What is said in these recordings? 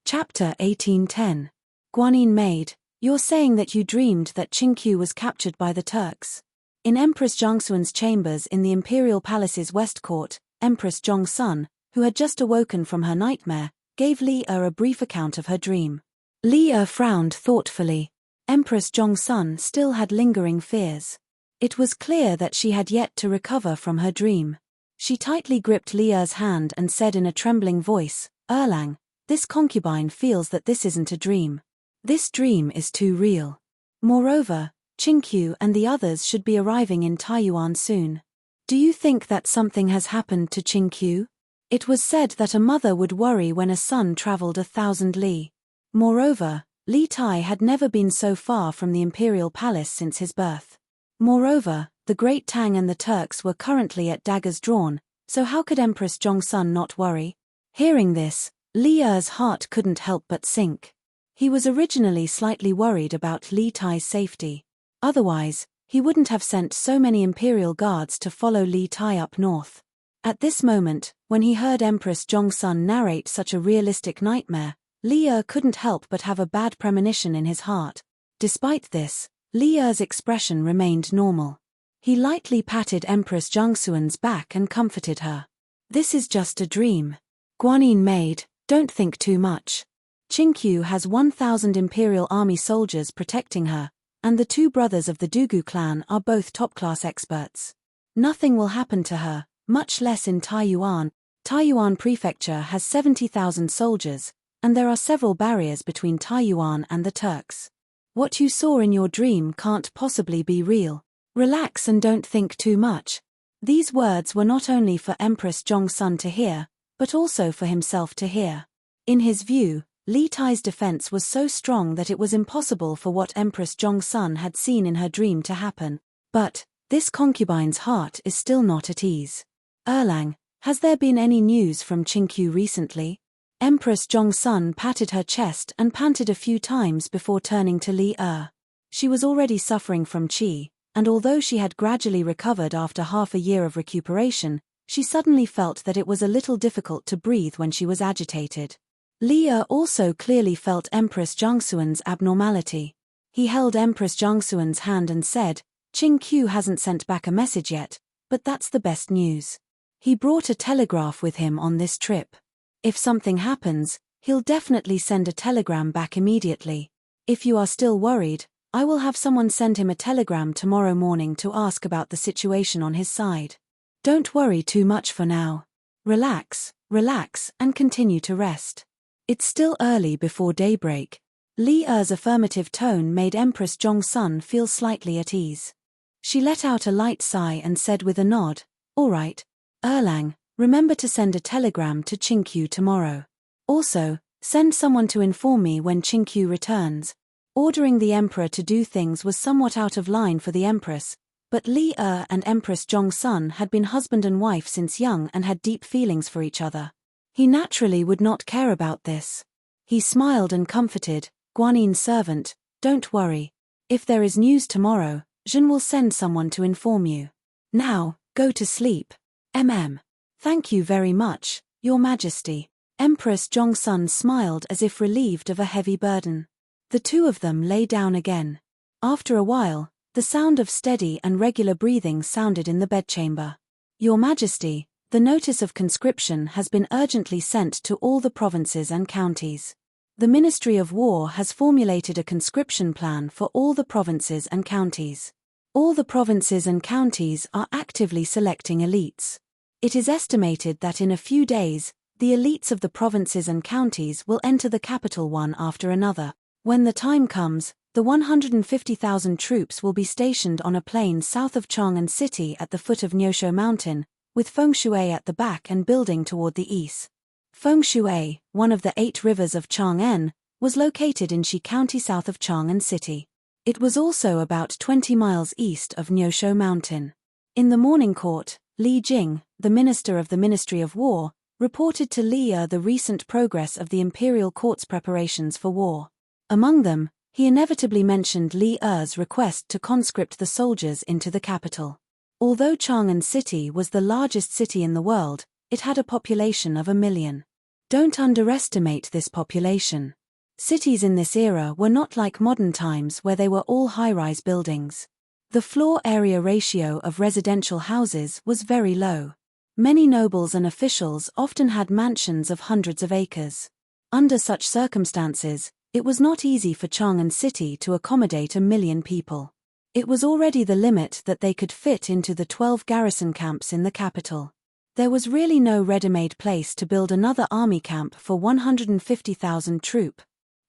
Chapter 1810. Guanyin Maid, you're saying that you dreamed that Qingqiu was captured by the Turks. In Empress Zhongxuan's chambers in the Imperial Palace's West Court, Empress Zhongxun, who had just awoken from her nightmare, gave Li Er a brief account of her dream. Li Er frowned thoughtfully. Empress Zhongxun still had lingering fears. It was clear that she had yet to recover from her dream. She tightly gripped Li Er's hand and said in a trembling voice, "Erlang, this concubine feels that this isn't a dream. This dream is too real. Moreover, Qingqiu and the others should be arriving in Taiyuan soon. Do you think that something has happened to Qingqiu? It was said that a mother would worry when a son traveled 1,000 li. Moreover, Li Tai had never been so far from the imperial palace since his birth. Moreover, the Great Tang and the Turks were currently at daggers drawn, so how could Empress Zhongxun not worry?" Hearing this, Li Er's heart couldn't help but sink. He was originally slightly worried about Li Tai's safety. Otherwise, he wouldn't have sent so many imperial guards to follow Li Tai up north. At this moment, when he heard Empress Zhongxun narrate such a realistic nightmare, Li Er couldn't help but have a bad premonition in his heart. Despite this, Li Er's expression remained normal. He lightly patted Empress Zhongxuan's back and comforted her. "This is just a dream. Guanyin Maid, don't think too much. Qingqiu has 1,000 imperial army soldiers protecting her, and the two brothers of the Dugu clan are both top-class experts. Nothing will happen to her, much less in Taiyuan. Taiyuan Prefecture has 70,000 soldiers, and there are several barriers between Taiyuan and the Turks. What you saw in your dream can't possibly be real. Relax and don't think too much." These words were not only for Empress Zhongxun to hear, but also for himself to hear. In his view, Li Tai's defense was so strong that it was impossible for what Empress Zhongxun had seen in her dream to happen. But this concubine's heart is still not at ease. "Erlang, has there been any news from Qingqiu recently?" Empress Zhongxun patted her chest and panted a few times before turning to Li Er. She was already suffering from qi, and although she had gradually recovered after half a year of recuperation, she suddenly felt that it was a little difficult to breathe when she was agitated. Li Er also clearly felt Empress Zhongxuan's abnormality. He held Empress Zhongxuan's hand and said, "Qingqiu hasn't sent back a message yet, but that's the best news. He brought a telegraph with him on this trip. If something happens, he'll definitely send a telegram back immediately. If you are still worried, I will have someone send him a telegram tomorrow morning to ask about the situation on his side. Don't worry too much for now. Relax, and continue to rest. It's still early before daybreak." Li Er's affirmative tone made Empress Zhongxun feel slightly at ease. She let out a light sigh and said with a nod, "All right, Erlang, remember to send a telegram to Qingqiu tomorrow. Also, send someone to inform me when Qingqiu returns." Ordering the emperor to do things was somewhat out of line for the empress, but Li Er and Empress Zhongxun had been husband and wife since young and had deep feelings for each other. He naturally would not care about this. He smiled and comforted, "Guanyin's servant, don't worry. If there is news tomorrow, Zhen will send someone to inform you. Now, go to sleep. Thank you very much, Your Majesty." Empress Zhongxun smiled as if relieved of a heavy burden. The two of them lay down again. After a while, the sound of steady and regular breathing sounded in the bedchamber. "Your Majesty, the notice of conscription has been urgently sent to all the provinces and counties. The Ministry of War has formulated a conscription plan for all the provinces and counties. All the provinces and counties are actively selecting elites. It is estimated that in a few days, the elites of the provinces and counties will enter the capital one after another. When the time comes, the 150,000 troops will be stationed on a plain south of Chang'an City at the foot of Nyosho Mountain, with Fengshui at the back and building toward the east. Fengshui, one of the 8 rivers of Chang'an, was located in Shi County south of Chang'an City. It was also about 20 miles east of Nyosho Mountain. In the morning court, Li Jing, the minister of the Ministry of War, reported to Li Er the recent progress of the imperial court's preparations for war. Among them, he inevitably mentioned Li Er's request to conscript the soldiers into the capital. Although Chang'an City was the largest city in the world, it had a population of 1 million. Don't underestimate this population. Cities in this era were not like modern times where they were all high-rise buildings. The floor area ratio of residential houses was very low. Many nobles and officials often had mansions of hundreds of acres. Under such circumstances, it was not easy for Chang'an City to accommodate 1 million people. It was already the limit that they could fit into the 12 garrison camps in the capital. There was really no ready-made place to build another army camp for 150,000 troop.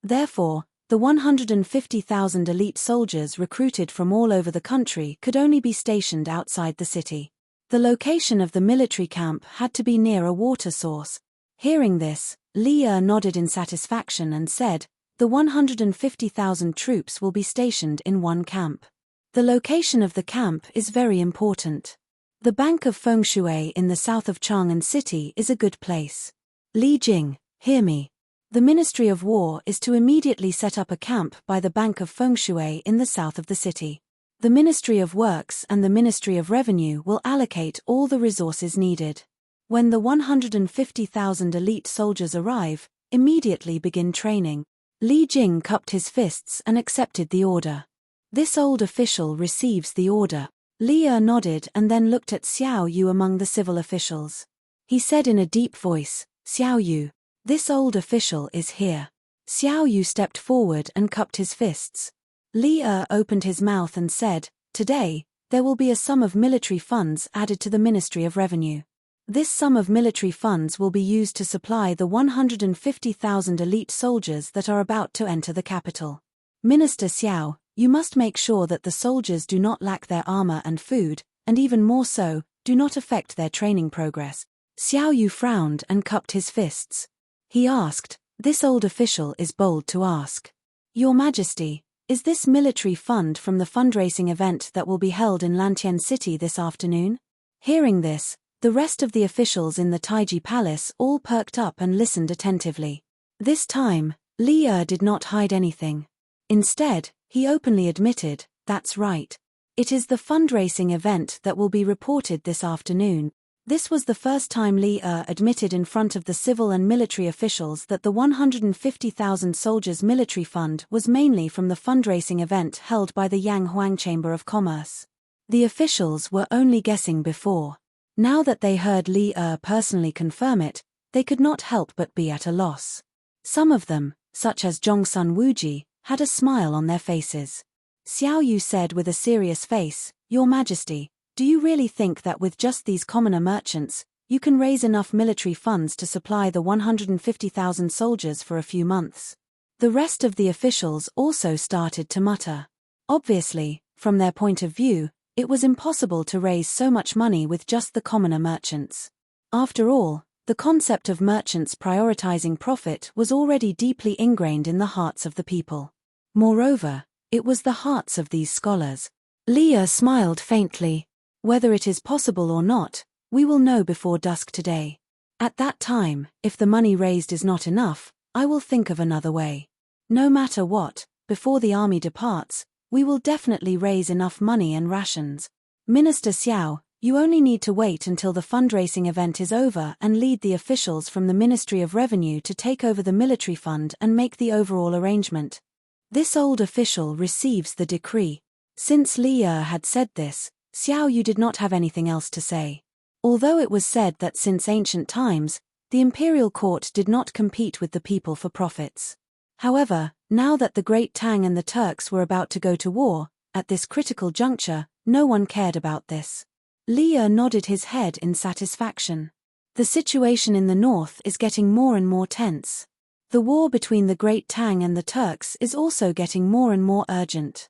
Therefore, the 150,000 elite soldiers recruited from all over the country could only be stationed outside the city. The location of the military camp had to be near a water source. Hearing this, Li Er nodded in satisfaction and said, "The 150,000 troops will be stationed in one camp. The location of the camp is very important. The Bank of Fengshui in the south of Chang'an City is a good place. Li Jing, hear me. The Ministry of War is to immediately set up a camp by the Bank of Fengshui in the south of the city. The Ministry of Works and the Ministry of Revenue will allocate all the resources needed. When the 150,000 elite soldiers arrive, immediately begin training." Li Jing cupped his fists and accepted the order. This old official receives the order. Li Er nodded and then looked at Xiao Yu among the civil officials. He said in a deep voice, "Xiao Yu, this old official is here." Xiao Yu stepped forward and cupped his fists. Li Er opened his mouth and said, "Today, there will be a sum of military funds added to the Ministry of Revenue. This sum of military funds will be used to supply the 150,000 elite soldiers that are about to enter the capital. Minister Xiao, you must make sure that the soldiers do not lack their armor and food, and even more so, do not affect their training progress." Xiao Yu frowned and cupped his fists. He asked, "This old official is bold to ask. Your Majesty, is this military fund from the fundraising event that will be held in Lantian City this afternoon?" Hearing this, the rest of the officials in the Taiji Palace all perked up and listened attentively. This time, Li Er did not hide anything. Instead, he openly admitted, "That's right. It is the fundraising event that will be reported this afternoon." This was the first time Li Er admitted in front of the civil and military officials that the 150,000 soldiers military fund was mainly from the fundraising event held by the Yang Huang Chamber of Commerce. The officials were only guessing before. Now that they heard Li Er personally confirm it, they could not help but be at a loss. Some of them, such as Zhongsun Wuji, had a smile on their faces. Xiao Yu said with a serious face, "Your Majesty, do you really think that with just these commoner merchants, you can raise enough military funds to supply the 150,000 soldiers for a few months?" The rest of the officials also started to mutter. Obviously, from their point of view, it was impossible to raise so much money with just the commoner merchants. After all, the concept of merchants prioritizing profit was already deeply ingrained in the hearts of the people. Moreover, it was the hearts of these scholars. Li Er smiled faintly. "Whether it is possible or not, we will know before dusk today. At that time, if the money raised is not enough, I will think of another way. No matter what, before the army departs, we will definitely raise enough money and rations. Minister Xiao, you only need to wait until the fundraising event is over and lead the officials from the Ministry of Revenue to take over the military fund and make the overall arrangement." This old official receives the decree. Since Li Er had said this, Xiao Yu did not have anything else to say. Although it was said that since ancient times, the imperial court did not compete with the people for profits. However, now that the Great Tang and the Turks were about to go to war, at this critical juncture, no one cared about this. Li Er nodded his head in satisfaction. The situation in the north is getting more and more tense. The war between the Great Tang and the Turks is also getting more and more urgent.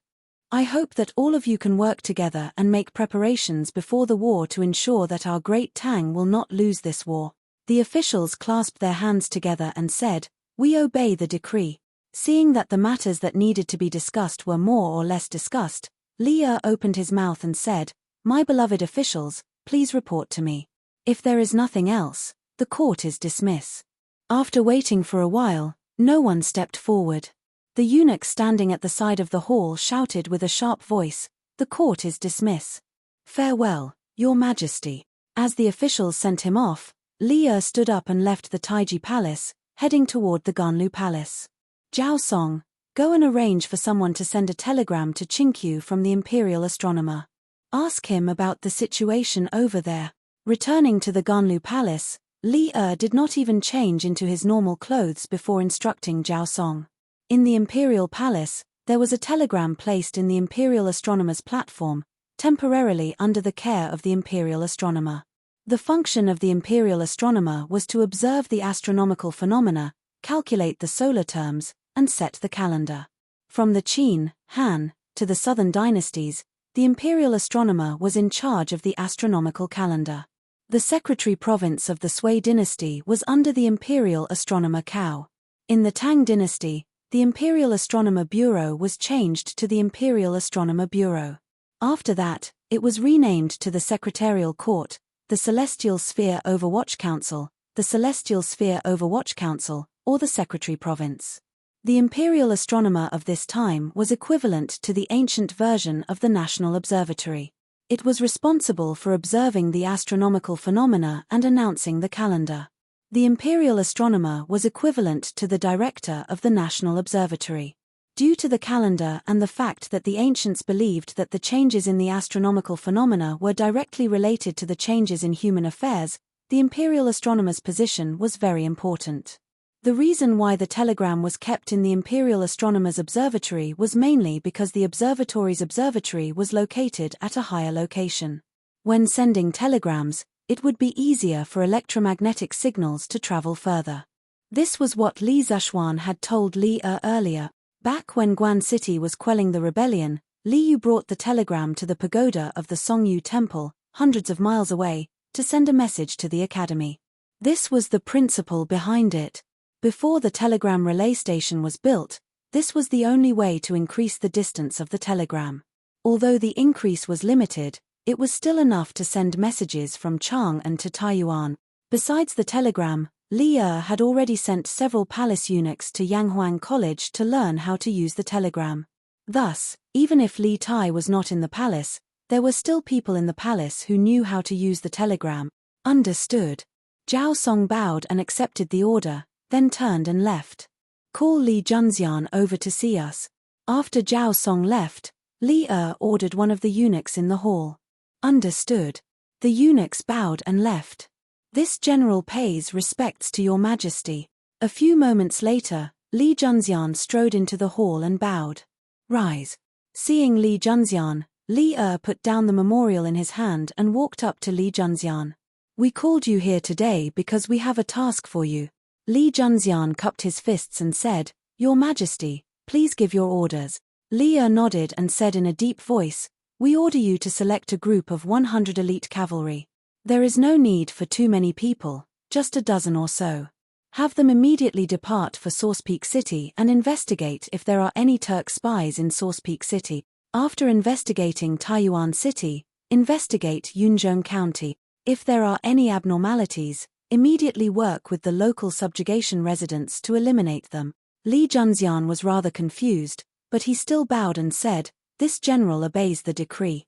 I hope that all of you can work together and make preparations before the war to ensure that our Great Tang will not lose this war." The officials clasped their hands together and said, "We obey the decree." Seeing that the matters that needed to be discussed were more or less discussed, Li Er opened his mouth and said, "My beloved officials, please report to me. If there is nothing else, the court is dismissed." After waiting for a while, no one stepped forward. The eunuch standing at the side of the hall shouted with a sharp voice, "The court is dismissed. Farewell, Your Majesty." As the officials sent him off, Li stood up and left the Taiji Palace, heading toward the Ganlu Palace. Zhao Song, go and arrange for someone to send a telegram to Qingqiu from the imperial astronomer. Ask him about the situation over there. Returning to the Ganlu Palace, Li did not even change into his normal clothes before instructing Zhao Song. In the imperial palace, there was a telegram placed in the imperial astronomer's platform, temporarily under the care of the imperial astronomer. The function of the imperial astronomer was to observe the astronomical phenomena, calculate the solar terms, and set the calendar. From the Qin, Han, to the southern dynasties, the imperial astronomer was in charge of the astronomical calendar. The secretary province of the Sui dynasty was under the imperial astronomer Cao. In the Tang dynasty, the imperial astronomer bureau was changed to the imperial astronomer bureau. After that, it was renamed to the secretarial court, the Celestial Sphere Overwatch Council, the Celestial Sphere Overwatch Council, or the Secretary Province. The imperial astronomer of this time was equivalent to the ancient version of the National Observatory. It was responsible for observing the astronomical phenomena and announcing the calendar. The imperial astronomer was equivalent to the director of the National Observatory. Due to the calendar and the fact that the ancients believed that the changes in the astronomical phenomena were directly related to the changes in human affairs, the imperial astronomer's position was very important. The reason why the telegram was kept in the imperial astronomer's observatory was mainly because the observatory's observatory was located at a higher location. When sending telegrams, it would be easier for electromagnetic signals to travel further. This was what Li Zishuan had told Li earlier. Back when Guan City was quelling the rebellion, Li Yu brought the telegram to the pagoda of the Songyu Temple, hundreds of miles away, to send a message to the academy. This was the principle behind it. Before the telegram relay station was built, this was the only way to increase the distance of the telegram. Although the increase was limited, it was still enough to send messages from Chang'an to Taiyuan. Besides the telegram, Li had already sent several palace eunuchs to Yanghuang College to learn how to use the telegram. Thus, even if Li Tai was not in the palace, there were still people in the palace who knew how to use the telegram. Understood. Zhao Song bowed and accepted the order, then turned and left. Call Li Junxian over to see us. After Zhao Song left, Li ordered one of the eunuchs in the hall. Understood. The eunuchs bowed and left. This general pays respects to your majesty. A few moments later, Li Junxian strode into the hall and bowed. Rise. Seeing Li Junxian, Li put down the memorial in his hand and walked up to Li Junxian. We called you here today because we have a task for you. Li Junxian cupped his fists and said, Your Majesty, please give your orders. Li nodded and said in a deep voice, We order you to select a group of 100 elite cavalry. There is no need for too many people, just a dozen or so. Have them immediately depart for Source Peak City and investigate if there are any Turk spies in Source Peak City. After investigating Taiyuan City, investigate Yunzhong County. If there are any abnormalities, immediately work with the local subjugation residents to eliminate them. Li Junxian was rather confused, but he still bowed and said, This general obeys the decree.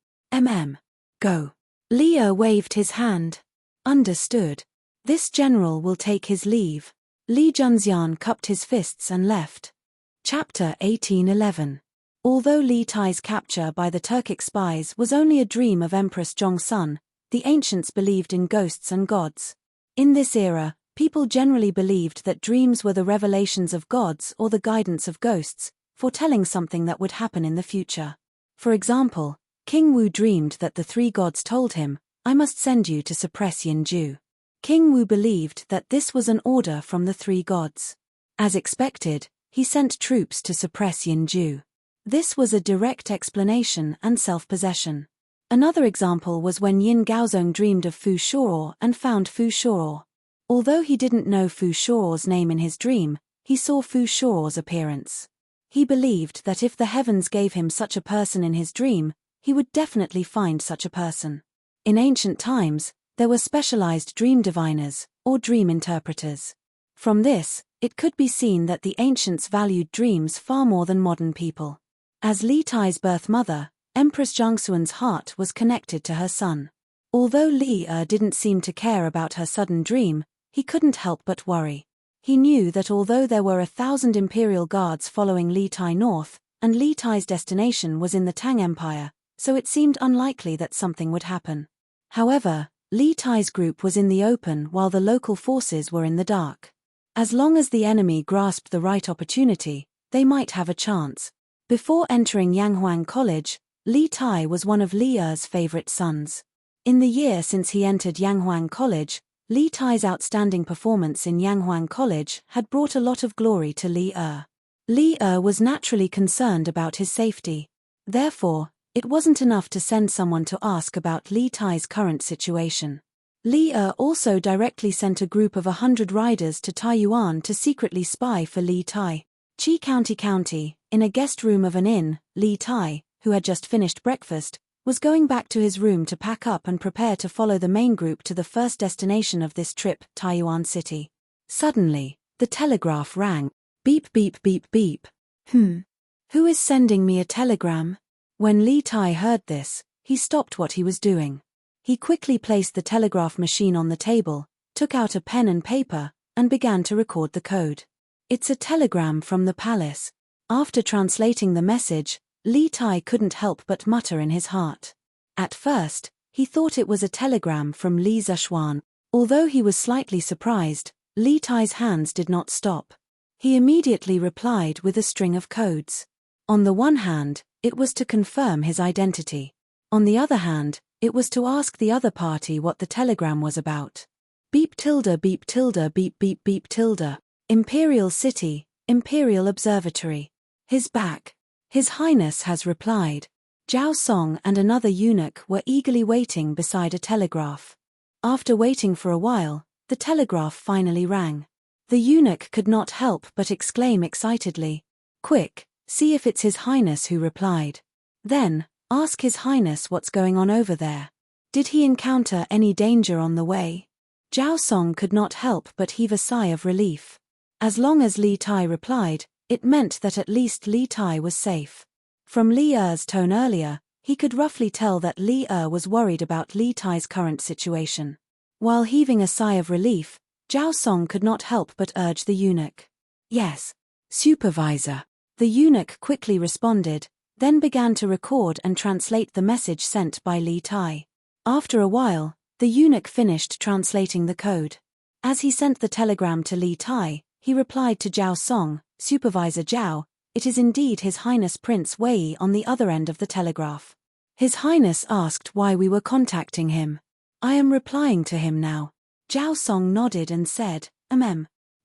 Go. Li waved his hand. Understood. This general will take his leave. Li Junxian cupped his fists and left. Chapter 1811. Although Li Tai's capture by the Turkic spies was only a dream of Empress Zhongsun, the ancients believed in ghosts and gods. In this era, people generally believed that dreams were the revelations of gods or the guidance of ghosts, foretelling something that would happen in the future. For example, King Wu dreamed that the three gods told him, I must send you to suppress Yinju. King Wu believed that this was an order from the three gods. As expected, he sent troops to suppress Yinju. This was a direct explanation and self-possession. Another example was when Yin Gaozong dreamed of Fu Shuo and found Fu Shuo. Although he didn't know Fu Shuo's name in his dream, he saw Fu Shuo's appearance. He believed that if the heavens gave him such a person in his dream, he would definitely find such a person. In ancient times, there were specialized dream diviners, or dream interpreters. From this, it could be seen that the ancients valued dreams far more than modern people. As Li Tai's birth mother, Empress Zhongxuan's heart was connected to her son. Although Li didn't seem to care about her sudden dream, he couldn't help but worry. He knew that although there were 1,000 imperial guards following Li Tai north, and Li Tai's destination was in the Tang Empire, so it seemed unlikely that something would happen. However, Li Tai's group was in the open while the local forces were in the dark. As long as the enemy grasped the right opportunity, they might have a chance. Before entering Yanghuang College, Li Tai was one of Li Er's favorite sons. In the year since he entered Yanghuang College, Li Tai's outstanding performance in Yanghuang College had brought a lot of glory to Li Er. Li Er was naturally concerned about his safety. Therefore, it wasn't enough to send someone to ask about Li Tai's current situation. Li Er also directly sent a group of 100 riders to Taiyuan to secretly spy for Li Tai. Qi County, in a guest room of an inn, Li Tai, who had just finished breakfast, was going back to his room to pack up and prepare to follow the main group to the first destination of this trip, Taiyuan City. Suddenly, the telegraph rang. Beep beep beep beep. Who is sending me a telegram? When Li Tai heard this, he stopped what he was doing. He quickly placed the telegraph machine on the table, took out a pen and paper, and began to record the code. It's a telegram from the palace. After translating the message, Li Tai couldn't help but mutter in his heart. At first, he thought it was a telegram from Li Zishuan. Although he was slightly surprised, Li Tai's hands did not stop. He immediately replied with a string of codes. On the one hand, it was to confirm his identity. On the other hand, it was to ask the other party what the telegram was about. Beep tilde beep tilde beep beep beep tilde. Imperial City, Imperial Observatory. His back. His Highness has replied. Zhao Song and another eunuch were eagerly waiting beside a telegraph. After waiting for a while, the telegraph finally rang. The eunuch could not help but exclaim excitedly, "Quick, see if it's His Highness who replied. Then, ask His Highness what's going on over there. Did he encounter any danger on the way?" Zhao Song could not help but heave a sigh of relief. As long as Li Tai replied, it meant that at least Li Tai was safe. From Li Er's tone earlier, he could roughly tell that Li Er was worried about Li Tai's current situation. While heaving a sigh of relief, Zhao Song could not help but urge the eunuch. "Yes, supervisor." The eunuch quickly responded, then began to record and translate the message sent by Li Tai. After a while, the eunuch finished translating the code. As he sent the telegram to Li Tai, he replied to Zhao Song, "Supervisor Zhao, it is indeed His Highness Prince Wei on the other end of the telegraph. His Highness asked why we were contacting him. I am replying to him now." Zhao Song nodded and said,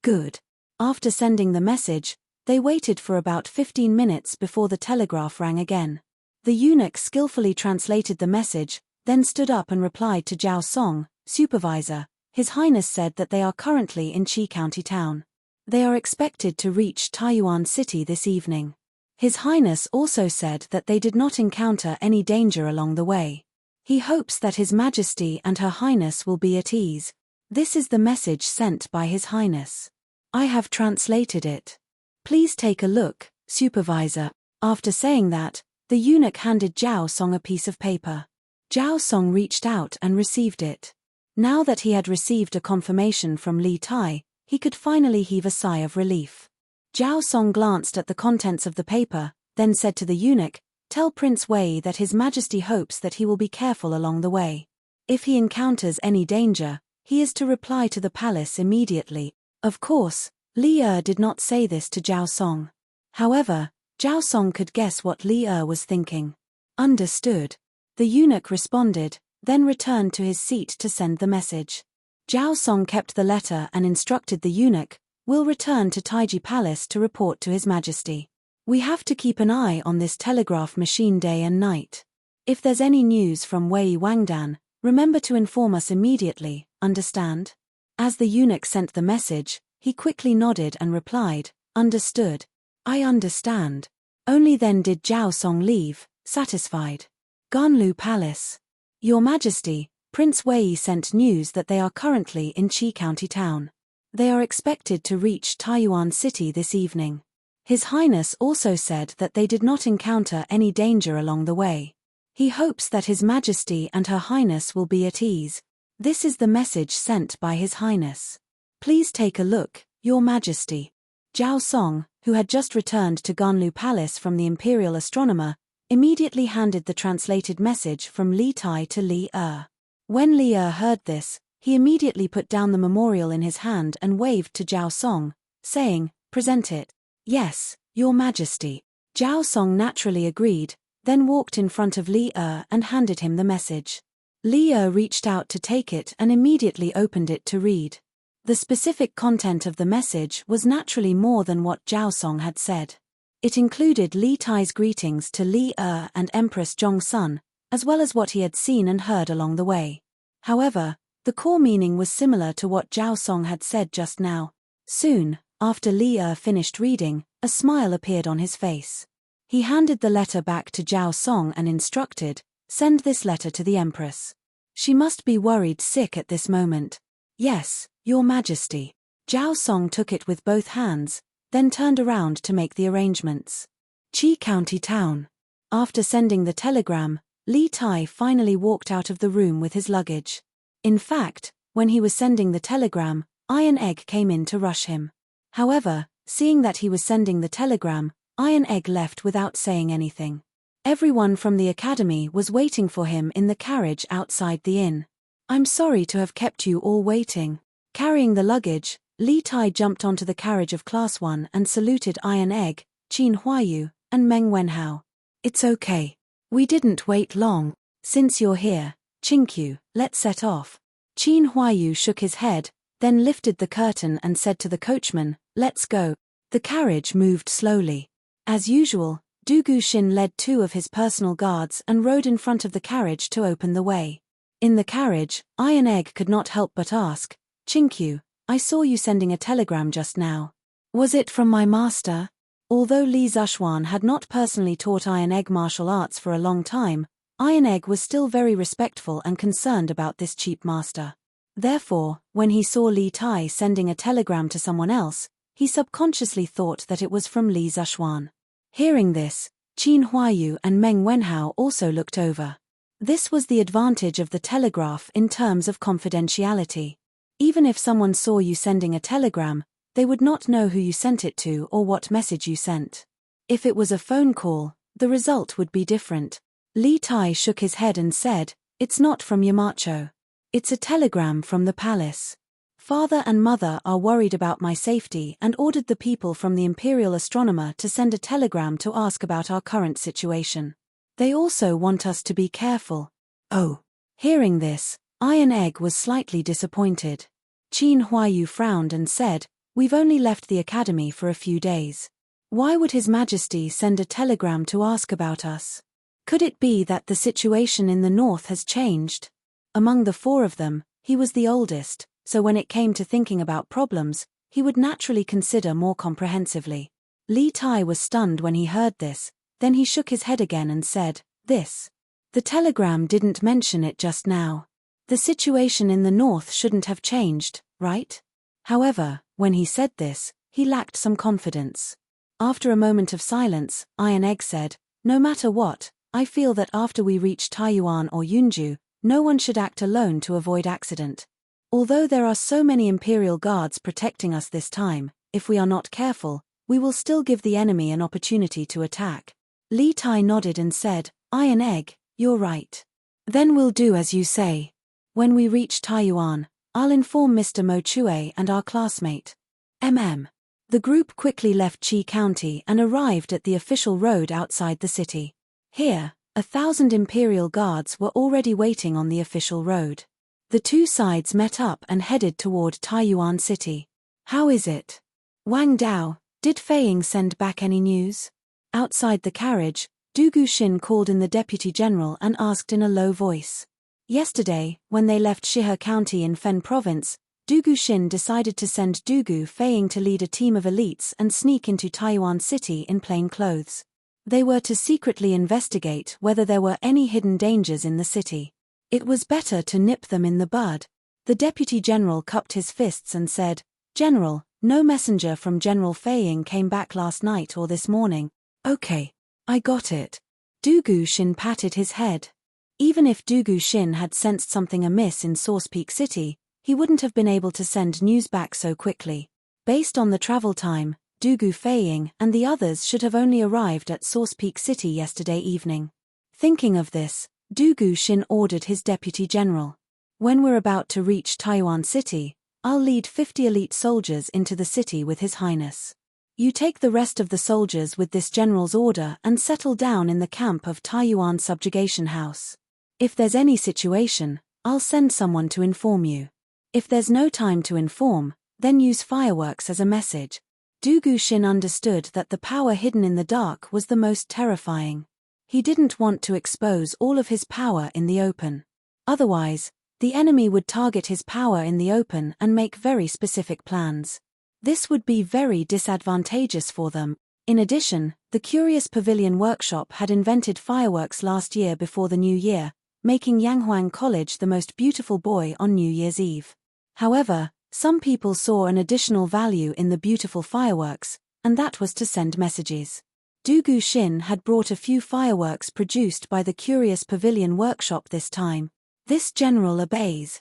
Good." After sending the message, they waited for about 15 minutes before the telegraph rang again. The eunuch skillfully translated the message, then stood up and replied to Zhao Song, "Supervisor, His Highness said that they are currently in Qi County town. They are expected to reach Taiyuan City this evening. His Highness also said that they did not encounter any danger along the way. He hopes that His Majesty and Her Highness will be at ease. This is the message sent by His Highness. I have translated it. Please take a look, Supervisor." After saying that, the eunuch handed Zhao Song a piece of paper. Zhao Song reached out and received it. Now that he had received a confirmation from Li Tai, he could finally heave a sigh of relief. Zhao Song glanced at the contents of the paper, then said to the eunuch, "Tell Prince Wei that His Majesty hopes that he will be careful along the way. If he encounters any danger, he is to reply to the palace immediately." Of course, Li Er did not say this to Zhao Song. However, Zhao Song could guess what Li Er was thinking. "Understood." The eunuch responded, then returned to his seat to send the message. Zhao Song kept the letter and instructed the eunuch, "We'll return to Taiji Palace to report to His Majesty. We have to keep an eye on this telegraph machine day and night. If there's any news from Wei Wangdan, remember to inform us immediately, understand?" As the eunuch sent the message, he quickly nodded and replied, "Understood. I understand." Only then did Zhao Song leave, satisfied. Ganlu Palace. "Your Majesty, Prince Wei sent news that they are currently in Qi County town. They are expected to reach Taiyuan City this evening. His Highness also said that they did not encounter any danger along the way." He hopes that His Majesty and Her Highness will be at ease. This is the message sent by His Highness. Please take a look, Your Majesty. Zhao Song, who had just returned to Ganlu Palace from the Imperial Astronomer, immediately handed the translated message from Li Tai to Li Er. When Li Er heard this, he immediately put down the memorial in his hand and waved to Zhao Song, saying, "Present it." "Yes, Your Majesty." Zhao Song naturally agreed, then walked in front of Li Er and handed him the message. Li Er reached out to take it and immediately opened it to read. The specific content of the message was naturally more than what Zhao Song had said. It included Li Tai's greetings to Li Er and Empress Zhongsun, as well as what he had seen and heard along the way. However, the core meaning was similar to what Zhao Song had said just now. Soon, after Li Er finished reading, a smile appeared on his face. He handed the letter back to Zhao Song and instructed, "Send this letter to the Empress. She must be worried sick at this moment." "Yes, Your Majesty." Zhao Song took it with both hands, then turned around to make the arrangements. Qi County Town. After sending the telegram, Li Tai finally walked out of the room with his luggage. In fact, when he was sending the telegram, Iron Egg came in to rush him. However, seeing that he was sending the telegram, Iron Egg left without saying anything. Everyone from the academy was waiting for him in the carriage outside the inn. "I'm sorry to have kept you all waiting." Carrying the luggage, Li Tai jumped onto the carriage of Class 1 and saluted Iron Egg, Qin Huayu, and Meng Wenhao. "It's okay. We didn't wait long. Since you're here, Qingqiu, let's set off." Qin Huayu shook his head, then lifted the curtain and said to the coachman, "Let's go." The carriage moved slowly. As usual, Du Guxin led 2 of his personal guards and rode in front of the carriage to open the way. In the carriage, Iron Egg could not help but ask, "Qingqiu, I saw you sending a telegram just now. Was it from my master?" Although Li Zishuan had not personally taught Iron Egg martial arts for a long time, Iron Egg was still very respectful and concerned about this cheap master. Therefore, when he saw Li Tai sending a telegram to someone else, he subconsciously thought that it was from Li Zishuan. Hearing this, Qin Huayu and Meng Wenhao also looked over. This was the advantage of the telegraph in terms of confidentiality. Even if someone saw you sending a telegram, they would not know who you sent it to or what message you sent. If it was a phone call, the result would be different. Li Tai shook his head and said, "It's not from Yamacho. It's a telegram from the palace. Father and mother are worried about my safety and ordered the people from the Imperial Astronomer to send a telegram to ask about our current situation. They also want us to be careful." "Oh." Hearing this, Iron Egg was slightly disappointed. Qin Huayu frowned and said, "We've only left the academy for a few days. Why would His Majesty send a telegram to ask about us? Could it be that the situation in the north has changed?" Among the 4 of them, he was the oldest, so when it came to thinking about problems, he would naturally consider more comprehensively. Li Tai was stunned when he heard this, then he shook his head again and said, "This. The telegram didn't mention it just now. The situation in the north shouldn't have changed, right?" However, when he said this, he lacked some confidence. After a moment of silence, Iron Egg said, "No matter what, I feel that after we reach Taiyuan or Yunju, no one should act alone to avoid accident. Although there are so many Imperial guards protecting us this time, if we are not careful, we will still give the enemy an opportunity to attack." Li Tai nodded and said, "Iron Egg, you're right. Then we'll do as you say. When we reach Taiyuan, I'll inform Mr. Mo Chue and our classmate." The group quickly left Qi County and arrived at the official road outside the city. Here, 1,000 Imperial guards were already waiting on the official road. The 2 sides met up and headed toward Taiyuan City. "How is it? Wang Dao, did Fei Ying send back any news?" Outside the carriage, Du Guxin called in the Deputy General and asked in a low voice. Yesterday, when they left Shihe County in Fen Province, Du Guxin decided to send Dugu Fei Ying to lead a team of elites and sneak into Taiyuan City in plain clothes. They were to secretly investigate whether there were any hidden dangers in the city. It was better to nip them in the bud. The Deputy General cupped his fists and said, "General, no messenger from General Fei Ying came back last night or this morning." "Okay. I got it." Du Guxin patted his head. Even if Du Guxin had sensed something amiss in Source Peak City, he wouldn't have been able to send news back so quickly. Based on the travel time, Du Guxing and the others should have only arrived at Source Peak City yesterday evening. Thinking of this, Du Guxin ordered his deputy general. When we're about to reach Taiyuan City, I'll lead 50 elite soldiers into the city with His Highness. You take the rest of the soldiers with this general's order and settle down in the camp of Taiyuan Subjugation House. If there's any situation, I'll send someone to inform you. If there's no time to inform, then use fireworks as a message. Du Guxin understood that the power hidden in the dark was the most terrifying. He didn't want to expose all of his power in the open. Otherwise, the enemy would target his power in the open and make very specific plans. This would be very disadvantageous for them. In addition, the Curious Pavilion Workshop had invented fireworks last year before the new year, making Yanghuang College the most beautiful boy on New Year's Eve. However, some people saw an additional value in the beautiful fireworks, and that was to send messages. Du Guxin had brought a few fireworks produced by the Curious Pavilion Workshop this time. This general obeys.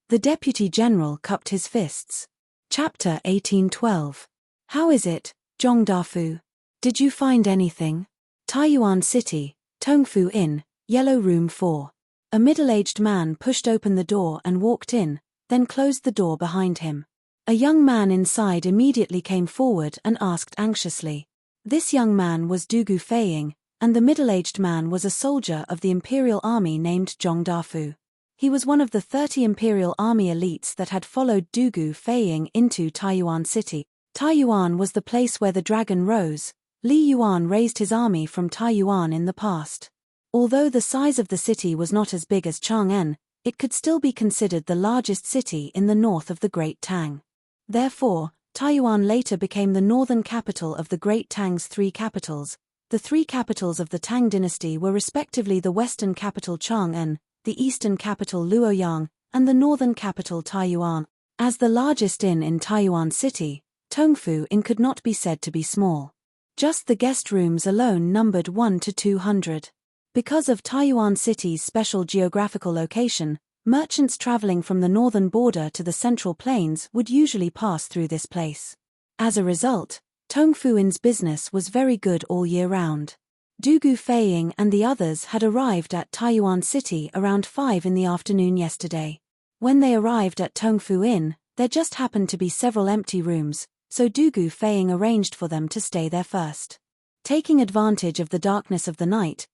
The deputy general cupped his fists. Chapter 1812. How is it, Zhong Dafu? Did you find anything? Taiyuan City, Tongfu Inn, Yellow Room 4. A middle-aged man pushed open the door and walked in, then closed the door behind him. A young man inside immediately came forward and asked anxiously. This young man was Du Guxing, and the middle-aged man was a soldier of the Imperial Army named Zhong Dafu. He was one of the 30 Imperial Army elites that had followed Du Guxing into Taiyuan City. Taiyuan was the place where the dragon rose. Li Yuan raised his army from Taiyuan in the past. Although the size of the city was not as big as Chang'an, it could still be considered the largest city in the north of the Great Tang. Therefore, Taiyuan later became the northern capital of the Great Tang's three capitals. The three capitals of the Tang dynasty were respectively the western capital Chang'an, the eastern capital Luoyang, and the northern capital Taiyuan. As the largest inn in Taiyuan City, Tongfu Inn could not be said to be small. Just the guest rooms alone numbered 1 to 200. Because of Taiyuan City's special geographical location, merchants traveling from the northern border to the Central Plains would usually pass through this place. As a result, Tongfu Inn's business was very good all year round. Du Guxing and the others had arrived at Taiyuan City around 5 in the afternoon yesterday. When they arrived at Tongfu Inn, there just happened to be several empty rooms, so Du Guxing arranged for them to stay there first. Taking advantage of the darkness of the night,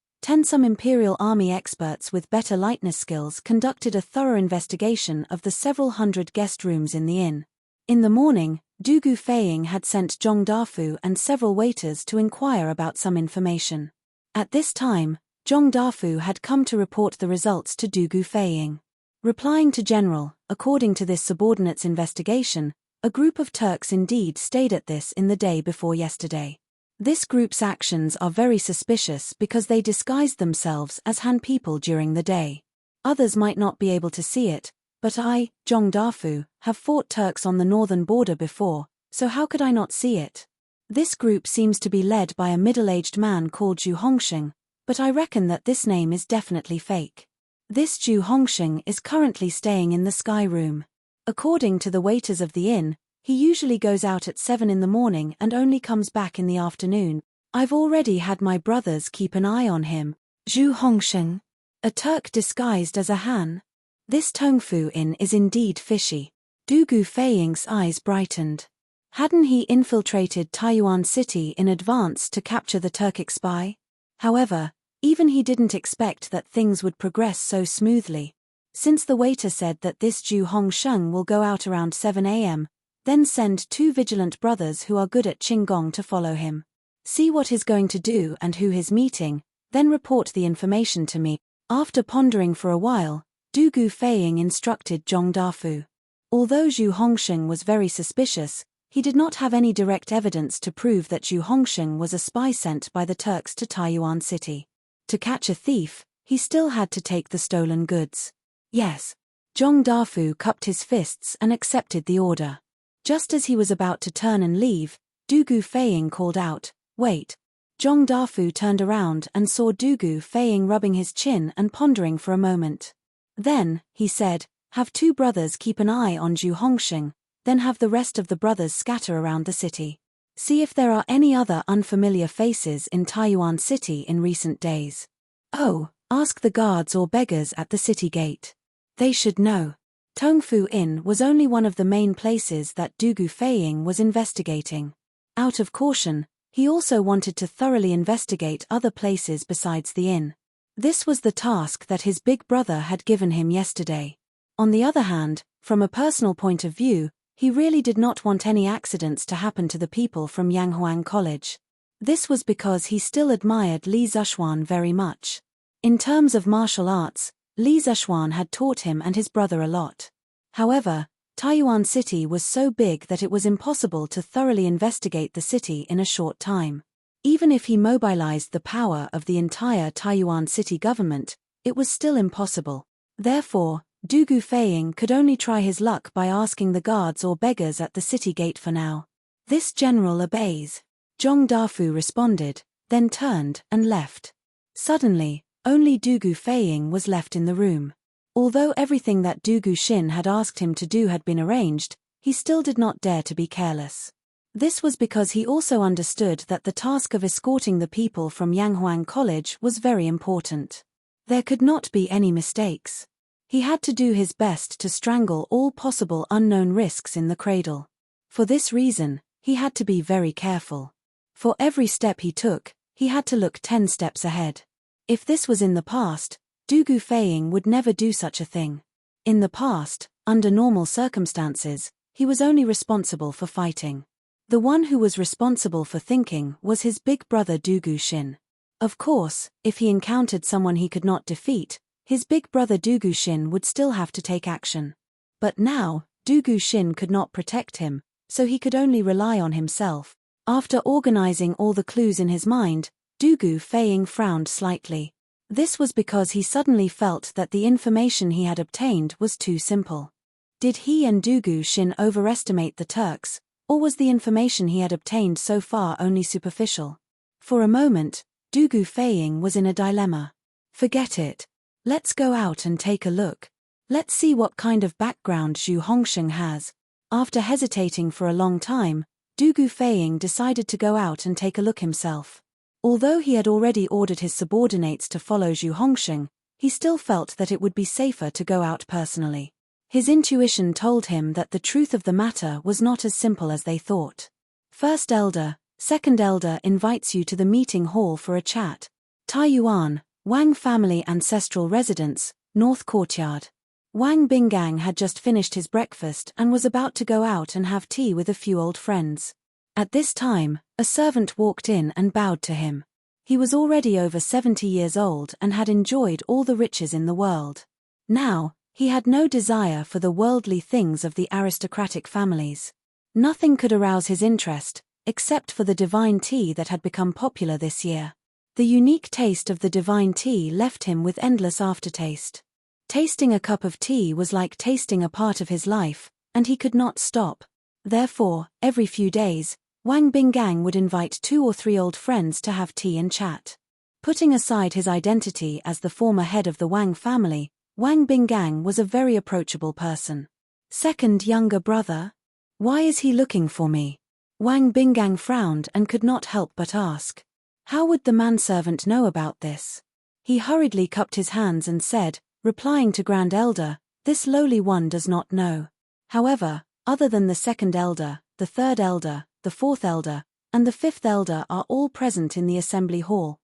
some Imperial Army experts with better lightness skills conducted a thorough investigation of the several hundred guest rooms in the inn. In the morning, Du Guxing had sent Zhong Dafu and several waiters to inquire about some information. At this time, Zhong Dafu had come to report the results to Du Guxing. Replying to General, according to this subordinate's investigation, a group of Turks indeed stayed at this inn the day before yesterday. This group's actions are very suspicious because they disguised themselves as Han people during the day. Others might not be able to see it, but I, Zhong Dafu, have fought Turks on the northern border before, so how could I not see it? This group seems to be led by a middle-aged man called Zhu Hongxing, but I reckon that this name is definitely fake. This Zhu Hongxing is currently staying in the Sky Room. According to the waiters of the inn, he usually goes out at 7 in the morning and only comes back in the afternoon. I've already had my brothers keep an eye on him. Zhu Hongxing, a Turk disguised as a Han. This Tongfu Inn is indeed fishy. Du Guxing's eyes brightened. Hadn't he infiltrated Taiyuan City in advance to capture the Turkic spy? However, even he didn't expect that things would progress so smoothly. Since the waiter said that this Zhu Hongxing will go out around 7 a.m., then send 2 vigilant brothers who are good at Qinggong to follow him. See what he's going to do and who he's meeting, then report the information to me. After pondering for a while, Du Guxing instructed Zhong Dafu. Although Zhu Hongxing was very suspicious, he did not have any direct evidence to prove that Zhu Hongxing was a spy sent by the Turks to Taiyuan City. To catch a thief, he still had to take the stolen goods. Yes. Zhong Dafu cupped his fists and accepted the order. Just as he was about to turn and leave, Du Guxing called out, "Wait. Zhong Dafu turned around and saw Dugu Feiying rubbing his chin and pondering for a moment. Then, he said, have 2 brothers keep an eye on Zhu Hongsheng, then have the rest of the brothers scatter around the city. See if there are any other unfamiliar faces in Taiyuan City in recent days. Oh, ask the guards or beggars at the city gate. They should know. Tongfu Inn was only one of the main places that Dugu Feiying was investigating. Out of caution, he also wanted to thoroughly investigate other places besides the inn. This was the task that his big brother had given him yesterday. On the other hand, from a personal point of view, he really did not want any accidents to happen to the people from Yanghuang College. This was because he still admired Li Zishuan very much. In terms of martial arts, Li Zishuan had taught him and his brother a lot. However, Taiyuan City was so big that it was impossible to thoroughly investigate the city in a short time. Even if he mobilized the power of the entire Taiyuan City government, it was still impossible. Therefore, Dugu Feiying could only try his luck by asking the guards or beggars at the city gate for now. This general obeys. Zhong Dafu responded, then turned and left. Suddenly, only Dugu Feiying was left in the room. Although everything that Dugu Xin had asked him to do had been arranged, he still did not dare to be careless. This was because he also understood that the task of escorting the people from Yanghuang College was very important. There could not be any mistakes. He had to do his best to strangle all possible unknown risks in the cradle. For this reason, he had to be very careful. For every step he took, he had to look 10 steps ahead. If this was in the past, Dugu Feiying would never do such a thing. In the past, under normal circumstances, he was only responsible for fighting. The one who was responsible for thinking was his big brother Dugu Xin. Of course, if he encountered someone he could not defeat, his big brother Dugu Xin would still have to take action. But now, Dugu Xin could not protect him, so he could only rely on himself. After organizing all the clues in his mind, Dugu Feiying frowned slightly. This was because he suddenly felt that the information he had obtained was too simple. Did he and Dugu Xin overestimate the Turks, or was the information he had obtained so far only superficial? For a moment, Dugu Feiying was in a dilemma. Forget it. Let's go out and take a look. Let's see what kind of background Zhu Hongsheng has. After hesitating for a long time, Dugu Feiying decided to go out and take a look himself. Although he had already ordered his subordinates to follow Zhu Hongsheng, he still felt that it would be safer to go out personally. His intuition told him that the truth of the matter was not as simple as they thought. First elder, second elder invites you to the meeting hall for a chat. Taiyuan, Wang family ancestral residence, North Courtyard. Wang Binggang had just finished his breakfast and was about to go out and have tea with a few old friends. At this time, a servant walked in and bowed to him. He was already over 70 years old and had enjoyed all the riches in the world. Now, he had no desire for the worldly things of the aristocratic families. Nothing could arouse his interest, except for the divine tea that had become popular this year. The unique taste of the divine tea left him with endless aftertaste. Tasting a cup of tea was like tasting a part of his life, and he could not stop. Therefore, every few days, Wang Binggang would invite 2 or 3 old friends to have tea and chat. Putting aside his identity as the former head of the Wang family, Wang Binggang was a very approachable person. Second younger brother? Why is he looking for me? Wang Binggang frowned and could not help but ask. How would the manservant know about this? He hurriedly cupped his hands and said, replying to Grand Elder, this lowly one does not know. However, other than the second elder, the third elder, the fourth elder, and the fifth elder are all present in the assembly hall.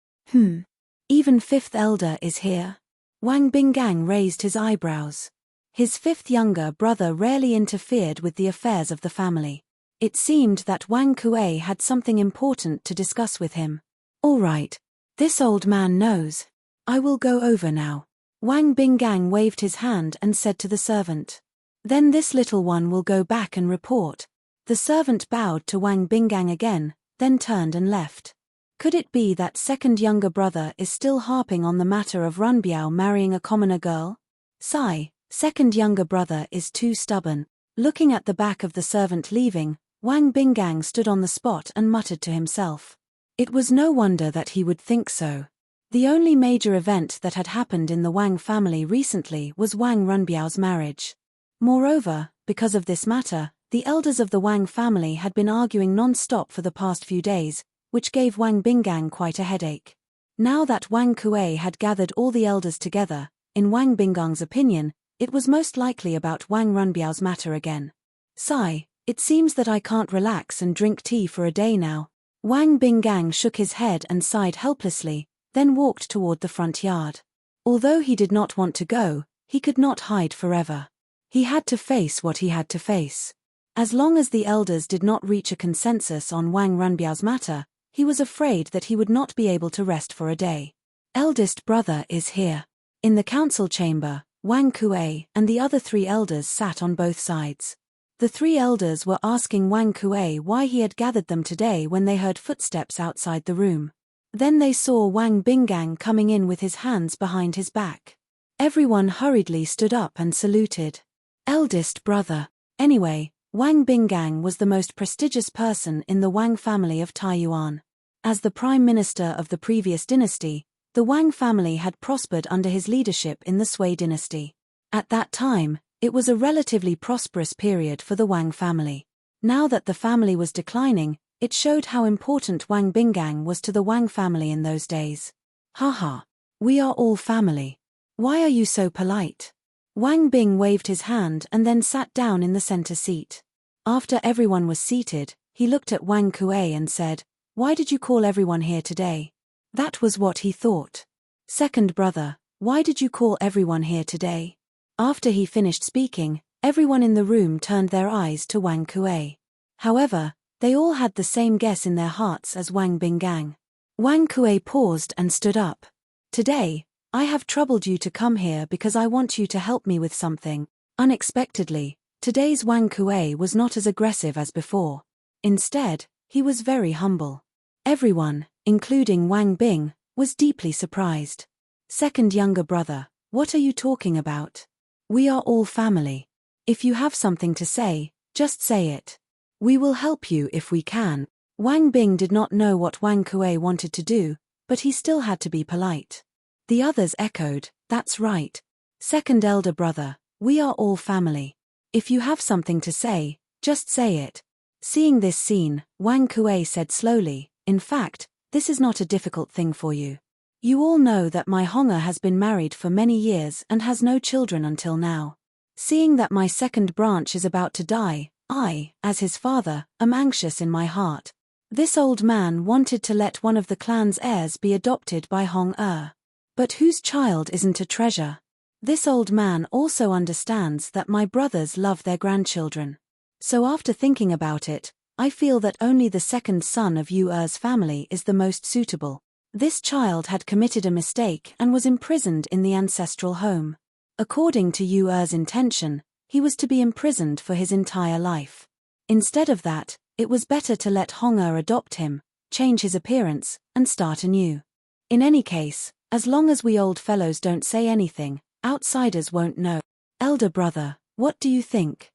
Even fifth elder is here? Wang Binggang raised his eyebrows. His fifth younger brother rarely interfered with the affairs of the family. It seemed that Wang Kuei had something important to discuss with him. All right. This old man knows. I will go over now. Wang Binggang waved his hand and said to the servant. Then this little one will go back and report. The servant bowed to Wang Binggang again, then turned and left. Could it be that second younger brother is still harping on the matter of Runbiao marrying a commoner girl? Sigh, second younger brother is too stubborn. Looking at the back of the servant leaving, Wang Binggang stood on the spot and muttered to himself. It was no wonder that he would think so. The only major event that had happened in the Wang family recently was Wang Runbiao's marriage. Moreover, because of this matter, the elders of the Wang family had been arguing non-stop for the past few days, which gave Wang Bingang quite a headache. Now that Wang Kuei had gathered all the elders together, in Wang Bingang's opinion, it was most likely about Wang Runbiao's matter again. Sigh, it seems that I can't relax and drink tea for a day now. Wang Bingang shook his head and sighed helplessly, then walked toward the front yard. Although he did not want to go, he could not hide forever. He had to face what he had to face. As long as the elders did not reach a consensus on Wang Runbiao's matter, he was afraid that he would not be able to rest for a day. Eldest brother is here. In the council chamber, Wang Kuei and the other 3 elders sat on both sides. The 3 elders were asking Wang Kuei why he had gathered them today when they heard footsteps outside the room. Then they saw Wang Bingang coming in with his hands behind his back. Everyone hurriedly stood up and saluted. Eldest brother. Anyway, Wang Bingang was the most prestigious person in the Wang family of Taiyuan. As the prime minister of the previous dynasty, the Wang family had prospered under his leadership in the Sui dynasty. At that time, it was a relatively prosperous period for the Wang family. Now that the family was declining, it showed how important Wang Bingang was to the Wang family in those days. Haha. We are all family. Why are you so polite? Wang Bing waved his hand and then sat down in the center seat. After everyone was seated, he looked at Wang Kuei and said, "Why did you call everyone here today?" That was what he thought. Second brother, why did you call everyone here today? After he finished speaking, everyone in the room turned their eyes to Wang Kuei. However, they all had the same guess in their hearts as Wang Bingang. Wang Kuei paused and stood up. Today, I have troubled you to come here because I want you to help me with something. Unexpectedly, today's Wang Kuei was not as aggressive as before. Instead, he was very humble. Everyone, including Wang Bing, was deeply surprised. Second younger brother, what are you talking about? We are all family. If you have something to say, just say it. We will help you if we can. Wang Bing did not know what Wang Kuei wanted to do, but he still had to be polite. The others echoed, that's right. Second elder brother, we are all family. If you have something to say, just say it. Seeing this scene, Wang Kuei said slowly, in fact, this is not a difficult thing for you. You all know that my Hong'er has been married for many years and has no children until now. Seeing that my second branch is about to die, I, as his father, am anxious in my heart. This old man wanted to let one of the clan's heirs be adopted by Hong'er. But whose child isn't a treasure? This old man also understands that my brothers love their grandchildren. So after thinking about it, I feel that only the second son of Yu Er's family is the most suitable. This child had committed a mistake and was imprisoned in the ancestral home. According to Yu Er's intention, he was to be imprisoned for his entire life. Instead of that, it was better to let Hong'er adopt him, change his appearance, and start anew. In any case, as long as we old fellows don't say anything, outsiders won't know. Elder brother, what do you think?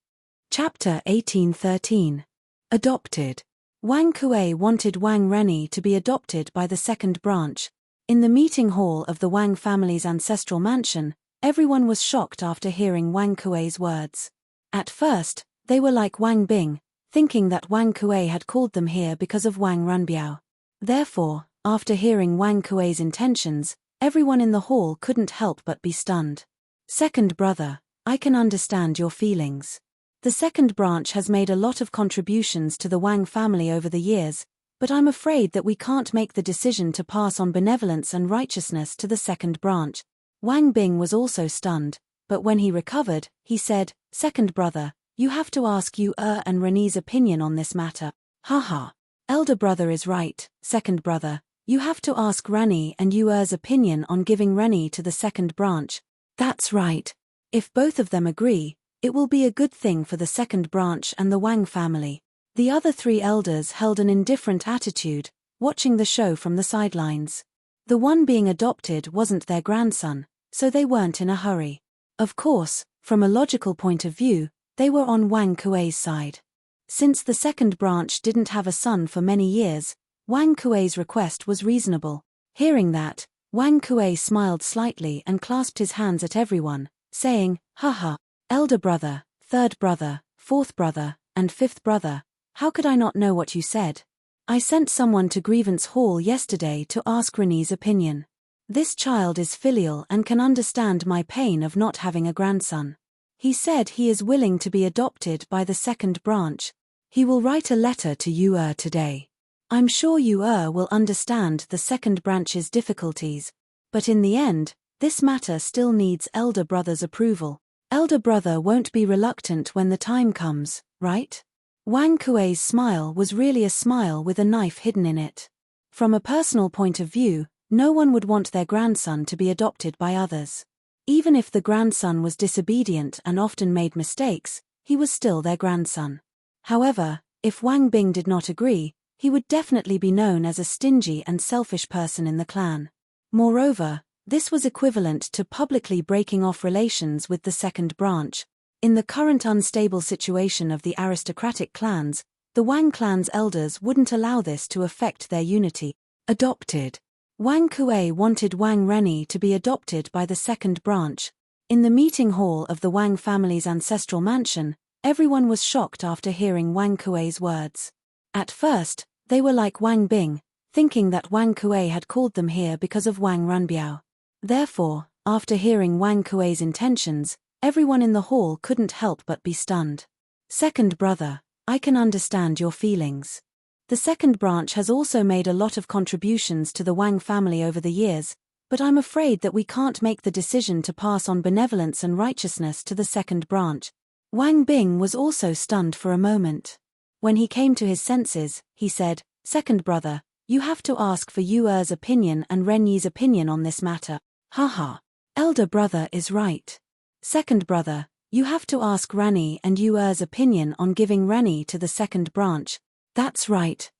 Chapter 1813. Adopted. Wang Kuei wanted Wang Rennie to be adopted by the second branch. In the meeting hall of the Wang family's ancestral mansion, everyone was shocked after hearing Wang Kuei's words. At first, they were like Wang Bing, thinking that Wang Kuei had called them here because of Wang Runbiao. Therefore, after hearing Wang Kuei's intentions, everyone in the hall couldn't help but be stunned. Second brother, I can understand your feelings. The second branch has made a lot of contributions to the Wang family over the years, but I'm afraid that we can't make the decision to pass on benevolence and righteousness to the second branch. Wang Bing was also stunned, but when he recovered, he said, Second brother, you have to ask Yu Er and Rennie's opinion on this matter. Haha. Elder brother is right, second brother. You have to ask Rennie and Yu Er's opinion on giving Rennie to the second branch. That's right. If both of them agree, it will be a good thing for the second branch and the Wang family. The other 3 elders held an indifferent attitude, watching the show from the sidelines. The one being adopted wasn't their grandson, so they weren't in a hurry. Of course, from a logical point of view, they were on Wang Kuei's side. Since the second branch didn't have a son for many years, Wang Kuei's request was reasonable. Hearing that, Wang Kuei smiled slightly and clasped his hands at everyone, saying, "Haha, elder brother, third brother, fourth brother, and fifth brother, how could I not know what you said? I sent someone to Grievance Hall yesterday to ask Renee's opinion. This child is filial and can understand my pain of not having a grandson. He said he is willing to be adopted by the second branch. He will write a letter to you today. I'm sure you will understand the second branch's difficulties, but in the end, this matter still needs elder brother's approval. Elder brother won't be reluctant when the time comes, right?" Wang Kuei's smile was really a smile with a knife hidden in it. From a personal point of view, no one would want their grandson to be adopted by others. Even if the grandson was disobedient and often made mistakes, he was still their grandson. However, if Wang Bing did not agree, he would definitely be known as a stingy and selfish person in the clan. Moreover, this was equivalent to publicly breaking off relations with the second branch. In the current unstable situation of the aristocratic clans, the Wang clan's elders wouldn't allow this to affect their unity. Adopted. Wang Kuei wanted Wang Rennie to be adopted by the second branch. In the meeting hall of the Wang family's ancestral mansion, everyone was shocked after hearing Wang Kuei's words. At first, they were like Wang Bing, thinking that Wang Kuei had called them here because of Wang Runbiao. Therefore, after hearing Wang Kuei's intentions, everyone in the hall couldn't help but be stunned. "Second brother, I can understand your feelings. The second branch has also made a lot of contributions to the Wang family over the years, but I'm afraid that we can't make the decision to pass on benevolence and righteousness to the second branch." Wang Bing was also stunned for a moment. When he came to his senses, he said, "Second brother, you have to ask for Yuer's opinion and Renyi's opinion on this matter." "Haha. Elder brother is right. Second brother, you have to ask Rennie and Yuer's opinion on giving Rennie to the second branch." That's right.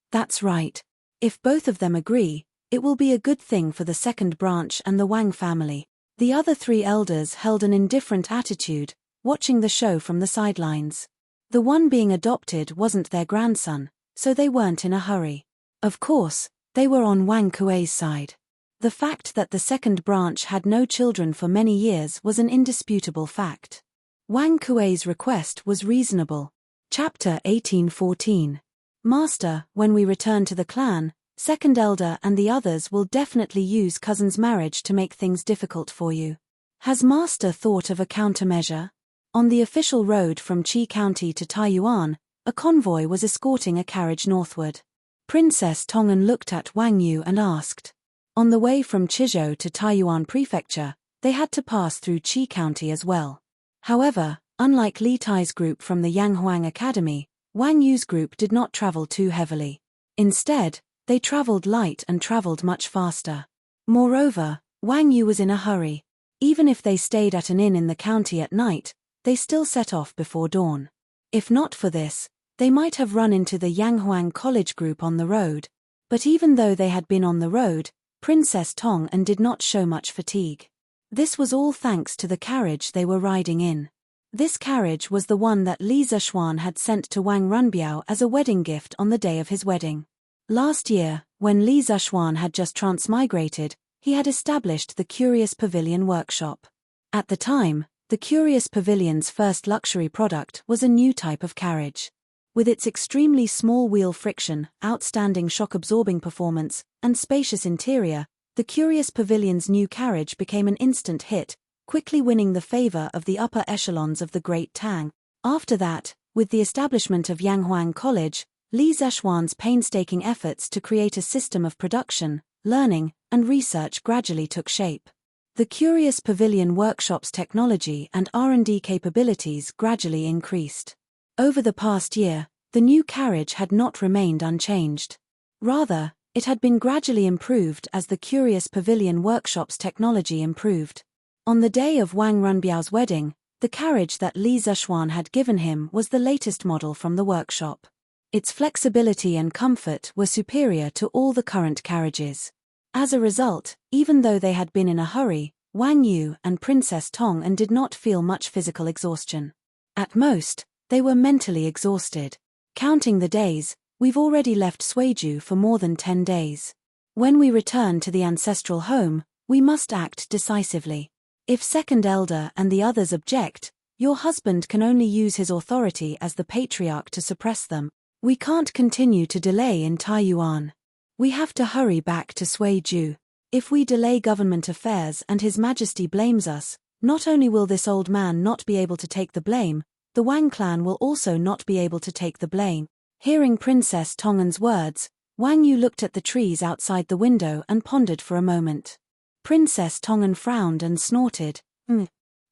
If both of them agree, it will be a good thing for the second branch and the Wang family." The other three elders held an indifferent attitude, watching the show from the sidelines. The one being adopted wasn't their grandson, so they weren't in a hurry. Of course, they were on Wang Kuei's side. The fact that the second branch had no children for many years was an indisputable fact. Wang Kuei's request was reasonable. Chapter 1814. "Master, when we return to the clan, second elder and the others will definitely use cousin's marriage to make things difficult for you. Has Master thought of a countermeasure?" On the official road from Qi County to Taiyuan, a convoy was escorting a carriage northward. Princess Tongan looked at Wang Yu and asked. On the way from Chizhou to Taiyuan Prefecture, they had to pass through Qi County as well. However, unlike Li Tai's group from the Yanghuang Academy, Wang Yu's group did not travel too heavily. Instead, they traveled light and traveled much faster. Moreover, Wang Yu was in a hurry. Even if they stayed at an inn in the county at night, they still set off before dawn. If not for this, they might have run into the Yanghuang College group on the road. But even though they had been on the road, Princess Tongan did not show much fatigue. This was all thanks to the carriage they were riding in. This carriage was the one that Li Zishuan had sent to Wang Runbiao as a wedding gift on the day of his wedding. Last year, when Li Zishuan had just transmigrated, he had established the Curious Pavilion workshop. At the time, the Curious Pavilion's first luxury product was a new type of carriage. With its extremely small wheel friction, outstanding shock-absorbing performance, and spacious interior, the Curious Pavilion's new carriage became an instant hit, quickly winning the favor of the upper echelons of the Great Tang. After that, with the establishment of Yanghuang College, Li Zishuan's painstaking efforts to create a system of production, learning, and research gradually took shape. The Curious Pavilion workshop's technology and R&D capabilities gradually increased. Over the past year, the new carriage had not remained unchanged. Rather, it had been gradually improved as the Curious Pavilion workshop's technology improved. On the day of Wang Runbiao's wedding, the carriage that Li Zishuan had given him was the latest model from the workshop. Its flexibility and comfort were superior to all the current carriages. As a result, even though they had been in a hurry, Wang Yu and Princess Tongan did not feel much physical exhaustion. At most, they were mentally exhausted. Counting the days, We've already left Suiju for more than 10 days. When we return to the ancestral home, we must act decisively. If second elder and the others object, your husband can only use his authority as the patriarch to suppress them. We can't continue to delay in Taiyuan. We have to hurry back to Suiju. If we delay government affairs and His Majesty blames us, not only will this old man not be able to take the blame, the Wang clan will also not be able to take the blame. Hearing Princess Tongan's words, Wang Yu looked at the trees outside the window and pondered for a moment. Princess Tongan frowned and snorted.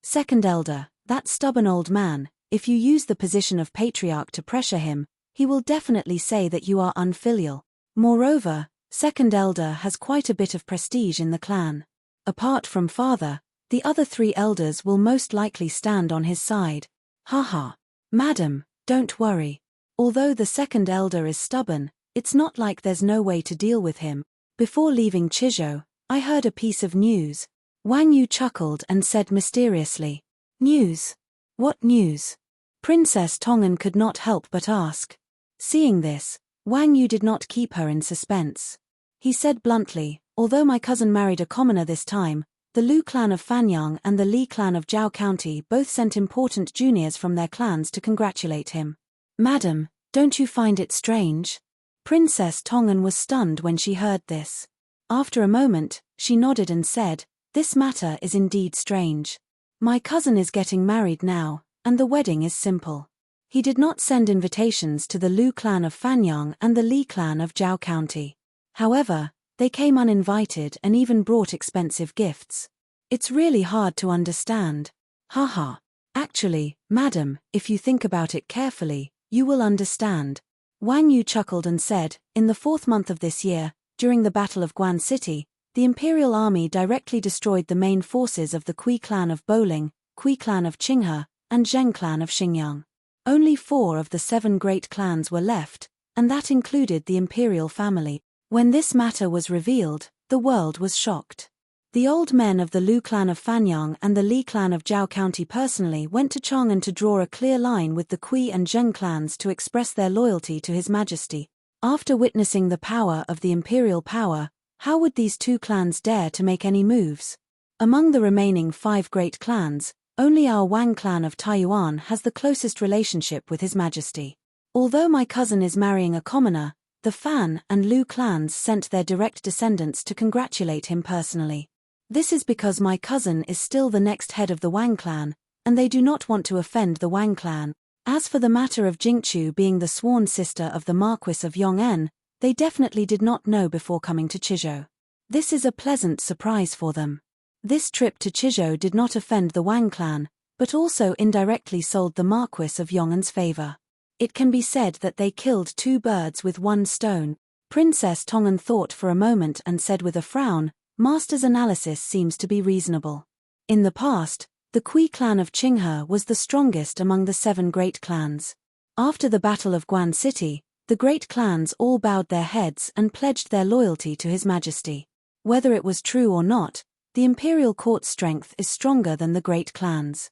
Second elder, that stubborn old man, if you use the position of patriarch to pressure him, he will definitely say that you are unfilial. Moreover, second elder has quite a bit of prestige in the clan. Apart from father, the other 3 elders will most likely stand on his side. Haha. Madam, don't worry. Although the second elder is stubborn, it's not like there's no way to deal with him. Before leaving Chizhou, I heard a piece of news. Wang Yu chuckled and said mysteriously. News? What news? Princess Tongan could not help but ask. Seeing this, Wang Yu did not keep her in suspense. He said bluntly, although my cousin married a commoner this time, the Lu clan of Fanyang and the Li clan of Jiao County both sent important juniors from their clans to congratulate him. Madam, don't you find it strange? Princess Tongan was stunned when she heard this. After a moment, she nodded and said, this matter is indeed strange. My cousin is getting married now, and the wedding is simple. He did not send invitations to the Lu clan of Fanyang and the Li clan of Jiao County. However, they came uninvited and even brought expensive gifts. It's really hard to understand. Haha. Actually, madam, if you think about it carefully, you will understand. Wang Yu chuckled and said, in the 4th month of this year, during the Battle of Guan City, the Imperial Army directly destroyed the main forces of the Kui clan of Boling, Kui clan of Qinghe, and Zheng clan of Xingyang. Only 4 of the 7 great clans were left, and that included the imperial family. When this matter was revealed, the world was shocked. The old men of the Lu clan of Fanyang and the Li clan of Jiao County personally went to Chang'an to draw a clear line with the Kui and Zheng clans to express their loyalty to His Majesty. After witnessing the power of the imperial power, how would these 2 clans dare to make any moves? Among the remaining 5 great clans, only our Wang clan of Taiyuan has the closest relationship with His Majesty. Although my cousin is marrying a commoner, the Fan and Lu clans sent their direct descendants to congratulate him personally. This is because my cousin is still the next head of the Wang clan, and they do not want to offend the Wang clan. As for the matter of Jingchu being the sworn sister of the Marquis of Yong'an, they definitely did not know before coming to Chizhou. This is a pleasant surprise for them. This trip to Chizhou did not offend the Wang clan, but also indirectly sold the Marquis of Yong'an's favor. It can be said that they killed 2 birds with 1 stone. Princess Tongan thought for a moment and said with a frown, Master's analysis seems to be reasonable. In the past, the Kui clan of Qinghe was the strongest among the 7 great clans. After the Battle of Guan City, the great clans all bowed their heads and pledged their loyalty to His Majesty. Whether it was true or not, the imperial court's strength is stronger than the great clans.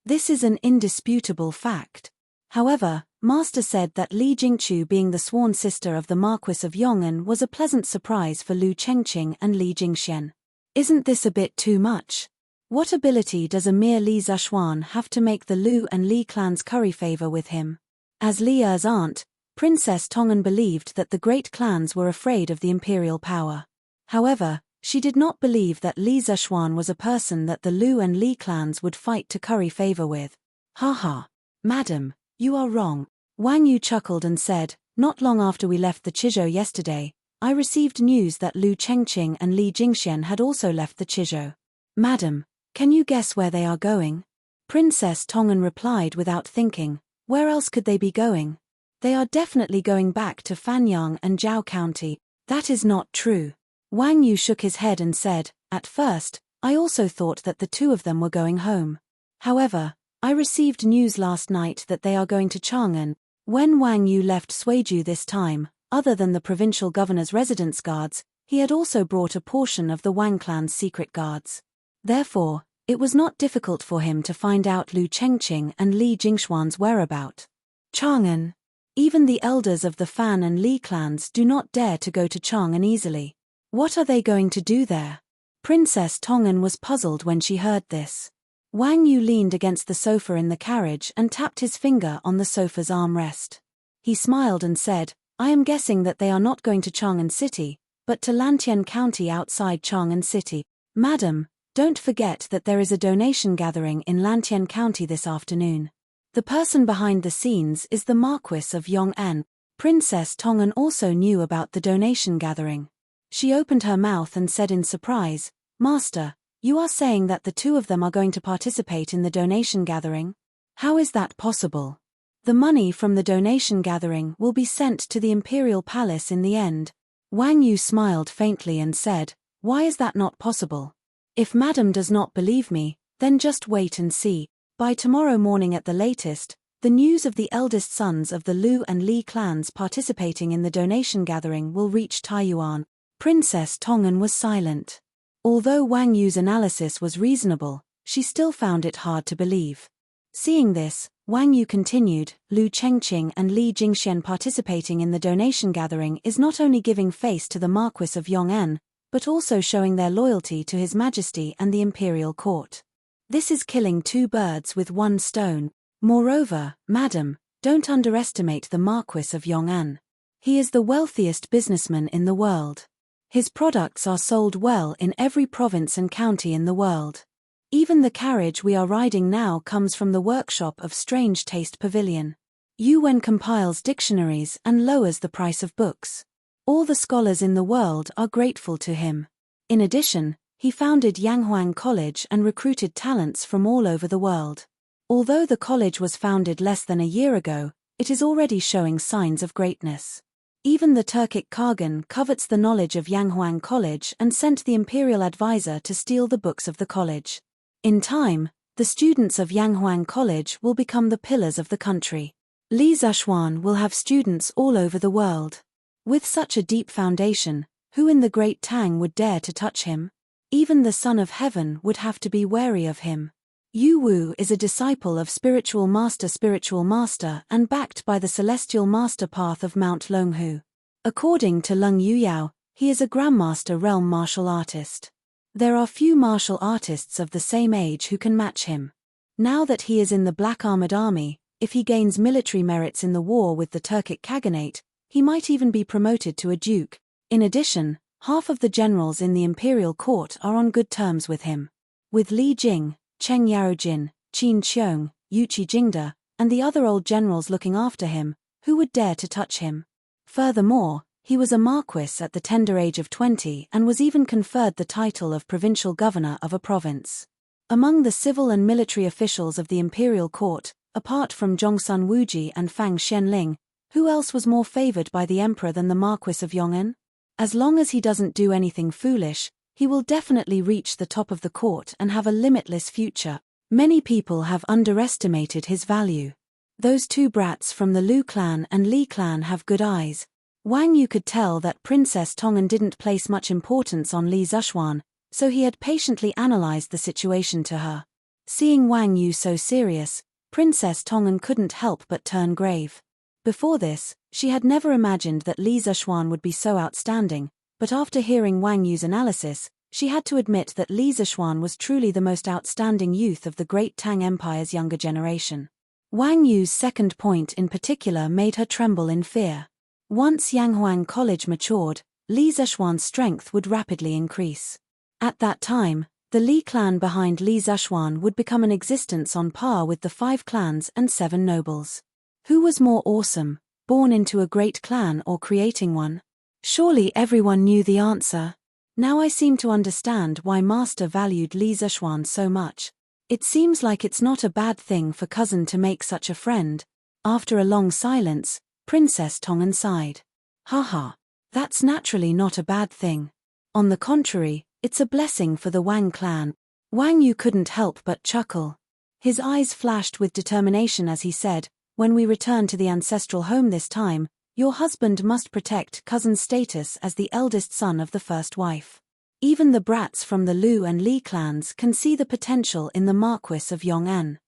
This is an indisputable fact. However, Master said that Li Jingchu being the sworn sister of the Marquis of Yong'an was a pleasant surprise for Lu Chengqing and Li Jingxian. Isn't this a bit too much? What ability does a mere Li Zishuan have to make the Lu and Li clans curry favor with him? As Li Er's aunt, Princess Tongan believed that the great clans were afraid of the imperial power. However, she did not believe that Li Zishuan was a person that the Lu and Li clans would fight to curry favor with. Haha. Madam, you are wrong. Wang Yu chuckled and said, not long after we left the Chizhou yesterday, I received news that Lu Chengqing and Li Jingxian had also left the Chizhou. Madam, can you guess where they are going? Princess Tongan replied without thinking, where else could they be going? They are definitely going back to Fanyang and Jiao County. That is not true. Wang Yu shook his head and said, at first, I also thought that the 2 of them were going home. However, I received news last night that they are going to Chang'an. When Wang Yu left Suiju this time, other than the provincial governor's residence guards, he had also brought a portion of the Wang clan's secret guards. Therefore, it was not difficult for him to find out Lu Chengqing and Li Jingxuan's whereabout. Chang'an. Even the elders of the Fan and Li clans do not dare to go to Chang'an easily. What are they going to do there? Princess Tong'an was puzzled when she heard this. Wang Yu leaned against the sofa in the carriage and tapped his finger on the sofa's armrest. He smiled and said, I am guessing that they are not going to Chang'an City, but to Lantian County outside Chang'an City. Madam, don't forget that there is a donation gathering in Lantian County this afternoon. The person behind the scenes is the Marquis of Yong'an. Princess Tong'an also knew about the donation gathering. She opened her mouth and said in surprise, Master, you are saying that the two of them are going to participate in the donation gathering? How is that possible? The money from the donation gathering will be sent to the Imperial Palace in the end. Wang Yu smiled faintly and said, Why is that not possible? If Madam does not believe me, then just wait and see. By tomorrow morning at the latest, the news of the eldest sons of the Lu and Li clans participating in the donation gathering will reach Taiyuan. Princess Tong'an was silent. Although Wang Yu's analysis was reasonable, she still found it hard to believe. Seeing this, Wang Yu continued, Lu Chengqing and Li Jingxian participating in the donation gathering is not only giving face to the Marquis of Yong'an, but also showing their loyalty to His Majesty and the imperial court. This is killing two birds with one stone. Moreover, Madam, don't underestimate the Marquis of Yong'an. He is the wealthiest businessman in the world. His products are sold well in every province and county in the world. Even the carriage we are riding now comes from the workshop of Strange Taste Pavilion. Yuwen compiles dictionaries and lowers the price of books. All the scholars in the world are grateful to him. In addition, he founded Yanghuang College and recruited talents from all over the world. Although the college was founded less than a year ago, it is already showing signs of greatness. Even the Turkic Khagan covets the knowledge of Yanghuang College and sent the imperial advisor to steal the books of the college. In time, the students of Yanghuang College will become the pillars of the country. Li Zishuan will have students all over the world. With such a deep foundation, who in the Great Tang would dare to touch him? Even the Son of Heaven would have to be wary of him. Yu Wu is a disciple of spiritual master and backed by the celestial master path of Mount Longhu. According to Lung Yuyao, he is a grandmaster realm martial artist. There are few martial artists of the same age who can match him. Now that he is in the Black Armored Army, if he gains military merits in the war with the Turkic Khaganate, he might even be promoted to a duke. In addition, half of the generals in the imperial court are on good terms with him. With Li Jing, Cheng Yaojin, Qin Qiong, Yuqi Jingda, and the other old generals looking after him, who would dare to touch him? Furthermore, he was a marquis at the tender age of 20 and was even conferred the title of provincial governor of a province. Among the civil and military officials of the imperial court, apart from Zhongsun Wuji and Fang Xianling, who else was more favored by the emperor than the Marquis of Yong'an? As long as he doesn't do anything foolish, he will definitely reach the top of the court and have a limitless future. Many people have underestimated his value. Those two brats from the Lu clan and Li clan have good eyes. Wang Yu could tell that Princess Tong'an didn't place much importance on Li Zishuan, so he had patiently analyzed the situation to her. Seeing Wang Yu so serious, Princess Tong'an couldn't help but turn grave. Before this, she had never imagined that Li Zishuan would be so outstanding, but after hearing Wang Yu's analysis, she had to admit that Li Zishuan was truly the most outstanding youth of the Great Tang Empire's younger generation. Wang Yu's second point in particular made her tremble in fear. Once Yanghuang College matured, Li Zishuan's strength would rapidly increase. At that time, the Li clan behind Li Zishuan would become an existence on par with the 5 clans and 7 nobles. Who was more awesome, born into a great clan or creating one? Surely everyone knew the answer. Now I seem to understand why Master valued Li Zishuan so much. It seems like it's not a bad thing for cousin to make such a friend. After a long silence, Princess Tong'an sighed. Haha, that's naturally not a bad thing. On the contrary, it's a blessing for the Wang clan. Wang Yu couldn't help but chuckle. His eyes flashed with determination as he said, when we return to the ancestral home this time, your husband must protect cousin's status as the eldest son of the first wife. Even the brats from the Lu and Li clans can see the potential in the Marquis of Yong'an.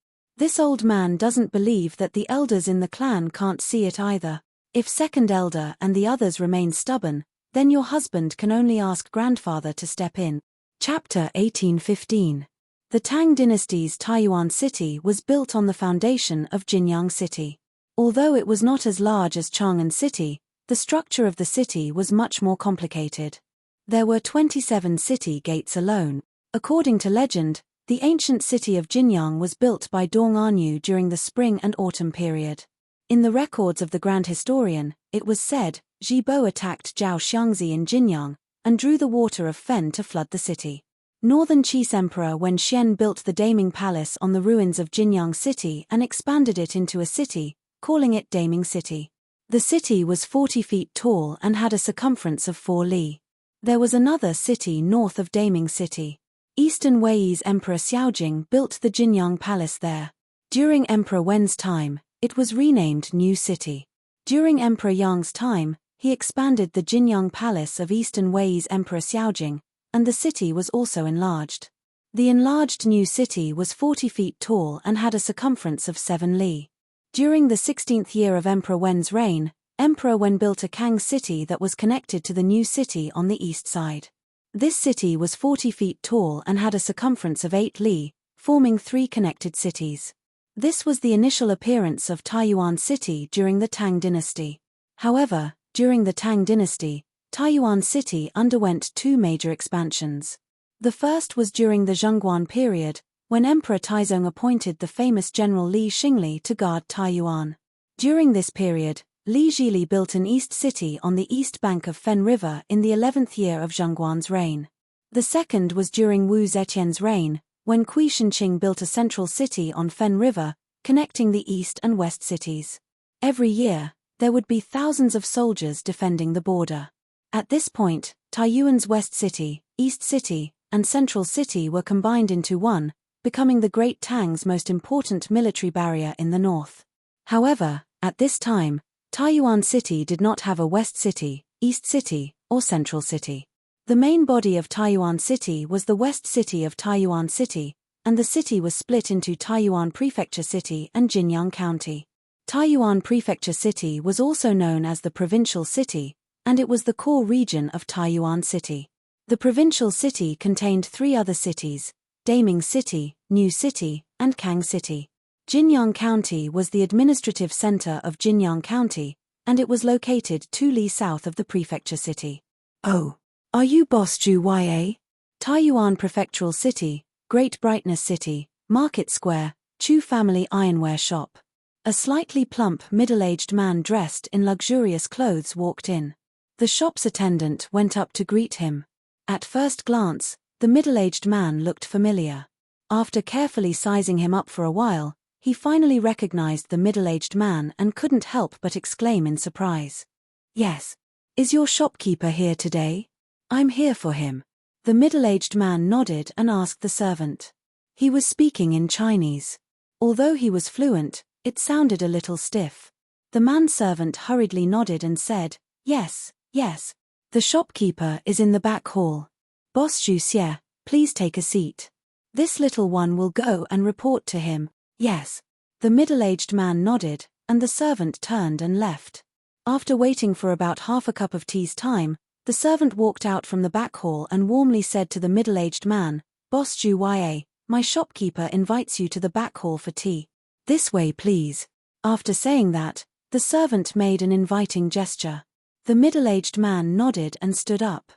This old man doesn't believe that the elders in the clan can't see it either. If second elder and the others remain stubborn, then your husband can only ask grandfather to step in. Chapter 1815. The Tang dynasty's Taiyuan city was built on the foundation of Jinyang City. Although it was not as large as Chang'an City, the structure of the city was much more complicated. There were 27 city gates alone. According to legend, the ancient city of Jinyang was built by Dong Anyu during the spring and autumn period. In the records of the Grand Historian, it was said, Jibo attacked Zhao Xiangzi in Jinyang, and drew the water of Fen to flood the city. Northern Qis Emperor Wen Xian built the Daming Palace on the ruins of Jinyang City and expanded it into a city, calling it Daming City. The city was 40 feet tall and had a circumference of 4 li. There was another city north of Daming City. Eastern Wei's Emperor Xiaojing built the Jinyang Palace there. During Emperor Wen's time, it was renamed New City. During Emperor Yang's time, he expanded the Jinyang Palace of Eastern Wei's Emperor Xiaojing, and the city was also enlarged. The enlarged New City was 40 feet tall and had a circumference of 7 li. During the 16th year of Emperor Wen's reign, Emperor Wen built a Kang city that was connected to the New City on the east side. This city was 40 feet tall and had a circumference of 8 li, forming 3 connected cities. This was the initial appearance of Taiyuan City during the Tang dynasty. However, during the Tang dynasty, Taiyuan City underwent 2 major expansions. The first was during the Zhongguan period, when Emperor Taizong appointed the famous General Li Xingli to guard Taiyuan. During this period, Li Zhili built an east city on the east bank of Fen River in the 11th year of Zhongguan's reign. The second was during Wu Zetian's reign, when Qi Shenqing built a central city on Fen River, connecting the east and west cities. Every year, there would be thousands of soldiers defending the border. At this point, Taiyuan's West City, East City, and Central City were combined into one, becoming the Great Tang's most important military barrier in the north. However, at this time, Taiyuan City did not have a West City, East City, or Central City. The main body of Taiyuan City was the West City of Taiyuan City, and the city was split into Taiyuan Prefecture City and Jinyang County. Taiyuan Prefecture City was also known as the Provincial City, and it was the core region of Taiyuan City. The Provincial City contained 3 other cities, Daming City, New City, and Kang City. Jinyang County was the administrative center of Jinyang County, and it was located 2 li south of the prefecture city. Oh, are you Boss Ju Ya? Taiyuan Prefectural City, Great Brightness City, Market Square, Chu Family Ironware Shop. A slightly plump middle-aged man dressed in luxurious clothes walked in. The shop's attendant went up to greet him. At first glance, the middle-aged man looked familiar. After carefully sizing him up for a while, he finally recognized the middle-aged man and couldn't help but exclaim in surprise. Yes. Is your shopkeeper here today? I'm here for him. The middle-aged man nodded and asked the servant. He was speaking in Chinese. Although he was fluent, it sounded a little stiff. The manservant hurriedly nodded and said, Yes, yes. The shopkeeper is in the back hall. Boss Zhu Xie, please take a seat. This little one will go and report to him. Yes. The middle-aged man nodded, and the servant turned and left. After waiting for about half a cup of tea's time, the servant walked out from the back hall and warmly said to the middle-aged man, Boss Zhu Ya, my shopkeeper invites you to the back hall for tea. This way, please. After saying that, the servant made an inviting gesture. The middle-aged man nodded and stood up.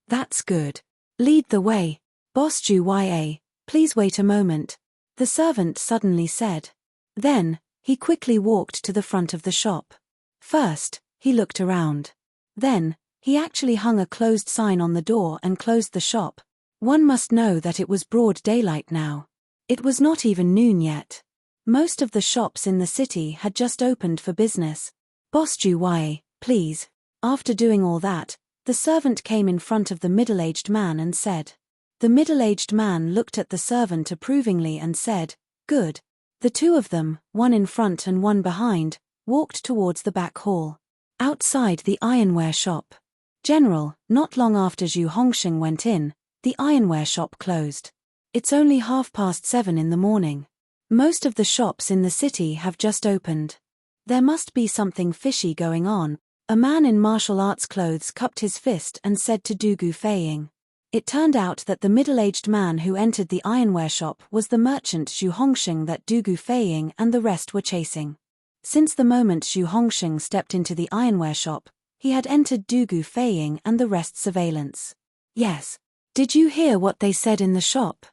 That's good. Lead the way. Boss Zhu Ya, please wait a moment, the servant suddenly said. Then, he quickly walked to the front of the shop. First, he looked around. Then, he actually hung a closed sign on the door and closed the shop. One must know that it was broad daylight now. It was not even noon yet. Most of the shops in the city had just opened for business. Boss Zhu Ya, please. After doing all that, the servant came in front of the middle-aged man and said. The middle-aged man looked at the servant approvingly and said, Good. The 2 of them, one in front and one behind, walked towards the back hall. Outside the ironware shop. General, not long after Zhu Hongsheng went in, the ironware shop closed. It's only 7:30 in the morning. Most of the shops in the city have just opened. There must be something fishy going on. A man in martial arts clothes cupped his fist and said to Du Gufeiying. It turned out that the middle-aged man who entered the ironware shop was the merchant Zhu Hongsheng that Du Gufeiying and the rest were chasing. Since the moment Zhu Hongsheng stepped into the ironware shop, he had entered Du Gufeiying and the rest's surveillance. Yes. Did you hear what they said in the shop?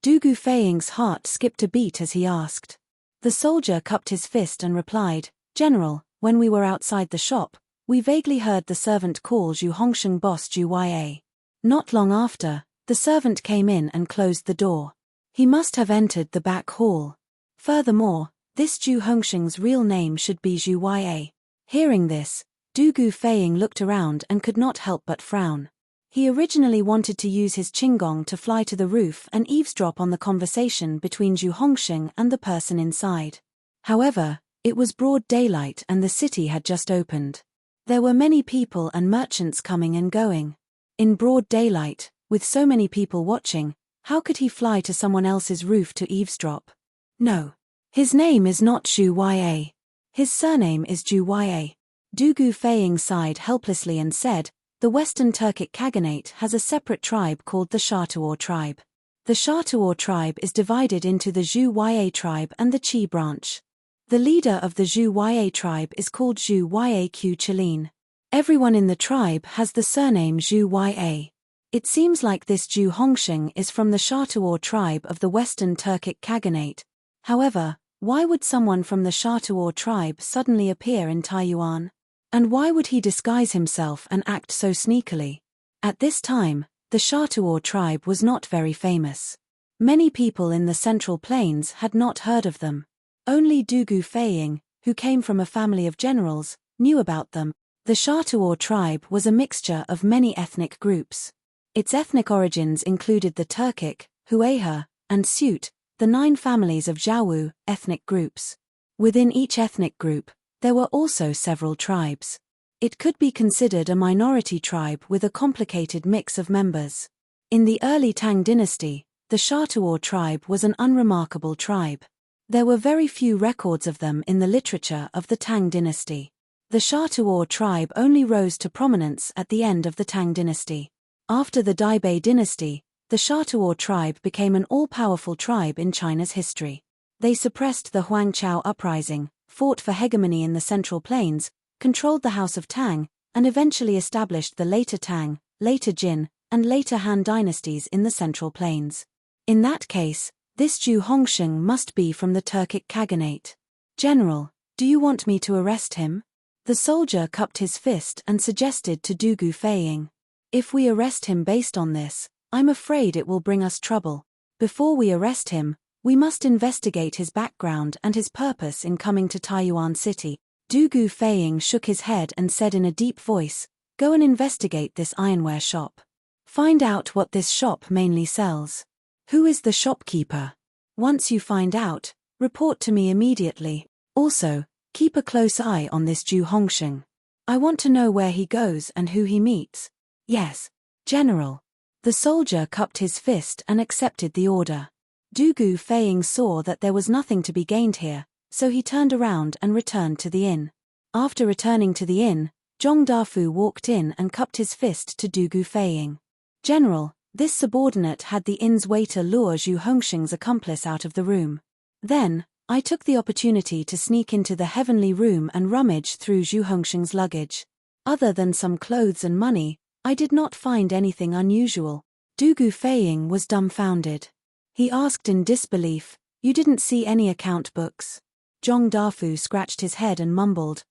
Du Gufeiying's heart skipped a beat as he asked. The soldier cupped his fist and replied, General, when we were outside the shop, we vaguely heard the servant call Zhu Hongsheng boss Zhu Ya. Not long after, the servant came in and closed the door. He must have entered the back hall. Furthermore, this Zhu Hongsheng's real name should be Zhu Ya. Hearing this, Du Gufeiying looked around and could not help but frown. He originally wanted to use his qinggong to fly to the roof and eavesdrop on the conversation between Zhu Hongsheng and the person inside. However, it was broad daylight and the city had just opened. There were many people and merchants coming and going. In broad daylight, with so many people watching, how could he fly to someone else's roof to eavesdrop? No. His name is not Zhu Ya. His surname is Zhu Ya. Du Gufeiying sighed helplessly and said, the Western Turkic Khaganate has a separate tribe called the Shatuor tribe. The Shatuor tribe is divided into the Zhu Ya tribe and the Qi branch. The leader of the Zhu Ya tribe is called Zhu Ya Q Chalin. Everyone in the tribe has the surname Zhu Ya. It seems like this Zhu Hongsheng is from the Shatuor tribe of the Western Turkic Khaganate. However, why would someone from the Shatuor tribe suddenly appear in Taiyuan? And why would he disguise himself and act so sneakily? At this time, the Shatuor tribe was not very famous. Many people in the Central Plains had not heard of them. Only Du Gufeiying, who came from a family of generals, knew about them. The Shatuor tribe was a mixture of many ethnic groups. Its ethnic origins included the Turkic, Huayhe, and Sute, the 9 families of Zhaowu ethnic groups. Within each ethnic group, there were also several tribes. It could be considered a minority tribe with a complicated mix of members. In the early Tang dynasty, the Shatuor tribe was an unremarkable tribe. There were very few records of them in the literature of the Tang dynasty. The Shatuor tribe only rose to prominence at the end of the Tang dynasty. After the Daibei dynasty, the Shatuor tribe became an all-powerful tribe in China's history. They suppressed the Huangqiao uprising, fought for hegemony in the Central Plains, controlled the House of Tang, and eventually established the later Tang, later Jin, and later Han dynasties in the Central Plains. In that case, this Zhu Hongsheng must be from the Turkic Khaganate. General, do you want me to arrest him? The soldier cupped his fist and suggested to Du Gufeiying. If we arrest him based on this, I'm afraid it will bring us trouble. Before we arrest him, we must investigate his background and his purpose in coming to Taiyuan City. Du Gufeiying shook his head and said in a deep voice, go and investigate this ironware shop. Find out what this shop mainly sells. Who is the shopkeeper? Once you find out, report to me immediately. Also, keep a close eye on this Zhu Hongsheng. I want to know where he goes and who he meets. Yes, General. The soldier cupped his fist and accepted the order. Du Gufeiying saw that there was nothing to be gained here, so he turned around and returned to the inn. After returning to the inn, Zhong Dafu walked in and cupped his fist to Du Gufeiying. General, this subordinate had the inn's waiter lure Zhu Hongsheng's accomplice out of the room. Then, I took the opportunity to sneak into the heavenly room and rummage through Zhu Hongsheng's luggage. Other than some clothes and money, I did not find anything unusual. Du Gufeiying was dumbfounded. He asked in disbelief, you didn't see any account books? Zhong Dafu scratched his head and mumbled,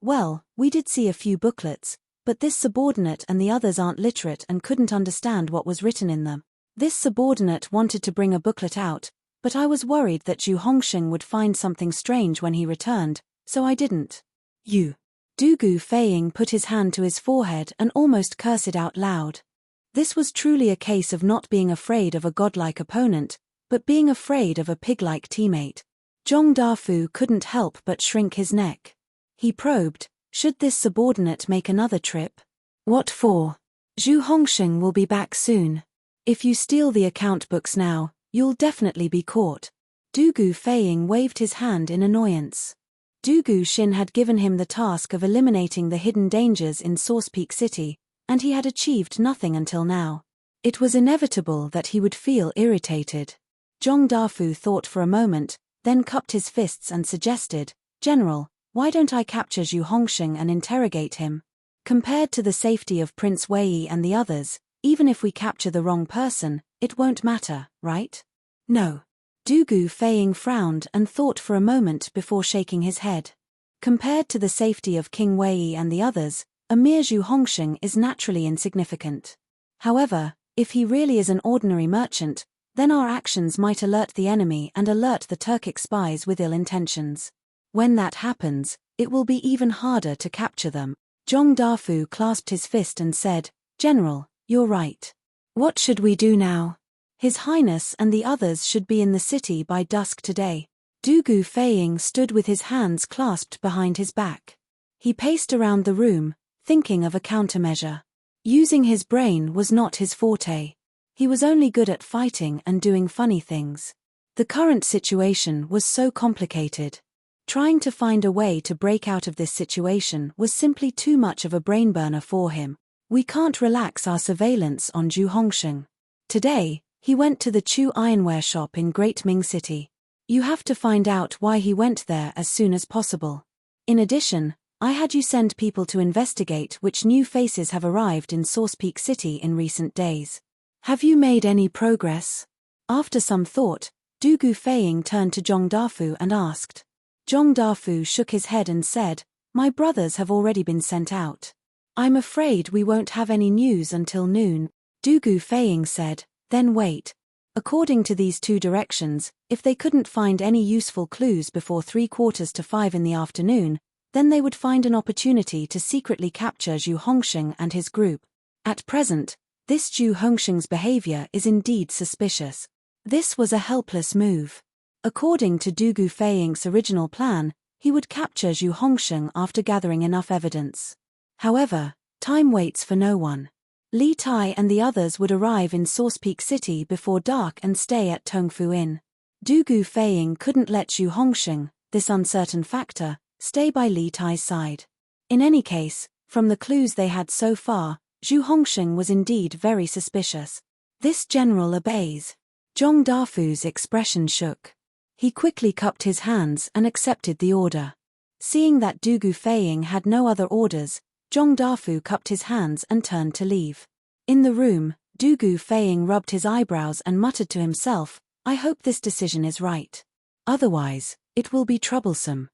well, we did see a few booklets, but this subordinate and the others aren't literate and couldn't understand what was written in them. This subordinate wanted to bring a booklet out, but I was worried that Zhu Hongsheng would find something strange when he returned, so I didn't. You. Du Gufeiying put his hand to his forehead and almost cursed out loud. This was truly a case of not being afraid of a godlike opponent, but being afraid of a pig-like teammate. Zhong Dafu couldn't help but shrink his neck. He probed, should this subordinate make another trip? What for? Zhu Hongsheng will be back soon. If you steal the account books now, you'll definitely be caught. Dugu Feiying waved his hand in annoyance. Dugu Xin had given him the task of eliminating the hidden dangers in Source Peak City, and he had achieved nothing until now. It was inevitable that he would feel irritated. Zhong Dafu thought for a moment, then cupped his fists and suggested, "General, why don't I capture Zhu Hongsheng and interrogate him? Compared to the safety of Prince Wei and the others, even if we capture the wrong person, it won't matter, right?" "No." Dugu Feiying frowned and thought for a moment before shaking his head. Compared to the safety of King Wei and the others, a mere Zhu Hongsheng is naturally insignificant. However, if he really is an ordinary merchant, then our actions might alert the enemy and alert the Turkic spies with ill intentions. When that happens, it will be even harder to capture them. Zhong Dafu clasped his fist and said, "General, you're right. What should we do now? His Highness and the others should be in the city by dusk today." Dugu Feiying stood with his hands clasped behind his back. He paced around the room, thinking of a countermeasure. Using his brain was not his forte. He was only good at fighting and doing funny things. The current situation was so complicated. Trying to find a way to break out of this situation was simply too much of a brain burner for him. "We can't relax our surveillance on Zhu Hongsheng. Today, he went to the Chu Ironware shop in Great Ming City. You have to find out why he went there as soon as possible. In addition, I had you send people to investigate which new faces have arrived in Source Peak City in recent days. Have you made any progress?" After some thought, Dugu Feiying turned to Zhong Dafu and asked. Zhong Dafu shook his head and said, "My brothers have already been sent out. I'm afraid we won't have any news until noon." Dugu Feiying said, "Then wait. According to these two directions, if they couldn't find any useful clues before 4:45 in the afternoon, then they would find an opportunity to secretly capture Zhu Hongsheng and his group. At present, this Zhu Hongsheng's behavior is indeed suspicious." This was a helpless move. According to Dugu Feiying's original plan, he would capture Zhu Hongsheng after gathering enough evidence. However, time waits for no one. Li Tai and the others would arrive in Source Peak City before dark and stay at Tongfu Inn. Dugu Feiying couldn't let Zhu Hongsheng, this uncertain factor, stay by Li Tai's side. In any case, from the clues they had so far, Zhu Hongsheng was indeed very suspicious. "This general obeys." Zhong Dafu's expression shook. He quickly cupped his hands and accepted the order. Seeing that Dugu Feiying had no other orders, Zhong Dafu cupped his hands and turned to leave. In the room, Dugu Feiying rubbed his eyebrows and muttered to himself, "I hope this decision is right. Otherwise, it will be troublesome."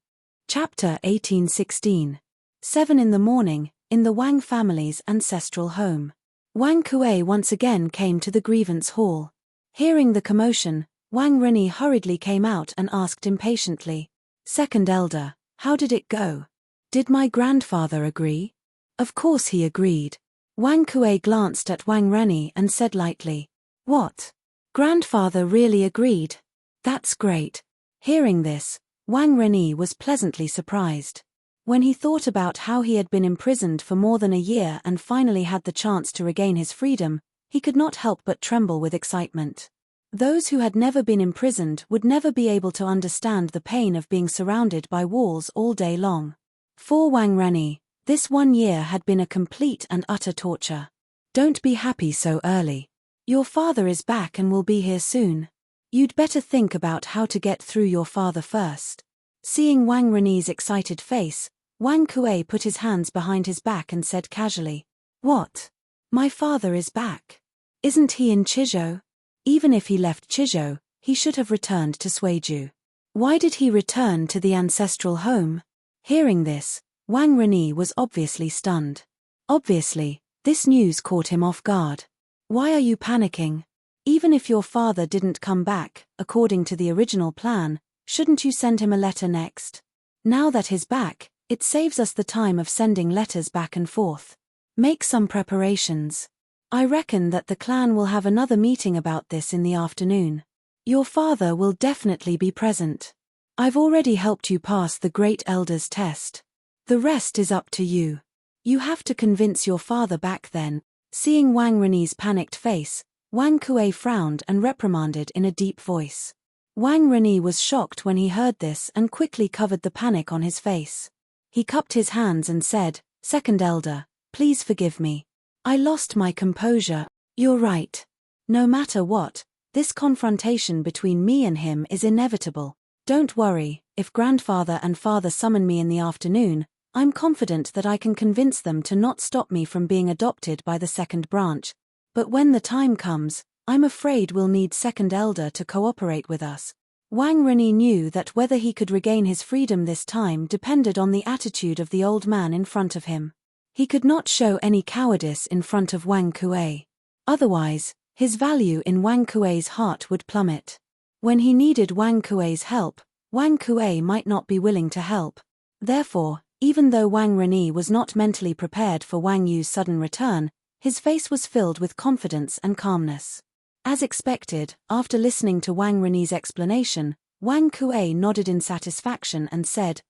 Chapter 1816. 7 in the morning, in the Wang family's ancestral home. Wang Kuei once again came to the grievance hall. Hearing the commotion, Wang Reni hurriedly came out and asked impatiently, "Second elder, how did it go? Did my grandfather agree?" "Of course he agreed." Wang Kuei glanced at Wang Reni and said lightly, "What? Grandfather really agreed? That's great." Hearing this, Wang Reni was pleasantly surprised. When he thought about how he had been imprisoned for more than a year and finally had the chance to regain his freedom, he could not help but tremble with excitement. Those who had never been imprisoned would never be able to understand the pain of being surrounded by walls all day long. For Wang Reni, this 1 year had been a complete and utter torture. "Don't be happy so early. Your father is back and will be here soon. You'd better think about how to get through your father first." Seeing Wang Reni's excited face, Wang Kuei put his hands behind his back and said casually, "What? My father is back. Isn't he in Chizhou? Even if he left Chizhou, he should have returned to Suiju. Why did he return to the ancestral home?" Hearing this, Wang Reni was obviously stunned. Obviously, this news caught him off guard. "Why are you panicking? Even if your father didn't come back, according to the original plan, shouldn't you send him a letter next? Now that he's back, it saves us the time of sending letters back and forth. Make some preparations. I reckon that the clan will have another meeting about this in the afternoon. Your father will definitely be present. I've already helped you pass the Great Elder's test. The rest is up to you. You have to convince your father back then." Seeing Wang Reni's panicked face, Wang Kuei frowned and reprimanded in a deep voice. Wang Reni was shocked when he heard this and quickly covered the panic on his face. He cupped his hands and said, "Second elder, please forgive me. I lost my composure." "You're right. No matter what, this confrontation between me and him is inevitable. Don't worry, if grandfather and father summon me in the afternoon, I'm confident that I can convince them to not stop me from being adopted by the second branch. But when the time comes, I'm afraid we'll need second elder to cooperate with us." Wang Reni knew that whether he could regain his freedom this time depended on the attitude of the old man in front of him. He could not show any cowardice in front of Wang Kuei. Otherwise, his value in Wang Kuei's heart would plummet. When he needed Wang Kuei's help, Wang Kuei might not be willing to help. Therefore, even though Wang Reni was not mentally prepared for Wang Yu's sudden return, his face was filled with confidence and calmness. As expected, after listening to Wang Reni's explanation, Wang Kuei nodded in satisfaction and said,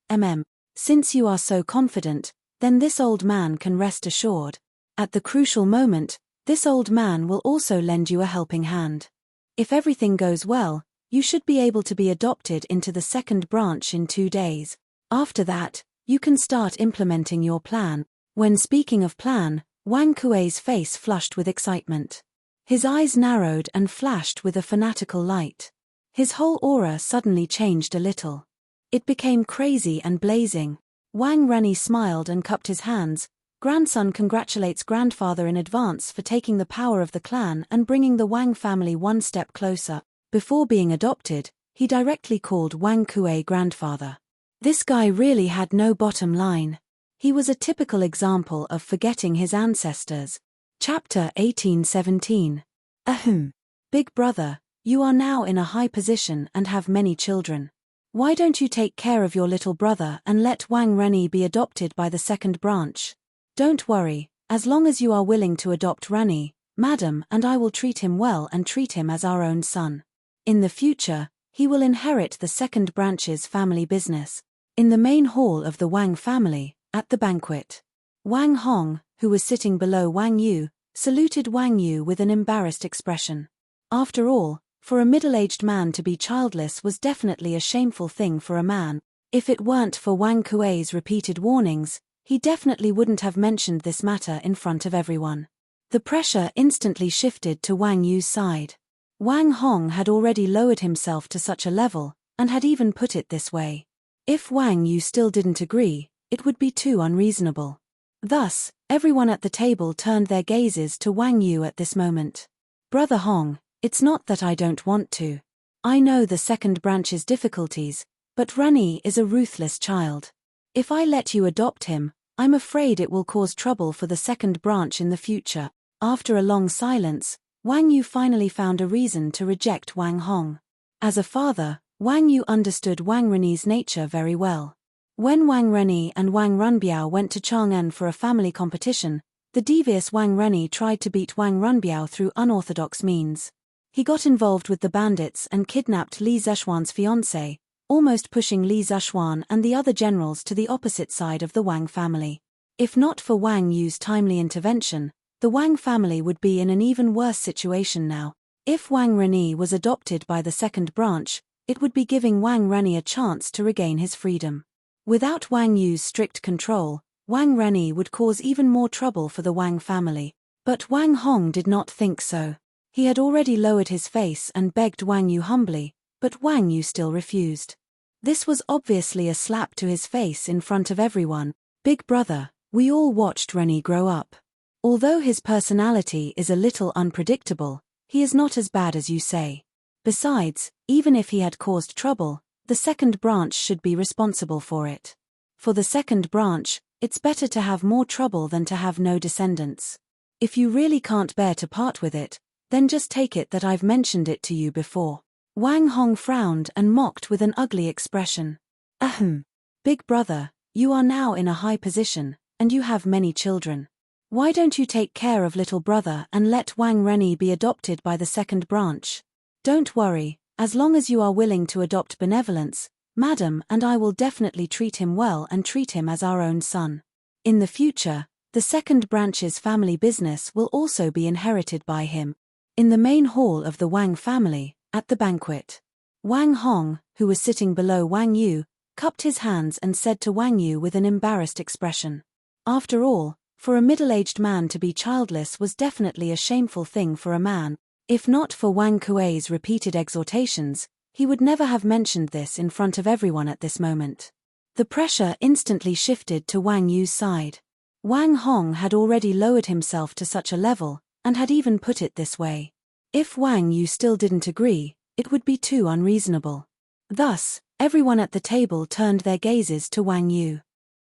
Since you are so confident, then this old man can rest assured. At the crucial moment, this old man will also lend you a helping hand. If everything goes well, you should be able to be adopted into the second branch in 2 days. After that, you can start implementing your plan." When speaking of plan, Wang Kuei's face flushed with excitement. His eyes narrowed and flashed with a fanatical light. His whole aura suddenly changed a little. It became crazy and blazing. Wang Reni smiled and cupped his hands. Grandson congratulates grandfather in advance for taking the power of the clan and bringing the Wang family one step closer. Before being adopted, he directly called Wang Kuei grandfather. This guy really had no bottom line. He was a typical example of forgetting his ancestors. Chapter 18:17. Ahem. Big brother, you are now in a high position and have many children. Why don't you take care of your little brother and let Wang Reni be adopted by the second branch? Don't worry, as long as you are willing to adopt Reni, madam, and I will treat him well and treat him as our own son. In the future, he will inherit the second branch's family business. In the main hall of the Wang family, at the banquet, Wang Hong, who was sitting below Wang Yu, saluted Wang Yu with an embarrassed expression. After all, for a middle-aged man to be childless was definitely a shameful thing for a man. If it weren't for Wang Kuei's repeated warnings, he definitely wouldn't have mentioned this matter in front of everyone. The pressure instantly shifted to Wang Yu's side. Wang Hong had already lowered himself to such a level, and had even put it this way. If Wang Yu still didn't agree, it would be too unreasonable. Thus, everyone at the table turned their gazes to Wang Yu at this moment. "Brother Hong, it's not that I don't want to. I know the second branch's difficulties, but Reni is a ruthless child. If I let you adopt him, I'm afraid it will cause trouble for the second branch in the future." After a long silence, Wang Yu finally found a reason to reject Wang Hong. As a father, Wang Yu understood Wang Reni's nature very well. When Wang Reni and Wang Runbiao went to Chang'an for a family competition, the devious Wang Reni tried to beat Wang Runbiao through unorthodox means. He got involved with the bandits and kidnapped Li Zeshuan's fiancée, almost pushing Li Zeshuan and the other generals to the opposite side of the Wang family. If not for Wang Yu's timely intervention, the Wang family would be in an even worse situation now. If Wang Reni was adopted by the second branch, it would be giving Wang Reni a chance to regain his freedom. Without Wang Yu's strict control, Wang Reni would cause even more trouble for the Wang family. But Wang Hong did not think so. He had already lowered his face and begged Wang Yu humbly, but Wang Yu still refused. This was obviously a slap to his face in front of everyone. "Big brother, we all watched Reni grow up. Although his personality is a little unpredictable, he is not as bad as you say. Besides, even if he had caused trouble, the second branch should be responsible for it. For the second branch, it's better to have more trouble than to have no descendants. If you really can't bear to part with it, then just take it that I've mentioned it to you before." Wang Hong frowned and mocked with an ugly expression. "Ahem. Big brother, you are now in a high position, and you have many children. Why don't you take care of little brother and let Wang Reni be adopted by the second branch? Don't worry, as long as you are willing to adopt benevolence, madam, and I will definitely treat him well and treat him as our own son. In the future, the second branch's family business will also be inherited by him." In the main hall of the Wang family, at the banquet, Wang Hong, who was sitting below Wang Yu, cupped his hands and said to Wang Yu with an embarrassed expression. After all, for a middle-aged man to be childless was definitely a shameful thing for a man. If not for Wang Kuei's repeated exhortations, he would never have mentioned this in front of everyone at this moment. The pressure instantly shifted to Wang Yu's side. Wang Hong had already lowered himself to such a level, and had even put it this way. If Wang Yu still didn't agree, it would be too unreasonable. Thus, everyone at the table turned their gazes to Wang Yu.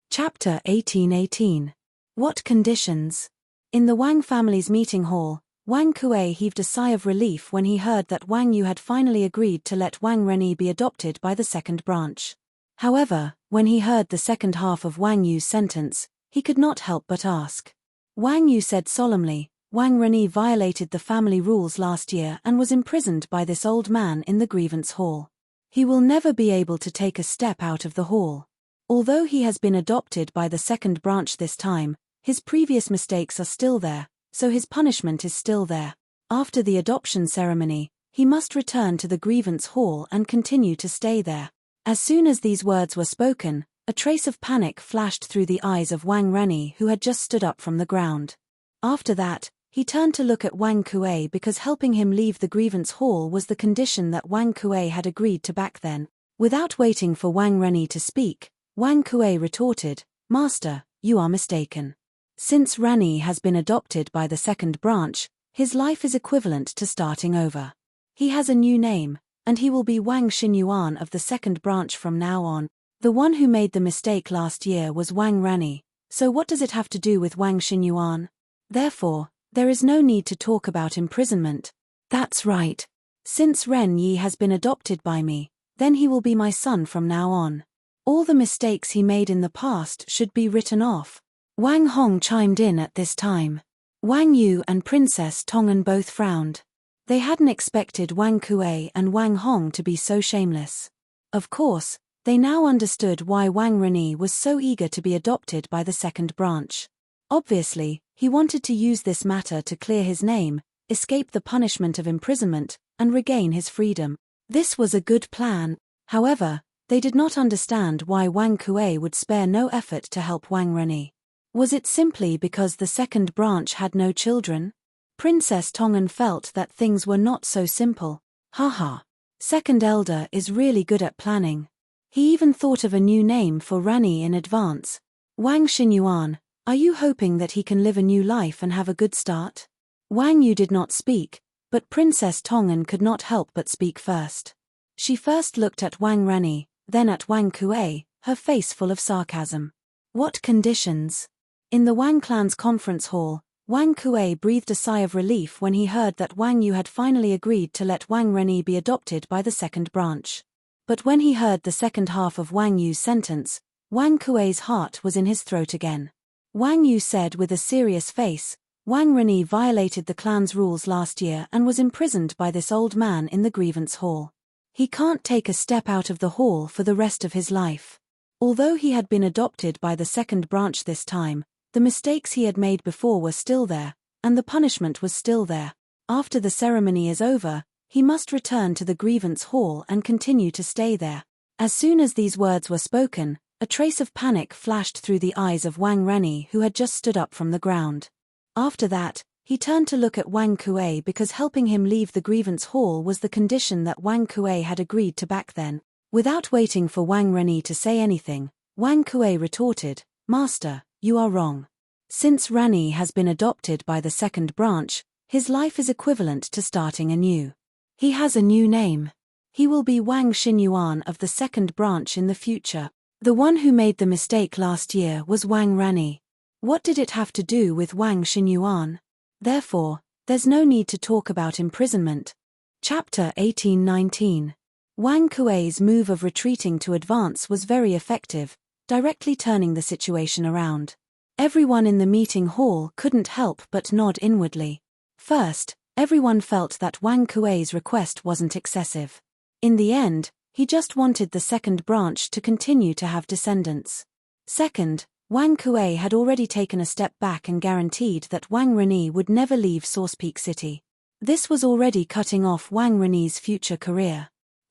Chapter 1818. What conditions? In the Wang family's meeting hall, Wang Kuei heaved a sigh of relief when he heard that Wang Yu had finally agreed to let Wang Renyi be adopted by the second branch. However, when he heard the second half of Wang Yu's sentence, he could not help but ask. Wang Yu said solemnly, Wang Renyi violated the family rules last year and was imprisoned by this old man in the grievance hall. He will never be able to take a step out of the hall. Although he has been adopted by the second branch this time, his previous mistakes are still there, so his punishment is still there. After the adoption ceremony, he must return to the grievance hall and continue to stay there. As soon as these words were spoken, a trace of panic flashed through the eyes of Wang Renyi, who had just stood up from the ground. After that, he turned to look at Wang Kuei because helping him leave the grievance hall was the condition that Wang Kuei had agreed to back then. Without waiting for Wang Renyi to speak, Wang Kuei retorted, Master, you are mistaken. Since Renyi has been adopted by the second branch, his life is equivalent to starting over. He has a new name, and he will be Wang Xinyuan of the second branch from now on. The one who made the mistake last year was Wang Renyi, so what does it have to do with Wang Xinyuan? Therefore, there is no need to talk about imprisonment. That's right. Since Renyi has been adopted by me, then he will be my son from now on. All the mistakes he made in the past should be written off. Wang Hong chimed in at this time. Wang Yu and Princess Tong'an both frowned. They hadn't expected Wang Kuei and Wang Hong to be so shameless. Of course, they now understood why Wang Renyi was so eager to be adopted by the second branch. Obviously, he wanted to use this matter to clear his name, escape the punishment of imprisonment, and regain his freedom. This was a good plan. However, they did not understand why Wang Kuei would spare no effort to help Wang Renyi. Was it simply because the second branch had no children? Princess Tong'an felt that things were not so simple. Haha. Second elder is really good at planning. He even thought of a new name for Renyi in advance. Wang Xinyuan, are you hoping that he can live a new life and have a good start? Wang Yu did not speak, but Princess Tong'an could not help but speak first. She first looked at Wang Renyi, then at Wang Kuei, her face full of sarcasm. What conditions? In the Wang clan's conference hall, Wang Kuei breathed a sigh of relief when he heard that Wang Yu had finally agreed to let Wang Renyi be adopted by the second branch. But when he heard the second half of Wang Yu's sentence, Wang Kuei's heart was in his throat again. Wang Yu said with a serious face, Wang Renyi violated the clan's rules last year and was imprisoned by this old man in the grievance hall. He can't take a step out of the hall for the rest of his life. Although he had been adopted by the second branch this time, the mistakes he had made before were still there, and the punishment was still there. After the ceremony is over, he must return to the grievance hall and continue to stay there. As soon as these words were spoken, a trace of panic flashed through the eyes of Wang Renyi, who had just stood up from the ground. After that, he turned to look at Wang Kuei because helping him leave the grievance hall was the condition that Wang Kuei had agreed to back then. Without waiting for Wang Renyi to say anything, Wang Kuei retorted, Master, you are wrong. Since Renyi has been adopted by the second branch, his life is equivalent to starting anew. He has a new name. He will be Wang Xinyuan of the second branch in the future. The one who made the mistake last year was Wang Renyi. What did it have to do with Wang Xinyuan? Therefore, there's no need to talk about imprisonment. Chapter 1819. Wang Kuei's move of retreating to advance was very effective, directly turning the situation around. Everyone in the meeting hall couldn't help but nod inwardly. First, everyone felt that Wang Kuei's request wasn't excessive. In the end, he just wanted the second branch to continue to have descendants. Second, Wang Kuei had already taken a step back and guaranteed that Wang Renyi would never leave Source Peak City. This was already cutting off Wang Renyi's future career.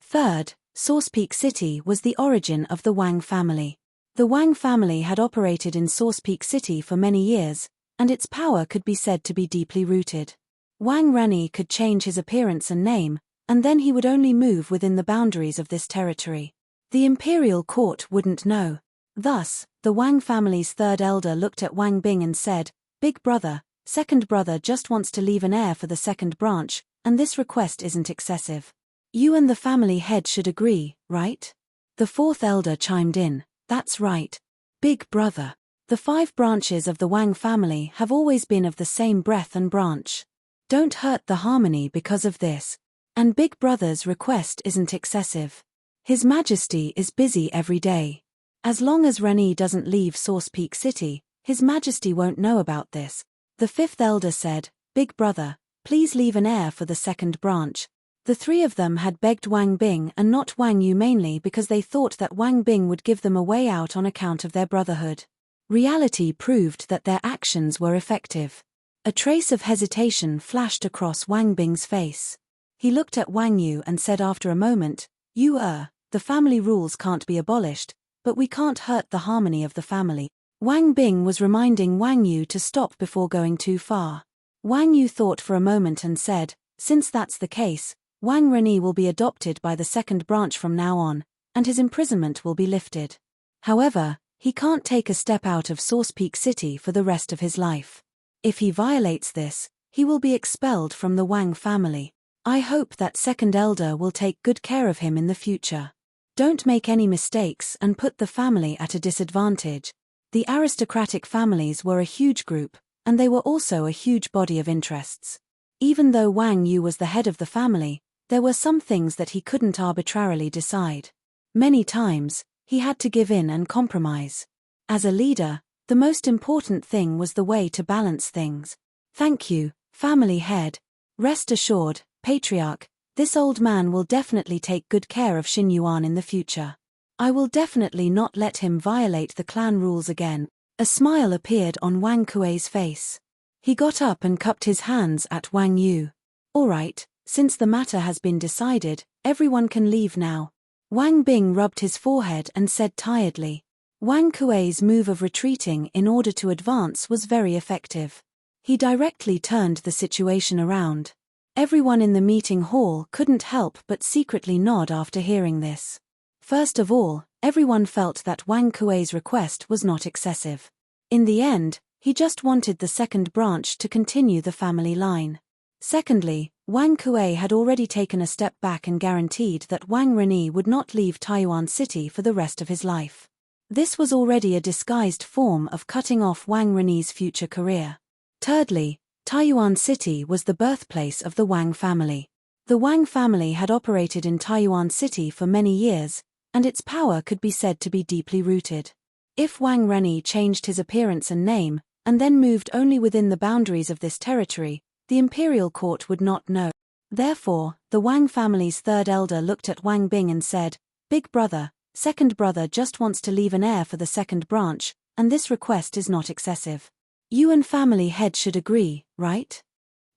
Third, Source Peak City was the origin of the Wang family. The Wang family had operated in Source Peak City for many years, and its power could be said to be deeply rooted. Wang Renyi could change his appearance and name, and then he would only move within the boundaries of this territory. The imperial court wouldn't know. Thus, the Wang family's third elder looked at Wang Bing and said, "Big brother, second brother just wants to leave an heir for the second branch, and this request isn't excessive. You and the family head should agree, right?" The fourth elder chimed in, "That's right. Big brother. The 5 branches of the Wang family have always been of the same breadth and branch. Don't hurt the harmony because of this. And Big brother's request isn't excessive. His Majesty is busy every day. As long as Renyi doesn't leave Source Peak City, His Majesty won't know about this." The fifth elder said, "Big brother, please leave an heir for the second branch." The 3 of them had begged Wang Bing and not Wang Yu mainly because they thought that Wang Bing would give them a way out on account of their brotherhood. Reality proved that their actions were effective. A trace of hesitation flashed across Wang Bing's face. He looked at Wang Yu and said after a moment, The family rules can't be abolished, but we can't hurt the harmony of the family." Wang Bing was reminding Wang Yu to stop before going too far. Wang Yu thought for a moment and said, "Since that's the case, Wang Renyi will be adopted by the second branch from now on, and his imprisonment will be lifted. However, he can't take a step out of Source Peak City for the rest of his life. If he violates this, he will be expelled from the Wang family. I hope that second elder will take good care of him in the future. Don't make any mistakes and put the family at a disadvantage." The aristocratic families were a huge group, and they were also a huge body of interests. Even though Wang Yu was the head of the family, there were some things that he couldn't arbitrarily decide. Many times, he had to give in and compromise. As a leader, the most important thing was the way to balance things. "Thank you, family head. Rest assured, patriarch, this old man will definitely take good care of Xin Yuan in the future. I will definitely not let him violate the clan rules again." A smile appeared on Wang Kuei's face. He got up and cupped his hands at Wang Yu. "All right, since the matter has been decided, everyone can leave now." Wang Bing rubbed his forehead and said tiredly. Wang Kuei's move of retreating in order to advance was very effective. He directly turned the situation around. Everyone in the meeting hall couldn't help but secretly nod after hearing this. First of all, everyone felt that Wang Kuei's request was not excessive. In the end, he just wanted the second branch to continue the family line. Secondly, Wang Kuei had already taken a step back and guaranteed that Wang Renyi would not leave Taiyuan City for the rest of his life. This was already a disguised form of cutting off Wang Renyi's future career. Thirdly, Taiyuan City was the birthplace of the Wang family. The Wang family had operated in Taiyuan City for many years, and its power could be said to be deeply rooted. If Wang Renyi changed his appearance and name, and then moved only within the boundaries of this territory, the imperial court would not know. Therefore, the Wang family's third elder looked at Wang Bing and said, "Big brother, second brother just wants to leave an heir for the second branch, and this request is not excessive. You and family head should agree, right?"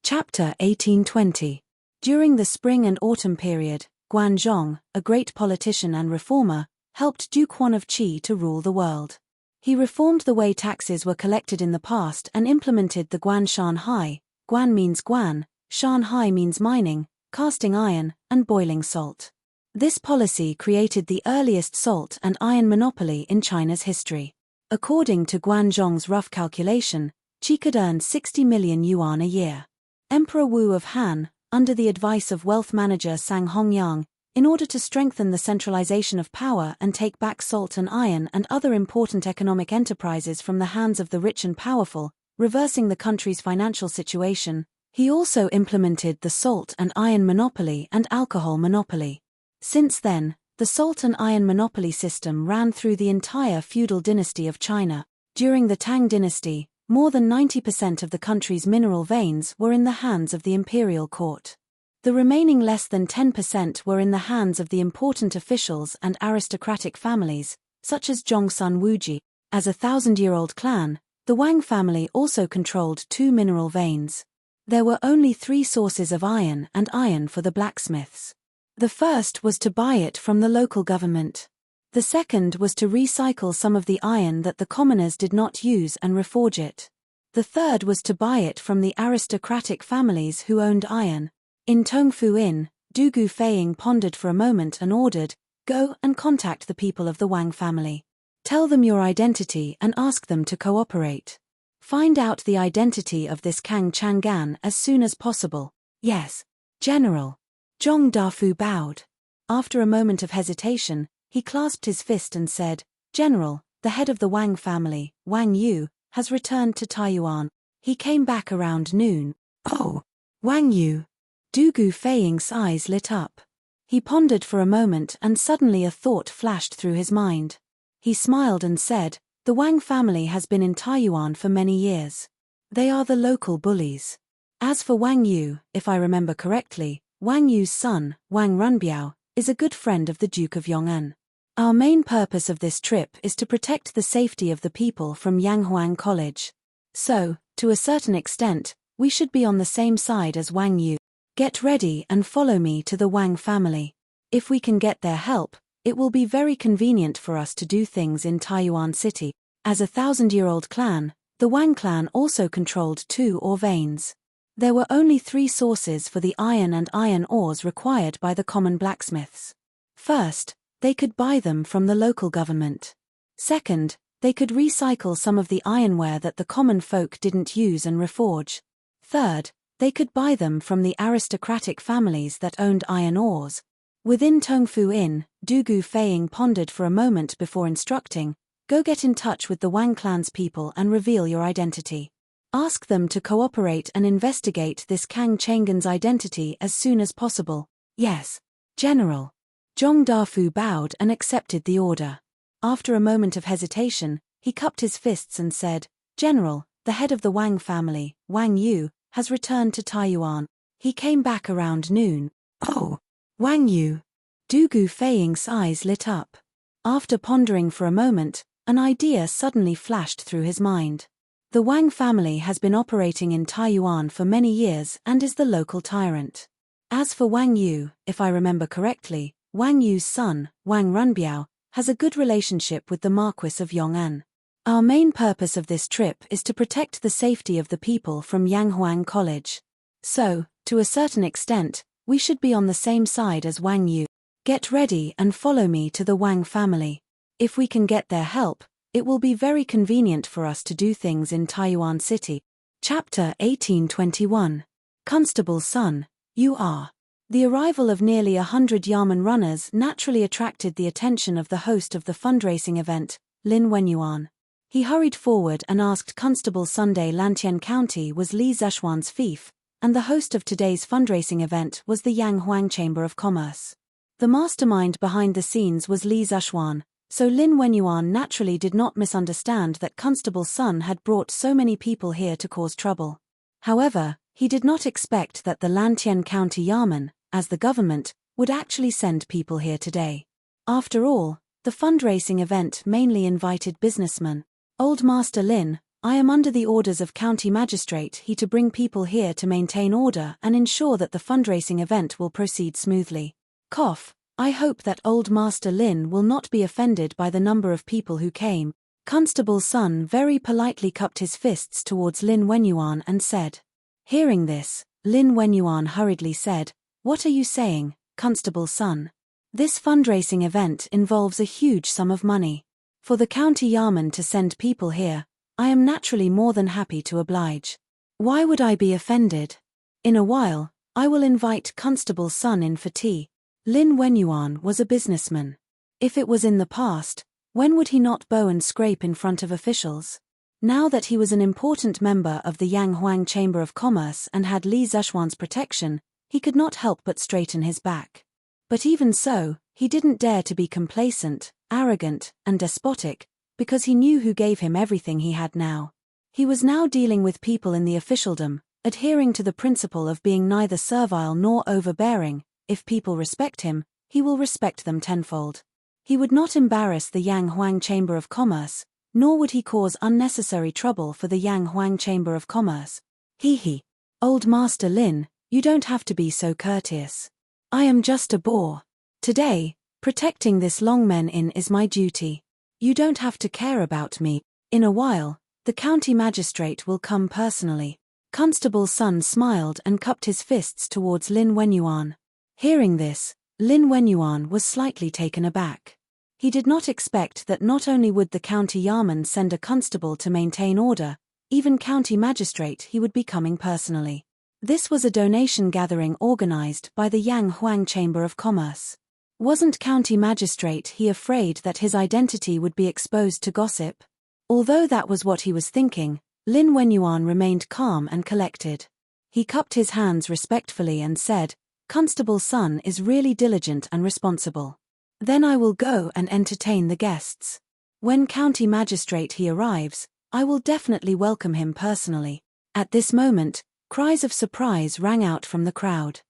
Chapter 1820. During the spring and autumn period, Guan Zhong, a great politician and reformer, helped Duke Huan of Qi to rule the world. He reformed the way taxes were collected in the past and implemented the Guan Shan Hai. Guan means Guan, Shan Hai means mining, casting iron, and boiling salt. This policy created the earliest salt and iron monopoly in China's history. According to Guan Zhong's rough calculation, Qi could earn 60 million yuan a year. Emperor Wu of Han, under the advice of wealth manager Sang Hongyang, in order to strengthen the centralization of power and take back salt and iron and other important economic enterprises from the hands of the rich and powerful, reversing the country's financial situation, he also implemented the salt and iron monopoly and alcohol monopoly. Since then, the salt and iron monopoly system ran through the entire feudal dynasty of China. During the Tang dynasty, more than 90% of the country's mineral veins were in the hands of the imperial court. The remaining less than 10% were in the hands of the important officials and aristocratic families, such as Zhongsun Wuji. As a 1,000-year-old clan, the Wang family also controlled 2 mineral veins. There were only 3 sources of iron and iron for the blacksmiths. The first was to buy it from the local government. The second was to recycle some of the iron that the commoners did not use and reforge it. The third was to buy it from the aristocratic families who owned iron. In Tongfu Inn, Du Gufeiying pondered for a moment and ordered, "Go and contact the people of the Wang family. Tell them your identity and ask them to cooperate. Find out the identity of this Kang Chang'an as soon as possible." "Yes, General." Zhong Dafu bowed. After a moment of hesitation, he clasped his fist and said, "General, the head of the Wang family, Wang Yu, has returned to Taiyuan. He came back around noon." "Oh, Wang Yu." Du Gufeiying's eyes lit up. He pondered for a moment and suddenly a thought flashed through his mind. He smiled and said, "The Wang family has been in Taiyuan for many years. They are the local bullies. As for Wang Yu, if I remember correctly, Wang Yu's son, Wang Runbiao, is a good friend of the Duke of Yong'an. Our main purpose of this trip is to protect the safety of the people from Yanghuang College. So, to a certain extent, we should be on the same side as Wang Yu. Get ready and follow me to the Wang family. If we can get their help, it will be very convenient for us to do things in Taiyuan City." As a 1,000-year-old clan, the Wang clan also controlled two ore veins. There were only 3 sources for the iron and iron ores required by the common blacksmiths. First, they could buy them from the local government. Second, they could recycle some of the ironware that the common folk didn't use and reforge. Third, they could buy them from the aristocratic families that owned iron ores. Within Tongfu Inn, Du Gufeiying pondered for a moment before instructing, "Go get in touch with the Wang clan's people and reveal your identity. Ask them to cooperate and investigate this Kang Chang'an's identity as soon as possible." "Yes, General." Zhong Dafu bowed and accepted the order. After a moment of hesitation, he cupped his fists and said, "General, the head of the Wang family, Wang Yu, has returned to Taiyuan. He came back around noon." "Oh, Wang Yu." Du Gufeiying's eyes lit up. After pondering for a moment, an idea suddenly flashed through his mind. The Wang family has been operating in Taiyuan for many years and is the local tyrant. As for Wang Yu, if I remember correctly, Wang Yu's son, Wang Runbiao, has a good relationship with the Marquis of Yong'an. Our main purpose of this trip is to protect the safety of the people from Yanghuang College. So, to a certain extent, we should be on the same side as Wang Yu. Get ready and follow me to the Wang family. If we can get their help, it will be very convenient for us to do things in Taiyuan City. Chapter 1821. Constable's Son, You Are. The arrival of nearly 100 Yamen runners naturally attracted the attention of the host of the fundraising event, Lin Wenyuan. He hurried forward and asked Constable Sunday Lantien County was Li Zeshuan's fief, and the host of today's fundraising event was the Yanghuang Chamber of Commerce. The mastermind behind the scenes was Li Zeshuan, so Lin Wenyuan naturally did not misunderstand that Constable's son had brought so many people here to cause trouble. However, he did not expect that the Lantien County Yamen, as the government, would actually send people here today. After all, the fundraising event mainly invited businessmen. "Old Master Lin, I am under the orders of County Magistrate he to bring people here to maintain order and ensure that the fundraising event will proceed smoothly. Cough, I hope that Old Master Lin will not be offended by the number of people who came." Constable's son very politely cupped his fists towards Lin Wenyuan and said. Hearing this, Lin Wenyuan hurriedly said, "What are you saying, Constable's son? This fundraising event involves a huge sum of money. For the county Yamen to send people here, I am naturally more than happy to oblige. Why would I be offended? In a while, I will invite Constable's son in for tea." Lin Wenyuan was a businessman. If it was in the past, when would he not bow and scrape in front of officials? Now that he was an important member of the Yanghuang Chamber of Commerce and had Li Zeshuan's protection, he could not help but straighten his back. But even so, he didn't dare to be complacent, arrogant, and despotic, because he knew who gave him everything he had now. He was now dealing with people in the officialdom, adhering to the principle of being neither servile nor overbearing. If people respect him, he will respect them tenfold. He would not embarrass the Yanghuang Chamber of Commerce, nor would he cause unnecessary trouble for the Yanghuang Chamber of Commerce. He. Old Master Lin, you don't have to be so courteous. I am just a boor. Today, protecting this Longmen Inn is my duty. You don't have to care about me. In a while, the county magistrate will come personally. Constable's son smiled and cupped his fists towards Lin Wenyuan. Hearing this, Lin Wenyuan was slightly taken aback. He did not expect that not only would the county Yarman send a constable to maintain order, even county magistrate he would be coming personally. This was a donation gathering organized by the Yang Huang Chamber of Commerce. Wasn't county magistrate he afraid that his identity would be exposed to gossip? Although that was what he was thinking, Lin Wenyuan remained calm and collected. He cupped his hands respectfully and said, Constable's son is really diligent and responsible. Then I will go and entertain the guests. When county magistrate he arrives, I will definitely welcome him personally. At this moment, cries of surprise rang out from the crowd.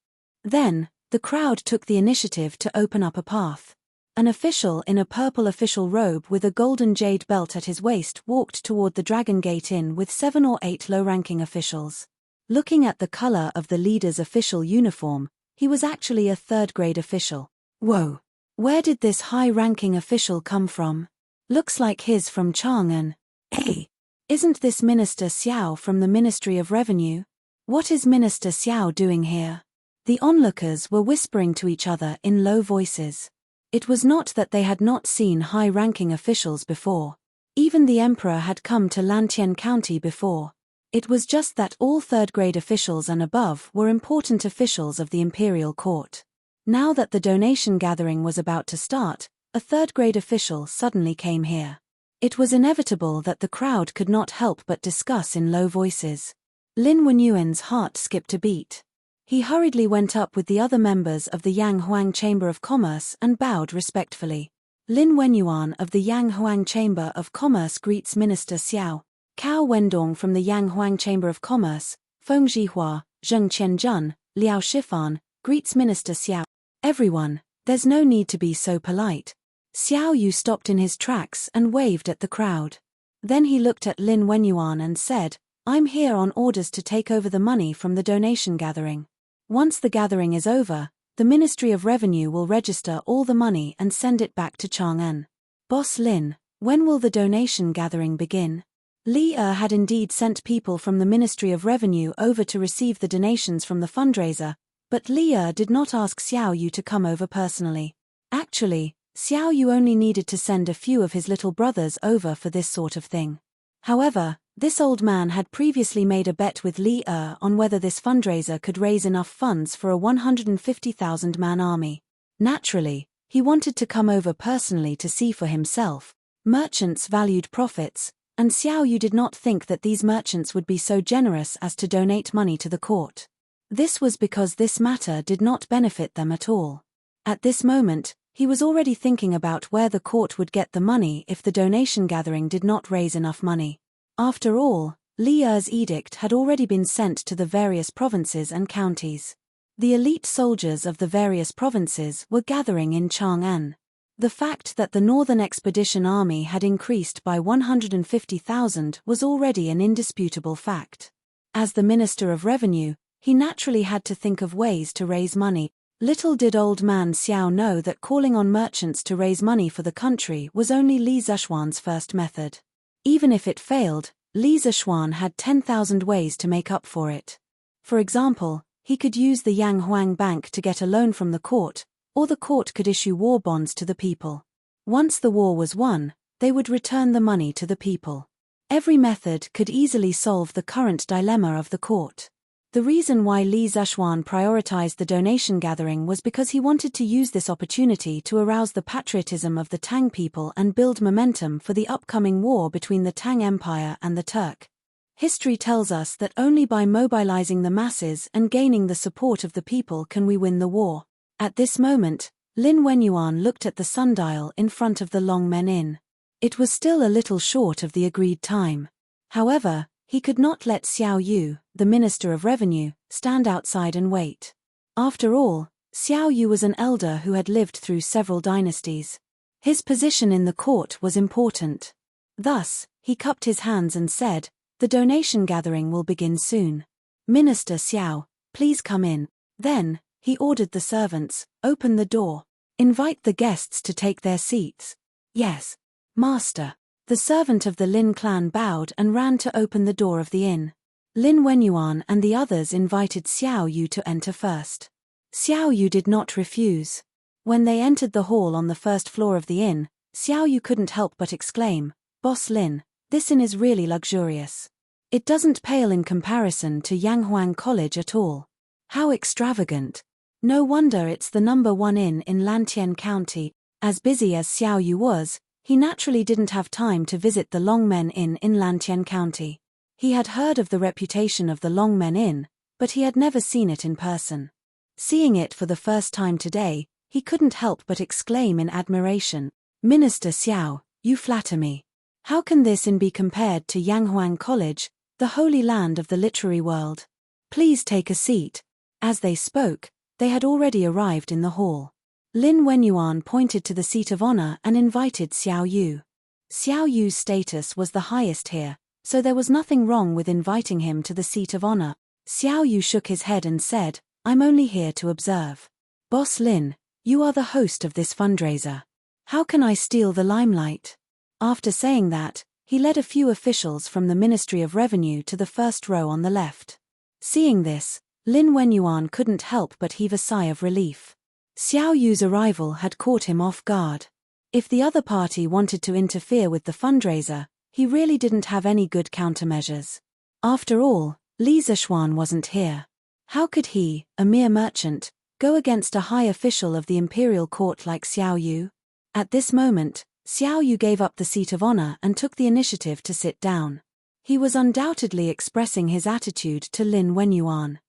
Then, the crowd took the initiative to open up a path. An official in a purple official robe with a golden jade belt at his waist walked toward the Dragon Gate Inn with 7 or 8 low-ranking officials. Looking at the color of the leader's official uniform, he was actually a third-grade official. Whoa! Where did this high-ranking official come from? Looks like he's from Chang'an. Hey! Isn't this Minister Xiao from the Ministry of Revenue? What is Minister Xiao doing here? The onlookers were whispering to each other in low voices. It was not that they had not seen high-ranking officials before. Even the emperor had come to Lantian County before. It was just that all third-grade officials and above were important officials of the imperial court. Now that the donation gathering was about to start, a third-grade official suddenly came here. It was inevitable that the crowd could not help but discuss in low voices. Lin Wenyuan's heart skipped a beat. He hurriedly went up with the other members of the Yang Huang Chamber of Commerce and bowed respectfully. Lin Wenyuan of the Yang Huang Chamber of Commerce greets Minister Xiao. Cao Wendong from the Yang Huang Chamber of Commerce, Feng Zhihua, Zheng Qianzhen, Liao Shifan, greets Minister Xiao. Everyone, there's no need to be so polite. Xiao Yu stopped in his tracks and waved at the crowd. Then he looked at Lin Wenyuan and said, I'm here on orders to take over the money from the donation gathering. Once the gathering is over, the Ministry of Revenue will register all the money and send it back to Chang'an. Boss Lin, when will the donation gathering begin? Li had indeed sent people from the Ministry of Revenue over to receive the donations from the fundraiser, but Li did not ask Xiao Yu to come over personally. Actually, Xiao Yu only needed to send a few of his little brothers over for this sort of thing. However, this old man had previously made a bet with Li on whether this fundraiser could raise enough funds for a 150,000-man army. Naturally, he wanted to come over personally to see for himself. Merchants valued profits, and Xiao Yu did not think that these merchants would be so generous as to donate money to the court. This was because this matter did not benefit them at all. At this moment, he was already thinking about where the court would get the money if the donation gathering did not raise enough money. After all, Li's edict had already been sent to the various provinces and counties. The elite soldiers of the various provinces were gathering in Chang'an. The fact that the Northern Expedition Army had increased by 150,000 was already an indisputable fact. As the Minister of Revenue, he naturally had to think of ways to raise money. Little did old man Xiao know that calling on merchants to raise money for the country was only Li Zishuan's first method. Even if it failed, Li Zishuan had 10,000 ways to make up for it. For example, he could use the Yang Huang Bank to get a loan from the court, or the court could issue war bonds to the people. Once the war was won, they would return the money to the people. Every method could easily solve the current dilemma of the court. The reason why Li Zishuan prioritized the donation gathering was because he wanted to use this opportunity to arouse the patriotism of the Tang people and build momentum for the upcoming war between the Tang Empire and the Turk. History tells us that only by mobilizing the masses and gaining the support of the people can we win the war. At this moment, Lin Wenyuan looked at the sundial in front of the Longmen Inn. It was still a little short of the agreed time. However, he could not let Xiao Yu, the Minister of Revenue, stand outside and wait. After all, Xiao Yu was an elder who had lived through several dynasties. His position in the court was important. Thus, he cupped his hands and said, "The donation gathering will begin soon. Minister Xiao, please come in." Then, He ordered the servants, "Open the door. Invite the guests to take their seats." "Yes, master." The servant of the Lin clan bowed and ran to open the door of the inn. Lin Wenyuan and the others invited Xiao Yu to enter first. Xiao Yu did not refuse. When they entered the hall on the first floor of the inn, Xiao Yu couldn't help but exclaim, "Boss Lin, this inn is really luxurious. It doesn't pale in comparison to Yanghuang College at all. How extravagant. No wonder it's the #1 inn in Lantian County." As busy as Xiao Yu was, he naturally didn't have time to visit the Longmen Inn in Lantian County. He had heard of the reputation of the Longmen Inn, but he had never seen it in person. Seeing it for the first time today, he couldn't help but exclaim in admiration, "Minister Xiao, you flatter me. How can this inn be compared to Yanghuang College, the holy land of the literary world? Please take a seat." As they spoke, they had already arrived in the hall. Lin Wenyuan pointed to the seat of honor and invited Xiao Yu. Xiao Yu's status was the highest here, so there was nothing wrong with inviting him to the seat of honor. Xiao Yu shook his head and said, "I'm only here to observe. Boss Lin, you are the host of this fundraiser. How can I steal the limelight?" After saying that, he led a few officials from the Ministry of Revenue to the first row on the left. Seeing this, Lin Wenyuan couldn't help but heave a sigh of relief. Xiao Yu's arrival had caught him off guard. If the other party wanted to interfere with the fundraiser, he really didn't have any good countermeasures. After all, Li Zishuan wasn't here. How could he, a mere merchant, go against a high official of the imperial court like Xiao Yu? At this moment, Xiao Yu gave up the seat of honor and took the initiative to sit down. He was undoubtedly expressing his attitude to Lin Wenyuan.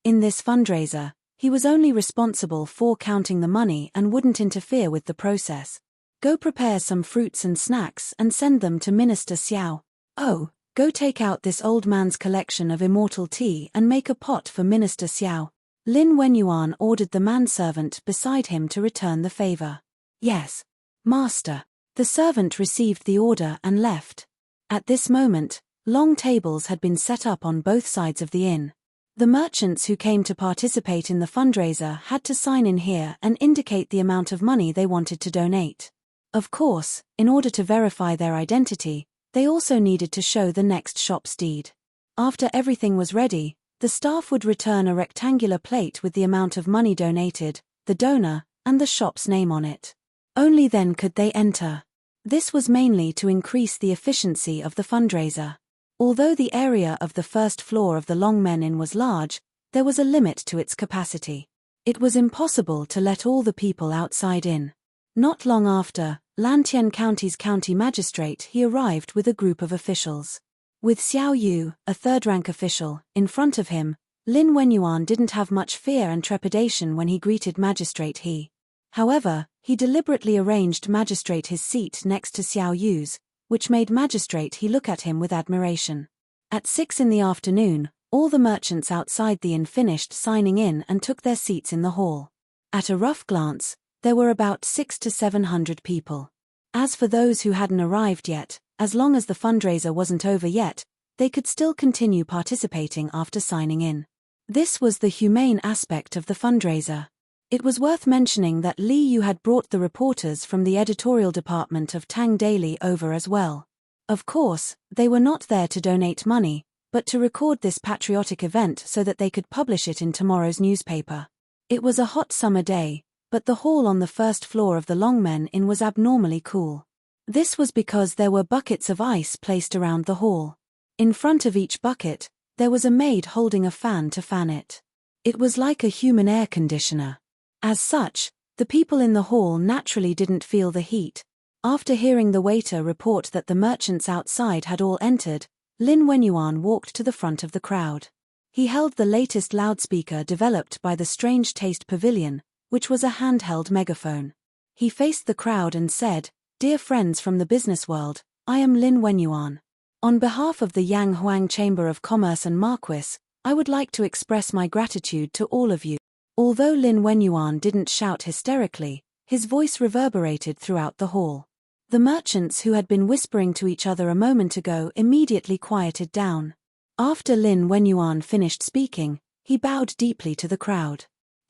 In this fundraiser, he was only responsible for counting the money and wouldn't interfere with the process. "Go prepare some fruits and snacks and send them to Minister Xiao. Oh, go take out this old man's collection of immortal tea and make a pot for Minister Xiao." Lin Wenyuan ordered the manservant beside him to return the favor. "Yes, master." The servant received the order and left. At this moment, long tables had been set up on both sides of the inn. The merchants who came to participate in the fundraiser had to sign in here and indicate the amount of money they wanted to donate. Of course, in order to verify their identity, they also needed to show the next shop's deed. After everything was ready, the staff would return a rectangular plate with the amount of money donated, the donor, and the shop's name on it. Only then could they enter. This was mainly to increase the efficiency of the fundraiser. Although the area of the first floor of the Longmen Inn was large, there was a limit to its capacity. It was impossible to let all the people outside in. Not long after, Lantian County's county magistrate he arrived with a group of officials. With Xiao Yu, a third-rank official, in front of him, Lin Wenyuan didn't have much fear and trepidation when he greeted Magistrate He. However, he deliberately arranged Magistrate His seat next to Xiao Yu's, which made Magistrate He look at him with admiration. At 6 in the afternoon, all the merchants outside the inn finished signing in and took their seats in the hall. At a rough glance, there were about 600 to 700 people. As for those who hadn't arrived yet, as long as the fundraiser wasn't over yet, they could still continue participating after signing in. This was the humane aspect of the fundraiser. It was worth mentioning that Li Yu had brought the reporters from the editorial department of Tang Daily over as well. Of course, they were not there to donate money, but to record this patriotic event so that they could publish it in tomorrow's newspaper. It was a hot summer day, but the hall on the first floor of the Longmen Inn was abnormally cool. This was because there were buckets of ice placed around the hall. In front of each bucket, there was a maid holding a fan to fan it. It was like a human air conditioner. As such, the people in the hall naturally didn't feel the heat. After hearing the waiter report that the merchants outside had all entered, Lin Wenyuan walked to the front of the crowd. He held the latest loudspeaker developed by the Strange Taste Pavilion, which was a handheld megaphone. He faced the crowd and said, "Dear friends from the business world, I am Lin Wenyuan. On behalf of the Yang Huang Chamber of Commerce and Marquis, I would like to express my gratitude to all of you." Although Lin Wenyuan didn't shout hysterically, his voice reverberated throughout the hall. The merchants who had been whispering to each other a moment ago immediately quieted down. After Lin Wenyuan finished speaking, he bowed deeply to the crowd.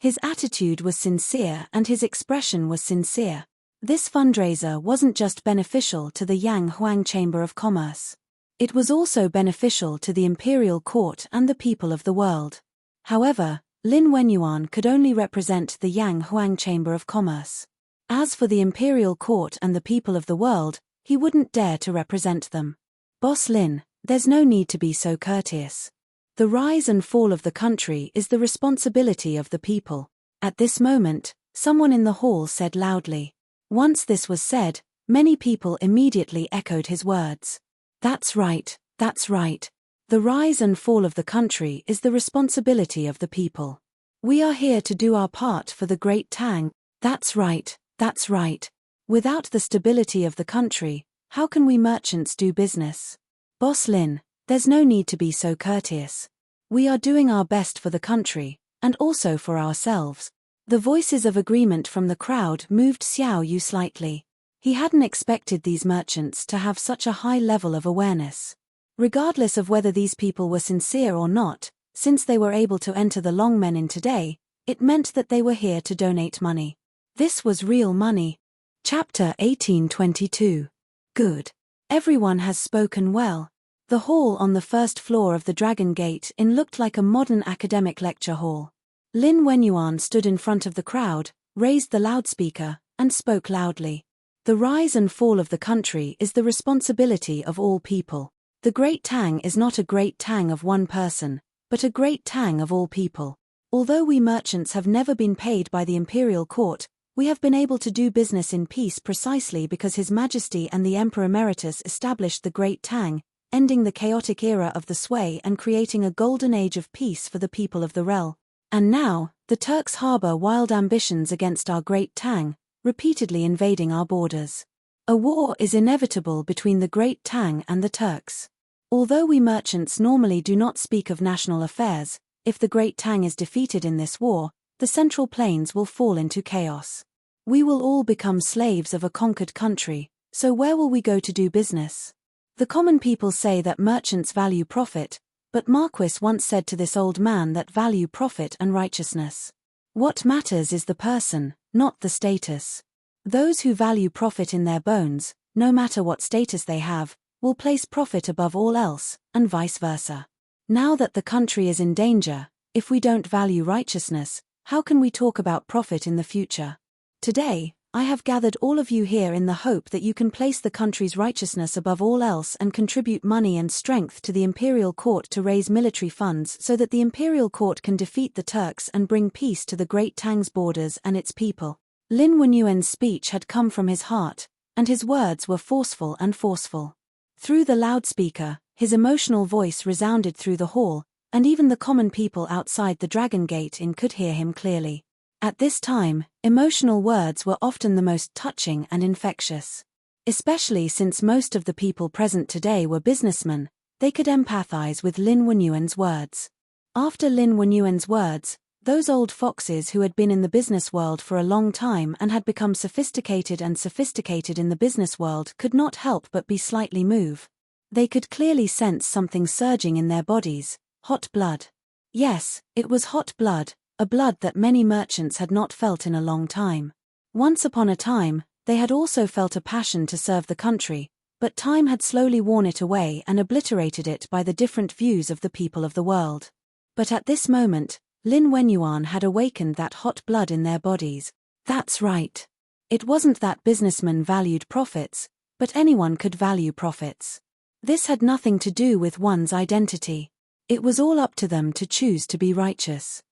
His attitude was sincere and his expression was sincere. This fundraiser wasn't just beneficial to the Yang Huang Chamber of Commerce. It was also beneficial to the imperial court and the people of the world. However, Lin Wenyuan could only represent the Yang Huang Chamber of Commerce. As for the imperial court and the people of the world, he wouldn't dare to represent them. Boss Lin, there's no need to be so courteous. The rise and fall of the country is the responsibility of the people. At this moment, someone in the hall said loudly. Once this was said, many people immediately echoed his words. That's right, that's right. The rise and fall of the country is the responsibility of the people. We are here to do our part for the Great Tang. That's right, that's right. Without the stability of the country, how can we merchants do business? Boss Lin, there's no need to be so courteous. We are doing our best for the country, and also for ourselves. The voices of agreement from the crowd moved Xiao Yu slightly. He hadn't expected these merchants to have such a high level of awareness. Regardless of whether these people were sincere or not, since they were able to enter the Longmen in today, it meant that they were here to donate money. This was real money. Chapter 1822. Good. Everyone has spoken well. The hall on the first floor of the Dragon Gate Inn looked like a modern academic lecture hall. Lin Wenyuan stood in front of the crowd, raised the loudspeaker, and spoke loudly. The rise and fall of the country is the responsibility of all people. The Great Tang is not a Great Tang of one person, but a Great Tang of all people. Although we merchants have never been paid by the imperial court, we have been able to do business in peace precisely because His Majesty and the Emperor Emeritus established the Great Tang, ending the chaotic era of the sway and creating a golden age of peace for the people of the realm. And now, the Turks harbor wild ambitions against our Great Tang, repeatedly invading our borders. A war is inevitable between the Great Tang and the Turks. Although we merchants normally do not speak of national affairs, if the Great Tang is defeated in this war, the Central Plains will fall into chaos. We will all become slaves of a conquered country, so where will we go to do business? The common people say that merchants value profit, but Marquis once said to this old man that value profit and righteousness. What matters is the person, not the status. Those who value profit in their bones, no matter what status they have, will place profit above all else, and vice versa. Now that the country is in danger, if we don't value righteousness, how can we talk about profit in the future? Today, I have gathered all of you here in the hope that you can place the country's righteousness above all else and contribute money and strength to the imperial court to raise military funds so that the imperial court can defeat the Turks and bring peace to the Great Tang's borders and its people. Lin Wenyuan's speech had come from his heart, and his words were forceful and forceful. Through the loudspeaker, his emotional voice resounded through the hall, and even the common people outside the Dragon Gate Inn could hear him clearly. At this time, emotional words were often the most touching and infectious. Especially since most of the people present today were businessmen, they could empathize with Lin Wenyuan's words. After Lin Wenyuan's words, those old foxes who had been in the business world for a long time and had become sophisticated in the business world could not help but be slightly moved. They could clearly sense something surging in their bodies, hot blood. Yes, it was hot blood. A blood that many merchants had not felt in a long time. Once upon a time, they had also felt a passion to serve the country, but time had slowly worn it away and obliterated it by the different views of the people of the world. But at this moment, Lin Wenyuan had awakened that hot blood in their bodies. That's right. It wasn't that businessmen valued profits, but anyone could value profits. This had nothing to do with one's identity. It was all up to them to choose to be righteous.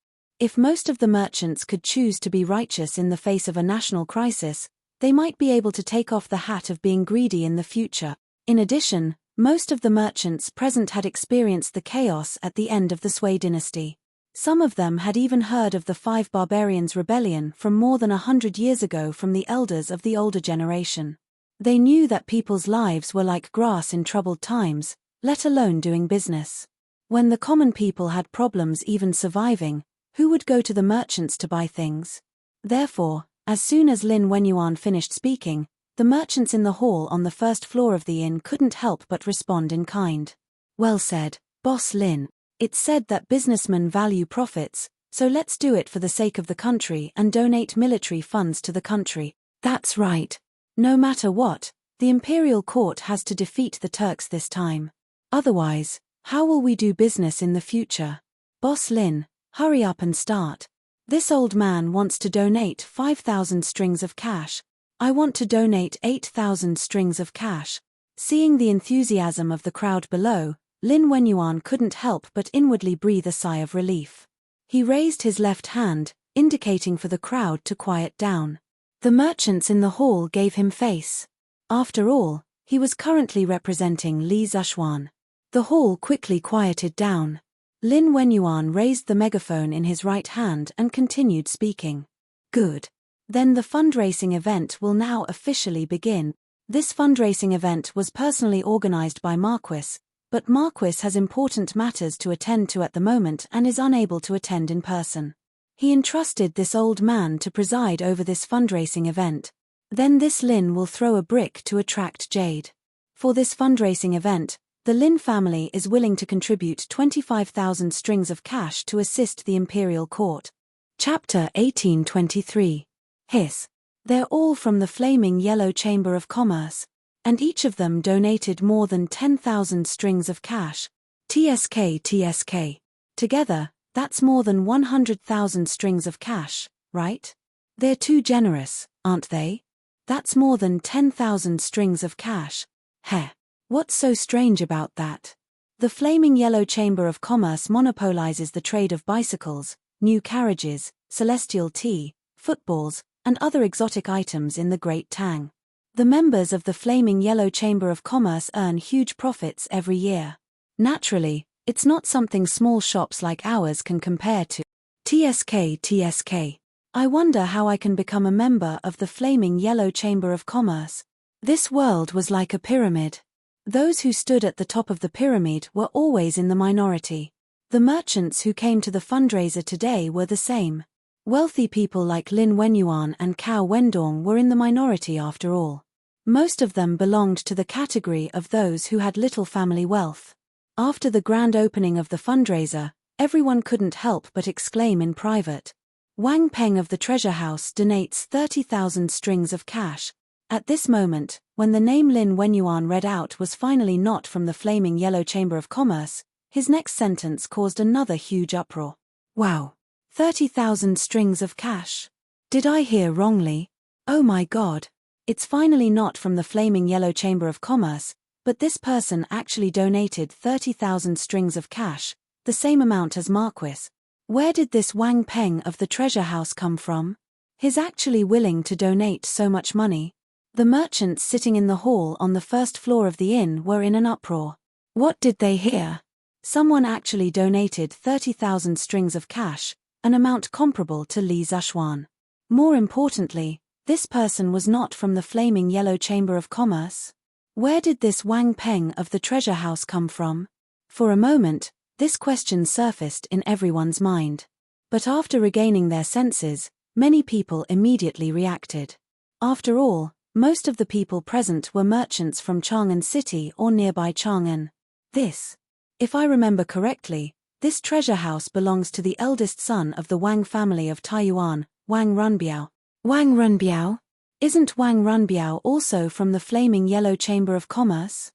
If most of the merchants could choose to be righteous in the face of a national crisis, they might be able to take off the hat of being greedy in the future. In addition, most of the merchants present had experienced the chaos at the end of the Sui dynasty. Some of them had even heard of the 5 Barbarians' rebellion from more than 100 years ago from the elders of the older generation. They knew that people's lives were like grass in troubled times, let alone doing business. When the common people had problems even surviving, who would go to the merchants to buy things? Therefore, as soon as Lin Wenyuan finished speaking, the merchants in the hall on the first floor of the inn couldn't help but respond in kind. Well said, Boss Lin. It's said that businessmen value profits, So let's do it for the sake of the country and donate military funds to the country. That's right. No matter what, the imperial court has to defeat the Turks this time. Otherwise, how will we do business in the future? Boss Lin, hurry up and start. This old man wants to donate 5,000 strings of cash. I want to donate 8,000 strings of cash. Seeing the enthusiasm of the crowd below, Lin Wenyuan couldn't help but inwardly breathe a sigh of relief. He raised his left hand, indicating for the crowd to quiet down. The merchants in the hall gave him face. After all, he was currently representing Li Zhuan. The hall quickly quieted down. Lin Wenyuan raised the megaphone in his right hand and continued speaking. Good. Then the fundraising event will now officially begin. This fundraising event was personally organized by Marquis, but Marquis has important matters to attend to at the moment and is unable to attend in person. He entrusted this old man to preside over this fundraising event. Then this Lin will throw a brick to attract Jade. For this fundraising event, the Lin family is willing to contribute 25,000 strings of cash to assist the imperial court. Chapter 1823. Hiss. They're all from the Flaming Yellow Chamber of Commerce, and each of them donated more than 10,000 strings of cash. TSK. Together, that's more than 100,000 strings of cash, right? They're too generous, aren't they? That's more than 10,000 strings of cash. Heh. What's so strange about that? The Flaming Yellow Chamber of Commerce monopolizes the trade of bicycles, new carriages, celestial tea, footballs, and other exotic items in the Great Tang. The members of the Flaming Yellow Chamber of Commerce earn huge profits every year. Naturally, it's not something small shops like ours can compare to. TSK. I wonder how I can become a member of the Flaming Yellow Chamber of Commerce. This world was like a pyramid. Those who stood at the top of the pyramid were always in the minority. The merchants who came to the fundraiser today were the same. Wealthy people like Lin Wenyuan and Cao Wendong were in the minority after all. Most of them belonged to the category of those who had little family wealth. After the grand opening of the fundraiser, everyone couldn't help but exclaim in private. Wang Peng of the treasure house donates 30,000 strings of cash. At this moment, when the name Lin Wenyuan read out was finally not from the Flaming Yellow Chamber of Commerce, his next sentence caused another huge uproar. Wow! 30,000 strings of cash. Did I hear wrongly? Oh my god. It's finally not from the Flaming Yellow Chamber of Commerce, but this person actually donated 30,000 strings of cash, the same amount as Marquis. Where did this Wang Peng of the treasure house come from? He's actually willing to donate so much money. The merchants sitting in the hall on the first floor of the inn were in an uproar. What did they hear? Someone actually donated 30,000 strings of cash, an amount comparable to Li Zhuan. More importantly, this person was not from the Flaming Yellow Chamber of Commerce. Where did this Wang Peng of the treasure house come from? For a moment, this question surfaced in everyone's mind. But after regaining their senses, many people immediately reacted. After all, most of the people present were merchants from Chang'an City or nearby Chang'an. If I remember correctly, this treasure house belongs to the eldest son of the Wang family of Taiyuan, Wang Runbiao. Wang Runbiao? Isn't Wang Runbiao also from the Flaming Yellow Chamber of Commerce?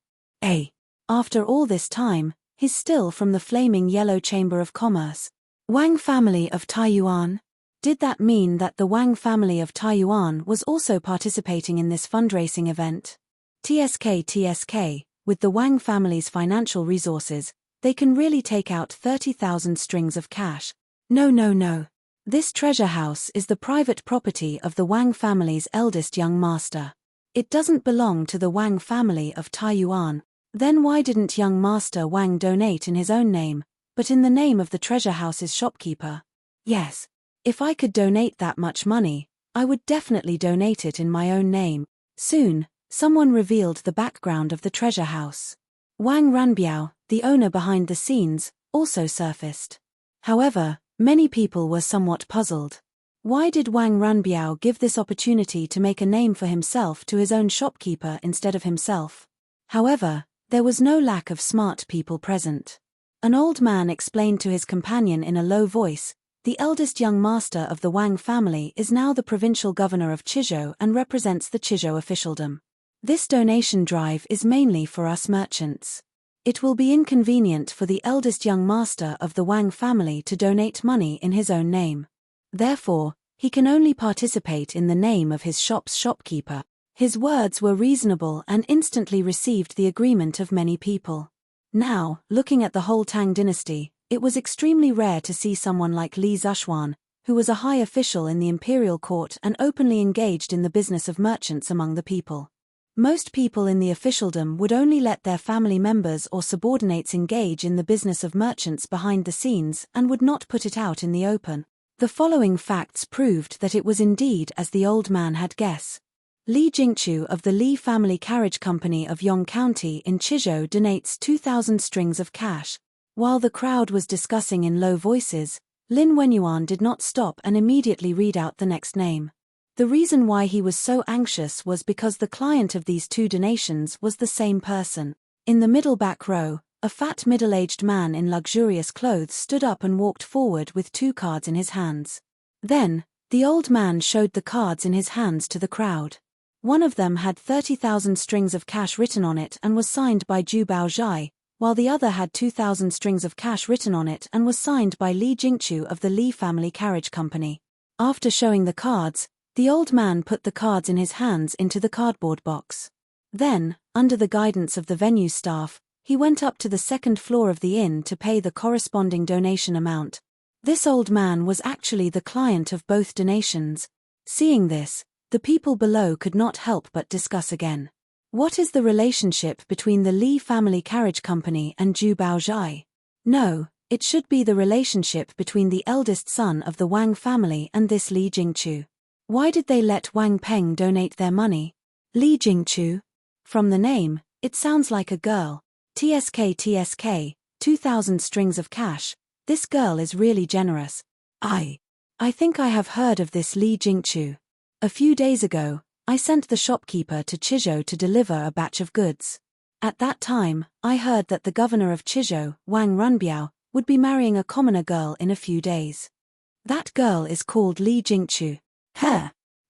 After all this time, he's still from the Flaming Yellow Chamber of Commerce. Wang family of Taiyuan? Did that mean that the Wang family of Taiyuan was also participating in this fundraising event? TSK, with the Wang family's financial resources, they can really take out 30,000 strings of cash. No. This treasure house is the private property of the Wang family's eldest young master. It doesn't belong to the Wang family of Taiyuan. Then why didn't young master Wang donate in his own name, but in the name of the treasure house's shopkeeper? Yes. If I could donate that much money, I would definitely donate it in my own name. Soon, someone revealed the background of the treasure house. Wang Runbiao, the owner behind the scenes, also surfaced. However, many people were somewhat puzzled. Why did Wang Runbiao give this opportunity to make a name for himself to his own shopkeeper instead of himself? However, there was no lack of smart people present. An old man explained to his companion in a low voice, the eldest young master of the Wang family, is now the provincial governor of Chizhou and represents the Chizhou officialdom. This donation drive is mainly for us merchants. It will be inconvenient for the eldest young master of the Wang family to donate money in his own name. Therefore, he can only participate in the name of his shop's shopkeeper. His words were reasonable and instantly received the agreement of many people. Now, looking at the whole Tang dynasty, it was extremely rare to see someone like Li Zhuan, who was a high official in the imperial court and openly engaged in the business of merchants among the people. Most people in the officialdom would only let their family members or subordinates engage in the business of merchants behind the scenes and would not put it out in the open. The following facts proved that it was indeed as the old man had guessed. Li Jingqiu of the Li Family Carriage Company of Yong County in Chizhou donates 2,000 strings of cash. While the crowd was discussing in low voices, Lin Wenyuan did not stop and immediately read out the next name. The reason why he was so anxious was because the client of these two donations was the same person. In the middle back row, a fat middle-aged man in luxurious clothes stood up and walked forward with 2 cards in his hands. Then, the old man showed the cards in his hands to the crowd. One of them had 30,000 strings of cash written on it and was signed by Zhu Baozhai, while the other had 2,000 strings of cash written on it and was signed by Li Jingqiu of the Li Family Carriage Company. After showing the cards, the old man put the cards in his hands into the cardboard box. Then, under the guidance of the venue staff, he went up to the second floor of the inn to pay the corresponding donation amount. This old man was actually the client of both donations. Seeing this, the people below could not help but discuss again. What is the relationship between the Li Family Carriage Company and Zhu Baozhai? No, it should be the relationship between the eldest son of the Wang family and this Li Jingqiu. Why did they let Wang Peng donate their money? Li Jingqiu? From the name, it sounds like a girl. TSK, 2,000 strings of cash. This girl is really generous. I think I have heard of this Li Jingqiu. A few days ago, I sent the shopkeeper to Chizhou to deliver a batch of goods. At that time, I heard that the governor of Chizhou, Wang Runbiao, would be marrying a commoner girl in a few days. That girl is called Li Jingqiu.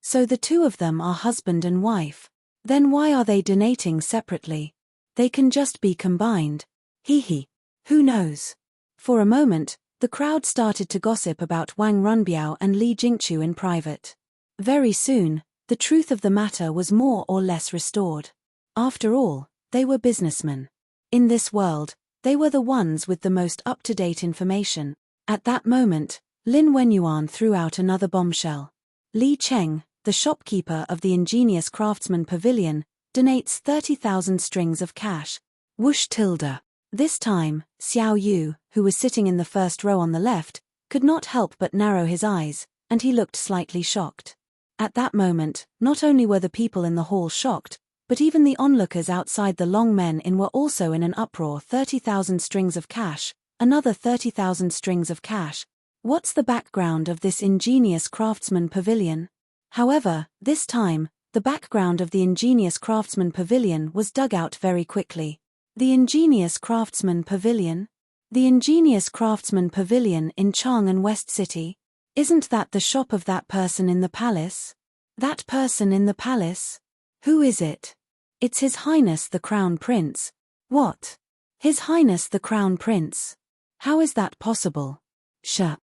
So the two of them are husband and wife. Then why are they donating separately? They can just be combined. Who knows? For a moment, the crowd started to gossip about Wang Runbiao and Li Jingqiu in private. Very soon, the truth of the matter was more or less restored. After all, they were businessmen. In this world, they were the ones with the most up-to-date information. At that moment, Lin Wenyuan threw out another bombshell. Li Cheng, the shopkeeper of the Ingenious Craftsman Pavilion, donates 30,000 strings of cash. Whoosh tilde. This time, Xiao Yu, who was sitting in the first row on the left, could not help but narrow his eyes, and he looked slightly shocked. At that moment, not only were the people in the hall shocked, but even the onlookers outside the Long Men Inn were also in an uproar. 30,000 strings of cash, another 30,000 strings of cash. What's the background of this Ingenious Craftsman Pavilion? However, this time, the background of the Ingenious Craftsman Pavilion was dug out very quickly. The Ingenious Craftsman Pavilion? The Ingenious Craftsman Pavilion in Chang'an West City? Isn't that the shop of that person in the palace? That person in the palace? Who is it? It's His Highness the Crown Prince. What? His Highness the Crown Prince? How is that possible?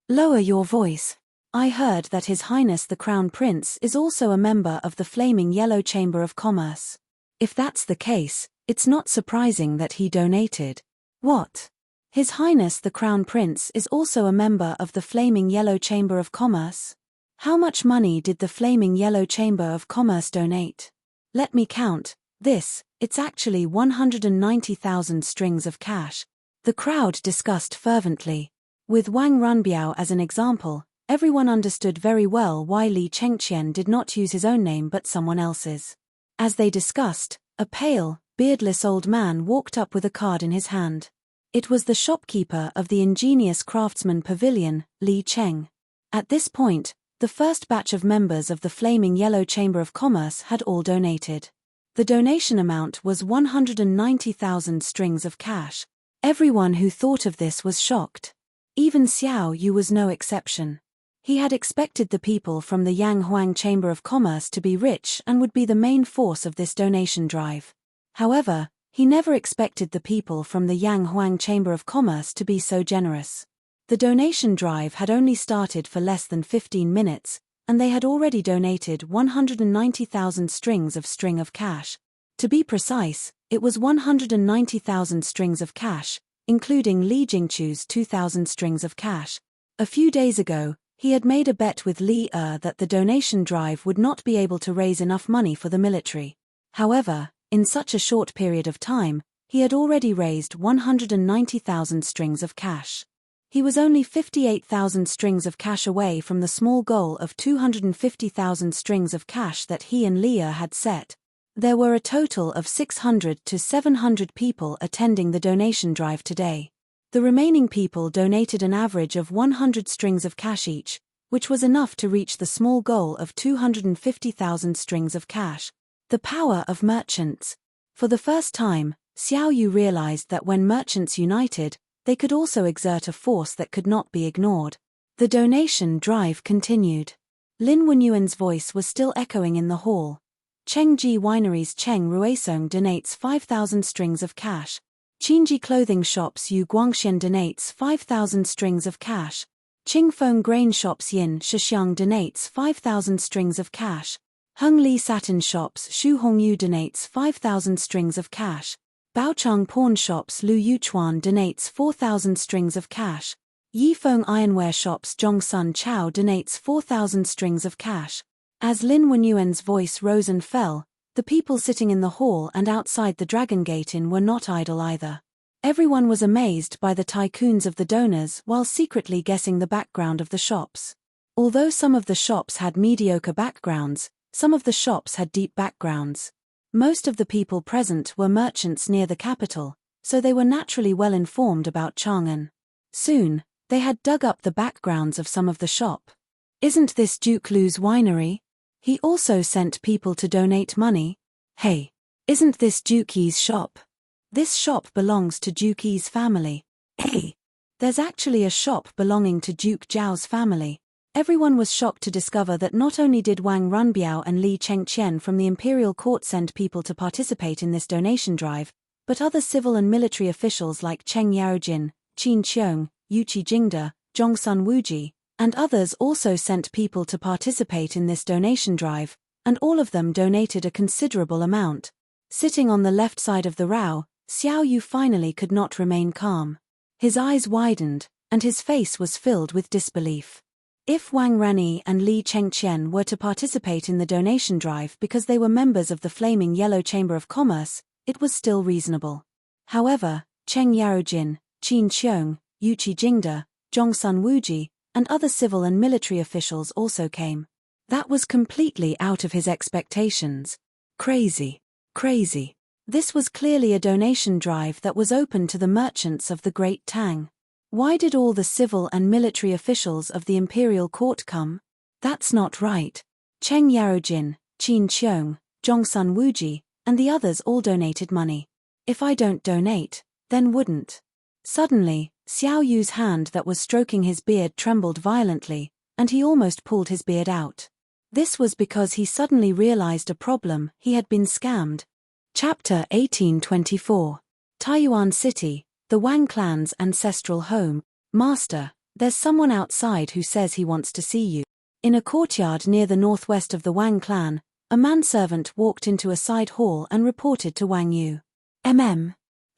Lower your voice. I heard that His Highness the Crown Prince is also a member of the Flaming Yellow Chamber of Commerce. If that's the case, it's not surprising that he donated. What? His Highness the Crown Prince is also a member of the Flaming Yellow Chamber of Commerce? How much money did the Flaming Yellow Chamber of Commerce donate? Let me count. It's actually 190,000 strings of cash. The crowd discussed fervently. With Wang Runbiao as an example, everyone understood very well why Li Chengqian did not use his own name but someone else's. As they discussed, a pale, beardless old man walked up with a card in his hand. It was the shopkeeper of the Ingenious Craftsman Pavilion, Li Cheng. At this point, the first batch of members of the Flaming Yellow Chamber of Commerce had all donated. The donation amount was 190,000 strings of cash. Everyone who thought of this was shocked. Even Xiao Yu was no exception. He had expected the people from the Yang Huang Chamber of Commerce to be rich and would be the main force of this donation drive. However, he never expected the people from the Yang Huang Chamber of Commerce to be so generous. The donation drive had only started for less than 15 minutes, and they had already donated 190,000 strings of cash. To be precise, it was 190,000 strings of cash, including Li Jingchu's 2,000 strings of cash. A few days ago, he had made a bet with Li that the donation drive would not be able to raise enough money for the military. However, in such a short period of time, he had already raised 190,000 strings of cash. He was only 58,000 strings of cash away from the small goal of 250,000 strings of cash that he and Leah had set. There were a total of 600 to 700 people attending the donation drive today. The remaining people donated an average of 100 strings of cash each, which was enough to reach the small goal of 250,000 strings of cash. The power of merchants. For the first time, Xiao Yu realized that when merchants united, they could also exert a force that could not be ignored. The donation drive continued. Lin Wenyuan's voice was still echoing in the hall. Chengji Winery's Cheng Ruisong donates 5,000 strings of cash. Qingji Clothing Shop's Yu Guangxian donates 5,000 strings of cash. Qingfeng Grain Shop's Yin Shixiang donates 5,000 strings of cash. Heng Li Satin Shop's Shu Hongyu donates 5,000 strings of cash. Baochang Pawn Shop's Lu Yuchuan donates 4,000 strings of cash. Yifeng Ironware Shop's Zhongsun Chao donates 4,000 strings of cash. As Lin Wenyuan's voice rose and fell, the people sitting in the hall and outside the Dragon Gate Inn were not idle either. Everyone was amazed by the tycoons of the donors while secretly guessing the background of the shops. Although some of the shops had mediocre backgrounds, some of the shops had deep backgrounds. Most of the people present were merchants near the capital, so they were naturally well informed about Chang'an. Soon, they had dug up the backgrounds of some of the shop. Isn't this Duke Lu's winery? He also sent people to donate money. Hey, isn't this Duke Yi's shop? This shop belongs to Duke Yi's family. Hey, there's actually a shop belonging to Duke Zhao's family. Everyone was shocked to discover that not only did Wang Runbiao and Li Chengqian from the imperial court send people to participate in this donation drive, but other civil and military officials like Cheng Yaojin, Qin Qiong, Yuqi Jingde, Zhongsun Wuji, and others also sent people to participate in this donation drive, and all of them donated a considerable amount. Sitting on the left side of the Rao, Xiao Yu finally could not remain calm. His eyes widened, and his face was filled with disbelief. If Wang Rani and Li Chengqian were to participate in the donation drive because they were members of the Flaming Yellow Chamber of Commerce, it was still reasonable. However, Cheng Yaojin, Qin Qiong, Yuqi Jingde, Zhongsun Wuji, and other civil and military officials also came. That was completely out of his expectations. Crazy. Crazy. This was clearly a donation drive that was open to the merchants of the Great Tang. Why did all the civil and military officials of the imperial court come? That's not right. Cheng Yaojin, Qin Qiong, Zhongsun Wuji, and the others all donated money. If I don't donate, then wouldn't. Suddenly, Xiao Yu's hand that was stroking his beard trembled violently, and he almost pulled his beard out. This was because he suddenly realized a problem: he had been scammed. Chapter 1824. Taiyuan City, the Wang clan's ancestral home. Master, there's someone outside who says he wants to see you. In a courtyard near the northwest of the Wang clan, a manservant walked into a side hall and reported to Wang Yu.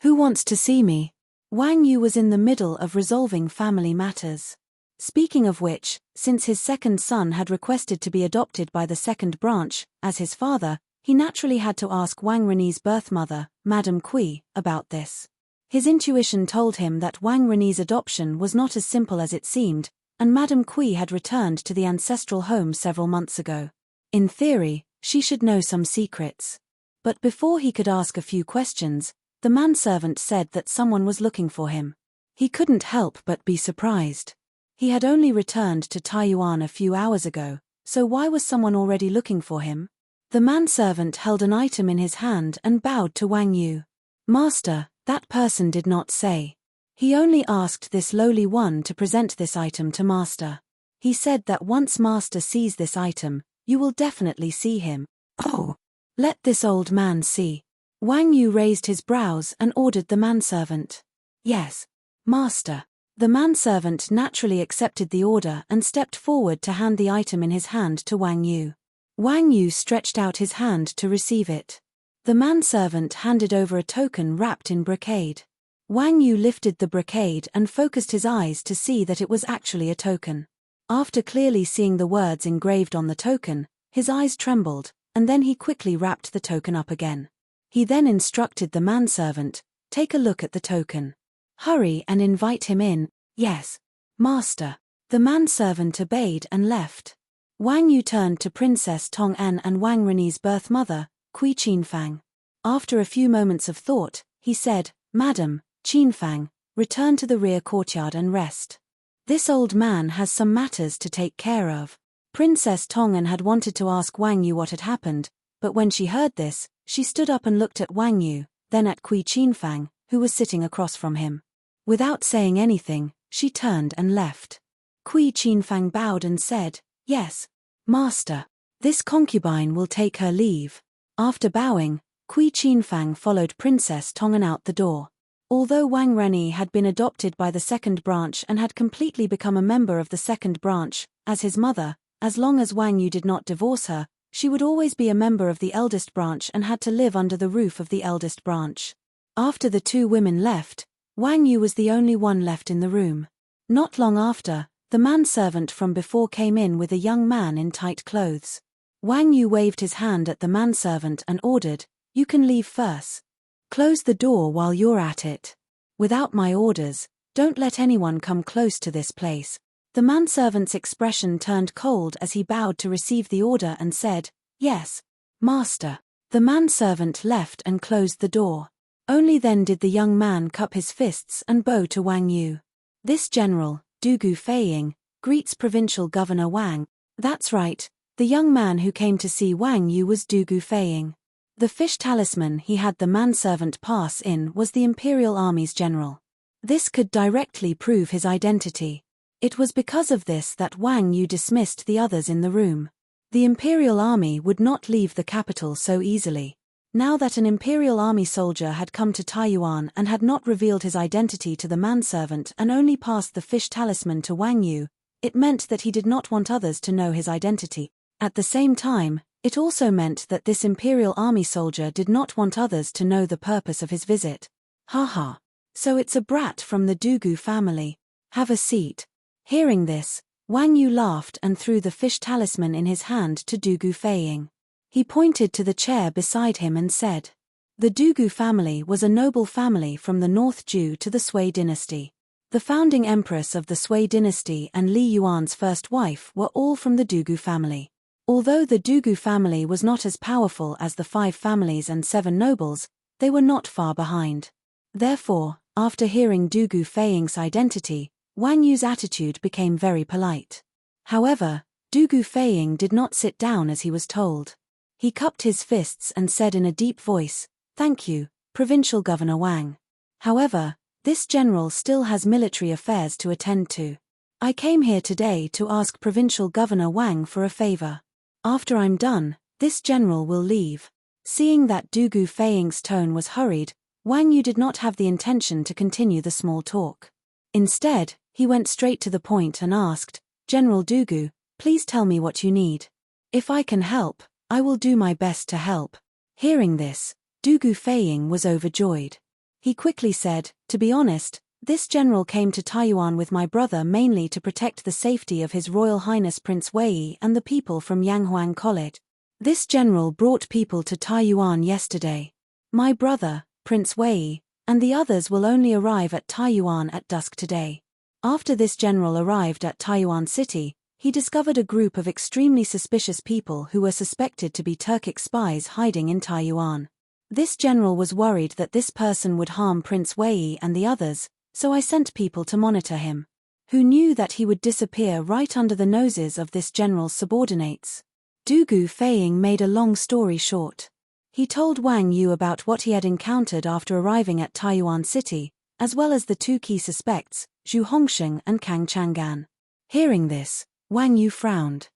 Who wants to see me? Wang Yu was in the middle of resolving family matters. Speaking of which, since his second son had requested to be adopted by the second branch, as his father, he naturally had to ask Wang Reni's birth mother, Madame Kui, about this. His intuition told him that Wang Reni's adoption was not as simple as it seemed, and Madame Kui had returned to the ancestral home several months ago. In theory, she should know some secrets. But before he could ask a few questions, the manservant said that someone was looking for him. He couldn't help but be surprised. He had only returned to Taiyuan a few hours ago, so why was someone already looking for him? The manservant held an item in his hand and bowed to Wang Yu. Master, that person did not say. He only asked this lowly one to present this item to Master. He said that once Master sees this item, you will definitely see him. Oh, let this old man see. Wang Yu raised his brows and ordered the manservant. Yes, Master. The manservant naturally accepted the order and stepped forward to hand the item in his hand to Wang Yu. Wang Yu stretched out his hand to receive it. The manservant handed over a token wrapped in brocade. Wang Yu lifted the brocade and focused his eyes to see that it was actually a token. After clearly seeing the words engraved on the token, his eyes trembled, and then he quickly wrapped the token up again. He then instructed the manservant, "Take a look at the token. Hurry and invite him in." "Yes, Master." The manservant obeyed and left. Wang Yu turned to Princess Tong An and Wang Ren's birth mother, Kui Qinfang. After a few moments of thought, he said, "Madam, Qinfang, return to the rear courtyard and rest. This old man has some matters to take care of." Princess Tong An had wanted to ask Wang Yu what had happened, but when she heard this, she stood up and looked at Wang Yu, then at Kui Qinfang, who was sitting across from him. Without saying anything, she turned and left. Kui Qinfang bowed and said, "Yes, Master. This concubine will take her leave." After bowing, Kui Qinfang followed Princess Tong An out the door. Although Wang Reni had been adopted by the second branch and had completely become a member of the second branch, as his mother, as long as Wang Yu did not divorce her, she would always be a member of the eldest branch and had to live under the roof of the eldest branch. After the two women left, Wang Yu was the only one left in the room. Not long after, the manservant from before came in with a young man in tight clothes. Wang Yu waved his hand at the manservant and ordered, "You can leave first. Close the door while you're at it. Without my orders, don't let anyone come close to this place." The manservant's expression turned cold as he bowed to receive the order and said, "Yes, Master." The manservant left and closed the door. Only then did the young man cup his fists and bow to Wang Yu. "This general, Dugu Feiying, greets Provincial Governor Wang." That's right, the young man who came to see Wang Yu was Dugu Feiying. The fish talisman he had the manservant pass in was the Imperial Army's general. This could directly prove his identity. It was because of this that Wang Yu dismissed the others in the room. The Imperial Army would not leave the capital so easily. Now that an Imperial Army soldier had come to Taiyuan and had not revealed his identity to the manservant and only passed the fish talisman to Wang Yu, it meant that he did not want others to know his identity. At the same time, it also meant that this Imperial Army soldier did not want others to know the purpose of his visit. Haha. So it's a brat from the Dugu family. Have a seat. Hearing this, Wang Yu laughed and threw the fish talisman in his hand to Dugu Feiying. He pointed to the chair beside him and said, "The Dugu family was a noble family from the North Ju to the Sui dynasty. The founding empress of the Sui dynasty and Li Yuan's first wife were all from the Dugu family. Although the Dugu family was not as powerful as the 5 families and 7 nobles, they were not far behind. Therefore, after hearing Dugu Feiying's identity, Wang Yu's attitude became very polite. However, Dugu Feiying did not sit down as he was told. He cupped his fists and said in a deep voice, "Thank you, Provincial Governor Wang. However, this general still has military affairs to attend to. I came here today to ask Provincial Governor Wang for a favor. After I'm done, this general will leave." Seeing that Dugu Feiying's tone was hurried, Wang Yu did not have the intention to continue the small talk. Instead, he went straight to the point and asked, "General Dugu, please tell me what you need. If I can help, I will do my best to help." Hearing this, Dugu Feiying was overjoyed. He quickly said, "To be honest, this general came to Taiyuan with my brother mainly to protect the safety of His Royal Highness Prince Wei and the people from Yanghuang College. This general brought people to Taiyuan yesterday. My brother, Prince Wei, and the others will only arrive at Taiyuan at dusk today." After this general arrived at Taiyuan City, he discovered a group of extremely suspicious people who were suspected to be Turkic spies hiding in Taiyuan. This general was worried that this person would harm Prince Wei and the others, so I sent people to monitor him. Who knew that he would disappear right under the noses of this general's subordinates? Dugu Feiying made a long story short. He told Wang Yu about what he had encountered after arriving at Taiyuan City, as well as the two key suspects, Zhu Hongxing and Kang Chang'an. Hearing this, Wang Yu frowned.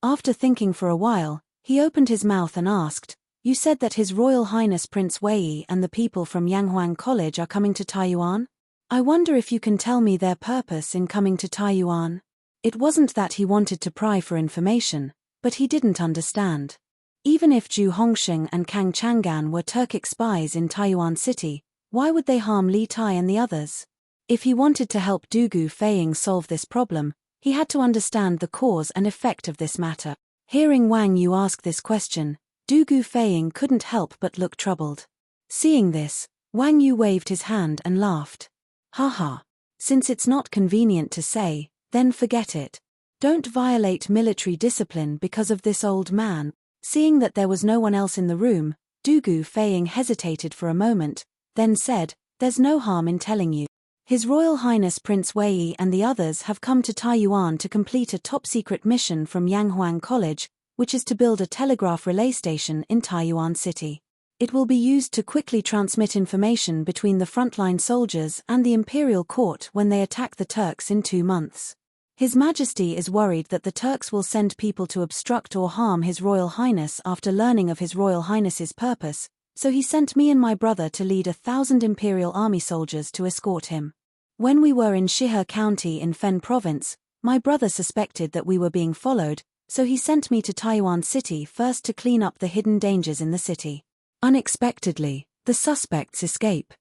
After thinking for a while, he opened his mouth and asked, "You said that His Royal Highness Prince Wei and the people from Yanghuang College are coming to Taiyuan? I wonder if you can tell me their purpose in coming to Taiyuan." It wasn't that he wanted to pry for information, but he didn't understand. Even if Zhu Hongxing and Kang Chang'an were Turkic spies in Taiyuan City, why would they harm Li Tai and the others? If he wanted to help Dugu Feiying solve this problem, he had to understand the cause and effect of this matter. Hearing Wang Yu ask this question, Dugu Feiying couldn't help but look troubled. Seeing this, Wang Yu waved his hand and laughed. Haha. Since it's not convenient to say, then forget it. Don't violate military discipline because of this old man. Seeing that there was no one else in the room, Dugu Feiying hesitated for a moment, then said, "There's no harm in telling you. His Royal Highness Prince Wei and the others have come to Taiyuan to complete a top-secret mission from Yanghuang College, which is to build a telegraph relay station in Taiyuan City. It will be used to quickly transmit information between the frontline soldiers and the imperial court when they attack the Turks in 2 months. His Majesty is worried that the Turks will send people to obstruct or harm His Royal Highness after learning of His Royal Highness's purpose, so he sent me and my brother to lead 1,000 imperial army soldiers to escort him. When we were in Shihe County in Fen Province, my brother suspected that we were being followed, so he sent me to Taiyuan City first to clean up the hidden dangers in the city. Unexpectedly, the suspects escape.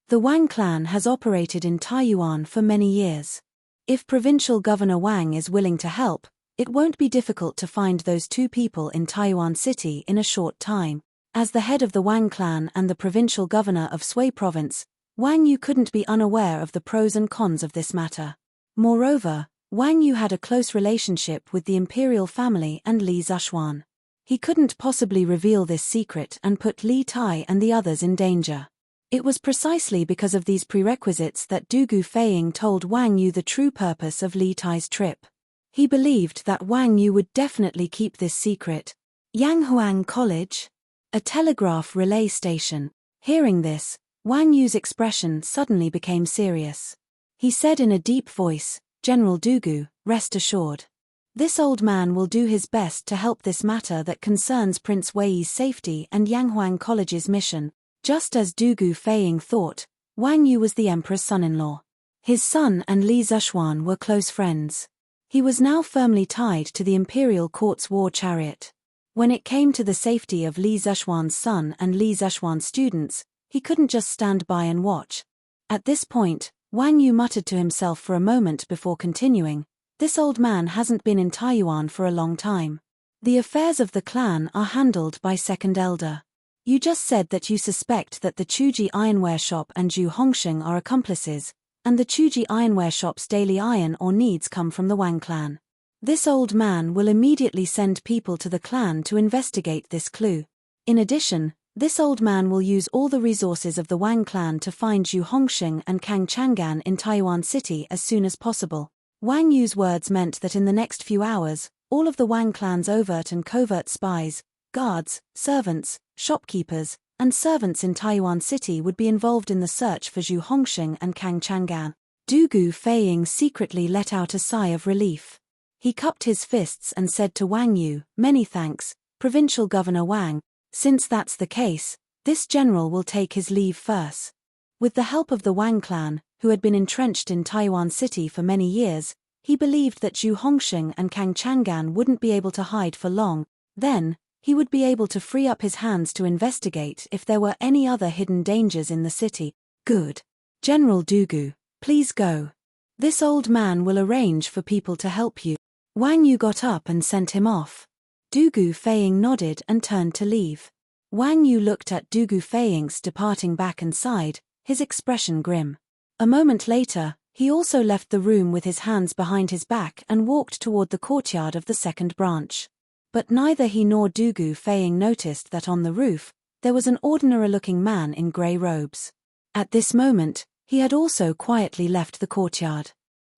The Wang clan has operated in Taiyuan for many years. If Provincial Governor Wang is willing to help, it won't be difficult to find those two people in Taiyuan City in a short time. As the head of the Wang clan and the Provincial Governor of Sui Province, Wang Yu couldn't be unaware of the pros and cons of this matter. Moreover, Wang Yu had a close relationship with the imperial family and Li Zhuan. He couldn't possibly reveal this secret and put Li Tai and the others in danger. It was precisely because of these prerequisites that Dugu Feiying told Wang Yu the true purpose of Li Tai's trip. He believed that Wang Yu would definitely keep this secret. Yanghuang College? A telegraph relay station. Hearing this, Wang Yu's expression suddenly became serious. He said in a deep voice, "General Dugu, rest assured. This old man will do his best to help this matter that concerns Prince Wei's safety and Yanghuang College's mission." Just as Dugu Feiying thought, Wang Yu was the Empress' son-in-law. His son and Li Zhuan were close friends. He was now firmly tied to the imperial court's war chariot. When it came to the safety of Li Zhuan's son and Li Zhuan's students, he couldn't just stand by and watch. At this point, Wang Yu muttered to himself for a moment before continuing, "This old man hasn't been in Taiyuan for a long time. The affairs of the clan are handled by second elder. You just said that you suspect that the Chuji Ironware Shop and Zhu Hongxing are accomplices, and the Chuji Ironware Shop's daily iron or needs come from the Wang clan. This old man will immediately send people to the clan to investigate this clue. In addition, this old man will use all the resources of the Wang clan to find Zhu Hongxing and Kang Chang'an in Taiyuan City as soon as possible." Wang Yu's words meant that in the next few hours, all of the Wang clan's overt and covert spies, guards, servants, shopkeepers, and servants in Taiyuan City would be involved in the search for Zhu Hongxing and Kang Chang'an. Dugu Feiying secretly let out a sigh of relief. He cupped his fists and said to Wang Yu, "Many thanks, Provincial Governor Wang. Since that's the case, this general will take his leave first." With the help of the Wang clan, who had been entrenched in Taiyuan City for many years, he believed that Zhu Hongxing and Kang Chang'an wouldn't be able to hide for long. Then, he would be able to free up his hands to investigate if there were any other hidden dangers in the city. "Good. General Dugu, please go. This old man will arrange for people to help you." Wang Yu got up and sent him off. Dugu Feiying nodded and turned to leave. Wang Yu looked at Dugu Feiying's departing back and sighed, his expression grim. A moment later, he also left the room with his hands behind his back and walked toward the courtyard of the second branch. But neither he nor Dugu Feiying noticed that on the roof, there was an ordinary-looking man in grey robes. At this moment, he had also quietly left the courtyard.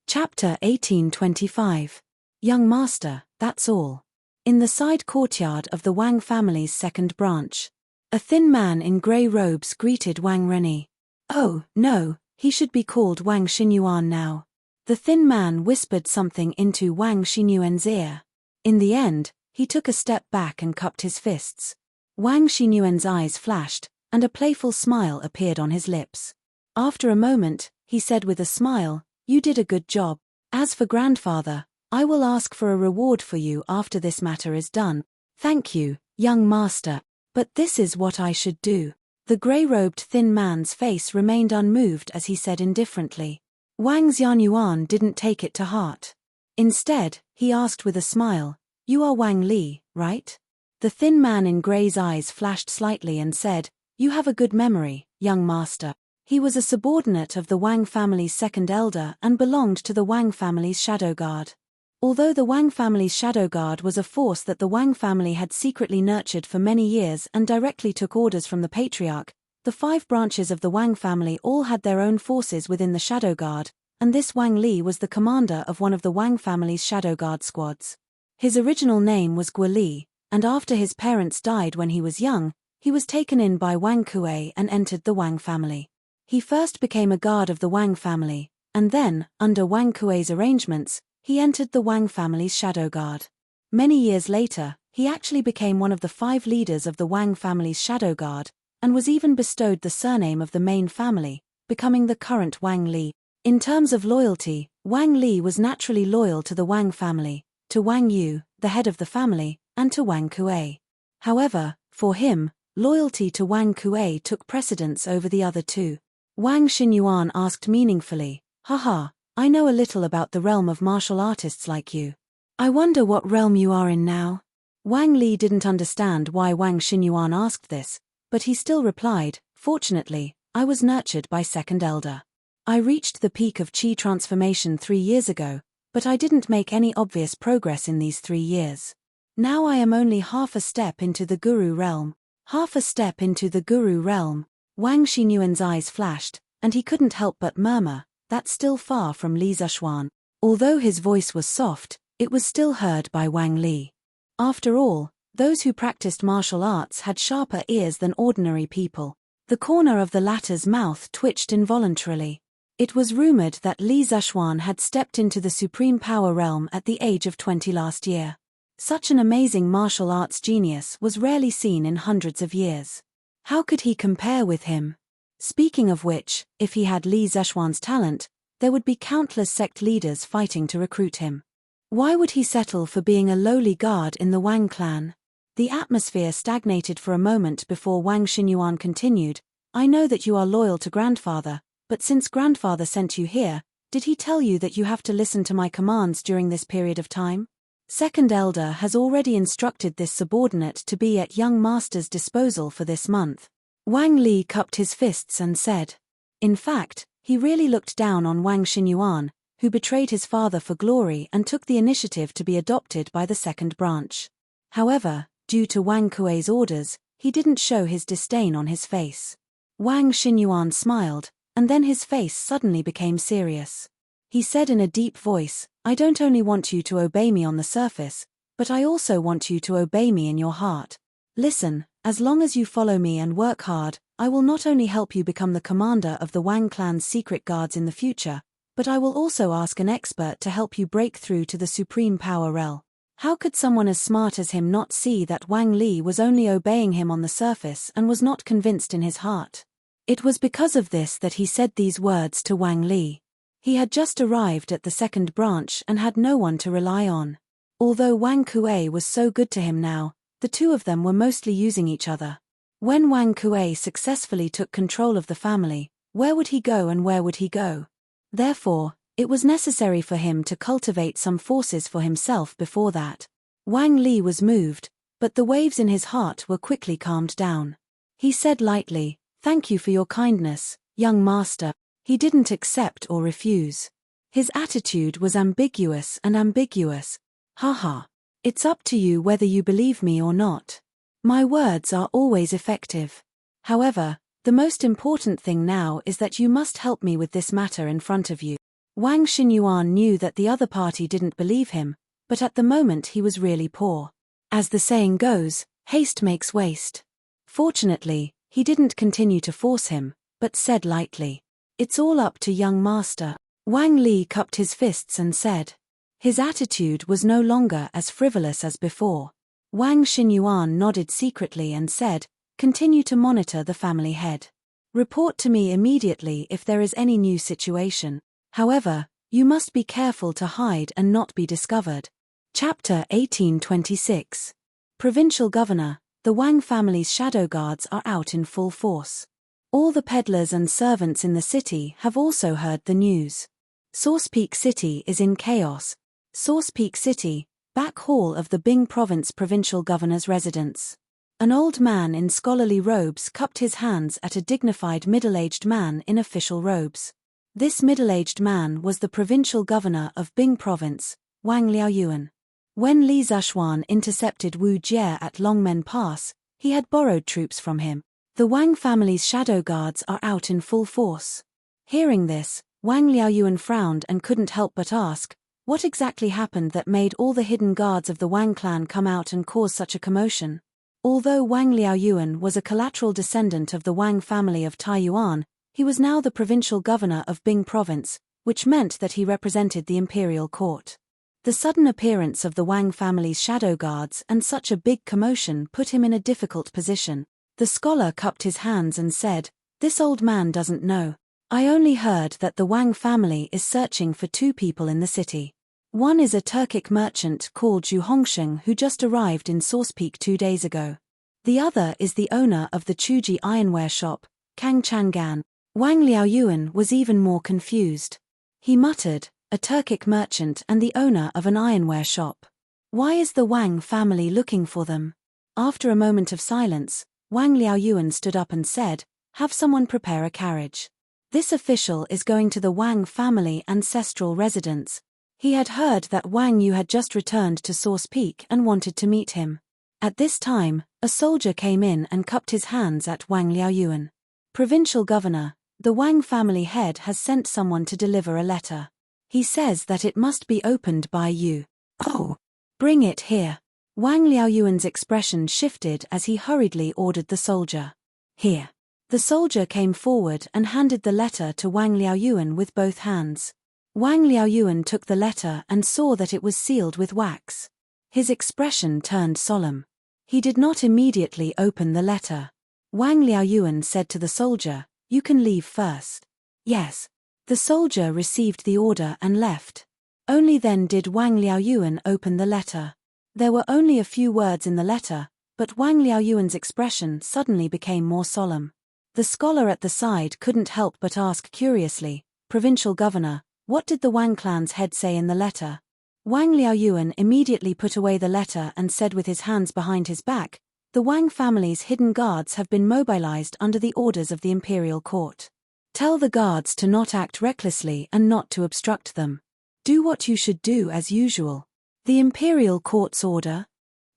Chapter 1825. Young Master, that's all. In the side courtyard of the Wang family's second branch, a thin man in grey robes greeted Wang Rennie. "Oh, no, He should be called Wang Xinyuan now. The thin man whispered something into Wang Xinyuan's ear. In the end, he took a step back and cupped his fists. Wang Xinyuan's eyes flashed, and a playful smile appeared on his lips. After a moment, he said with a smile, "You did a good job. As for grandfather, I will ask for a reward for you after this matter is done." "Thank you, young master, but this is what I should do." The grey-robed thin man's face remained unmoved as he said indifferently. Wang Xianyuan didn't take it to heart. Instead, he asked with a smile, "You are Wang Li, right?" The thin man in grey's eyes flashed slightly and said, "You have a good memory, young master." He was a subordinate of the Wang family's second elder and belonged to the Wang family's shadow guard. Although the Wang family's shadow guard was a force that the Wang family had secretly nurtured for many years and directly took orders from the patriarch, the 5 branches of the Wang family all had their own forces within the shadow guard, and this Wang Li was the commander of one of the Wang family's shadow guard squads. His original name was Guo Li, and after his parents died when he was young, he was taken in by Wang Kuei and entered the Wang family. He first became a guard of the Wang family, and then, under Wang Kuei's arrangements, he entered the Wang family's shadow guard. Many years later, he actually became one of the 5 leaders of the Wang family's shadow guard, and was even bestowed the surname of the main family, becoming the current Wang Li. In terms of loyalty, Wang Li was naturally loyal to the Wang family, to Wang Yu, the head of the family, and to Wang Kuei. However, for him, loyalty to Wang Kuei took precedence over the other 2. Wang Xinyuan asked meaningfully, "Haha, I know a little about the realm of martial artists like you. I wonder what realm you are in now?" Wang Li didn't understand why Wang Xinyuan asked this, but he still replied, "Fortunately, I was nurtured by second elder. I reached the peak of Qi transformation 3 years ago, but I didn't make any obvious progress in these 3 years. Now I am only half a step into the Guru realm." Half a step into the Guru realm. Wang Xinyuan's eyes flashed, and he couldn't help but murmur, "That's still far from Li Zishuan." Although his voice was soft, it was still heard by Wang Li. After all, those who practiced martial arts had sharper ears than ordinary people. The corner of the latter's mouth twitched involuntarily. It was rumored that Li Zishuan had stepped into the supreme power realm at the age of 20 last year. Such an amazing martial arts genius was rarely seen in hundreds of years. How could he compare with him? Speaking of which, if he had Li Zishuan's talent, there would be countless sect leaders fighting to recruit him. Why would he settle for being a lowly guard in the Wang clan? The atmosphere stagnated for a moment before Wang Xinyuan continued, "I know that you are loyal to grandfather, but since grandfather sent you here, did he tell you that you have to listen to my commands during this period of time? Second elder has already instructed this subordinate to be at young master's disposal for this month." Wang Li cupped his fists and said. In fact, he really looked down on Wang Xinyuan, who betrayed his father for glory and took the initiative to be adopted by the second branch. However, due to Wang Kuei's orders, he didn't show his disdain on his face. Wang Xinyuan smiled, and then his face suddenly became serious. He said in a deep voice, "I don't only want you to obey me on the surface, but I also want you to obey me in your heart. Listen, as long as you follow me and work hard, I will not only help you become the commander of the Wang clan's secret guards in the future, but I will also ask an expert to help you break through to the supreme power realm." How could someone as smart as him not see that Wang Li was only obeying him on the surface and was not convinced in his heart? It was because of this that he said these words to Wang Li. He had just arrived at the second branch and had no one to rely on. Although Wang Kuei was so good to him now, the 2 of them were mostly using each other. When Wang Kuei successfully took control of the family, where would he go and where would he go? Therefore, it was necessary for him to cultivate some forces for himself before that. Wang Li was moved, but the waves in his heart were quickly calmed down. He said lightly, "Thank you for your kindness, young master." He didn't accept or refuse. His attitude was ambiguous and ambiguous. Haha. It's up to you whether you believe me or not. My words are always effective. However, the most important thing now is that you must help me with this matter in front of you. Wang Xinyuan knew that the other party didn't believe him, but at the moment he was really poor. As the saying goes, haste makes waste. Fortunately, he didn't continue to force him, but said lightly, It's all up to young master. Wang Li cupped his fists and said. His attitude was no longer as frivolous as before. Wang Xinyuan nodded secretly and said, continue to monitor the family head. Report to me immediately if there is any new situation. However, you must be careful to hide and not be discovered. Chapter 1826. Provincial Governor, the Wang family's shadow guards are out in full force. All the peddlers and servants in the city have also heard the news. Source Peak City is in chaos. Source Peak City, back hall of the Bing Province Provincial Governor's residence. An old man in scholarly robes cupped his hands at a dignified middle-aged man in official robes. This middle-aged man was the provincial governor of Bing Province, Wang Liaoyuan. When Li Zishuan intercepted Wu Jie at Longmen Pass, he had borrowed troops from him. The Wang family's shadow guards are out in full force. Hearing this, Wang Liaoyuan frowned and couldn't help but ask, what exactly happened that made all the hidden guards of the Wang clan come out and cause such a commotion? Although Wang Liaoyuan was a collateral descendant of the Wang family of Taiyuan, he was now the provincial governor of Bing Province, which meant that he represented the imperial court. The sudden appearance of the Wang family's shadow guards and such a big commotion put him in a difficult position. The scholar cupped his hands and said, this old man doesn't know. I only heard that the Wang family is searching for two people in the city. One is a Turkic merchant called Zhu Hongsheng who just arrived in Source Peak 2 days ago. The other is the owner of the Chuji ironware shop, Kang Changgan. Wang Liaoyuan was even more confused. He muttered, a Turkic merchant and the owner of an ironware shop. Why is the Wang family looking for them? After a moment of silence, Wang Liaoyuan stood up and said, have someone prepare a carriage. This official is going to the Wang family ancestral residence. He had heard that Wang Yu had just returned to Source Peak and wanted to meet him. At this time, a soldier came in and cupped his hands at Wang Liaoyuan. Provincial Governor, the Wang family head has sent someone to deliver a letter. He says that it must be opened by you. Oh, bring it here. Wang Liaoyuan's expression shifted as he hurriedly ordered the soldier. Here. The soldier came forward and handed the letter to Wang Liaoyuan with both hands. Wang Liaoyuan took the letter and saw that it was sealed with wax. His expression turned solemn. He did not immediately open the letter. Wang Liaoyuan said to the soldier, you can leave first. Yes. The soldier received the order and left. Only then did Wang Liaoyuan open the letter. There were only a few words in the letter, but Wang Liaoyuan's expression suddenly became more solemn. The scholar at the side couldn't help but ask curiously, Provincial Governor, what did the Wang clan's head say in the letter? Wang Liaoyuan immediately put away the letter and said with his hands behind his back, the Wang family's hidden guards have been mobilized under the orders of the imperial court. Tell the guards to not act recklessly and not to obstruct them. Do what you should do as usual. The imperial court's order?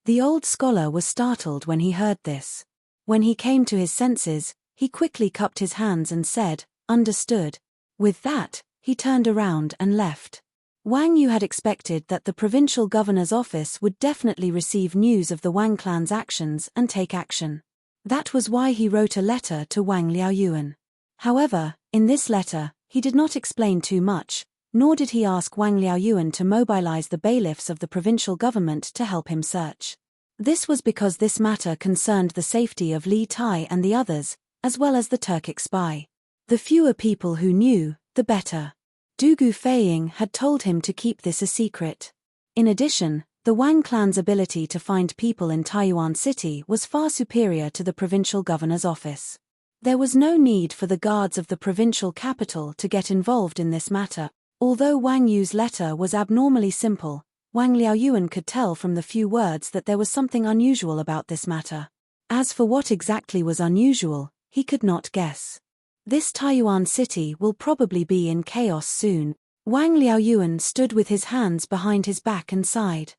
The old scholar was startled when he heard this. When he came to his senses, he quickly cupped his hands and said, understood. With that, he turned around and left. Wang Yu had expected that the provincial governor's office would definitely receive news of the Wang clan's actions and take action. That was why he wrote a letter to Wang Liaoyuan. However, in this letter, he did not explain too much, nor did he ask Wang Liaoyuan to mobilize the bailiffs of the provincial government to help him search. This was because this matter concerned the safety of Li Tai and the others, as well as the Turkic spy. The fewer people who knew, the better. Dugu Feiying had told him to keep this a secret. In addition, the Wang clan's ability to find people in Taiyuan City was far superior to the provincial governor's office. There was no need for the guards of the provincial capital to get involved in this matter. Although Wang Yu's letter was abnormally simple, Wang Liaoyuan could tell from the few words that there was something unusual about this matter. As for what exactly was unusual, he could not guess. This Taiyuan city will probably be in chaos soon. Wang Liaoyuan stood with his hands behind his back and sighed.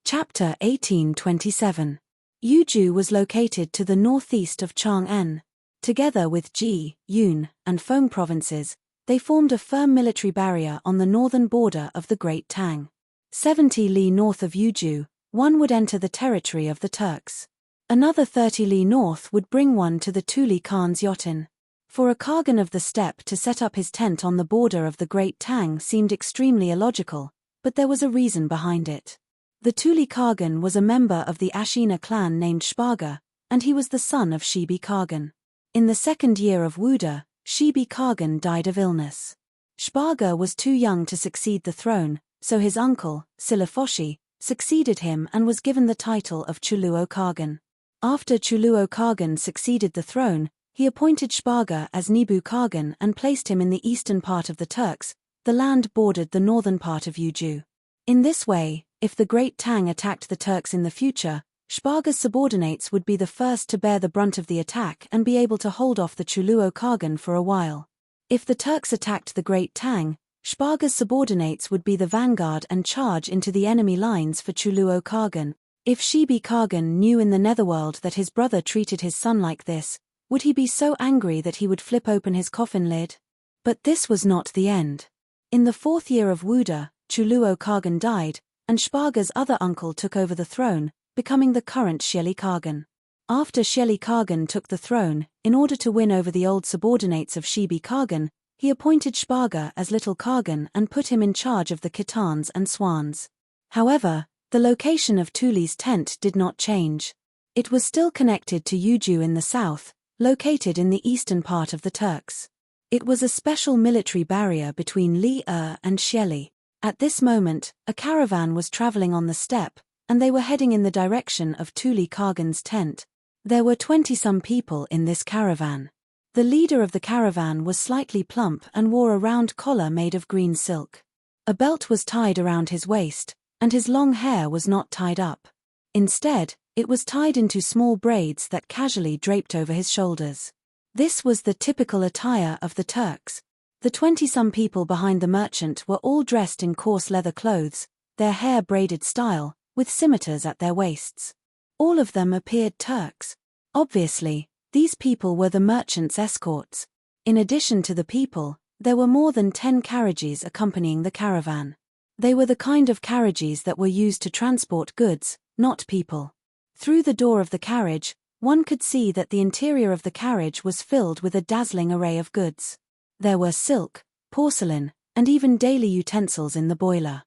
Chapter 1827. Yuju was located to the northeast of Chang'an. Together with Ji, Yun, and Feng provinces, they formed a firm military barrier on the northern border of the Great Tang. 70 li north of Yuju, one would enter the territory of the Turks. Another 30 li north would bring one to the Tuli Khan's Yotin. For a Kagan of the steppe to set up his tent on the border of the Great Tang seemed extremely illogical, but there was a reason behind it. The Tuli Kagan was a member of the Ashina clan named Shpaga, and he was the son of Shibi Kagan. In the second year of Wuda, Shibi Kagan died of illness. Shpaga was too young to succeed the throne, so his uncle, Silafoshi, succeeded him and was given the title of Chuluo Kagan. After Chuluo Kagan succeeded the throne, he appointed Shpaga as Nibu Kagan and placed him in the eastern part of the Turks. The land bordered the northern part of Yuju. In this way, if the Great Tang attacked the Turks in the future, Shpaga's subordinates would be the first to bear the brunt of the attack and be able to hold off the Chuluo Kagan for a while. If the Turks attacked the Great Tang, Shpaga's subordinates would be the vanguard and charge into the enemy lines for Chuluo Kagan. If Shibi Kagan knew in the netherworld that his brother treated his son like this, would he be so angry that he would flip open his coffin lid? But this was not the end. In the fourth year of Wuda, Chuluo Kagan died, and Shpaga's other uncle took over the throne, becoming the current Sheli Kagan. After Sheli Kagan took the throne, in order to win over the old subordinates of Shibi Kagan, he appointed Shpaga as Little Kagan and put him in charge of the Khitans and Swans. However, the location of Tuli's tent did not change. It was still connected to Yuju in the south, located in the eastern part of the Turks. It was a special military barrier between Li-Er and Sheli. At this moment, a caravan was traveling on the steppe, and they were heading in the direction of Tuli Kagan's tent. There were 20-some people in this caravan. The leader of the caravan was slightly plump and wore a round collar made of green silk. A belt was tied around his waist, and his long hair was not tied up. Instead, it was tied into small braids that casually draped over his shoulders. This was the typical attire of the Turks. The 20-some people behind the merchant were all dressed in coarse leather clothes, their hair braided style, with scimitars at their waists. All of them appeared Turks. Obviously, these people were the merchant's escorts. In addition to the people, there were more than 10 carriages accompanying the caravan. They were the kind of carriages that were used to transport goods, not people. Through the door of the carriage, one could see that the interior of the carriage was filled with a dazzling array of goods. There were silk, porcelain, and even daily utensils in the boiler.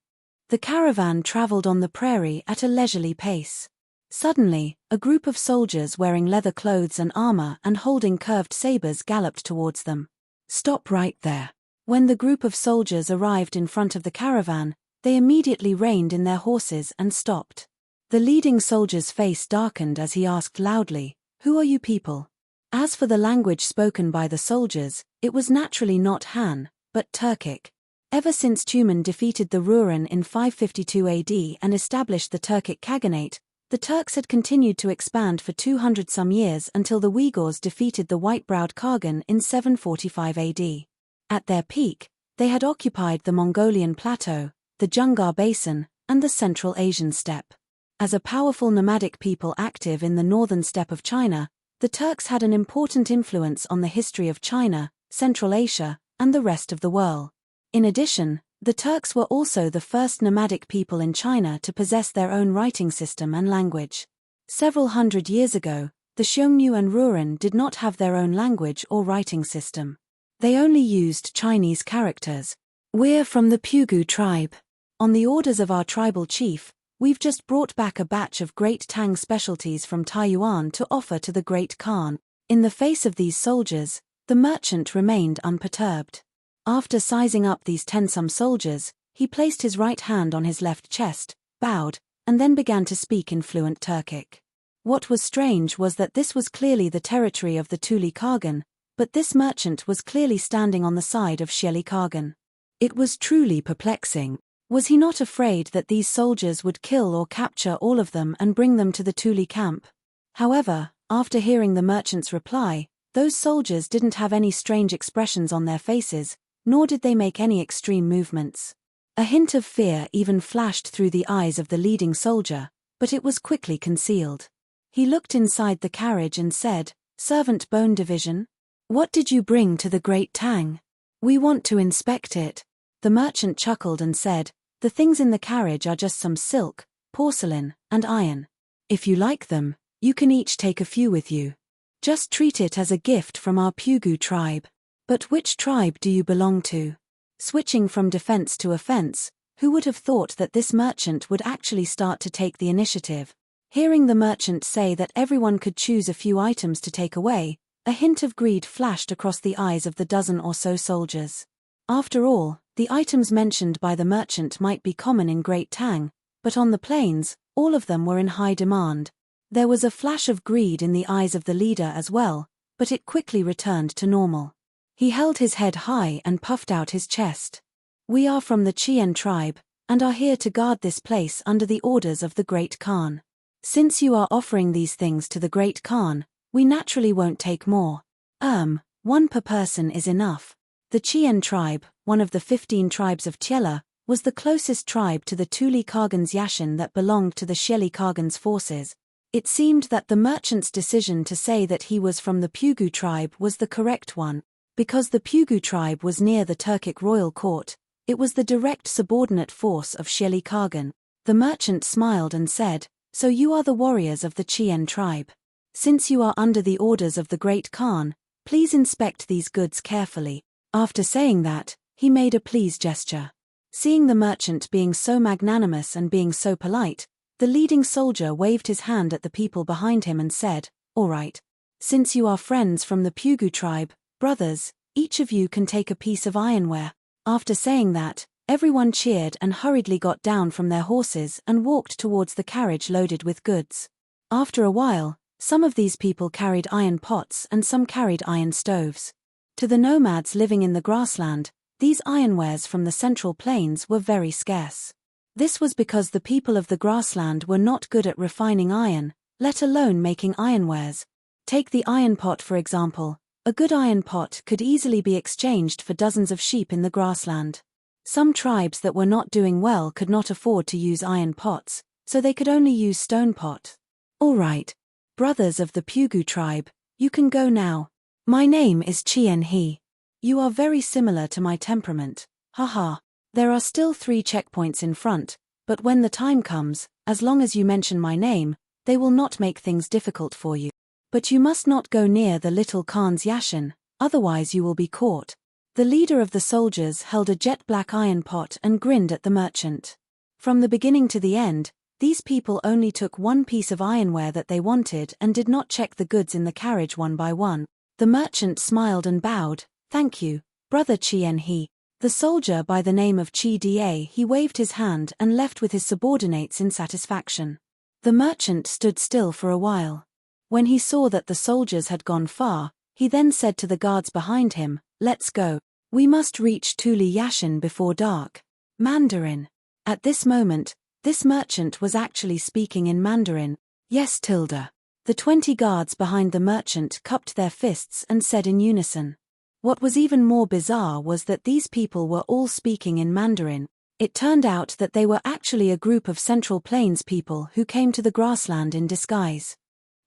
The caravan traveled on the prairie at a leisurely pace. Suddenly, a group of soldiers wearing leather clothes and armor and holding curved sabers galloped towards them. "Stop right there." When the group of soldiers arrived in front of the caravan, they immediately reined in their horses and stopped. The leading soldier's face darkened as he asked loudly, "Who are you people?" As for the language spoken by the soldiers, it was naturally not Han, but Turkic. Ever since Tumen defeated the Ruran in 552 AD and established the Turkic Khaganate, the Turks had continued to expand for 200-some years until the Uyghurs defeated the white-browed Khagan in 745 AD. At their peak, they had occupied the Mongolian Plateau, the Jungar Basin, and the Central Asian steppe. As a powerful nomadic people active in the northern steppe of China, the Turks had an important influence on the history of China, Central Asia, and the rest of the world. In addition, the Turks were also the first nomadic people in China to possess their own writing system and language. Several hundred years ago, the Xiongnu and Ruran did not have their own language or writing system. They only used Chinese characters. "We're from the Pugu tribe. On the orders of our tribal chief, we've just brought back a batch of Great Tang specialties from Taiyuan to offer to the Great Khan." In the face of these soldiers, the merchant remained unperturbed. After sizing up these 10-some soldiers, he placed his right hand on his left chest, bowed, and then began to speak in fluent Turkic. What was strange was that this was clearly the territory of the Tuli Kagan, but this merchant was clearly standing on the side of Sheli Kagan. It was truly perplexing. Was he not afraid that these soldiers would kill or capture all of them and bring them to the Tuli camp? However, after hearing the merchant's reply, those soldiers didn't have any strange expressions on their faces, nor did they make any extreme movements. A hint of fear even flashed through the eyes of the leading soldier, but it was quickly concealed. He looked inside the carriage and said, "Servant Bone Division? What did you bring to the Great Tang? We want to inspect it." The merchant chuckled and said, "The things in the carriage are just some silk, porcelain, and iron. If you like them, you can each take a few with you." Just treat it as a gift from our Pugu tribe. But which tribe do you belong to? Switching from defense to offense, who would have thought that this merchant would actually start to take the initiative? Hearing the merchant say that everyone could choose a few items to take away, a hint of greed flashed across the eyes of the dozen or so soldiers. After all, the items mentioned by the merchant might be common in Great Tang, but on the plains, all of them were in high demand. There was a flash of greed in the eyes of the leader as well, but it quickly returned to normal. He held his head high and puffed out his chest. We are from the Chien tribe, and are here to guard this place under the orders of the Great Khan. Since you are offering these things to the Great Khan, we naturally won't take more. One per person is enough. The Chien tribe, one of the 15 tribes of Tiela, was the closest tribe to the Tuli Khagan's Yashin that belonged to the Sheli Khagan's forces. It seemed that the merchant's decision to say that he was from the Pugu tribe was the correct one. Because the Pugu tribe was near the Turkic royal court, it was the direct subordinate force of Sheli Khagan. The merchant smiled and said, "So you are the warriors of the Chien tribe. Since you are under the orders of the Great Khan, please inspect these goods carefully." After saying that, he made a please gesture. Seeing the merchant being so magnanimous and being so polite, the leading soldier waved his hand at the people behind him and said, "All right. Since you are friends from the Pugu tribe, brothers, each of you can take a piece of ironware." After saying that, everyone cheered and hurriedly got down from their horses and walked towards the carriage loaded with goods. After a while, some of these people carried iron pots and some carried iron stoves. To the nomads living in the grassland, these ironwares from the central plains were very scarce. This was because the people of the grassland were not good at refining iron, let alone making ironwares. Take the iron pot for example. A good iron pot could easily be exchanged for dozens of sheep in the grassland. Some tribes that were not doing well could not afford to use iron pots, so they could only use stone pot. "All right. Brothers of the Pugu tribe, you can go now. My name is Chien He. You are very similar to my temperament. Haha. There are still 3 checkpoints in front, but when the time comes, as long as you mention my name, they will not make things difficult for you. But you must not go near the little Khan's Yashin, otherwise you will be caught." The leader of the soldiers held a jet-black iron pot and grinned at the merchant. From the beginning to the end, these people only took one piece of ironware that they wanted and did not check the goods in the carriage one by one. The merchant smiled and bowed, "Thank you, brother Chien He." The soldier by the name of Chi Da he waved his hand and left with his subordinates in satisfaction. The merchant stood still for a while. When he saw that the soldiers had gone far, he then said to the guards behind him, "Let's go. We must reach Tuli Yashin before dark." Mandarin. At this moment, this merchant was actually speaking in Mandarin. "Yes, Tilda." The 20 guards behind the merchant cupped their fists and said in unison. What was even more bizarre was that these people were all speaking in Mandarin. It turned out that they were actually a group of Central Plains people who came to the grassland in disguise.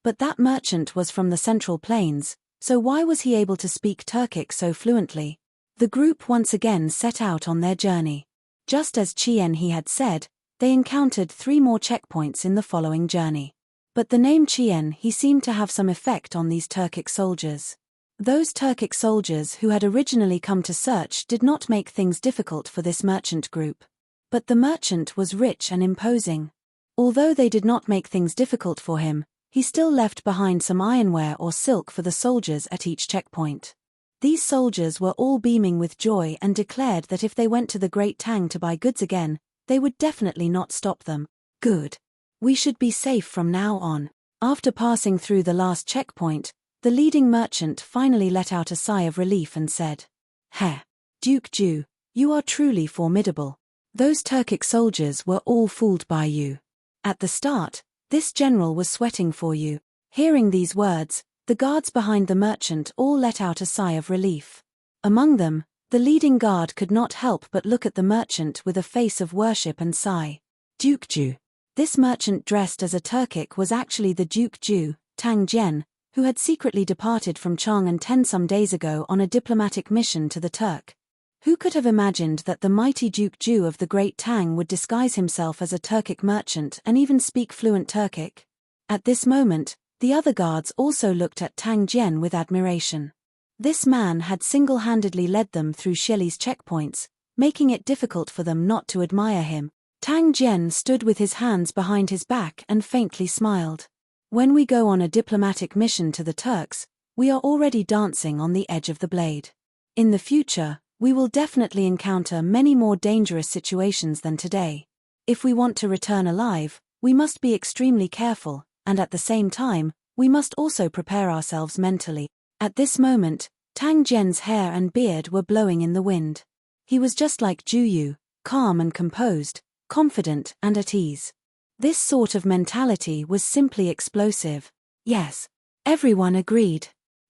But that merchant was from the Central Plains, so why was he able to speak Turkic so fluently? The group once again set out on their journey. Just as Chien He had said, they encountered 3 more checkpoints in the following journey. But the name Chien He seemed to have some effect on these Turkic soldiers. Those Turkic soldiers who had originally come to search did not make things difficult for this merchant group. But the merchant was rich and imposing. Although they did not make things difficult for him, he still left behind some ironware or silk for the soldiers at each checkpoint. These soldiers were all beaming with joy and declared that if they went to the Great Tang to buy goods again, they would definitely not stop them. Good. We should be safe from now on. After passing through the last checkpoint, the leading merchant finally let out a sigh of relief and said, "Heh, Duke Ju, you are truly formidable. Those Turkic soldiers were all fooled by you. At the start, this general was sweating for you." Hearing these words, the guards behind the merchant all let out a sigh of relief. Among them, the leading guard could not help but look at the merchant with a face of worship and sigh. Duke Ju. This merchant dressed as a Turkic was actually the Duke Ju, Tang Jian, who had secretly departed from Chang'an 10 some days ago on a diplomatic mission to the Turk. Who could have imagined that the mighty Duke Ju of the Great Tang would disguise himself as a Turkic merchant and even speak fluent Turkic? At this moment, The other guards also looked at Tang Jian with admiration. This man had single-handedly led them through Shelley's checkpoints, making it difficult for them not to admire him. Tang Jian stood with his hands behind his back and faintly smiled. When we go on a diplomatic mission to the Turks, we are already dancing on the edge of the blade. In the future, we will definitely encounter many more dangerous situations than today. If we want to return alive, we must be extremely careful, and at the same time, we must also prepare ourselves mentally. At this moment, Tang Jian's hair and beard were blowing in the wind. He was just like Ju Yu, calm and composed, confident and at ease. This sort of mentality was simply explosive. Yes. Everyone agreed.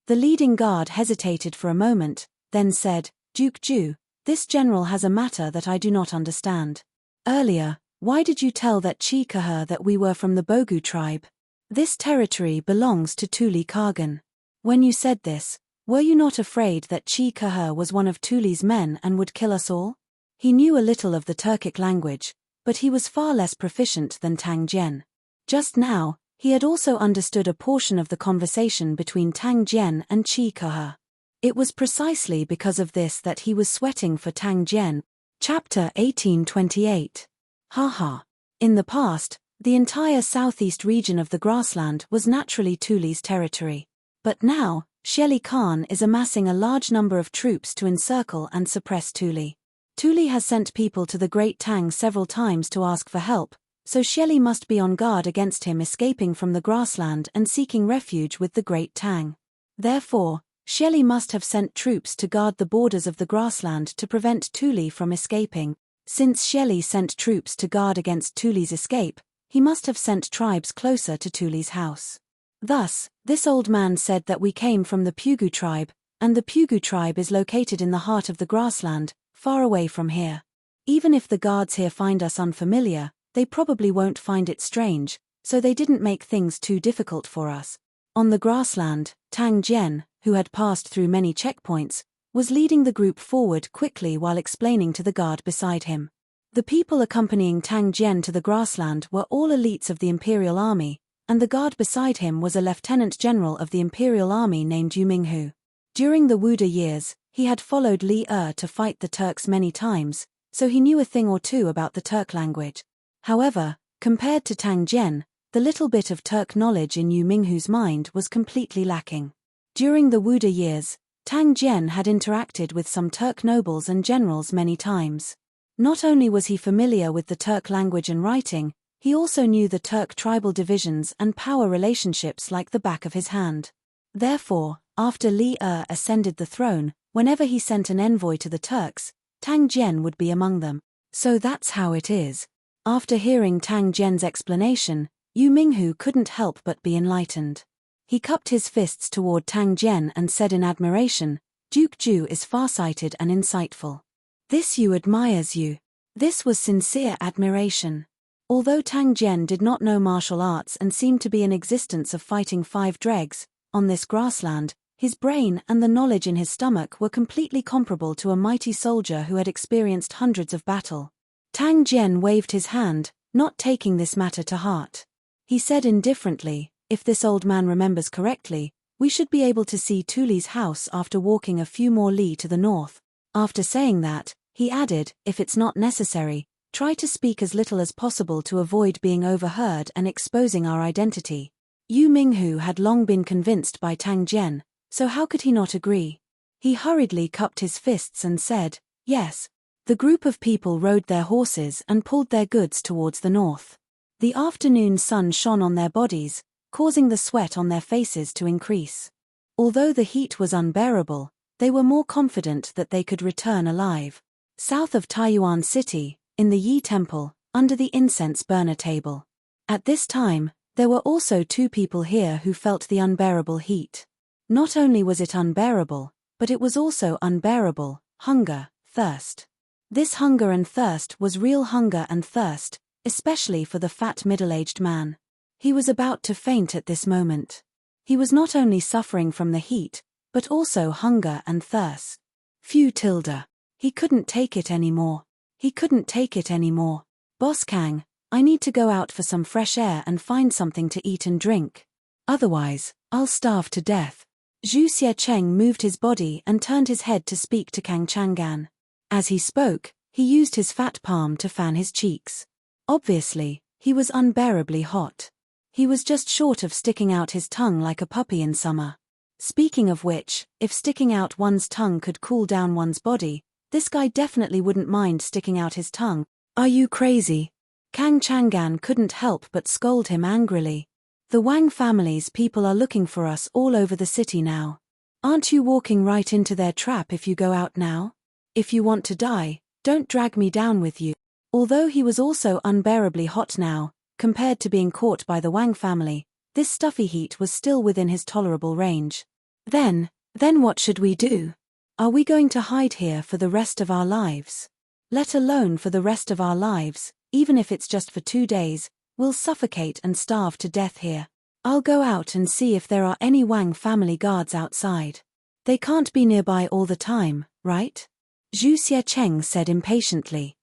The leading guard hesitated for a moment, then said, Duke Ju, this general has a matter that I do not understand. Earlier, why did you tell that Chi Kahe that we were from the Bogu tribe? This territory belongs to Tuli Kargan. When you said this, were you not afraid that Chi Kahe was one of Tuli's men and would kill us all? He knew a little of the Turkic language, but he was far less proficient than Tang Jian. Just now, he had also understood a portion of the conversation between Tang Jian and Chi Kahe. It was precisely because of this that he was sweating for Tang Jian. Chapter 1828. Haha. In the past, the entire southeast region of the grassland was naturally Tuli's territory. But now, Shelley Khan is amassing a large number of troops to encircle and suppress Tuli. Tuli has sent people to the Great Tang several times to ask for help, so Shelley must be on guard against him escaping from the grassland and seeking refuge with the Great Tang. Therefore, Shelley must have sent troops to guard the borders of the grassland to prevent Tuli from escaping. Since Shelley sent troops to guard against Tuli's escape, he must have sent tribes closer to Tuli's house. Thus, this old man said that we came from the Pugu tribe, and the Pugu tribe is located in the heart of the grassland, far away from here. Even if the guards here find us unfamiliar, they probably won't find it strange, so they didn't make things too difficult for us. On the grassland, Tang Jian, who had passed through many checkpoints, was leading the group forward quickly while explaining to the guard beside him. The people accompanying Tang Jian to the grassland were all elites of the Imperial Army, and the guard beside him was a lieutenant general of the Imperial Army named Yu Minghu. During the Wuda years, he had followed Li to fight the Turks many times, so he knew a thing or two about the Turk language. However, compared to Tang Jian, the little bit of Turk knowledge in Yu Minghu's mind was completely lacking. During the Wuda years, Tang Jian had interacted with some Turk nobles and generals many times. Not only was he familiar with the Turk language and writing, he also knew the Turk tribal divisions and power relationships like the back of his hand. Therefore, after Li ascended the throne, whenever he sent an envoy to the Turks, Tang Jian would be among them. So that's how it is. After hearing Tang Jian's explanation, Yu Minghu couldn't help but be enlightened. He cupped his fists toward Tang Jian and said in admiration, Duke Ju is farsighted and insightful. This Yu admires you. This was sincere admiration. Although Tang Jian did not know martial arts and seemed to be in existence of fighting 5 dregs, on this grassland, his brain and the knowledge in his stomach were completely comparable to a mighty soldier who had experienced hundreds of battle. Tang Jian waved his hand, not taking this matter to heart. He said indifferently, if this old man remembers correctly, we should be able to see Tuli's house after walking a few more li to the north. After saying that, he added, if it's not necessary, try to speak as little as possible to avoid being overheard and exposing our identity. Yu Minghu had long been convinced by Tang Jian, so how could he not agree? He hurriedly cupped his fists and said, yes. The group of people rode their horses and pulled their goods towards the north. The afternoon sun shone on their bodies, causing the sweat on their faces to increase. Although the heat was unbearable, they were more confident that they could return alive. South of Taiyuan City, in the Yi Temple, under the incense burner table. At this time, there were also 2 people here who felt the unbearable heat. Not only was it unbearable, but it was also unbearable, hunger, thirst. This hunger and thirst was real hunger and thirst, especially for the fat middle-aged man. He was about to faint at this moment. He was not only suffering from the heat, but also hunger and thirst. Phew tilde. He couldn't take it anymore. He couldn't take it anymore. Boss Kang, I need to go out for some fresh air and find something to eat and drink. Otherwise, I'll starve to death. Zhu Xiecheng moved his body and turned his head to speak to Kang Chang'an. As he spoke, he used his fat palm to fan his cheeks. Obviously, he was unbearably hot. He was just short of sticking out his tongue like a puppy in summer. Speaking of which, if sticking out one's tongue could cool down one's body, this guy definitely wouldn't mind sticking out his tongue. Are you crazy? Kang Chang'an couldn't help but scold him angrily. The Wang family's people are looking for us all over the city now. Aren't you walking right into their trap if you go out now? If you want to die, don't drag me down with you. Although he was also unbearably hot now, compared to being caught by the Wang family, this stuffy heat was still within his tolerable range. Then what should we do? Are we going to hide here for the rest of our lives? Let alone for the rest of our lives, even if it's just for 2 days, we'll suffocate and starve to death here. I'll go out and see if there are any Wang family guards outside. They can't be nearby all the time, right? Zhu Xiecheng said impatiently.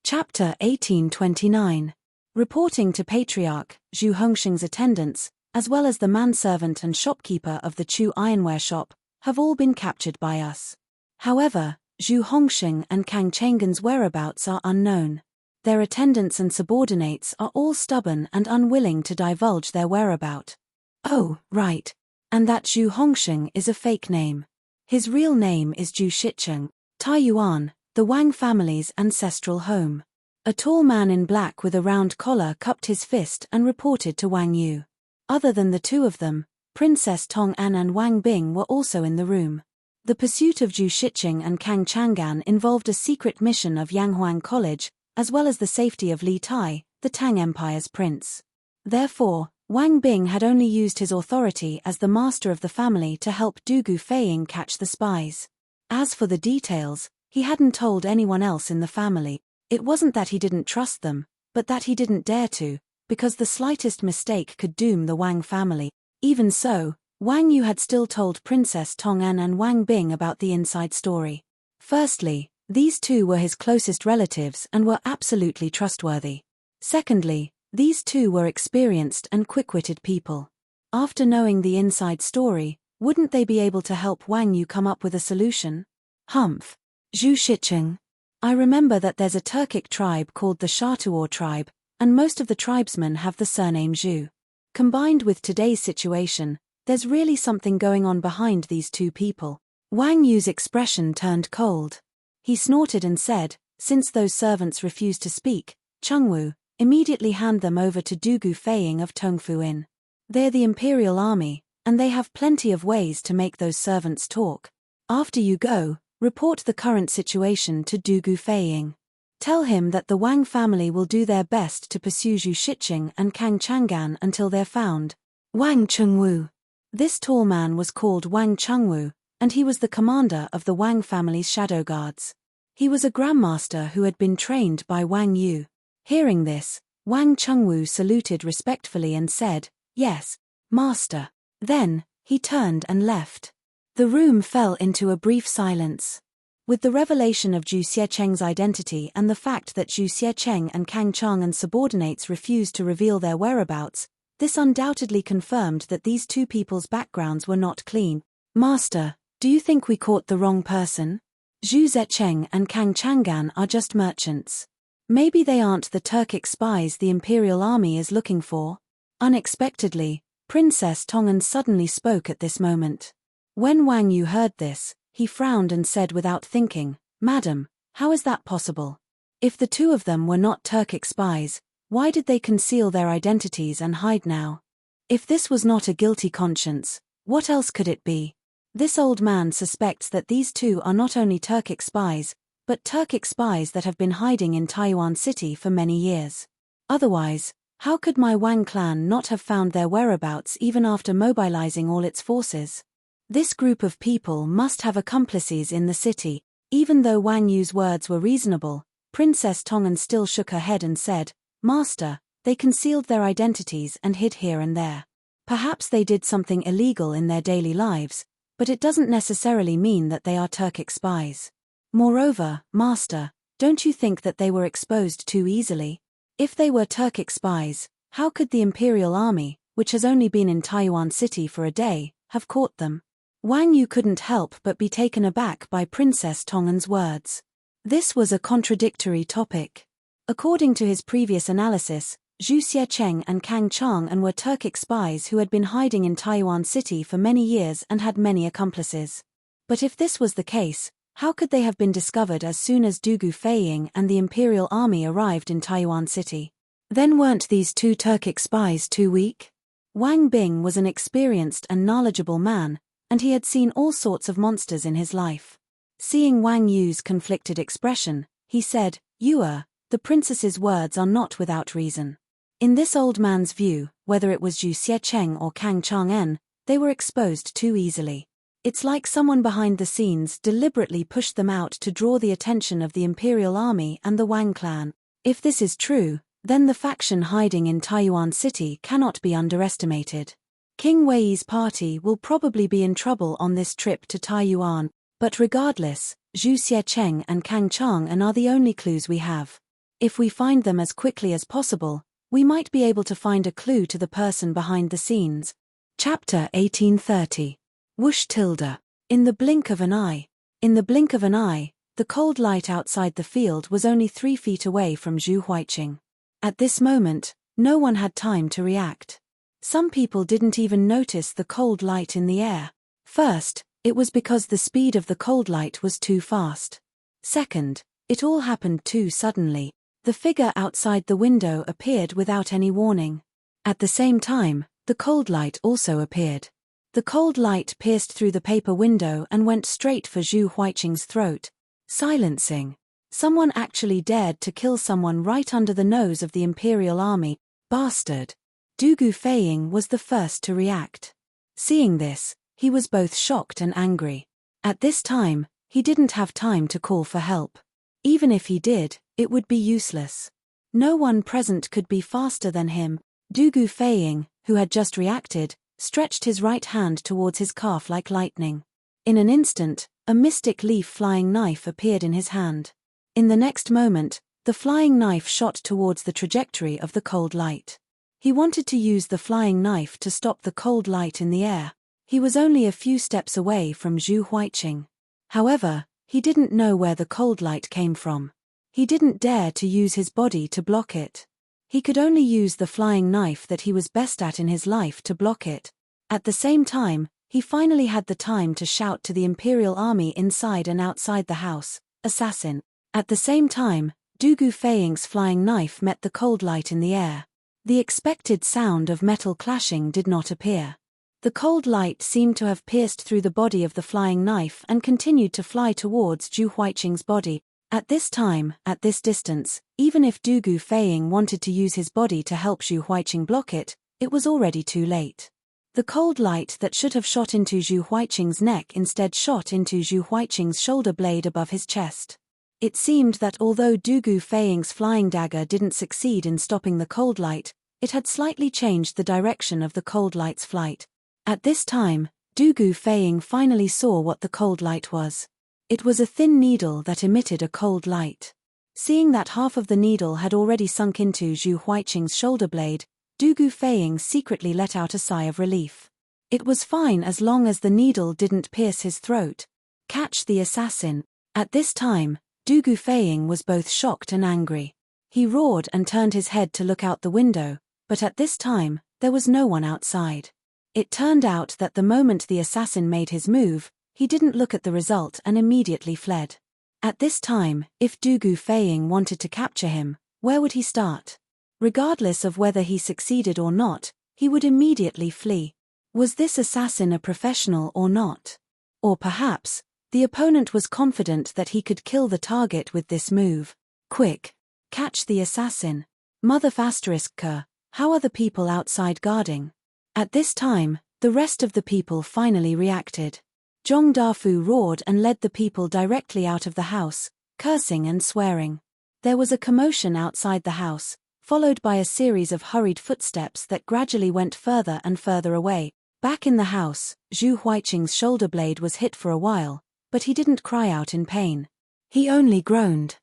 Chapter 1829. Reporting to Patriarch, Zhu Hongsheng's attendants, as well as the manservant and shopkeeper of the Chu ironware shop, have all been captured by us. However, Zhu Hongsheng and Kang Chang'an's whereabouts are unknown. Their attendants and subordinates are all stubborn and unwilling to divulge their whereabout. Oh, right. And that Zhu Hongsheng is a fake name. His real name is Zhu Shicheng, Taiyuan, the Wang family's ancestral home. A tall man in black with a round collar cupped his fist and reported to Wang Yu. Other than the two of them, Princess Tong An and Wang Bing were also in the room. The pursuit of Zhu Shicheng and Kang Chang'an involved a secret mission of Yanghuang College, as well as the safety of Li Tai, the Tang Empire's prince. Therefore, Wang Bing had only used his authority as the master of the family to help Du Gufeiying catch the spies. As for the details, he hadn't told anyone else in the family. It wasn't that he didn't trust them, but that he didn't dare to, because the slightest mistake could doom the Wang family. Even so, Wang Yu had still told Princess Tong An and Wang Bing about the inside story. Firstly, these two were his closest relatives and were absolutely trustworthy. Secondly, these two were experienced and quick-witted people. After knowing the inside story, wouldn't they be able to help Wang Yu come up with a solution? Humph. Zhu Shicheng. I remember that there's a Turkic tribe called the Shatuor tribe, and most of the tribesmen have the surname Zhu. Combined with today's situation, there's really something going on behind these two people. Wang Yu's expression turned cold. He snorted and said, since those servants refuse to speak, Chengwu, immediately hand them over to Du Gufeiying of Tongfu Inn. They're the Imperial Army, and they have plenty of ways to make those servants talk. After you go, report the current situation to Du Gufeiying. Tell him that the Wang family will do their best to pursue Zhu Shicheng and Kang Chang'an until they're found. Wang Chengwu. This tall man was called Wang Chengwu, and he was the commander of the Wang family's shadow guards. He was a grandmaster who had been trained by Wang Yu. Hearing this, Wang Chengwu saluted respectfully and said, "Yes, master." Then, he turned and left. The room fell into a brief silence. With the revelation of Zhu Xiecheng's identity and the fact that Zhu Xiecheng and Kang Chang'an's subordinates refused to reveal their whereabouts, this undoubtedly confirmed that these two people's backgrounds were not clean. Master, do you think we caught the wrong person? Zhu Xiecheng and Kang Chang'an are just merchants. Maybe they aren't the Turkic spies the Imperial Army is looking for. Unexpectedly, Princess Tongan suddenly spoke at this moment. When Wang Yu heard this, he frowned and said without thinking, "Madam, how is that possible? If the two of them were not Turkic spies, why did they conceal their identities and hide now? If this was not a guilty conscience, what else could it be?" This old man suspects that these two are not only Turkic spies, but Turkic spies that have been hiding in Taiyuan City for many years. Otherwise, how could my Wang clan not have found their whereabouts even after mobilizing all its forces? This group of people must have accomplices in the city. Even though Wang Yu's words were reasonable, Princess Tongan still shook her head and said, "Master, they concealed their identities and hid here and there. Perhaps they did something illegal in their daily lives, but it doesn't necessarily mean that they are Turkic spies. Moreover, Master, don't you think that they were exposed too easily? If they were Turkic spies, how could the Imperial Army, which has only been in Taiyuan City for a day, have caught them. Wang Yu couldn't help but be taken aback by Princess Tong'an's words. This was a contradictory topic. According to his previous analysis, Zhu Xiecheng and Kang Chang'an were Turkic spies who had been hiding in Taiyuan City for many years and had many accomplices. But if this was the case, how could they have been discovered as soon as Dugu Feiying and the Imperial Army arrived in Taiyuan City? Then weren't these two Turkic spies too weak? Wang Bing was an experienced and knowledgeable man, and he had seen all sorts of monsters in his life. Seeing Wang Yu's conflicted expression, he said, the princess's words are not without reason. In this old man's view, whether it was Zhu Xiecheng or Kang Chang'an, they were exposed too easily. It's like someone behind the scenes deliberately pushed them out to draw the attention of the Imperial Army and the Wang clan. If this is true, then the faction hiding in Taiyuan City cannot be underestimated. King Wei's party will probably be in trouble on this trip to Taiyuan, but regardless, Zhu Xiecheng and Kang Chang'an are the only clues we have. If we find them as quickly as possible, we might be able to find a clue to the person behind the scenes. Chapter 1830. Whoosh tilde. In the blink of an eye. In the blink of an eye, the cold light outside the field was only 3 feet away from Zhu Huiqing. At this moment, no one had time to react. Some people didn't even notice the cold light in the air. First, it was because the speed of the cold light was too fast. Second, it all happened too suddenly. The figure outside the window appeared without any warning. At the same time, the cold light also appeared. The cold light pierced through the paper window and went straight for Zhu Huiqing's throat, silencing. Someone actually dared to kill someone right under the nose of the Imperial Army. Bastard! Dugu Feiying was the first to react. Seeing this, he was both shocked and angry. At this time, he didn't have time to call for help. Even if he did, it would be useless. No one present could be faster than him. Dugu Feiying, who had just reacted, stretched his right hand towards his calf like lightning. In an instant, a mystic leaf flying knife appeared in his hand. In the next moment, the flying knife shot towards the trajectory of the cold light. He wanted to use the flying knife to stop the cold light in the air. He was only a few steps away from Zhu Huiqing. However, he didn't know where the cold light came from. He didn't dare to use his body to block it. He could only use the flying knife that he was best at in his life to block it. At the same time, he finally had the time to shout to the Imperial Army inside and outside the house, "Assassin!" At the same time, Dugu Feiying's flying knife met the cold light in the air. The expected sound of metal clashing did not appear. The cold light seemed to have pierced through the body of the flying knife and continued to fly towards Zhu Huiqing's body. At this time, at this distance, even if Dugu Feiying wanted to use his body to help Zhu Huiqing block it, it was already too late. The cold light that should have shot into Zhu Huiqing's neck instead shot into Zhu Huiqing's shoulder blade above his chest. It seemed that although Dugu Feiying's flying dagger didn't succeed in stopping the cold light, it had slightly changed the direction of the cold light's flight. At this time, Dugu Feiying finally saw what the cold light was. It was a thin needle that emitted a cold light. Seeing that half of the needle had already sunk into Zhu Huiqing's shoulder blade, Dugu Feiying secretly let out a sigh of relief. It was fine as long as the needle didn't pierce his throat. Catch the assassin. At this time, Dugu Feiying was both shocked and angry. He roared and turned his head to look out the window, but at this time, there was no one outside. It turned out that the moment the assassin made his move, he didn't look at the result and immediately fled. At this time, if Dugu Feiying wanted to capture him, where would he start? Regardless of whether he succeeded or not, he would immediately flee. Was this assassin a professional or not? Or perhaps, the opponent was confident that he could kill the target with this move. Quick! Catch the assassin. Mother ***, how are the people outside guarding? At this time, the rest of the people finally reacted. Zhong Dafu roared and led the people directly out of the house, cursing and swearing. There was a commotion outside the house, followed by a series of hurried footsteps that gradually went further and further away. Back in the house, Zhu Huiqing's shoulder blade was hit for a while, but he didn't cry out in pain. He only groaned.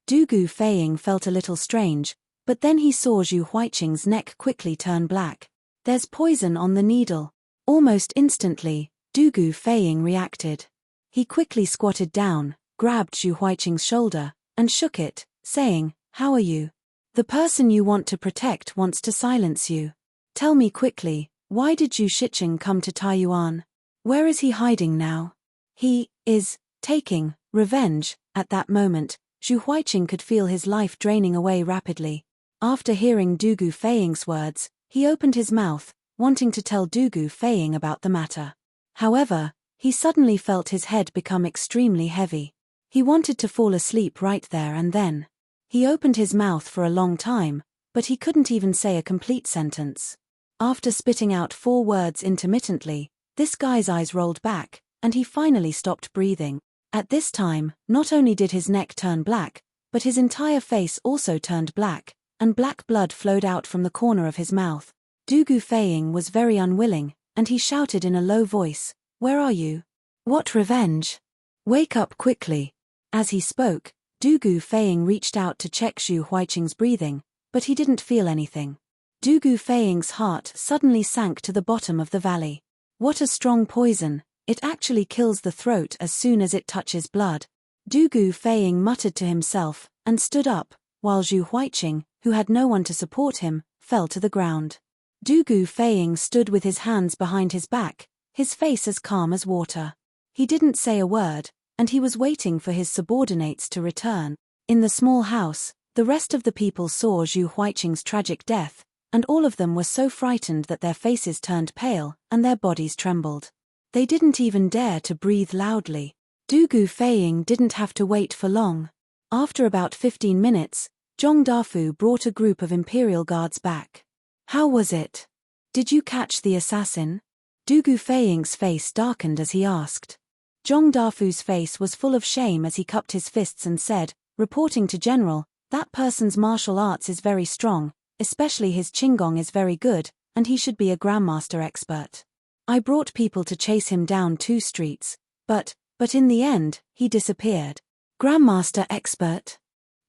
Dugu Feiying felt a little strange, but then he saw Zhu Huiqing's neck quickly turn black. There's poison on the needle. Almost instantly, Dugu Feiying reacted. He quickly squatted down, grabbed Zhu Huiqing's shoulder, and shook it, saying, "How are you? The person you want to protect wants to silence you. Tell me quickly, why did Zhu Shiqing come to Taiyuan? Where is he hiding now?" "He is taking revenge." At that moment, Zhu Huiqing could feel his life draining away rapidly. After hearing Dugu Feiying's words, he opened his mouth, wanting to tell Dugu Feiying about the matter. However, he suddenly felt his head become extremely heavy. He wanted to fall asleep right there and then. He opened his mouth for a long time, but he couldn't even say a complete sentence. After spitting out 4 words intermittently, this guy's eyes rolled back, and he finally stopped breathing. At this time, not only did his neck turn black, but his entire face also turned black, and black blood flowed out from the corner of his mouth. Dugu Feiying was very unwilling, and he shouted in a low voice, "Where are you? What revenge? Wake up quickly." As he spoke, Dugu Feiying reached out to check Zhu Huiqing's breathing, but he didn't feel anything. Dugu Feiying's heart suddenly sank to the bottom of the valley. What a strong poison! It actually kills the throat as soon as it touches blood. Dugu Feiying muttered to himself, and stood up, while Zhu Huiqing, who had no one to support him, fell to the ground. Dugu Feiying stood with his hands behind his back, his face as calm as water. He didn't say a word, and he was waiting for his subordinates to return. In the small house, the rest of the people saw Zhu Huiqing's tragic death, and all of them were so frightened that their faces turned pale, and their bodies trembled. They didn't even dare to breathe loudly. Dugu Feiying didn't have to wait for long. After about 15 minutes, Zhong Dafu brought a group of Imperial Guards back. "How was it? Did you catch the assassin?" Dugu Feiying's face darkened as he asked. Zhong Dafu's face was full of shame as he cupped his fists and said, "Reporting to General, that person's martial arts is very strong, especially his Qinggong is very good, and he should be a Grandmaster expert. I brought people to chase him down 2 streets, but in the end, he disappeared." Grandmaster expert?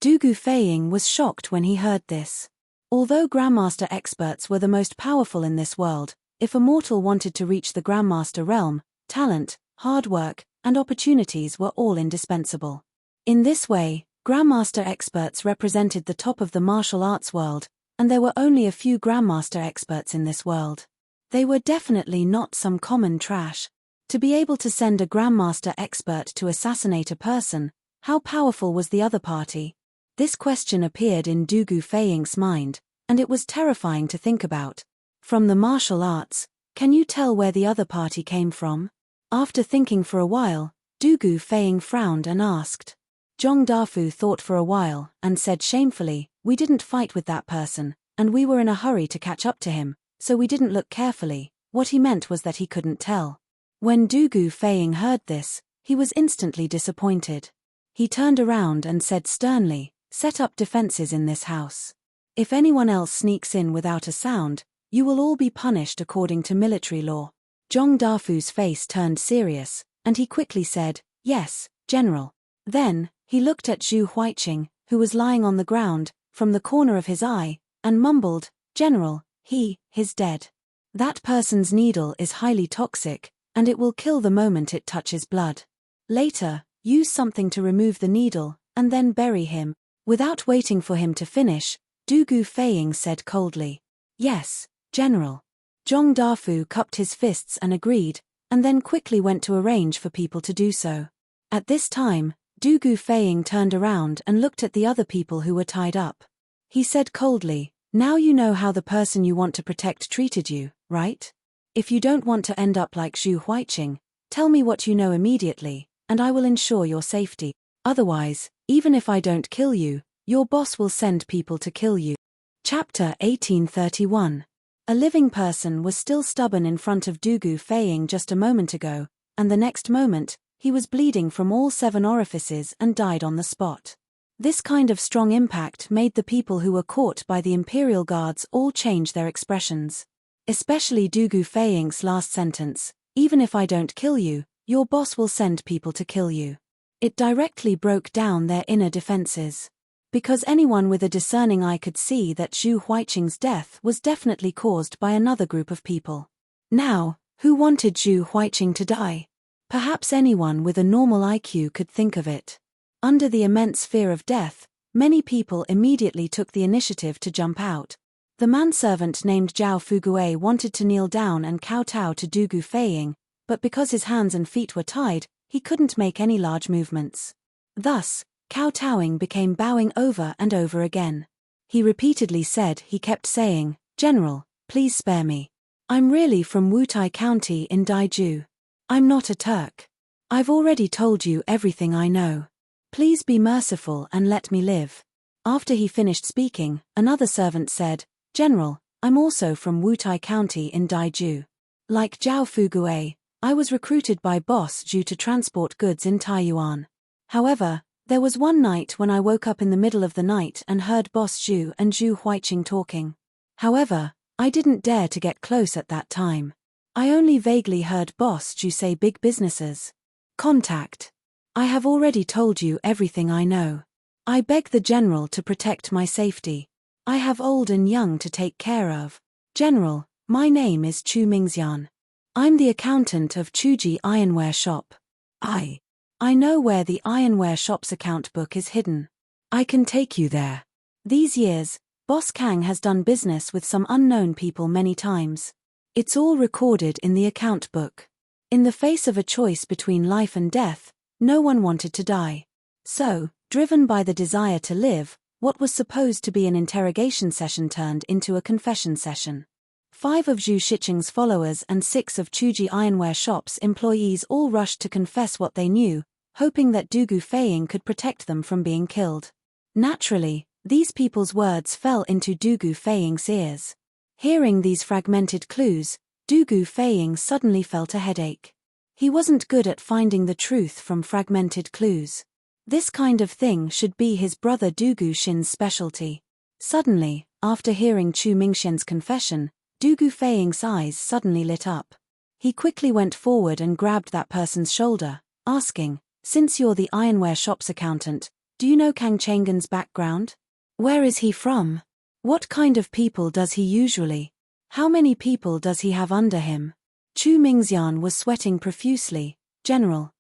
Dugu Feiying was shocked when he heard this. Although Grandmaster experts were the most powerful in this world, if a mortal wanted to reach the Grandmaster realm, talent, hard work, and opportunities were all indispensable. In this way, Grandmaster experts represented the top of the martial arts world, and there were only a few Grandmaster experts in this world. They were definitely not some common trash. To be able to send a Grandmaster expert to assassinate a person, how powerful was the other party? This question appeared in Dugu Feiying's mind, and it was terrifying to think about. From the martial arts, can you tell where the other party came from? After thinking for a while, Dugu Feiying frowned and asked. Zhong Dafu thought for a while and said shamefully, "We didn't fight with that person, and we were in a hurry to catch up to him, so we didn't look carefully." What he meant was that he couldn't tell. When Dugu Feiying heard this, he was instantly disappointed. He turned around and said sternly, "Set up defenses in this house. If anyone else sneaks in without a sound, you will all be punished according to military law." Zhong Dafu's face turned serious, and he quickly said, "Yes, General." Then, he looked at Zhu Huiqing, who was lying on the ground, from the corner of his eye, and mumbled, "General, he's dead. That person's needle is highly toxic, and it will kill the moment it touches blood. Later, use something to remove the needle, and then bury him." Without waiting for him to finish, Dugu Feiying said coldly, "Yes, General." Zhong Dafu cupped his fists and agreed, and then quickly went to arrange for people to do so. At this time, Dugu Feiying turned around and looked at the other people who were tied up. He said coldly, "Now you know how the person you want to protect treated you, right? If you don't want to end up like Zhu Huiqing, tell me what you know immediately, and I will ensure your safety. Otherwise, even if I don't kill you, your boss will send people to kill you." Chapter 1831. A living person was still stubborn in front of Dugu Feiying just a moment ago, and the next moment, he was bleeding from all 7 orifices and died on the spot. This kind of strong impact made the people who were caught by the Imperial Guards all change their expressions. Especially Dugu Feiying's last sentence, "Even if I don't kill you, your boss will send people to kill you." It directly broke down their inner defenses. because anyone with a discerning eye could see that Zhu Huiqing's death was definitely caused by another group of people. Now, who wanted Zhu Huiqing to die? Perhaps anyone with a normal IQ could think of it. Under the immense fear of death, many people immediately took the initiative to jump out. The manservant named Zhao Fuguei wanted to kneel down and kowtow to Du Gufeiying, but because his hands and feet were tied, he couldn't make any large movements. Thus, kowtowing became bowing over and over again. He repeatedly said he kept saying, "General, please spare me. I'm really from Wutai County in Daiju. I'm not a Turk. I've already told you everything I know. Please be merciful and let me live." After he finished speaking, another servant said, "General, I'm also from Wutai County in Daiju. Like Zhao Fuguei, I was recruited by Boss Zhu to transport goods in Taiyuan. However, there was one night when I woke up in the middle of the night and heard Boss Zhu and Zhu Huiqing talking. However, I didn't dare to get close at that time. I only vaguely heard Boss Zhu say big businesses. Contact. I have already told you everything I know. I beg the general to protect my safety. I have old and young to take care of. General, my name is Chu Mingxian. I'm the accountant of Chuji Ironware Shop. I know where the ironware shop's account book is hidden. I can take you there. These years, Boss Kang has done business with some unknown people many times. It's all recorded in the account book. In the face of a choice between life and death, no one wanted to die. So, driven by the desire to live, what was supposed to be an interrogation session turned into a confession session. 5 of Zhu Shiqing's followers and 6 of Chuji Ironware Shop's employees all rushed to confess what they knew, hoping that Du Gufeiying could protect them from being killed. Naturally, these people's words fell into Du Gufeiying's ears. Hearing these fragmented clues, Du Gufeiying suddenly felt a headache. He wasn't good at finding the truth from fragmented clues. This kind of thing should be his brother Du Guxin's specialty. Suddenly, after hearing Chu Mingxian's confession, Du Gufeiying's eyes suddenly lit up. He quickly went forward and grabbed that person's shoulder, asking, "Since you're the ironware shop's accountant, do you know Kang Chang'an's background? Where is he from? What kind of people does he usually? How many people does he have under him?" Chu Mingxian was sweating profusely. General,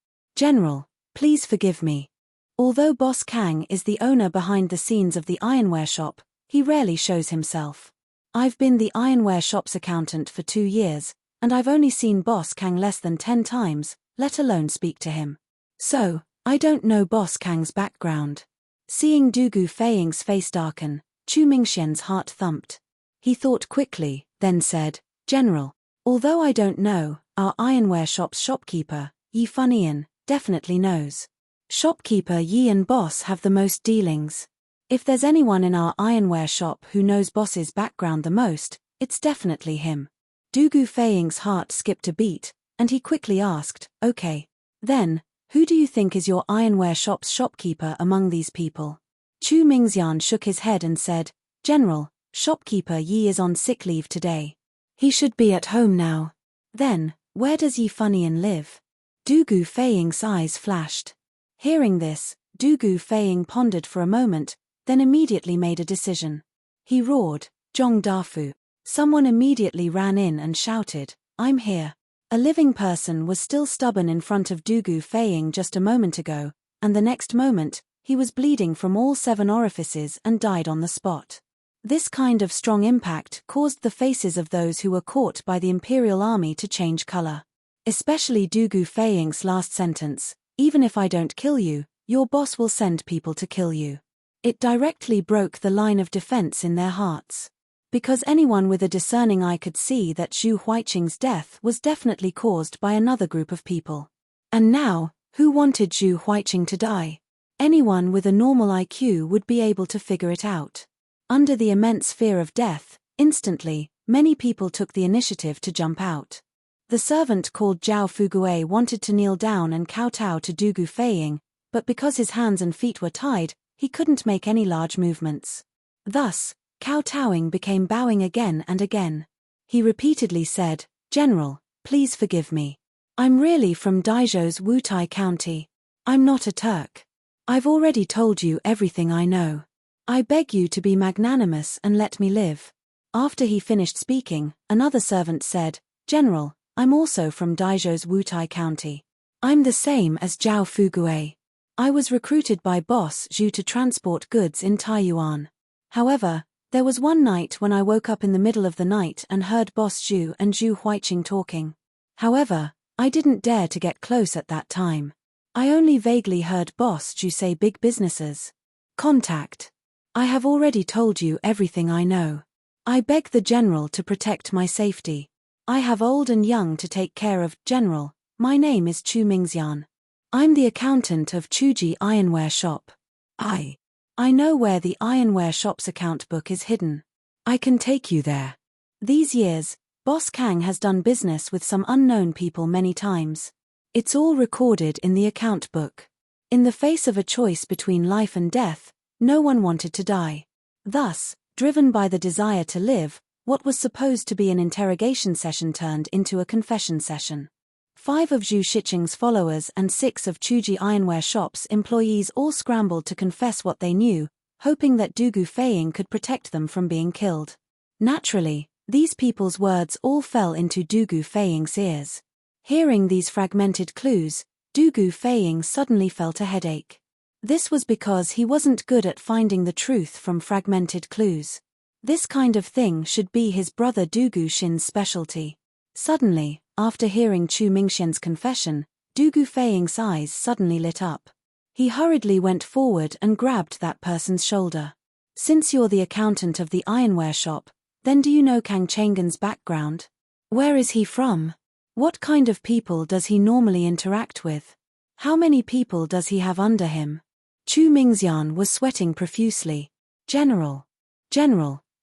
please forgive me. Although Boss Kang is the owner behind the scenes of the ironware shop, he rarely shows himself. I've been the ironware shop's accountant for 2 years, and I've only seen Boss Kang less than 10 times, let alone speak to him. So, I don't know Boss Kang's background." Seeing Du Gufeiying's face darken, Chu Mingxian's heart thumped. He thought quickly, then said, "General, although I don't know, our ironware shop's shopkeeper, Yi Funian, definitely knows. Shopkeeper Yi and Boss have the most dealings. If there's anyone in our ironware shop who knows Boss's background the most, it's definitely him." Du Gufeiying's heart skipped a beat, and he quickly asked, "Okay. Then, who do you think is your ironware shop's shopkeeper among these people?" Chu Mingxian shook his head and said, "General, shopkeeper Yi is on sick leave today. He should be at home now." "Then, where does Yi Funian live?" Du Gufeiying's eyes flashed. Hearing this, Du Gufeiying pondered for a moment, then immediately made a decision. He roared, "Zhong Dafu." Someone immediately ran in and shouted, "I'm here." A living person was still stubborn in front of Du Gufeiying just a moment ago, and the next moment, he was bleeding from all 7 orifices and died on the spot. This kind of strong impact caused the faces of those who were caught by the Imperial Army to change color. Especially Du Gufeiying's last sentence, "Even if I don't kill you, your boss will send people to kill you." It directly broke the line of defense in their hearts. Because anyone with a discerning eye could see that Zhu Huiqing's death was definitely caused by another group of people. And now, who wanted Zhu Huiqing to die? Anyone with a normal IQ would be able to figure it out. Under the immense fear of death, instantly, many people took the initiative to jump out. The servant called Zhao Fuguei wanted to kneel down and kowtow to Du Gufeiying, but because his hands and feet were tied, he couldn't make any large movements. Thus, kowtowing became bowing again and again. He repeatedly said, "General, please forgive me. I'm really from Daizhou's Wutai County. I'm not a Turk. I've already told you everything I know. I beg you to be magnanimous and let me live. After he finished speaking, another servant said, General, I'm also from Daizhou's Wutai County. I'm the same as Zhao Fugue. I was recruited by Boss Zhu to transport goods in Taiyuan. However, there was one night when I woke up in the middle of the night and heard Boss Zhu and Zhu Huiqing talking. However, I didn't dare to get close at that time. I only vaguely heard Boss Zhu say big businesses. Contact. I have already told you everything I know. I beg the General to protect my safety. I have old and young to take care of. General, my name is Chu Mingxian. I'm the accountant of Chuji Ironware Shop. I know where the Ironware Shop's account book is hidden. I can take you there. These years, Boss Kang has done business with some unknown people many times. It's all recorded in the account book. In the face of a choice between life and death, no one wanted to die. Thus, driven by the desire to live, what was supposed to be an interrogation session turned into a confession session. 5 of Zhu Shiqing's followers and 6 of Chuji Ironware Shop's employees all scrambled to confess what they knew, hoping that Dugu Feiying could protect them from being killed. Naturally, these people's words all fell into Dugu Feiying's ears. Hearing these fragmented clues, Dugu Feiying suddenly felt a headache. This was because he wasn't good at finding the truth from fragmented clues. This kind of thing should be his brother Dugu Xin's specialty. Suddenly, after hearing Chu Mingxian's confession, Dugu Feiying's eyes suddenly lit up. He hurriedly went forward and grabbed that person's shoulder. Since you're the accountant of the ironware shop, then do you know Kang Chengan's background? Where is he from? What kind of people does he normally interact with? How many people does he have under him? Chu Mingxian was sweating profusely. General,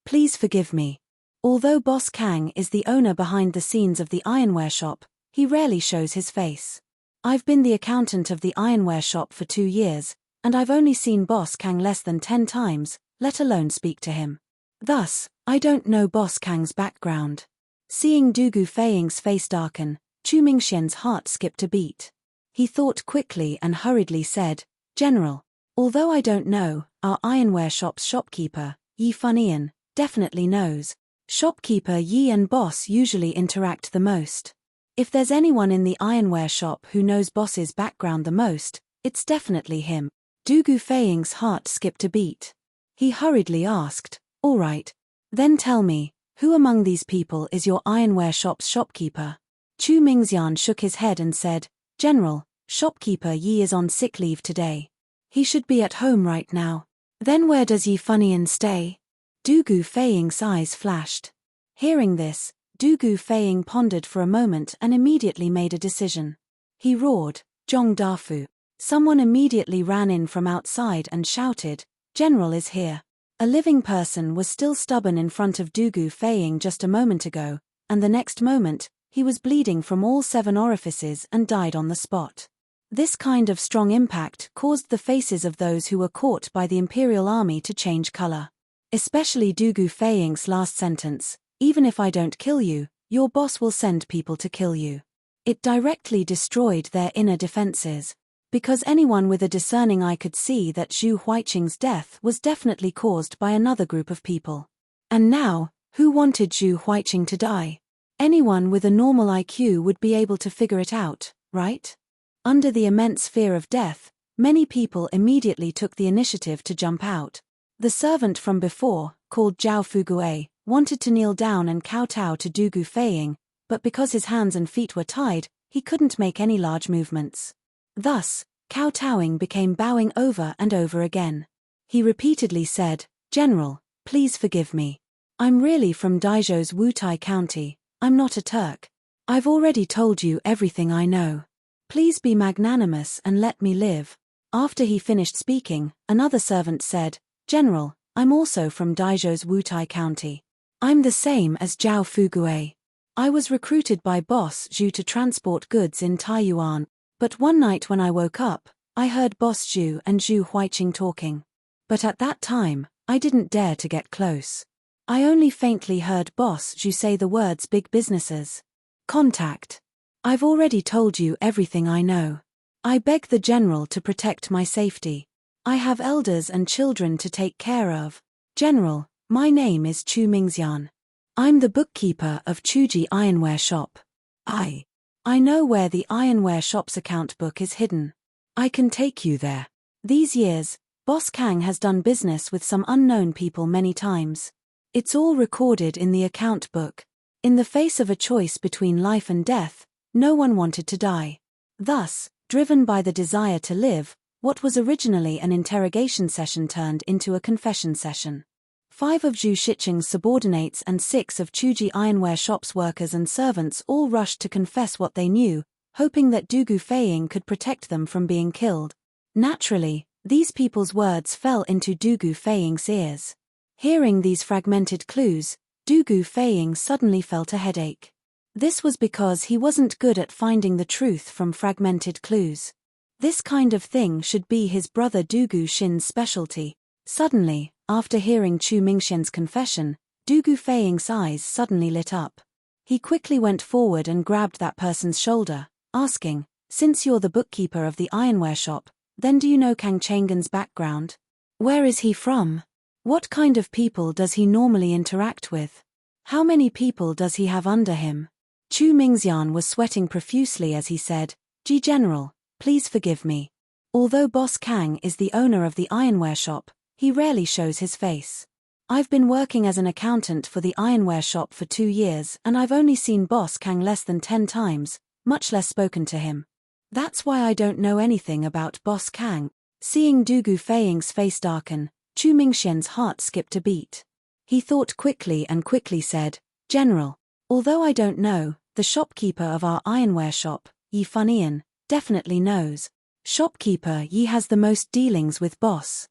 please forgive me. Although Boss Kang is the owner behind the scenes of the ironware shop, he rarely shows his face. I've been the accountant of the ironware shop for 2 years, and I've only seen Boss Kang less than 10 times, let alone speak to him. Thus, I don't know Boss Kang's background. Seeing Dugu Feiying's face darken, Chu Mingxian's heart skipped a beat. He thought quickly and hurriedly said, General, although I don't know, our ironware shop's shopkeeper, Yi Funian, definitely knows. Shopkeeper Yi and Boss usually interact the most. If there's anyone in the ironware shop who knows Boss's background the most, it's definitely him. Dugu Feiying's heart skipped a beat. He hurriedly asked, all right. Then tell me, who among these people is your ironware shop's shopkeeper? Chu Mingxian shook his head and said, General, shopkeeper Yi is on sick leave today. He should be at home right now. Then where does Yi Funian stay? Dugu Feiying's eyes flashed. Hearing this, Dugu Feiying pondered for a moment and immediately made a decision. He roared, Zhong Dafu. Someone immediately ran in from outside and shouted, General is here. A living person was still stubborn in front of Dugu Feiying just a moment ago, and the next moment, he was bleeding from all 7 orifices and died on the spot. This kind of strong impact caused the faces of those who were caught by the Imperial Army to change color. Especially Dugu Feiying's last sentence, even if I don't kill you, your boss will send people to kill you. It directly destroyed their inner defenses. Because anyone with a discerning eye could see that Zhu Huiqing's death was definitely caused by another group of people. And now, who wanted Zhu Huiqing to die? Anyone with a normal IQ would be able to figure it out, right? Under the immense fear of death, many people immediately took the initiative to jump out. The servant from before, called Zhao Fugue, wanted to kneel down and kowtow to Dugu Feiying, but because his hands and feet were tied, he couldn't make any large movements. Thus, kowtowing became bowing over and over again. He repeatedly said, General, please forgive me. I'm really from Daizhou's Wutai County, I'm not a Turk. I've already told you everything I know. Please be magnanimous and let me live. After he finished speaking, another servant said, General, I'm also from Daizhou's Wutai County. I'm the same as Zhao Fugue. I was recruited by Boss Zhu to transport goods in Taiyuan, but one night when I woke up, I heard Boss Zhu and Zhu Huiqing talking. But at that time, I didn't dare to get close. I only faintly heard Boss Zhu say the words big businesses. Contact. I've already told you everything I know. I beg the General to protect my safety. I have elders and children to take care of. General, my name is Chu Mingxian. I'm the bookkeeper of Chuji Ironware Shop. I know where the ironware shop's account book is hidden. I can take you there. These years, Boss Kang has done business with some unknown people many times. It's all recorded in the account book. In the face of a choice between life and death, no one wanted to die. Thus, driven by the desire to live, what was originally an interrogation session turned into a confession session. 5 of Zhu Shiqing's subordinates and 6 of Chuji Ironware Shop's workers and servants all rushed to confess what they knew, hoping that Dugu Feiying could protect them from being killed. Naturally, these people's words fell into Dugu Feiying's ears. Hearing these fragmented clues, Dugu Feiying suddenly felt a headache. This was because he wasn't good at finding the truth from fragmented clues. This kind of thing should be his brother Dugu Xin's specialty. Suddenly, after hearing Chu Mingxian's confession, Dugu Feiying's eyes suddenly lit up. He quickly went forward and grabbed that person's shoulder, asking, "Since you're the bookkeeper of the ironware shop, then do you know Kang Chang'an's background? Where is he from? What kind of people does he normally interact with? How many people does he have under him?" Chu Mingxian was sweating profusely as he said, General, please forgive me. Although Boss Kang is the owner of the ironware shop, he rarely shows his face. I've been working as an accountant for the ironware shop for 2 years and I've only seen Boss Kang less than 10 times, much less spoken to him. That's why I don't know anything about Boss Kang. Seeing Dugu Feiying's face darken, Chu Mingxian's heart skipped a beat. He thought quickly and quickly said, General, although I don't know, the shopkeeper of our ironware shop, Yi Funian, definitely knows. Shopkeeper Yi has the most dealings with Boss.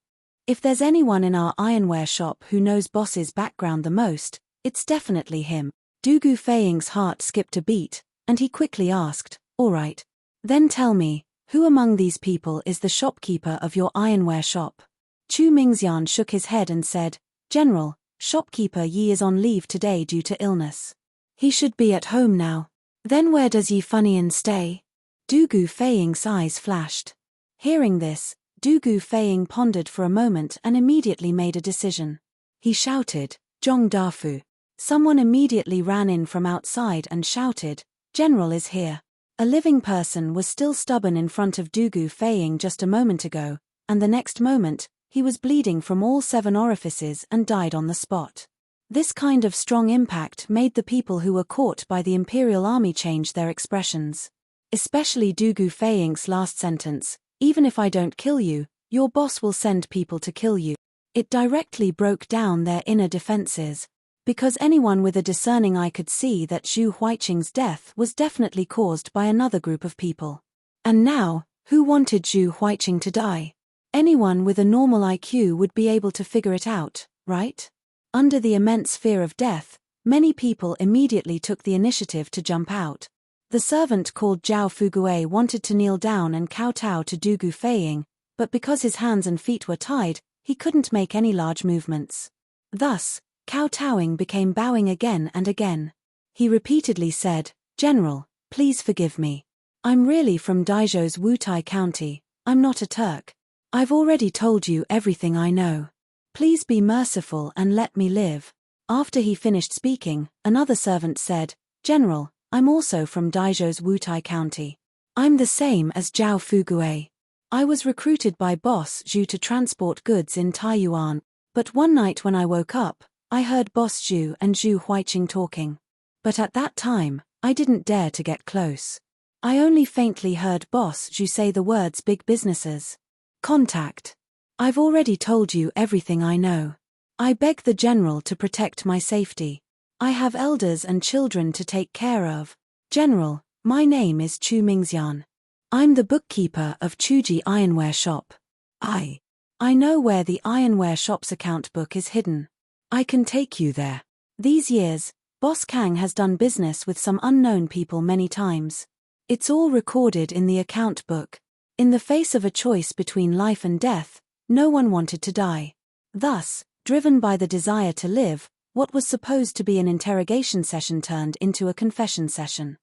If there's anyone in our ironware shop who knows Boss's background the most, it's definitely him. Dugu Feiying's heart skipped a beat, and he quickly asked, all right. Then tell me, who among these people is the shopkeeper of your ironware shop? Chu Mingxian shook his head and said, General, shopkeeper Yi is on leave today due to illness. He should be at home now. Then where does Yi Funian stay? Dugu Feiying's eyes flashed. Hearing this, Dugu Feiying pondered for a moment and immediately made a decision. He shouted, Zhong Dafu. Someone immediately ran in from outside and shouted, General is here. A living person was still stubborn in front of Dugu Feiying just a moment ago, and the next moment, he was bleeding from all 7 orifices and died on the spot. This kind of strong impact made the people who were caught by the Imperial Army change their expressions. Especially Dugu Feiying's last sentence, even if I don't kill you, your boss will send people to kill you. It directly broke down their inner defenses. Because anyone with a discerning eye could see that Zhu Huiqing's death was definitely caused by another group of people. And now, who wanted Zhu Huiqing to die? Anyone with a normal IQ would be able to figure it out, right? Under the immense fear of death, many people immediately took the initiative to jump out. The servant called Zhao Fugue wanted to kneel down and kowtow to Dugu Feiying, but because his hands and feet were tied, he couldn't make any large movements. Thus, kowtowing became bowing again and again. He repeatedly said, General, please forgive me. I'm really from Daizhou's Wutai County, I'm not a Turk. I've already told you everything I know. Please be merciful and let me live. After he finished speaking, another servant said, General, I'm also from Daizhou's Wutai County. I'm the same as Zhao Fugue. I was recruited by Boss Zhu to transport goods in Taiyuan, but one night when I woke up, I heard Boss Zhu and Zhu Huiqing talking. But at that time, I didn't dare to get close. I only faintly heard Boss Zhu say the words big businesses. Contact. I've already told you everything I know. I beg the General to protect my safety. I have elders and children to take care of. General, my name is Chu Mingxian. I'm the bookkeeper of Chuji Ironware Shop. I know where the ironware shop's account book is hidden. I can take you there. These years, Boss Kang has done business with some unknown people many times. It's all recorded in the account book. In the face of a choice between life and death, no one wanted to die. Thus, driven by the desire to live, what was supposed to be an interrogation session turned into a confession session.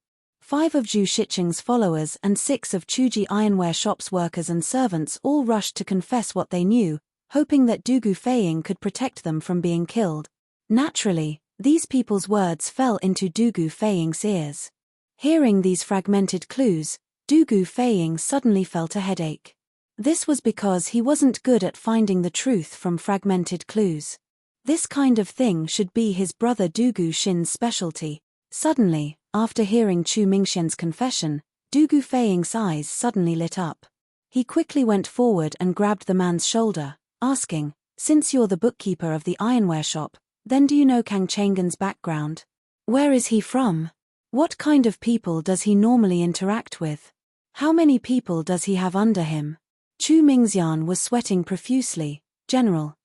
5 of Zhu Shiqing's followers and 6 of Chuji Ironware Shop's workers and servants all rushed to confess what they knew, hoping that Du Gufei could protect them from being killed. Naturally, these people's words fell into Du Gufei's ears. Hearing these fragmented clues, Du Gufei suddenly felt a headache. This was because he wasn't good at finding the truth from fragmented clues. This kind of thing should be his brother Du Guxin's specialty. Suddenly, after hearing Chu Mingxian's confession, Du Gufei's eyes suddenly lit up. He quickly went forward and grabbed the man's shoulder, asking, "Since you're the bookkeeper of the ironware shop, then do you know Kang Chang'an's background? Where is he from? What kind of people does he normally interact with? How many people does he have under him?" Chu Mingxian was sweating profusely. General,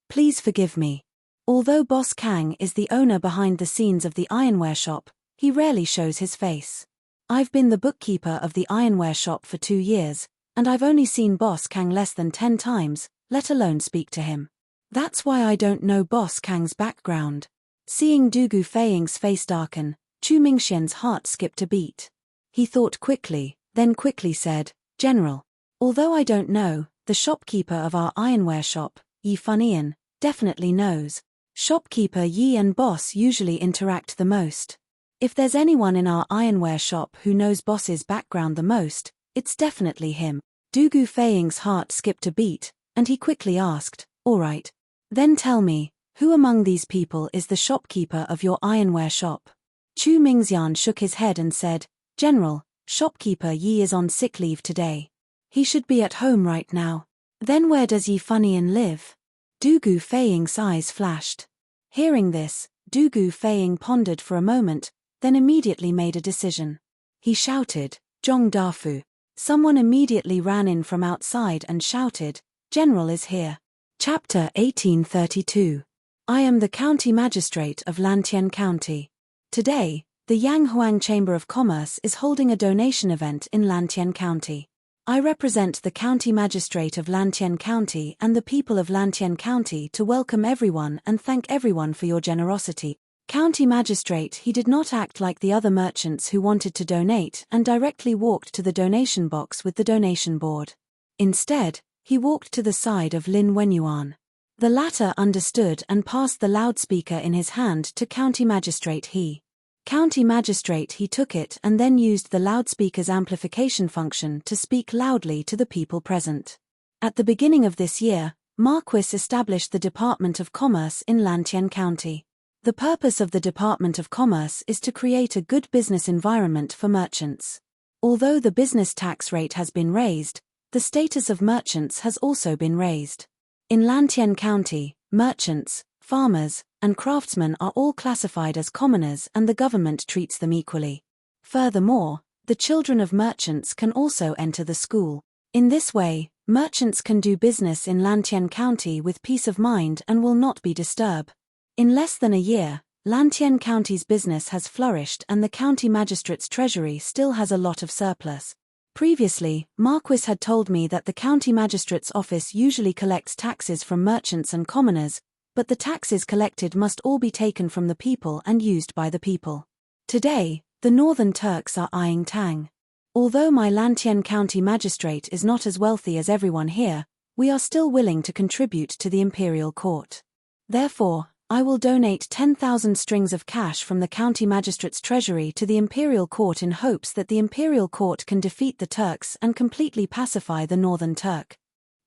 please forgive me. Although Boss Kang is the owner behind the scenes of the ironware shop, he rarely shows his face. I've been the bookkeeper of the ironware shop for 2 years, and I've only seen Boss Kang less than 10 times, let alone speak to him. That's why I don't know Boss Kang's background. Seeing Du Gufei's face darken, Chu Mingxian's heart skipped a beat. He thought quickly, then quickly said, "General, although I don't know, the shopkeeper of our ironware shop, Yi Funian, definitely knows. Shopkeeper Yi and Boss usually interact the most. If there's anyone in our ironware shop who knows Boss's background the most, it's definitely him." Du Gufei's heart skipped a beat, and he quickly asked, "All right. Then tell me, who among these people is the shopkeeper of your ironware shop?" Chu Mingxian shook his head and said, "General, shopkeeper Yi is on sick leave today. He should be at home right now." "Then where does Yi Funian live?" Du Gufei's eyes flashed. Hearing this, Du Gufei pondered for a moment, then immediately made a decision. He shouted, "Zhong Dafu." Someone immediately ran in from outside and shouted, "General is here." Chapter 1832. I am the County Magistrate of Lantian County. Today, the Yanghuang Chamber of Commerce is holding a donation event in Lantian County. I represent the County Magistrate of Lantian County and the people of Lantian County to welcome everyone and thank everyone for your generosity. County Magistrate he did not act like the other merchants who wanted to donate and directly walked to the donation box with the donation board. Instead, he walked to the side of Lin Wenyuan. The latter understood and passed the loudspeaker in his hand to County Magistrate he. County Magistrate he took it and then used the loudspeaker's amplification function to speak loudly to the people present. At the beginning of this year, Marquis established the Department of Commerce in Lantian County. The purpose of the Department of Commerce is to create a good business environment for merchants. Although the business tax rate has been raised, the status of merchants has also been raised. In Lantian County, merchants, farmers, and craftsmen are all classified as commoners and the government treats them equally. Furthermore, the children of merchants can also enter the school. In this way, merchants can do business in Lantian County with peace of mind and will not be disturbed. In less than a year, Lantian County's business has flourished and the county magistrate's treasury still has a lot of surplus. Previously, Marquis had told me that the county magistrate's office usually collects taxes from merchants and commoners, but the taxes collected must all be taken from the people and used by the people. Today, the Northern Turks are eyeing Tang. Although my Lantian County magistrate is not as wealthy as everyone here, we are still willing to contribute to the imperial court. Therefore, I will donate 10,000 strings of cash from the county magistrate's treasury to the imperial court in hopes that the imperial court can defeat the Turks and completely pacify the Northern Turk.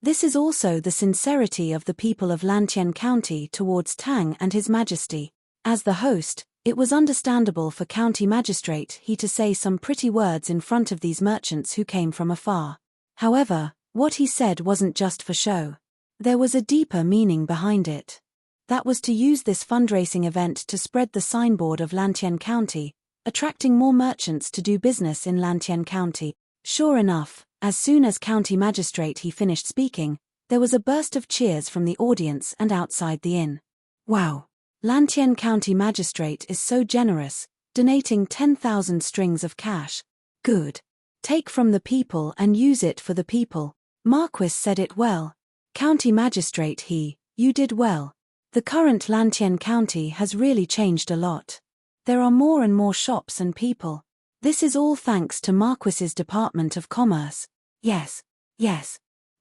This is also the sincerity of the people of Lantian County towards Tang and His Majesty. As the host, it was understandable for county magistrate he to say some pretty words in front of these merchants who came from afar. However, what he said wasn't just for show. There was a deeper meaning behind it. That was to use this fundraising event to spread the signboard of Lantian County, attracting more merchants to do business in Lantian County. Sure enough, as soon as county magistrate he finished speaking, there was a burst of cheers from the audience and outside the inn. Wow! Lantian County magistrate is so generous, donating 10,000 strings of cash. Good. Take from the people and use it for the people. Marquis said it well. County magistrate you did well. The current Lantian County has really changed a lot. There are more and more shops and people. This is all thanks to Marquis's Department of Commerce. Yes.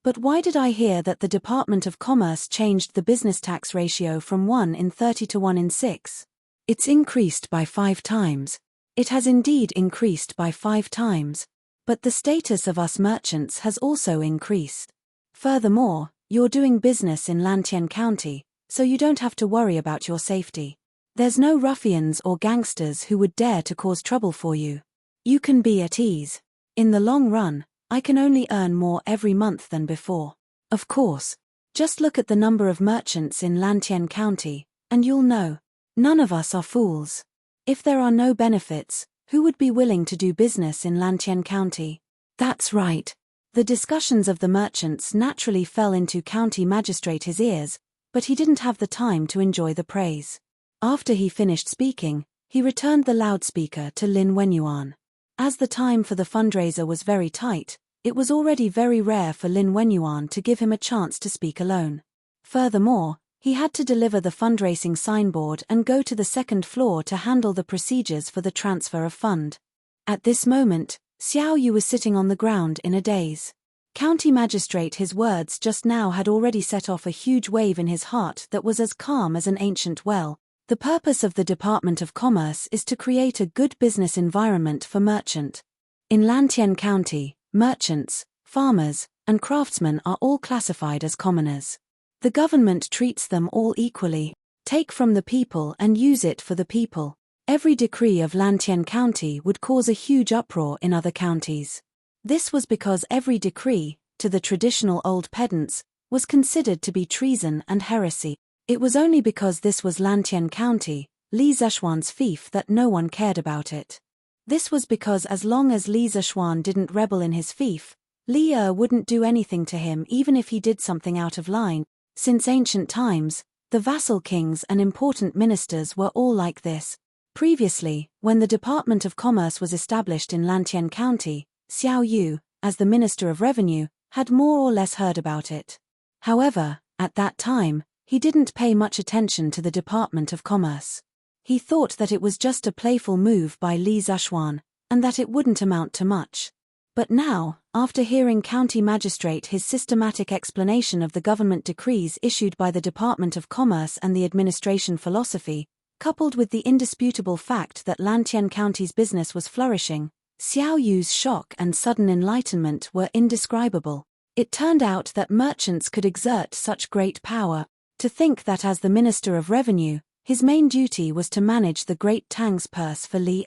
But why did I hear that the Department of Commerce changed the business tax ratio from 1 in 30 to 1 in 6? It's increased by 5 times. It has indeed increased by 5 times. But the status of us merchants has also increased. Furthermore, you're doing business in Lantien County, so you don't have to worry about your safety. There's no ruffians or gangsters who would dare to cause trouble for you. You can be at ease. In the long run, I can only earn more every month than before. Of course. Just look at the number of merchants in Lantien County, and you'll know. None of us are fools. If there are no benefits, who would be willing to do business in Lantien County? That's right. The discussions of the merchants naturally fell into County Magistrate's ears, but he didn't have the time to enjoy the praise. After he finished speaking, he returned the loudspeaker to Lin Wenyuan. As the time for the fundraiser was very tight, it was already very rare for Lin Wenyuan to give him a chance to speak alone. Furthermore, he had to deliver the fundraising signboard and go to the second floor to handle the procedures for the transfer of fund. At this moment, Xiao Yu was sitting on the ground in a daze. County Magistrate, his words just now had already set off a huge wave in his heart that was as calm as an ancient well. The purpose of the Department of Commerce is to create a good business environment for merchant. In Lantien County, merchants, farmers, and craftsmen are all classified as commoners. The government treats them all equally. Take from the people and use it for the people. Every decree of Lantien County would cause a huge uproar in other counties. This was because every decree, to the traditional old pedants, was considered to be treason and heresy. It was only because this was Lantien County, Li Zishuan's fief, that no one cared about it. This was because as long as Li Zishuan didn't rebel in his fief, Li wouldn't do anything to him even if he did something out of line. Since ancient times, the vassal kings and important ministers were all like this. Previously, when the Department of Commerce was established in Lantien County, Xiao Yu, as the Minister of Revenue, had more or less heard about it. However, at that time, he didn't pay much attention to the Department of Commerce. He thought that it was just a playful move by Li Zishuan, and that it wouldn't amount to much. But now, after hearing County Magistrate his systematic explanation of the government decrees issued by the Department of Commerce and the administration philosophy, coupled with the indisputable fact that Lantien County's business was flourishing, Xiao Yu's shock and sudden enlightenment were indescribable. It turned out that merchants could exert such great power. To think that as the Minister of Revenue, his main duty was to manage the Great Tang's purse for Li.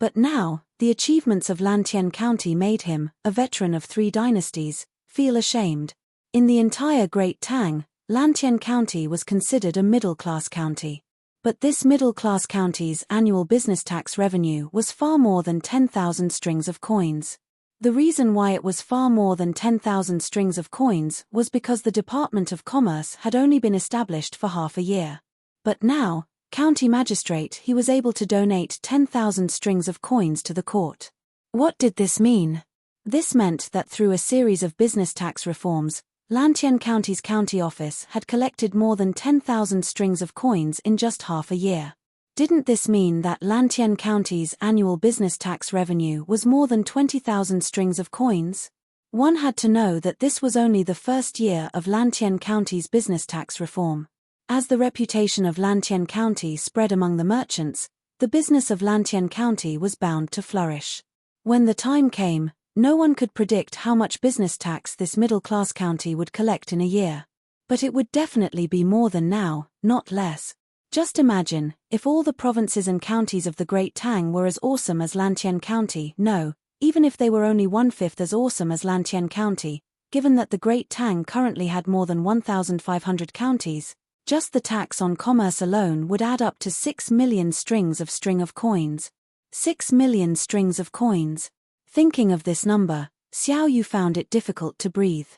But now, the achievements of Lantien County made him, a veteran of 3 dynasties, feel ashamed. In the entire Great Tang, Lantien County was considered a middle-class county. But this middle-class county's annual business tax revenue was far more than 10,000 strings of coins. The reason why it was far more than 10,000 strings of coins was because the Department of Commerce had only been established for half a year. But now, County Magistrate, he was able to donate 10,000 strings of coins to the court. What did this mean? This meant that through a series of business tax reforms, Lantien County's county office had collected more than 10,000 strings of coins in just half a year. Didn't this mean that Lantien County's annual business tax revenue was more than 20,000 strings of coins? One had to know that this was only the first year of Lantien County's business tax reform. As the reputation of Lantien County spread among the merchants, the business of Lantien County was bound to flourish. When the time came, no one could predict how much business tax this middle-class county would collect in a year. But it would definitely be more than now, not less. Just imagine, if all the provinces and counties of the Great Tang were as awesome as Lantien County. No, even if they were only 1/5 as awesome as Lantien County, given that the Great Tang currently had more than 1,500 counties, just the tax on commerce alone would add up to 6 million strings of coins. 6 million strings of coins. Thinking of this number, Xiao Yu found it difficult to breathe.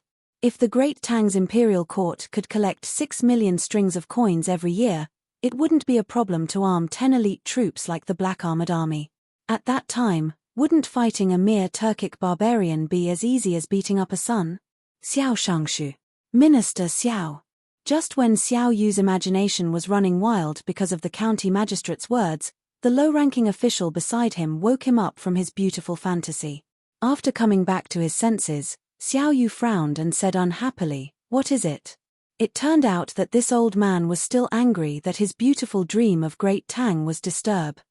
If the Great Tang's imperial court could collect 6 million strings of coins every year, it wouldn't be a problem to arm 10 elite troops like the Black Armored Army. At that time, wouldn't fighting a mere Turkic barbarian be as easy as beating up a son? Xiao Shangshu. Minister Xiao. Just when Xiao Yu's imagination was running wild because of the county magistrate's words, The low-ranking official beside him woke him up from his beautiful fantasy. After coming back to his senses, Xiao Yu frowned and said unhappily, "What is it?" It turned out that this old man was still angry that his beautiful dream of Great Tang was disturbed.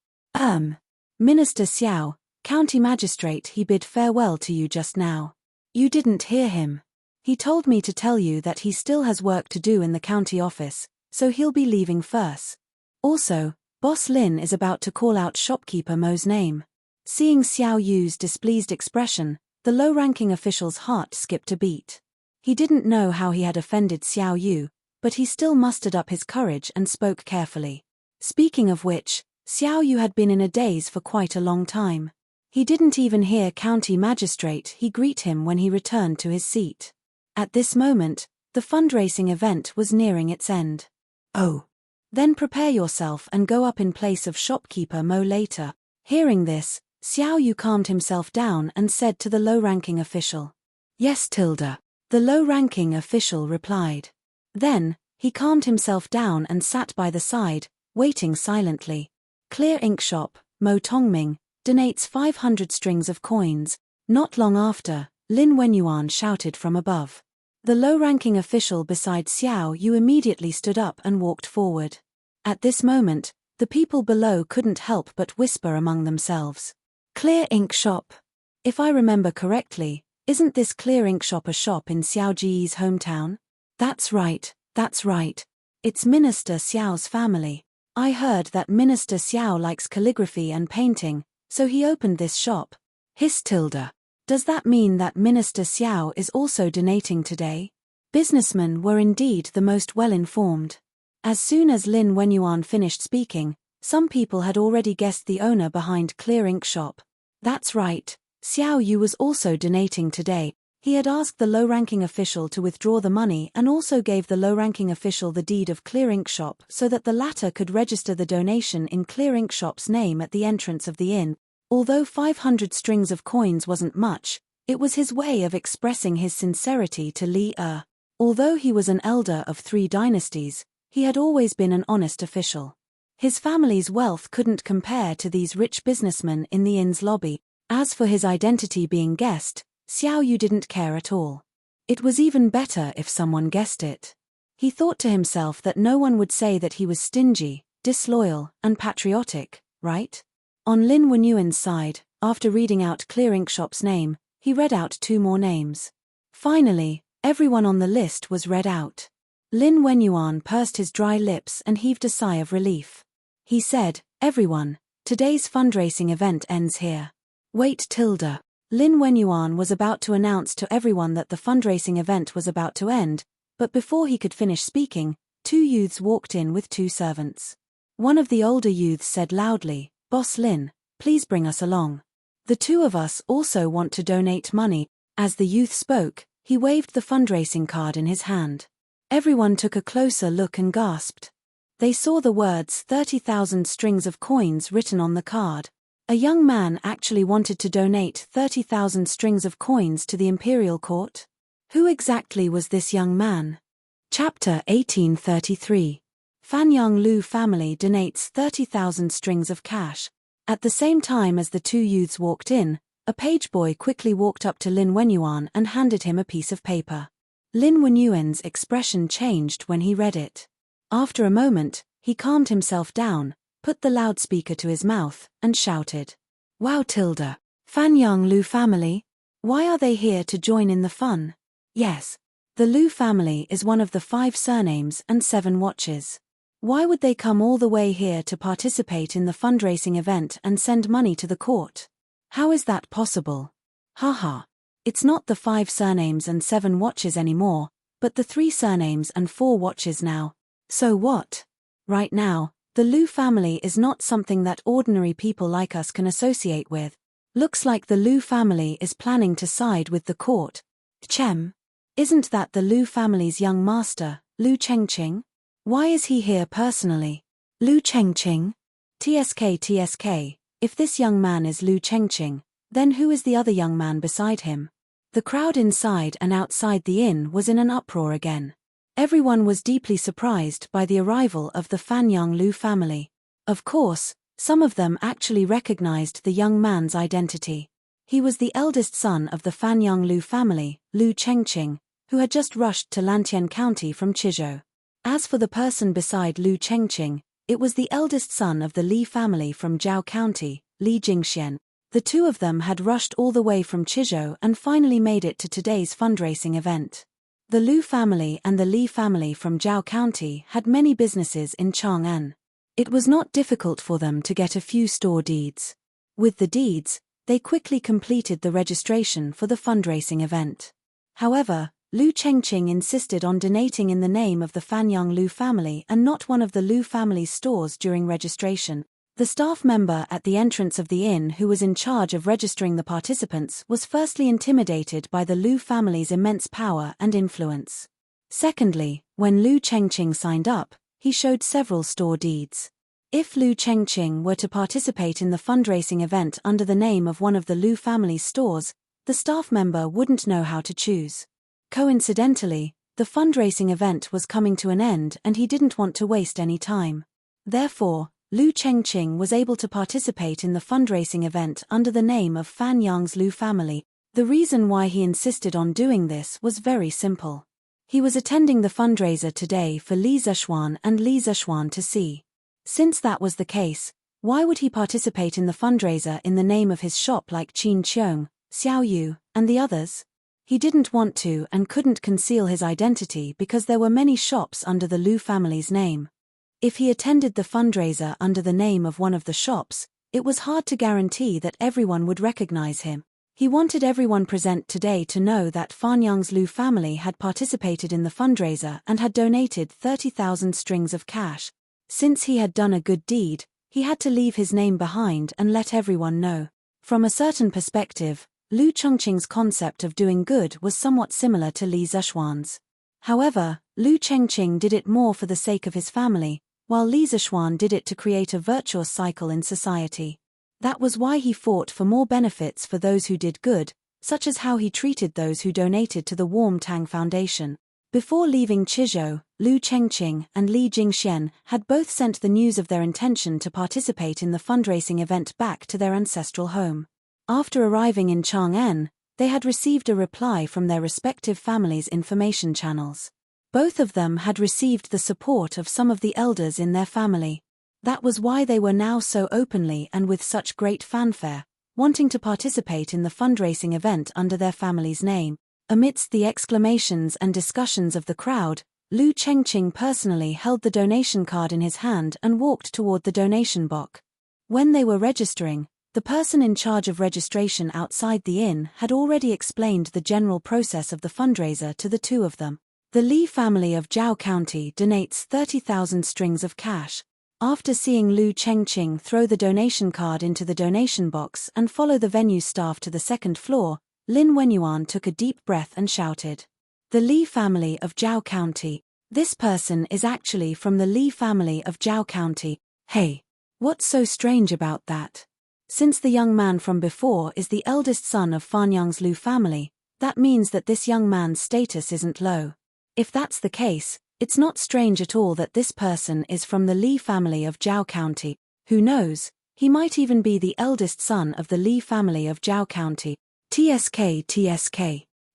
Minister Xiao, County Magistrate, he bid farewell to you just now. You didn't hear him. He told me to tell you that he still has work to do in the county office, so he'll be leaving first. Also, Boss Lin is about to call out shopkeeper Mo's name. Seeing Xiao Yu's displeased expression, the low-ranking official's heart skipped a beat. He didn't know how he had offended Xiao Yu, but he still mustered up his courage and spoke carefully. Speaking of which, Xiao Yu had been in a daze for quite a long time. He didn't even hear County Magistrate he greet him when he returned to his seat. At this moment, the fundraising event was nearing its end. Oh. Then prepare yourself and go up in place of shopkeeper Mo later. Hearing this, Xiao Yu calmed himself down and said to the low-ranking official. Yes, Tilda. The low-ranking official replied. Then, he calmed himself down and sat by the side, waiting silently. Clear Ink Shop, Mo Tongming, donates 500 strings of coins. Not long after, Lin Wenyuan shouted from above. The low-ranking official beside Xiao Yu immediately stood up and walked forward. At this moment, the people below couldn't help but whisper among themselves. Clear Ink Shop. If I remember correctly, isn't this Clear Ink Shop a shop in Xiao Ji's hometown? That's right. It's Minister Xiao's family. I heard that Minister Xiao likes calligraphy and painting, so he opened this shop. Hiss Tilda. Does that mean that Minister Xiao is also donating today? Businessmen were indeed the most well-informed. As soon as Lin Wenyuan finished speaking, some people had already guessed the owner behind Clear Ink Shop. That's right, Xiao Yu was also donating today. He had asked the low-ranking official to withdraw the money and also gave the low-ranking official the deed of Clear Ink Shop so that the latter could register the donation in Clear Ink Shop's name at the entrance of the inn. Although 500 strings of coins wasn't much, it was his way of expressing his sincerity to Li Er. Although he was an elder of 3 dynasties, he had always been an honest official. His family's wealth couldn't compare to these rich businessmen in the inn's lobby. As for his identity being guessed, Xiao Yu didn't care at all. It was even better if someone guessed it. He thought to himself that no one would say that he was stingy, disloyal, and patriotic, right? On Lin Wenyuan's side, after reading out Clear Ink Shop's name, he read out 2 more names. Finally, everyone on the list was read out. Lin Wenyuan pursed his dry lips and heaved a sigh of relief. He said, "Everyone, today's fundraising event ends here." Wait Tilda. Lin Wenyuan was about to announce to everyone that the fundraising event was about to end, but before he could finish speaking, 2 youths walked in with 2 servants. One of the older youths said loudly, "Boss Lin, please bring us along. The 2 of us also want to donate money." As the youth spoke, he waved the fundraising card in his hand. Everyone took a closer look and gasped. They saw the words 30,000 strings of coins written on the card. A young man actually wanted to donate 30,000 strings of coins to the imperial court? Who exactly was this young man? Chapter 1833. Fanyang Lu family donates 30,000 strings of cash. At the same time as the 2 youths walked in, a page boy quickly walked up to Lin Wenyuan and handed him a piece of paper. Lin Wenyuan's expression changed when he read it. After a moment, he calmed himself down, put the loudspeaker to his mouth, and shouted. "Wow Tilda! Fanyang Lu family? Why are they here to join in the fun?" Yes. The Lu family is one of the 5 surnames and 7 watches. Why would they come all the way here to participate in the fundraising event and send money to the court? How is that possible? Haha. It's not the 5 surnames and 7 watches anymore, but the 3 surnames and 4 watches now. So what? Right now, the Lu family is not something that ordinary people like us can associate with. Looks like the Lu family is planning to side with the court. Chem? Isn't that the Lu family's young master, Lu Chengqing? Why is he here personally? Lu Chengqing? TSK. If this young man is Lu Chengqing, then who is the other young man beside him? The crowd inside and outside the inn was in an uproar again. Everyone was deeply surprised by the arrival of the Fanyang Lu family. Of course, Some of them actually recognized the young man's identity. He was the eldest son of the Fanyang Lu family, Lu Chengqing, who had just rushed to Lantian County from Chizhou. As for the person beside Lu Chengqing, it was the eldest son of the Li family from Zhao County, Li Jingxian. The two of them had rushed all the way from Chizhou and finally made it to today's fundraising event. The Lu family and the Li family from Zhao County had many businesses in Chang'an. It was not difficult for them to get a few store deeds. With the deeds, they quickly completed the registration for the fundraising event. However, Lu Chengqing insisted on donating in the name of the Fanyang Lu family and not one of the Lu family's stores during registration. The staff member at the entrance of the inn who was in charge of registering the participants was firstly intimidated by the Lu family's immense power and influence. Secondly, when Lu Chengqing signed up, he showed several store deeds. If Lu Chengqing were to participate in the fundraising event under the name of one of the Lu family's stores, the staff member wouldn't know how to choose. Coincidentally, the fundraising event was coming to an end and he didn't want to waste any time. Therefore, Lu Chengqing was able to participate in the fundraising event under the name of Fanyang's Lu family. The reason why he insisted on doing this was very simple. He was attending the fundraiser today for Li Zishuan and Li Zishuan to see. Since that was the case, why would he participate in the fundraiser in the name of his shop like Qin Qiong, Xiao Yu, and the others? He didn't want to and couldn't conceal his identity because there were many shops under the Lu family's name. If he attended the fundraiser under the name of one of the shops, it was hard to guarantee that everyone would recognize him. He wanted everyone present today to know that Fanyang's Lu family had participated in the fundraiser and had donated 30,000 strings of cash. Since he had done a good deed, he had to leave his name behind and let everyone know. From a certain perspective, Lu Chengqing's concept of doing good was somewhat similar to Li Zishuan's. However, Lu Chengqing did it more for the sake of his family, while Li Zishuan did it to create a virtuous cycle in society. That was why he fought for more benefits for those who did good, such as how he treated those who donated to the Warm Tang Foundation. Before leaving Chizhou, Lu Chengqing and Li Jingxian had both sent the news of their intention to participate in the fundraising event back to their ancestral home. After arriving in Chang'an, they had received a reply from their respective families' information channels. Both of them had received the support of some of the elders in their family. That was why they were now so openly and with such great fanfare, wanting to participate in the fundraising event under their family's name. Amidst the exclamations and discussions of the crowd, Lu Chengqing personally held the donation card in his hand and walked toward the donation box. When they were registering, the person in charge of registration outside the inn had already explained the general process of the fundraiser to the two of them. The Li family of Zhao County donates 30,000 strings of cash. After seeing Lu Chengqing throw the donation card into the donation box and follow the venue staff to the second floor, Lin Wenyuan took a deep breath and shouted, "The Li family of Zhao County. This person is actually from the Li family of Zhao County. Hey, what's so strange about that? Since the young man from before is the eldest son of Fanyang's Lu family, that means that this young man's status isn't low. If that's the case, it's not strange at all that this person is from the Li family of Zhao County. Who knows, he might even be the eldest son of the Li family of Zhao County. TSK.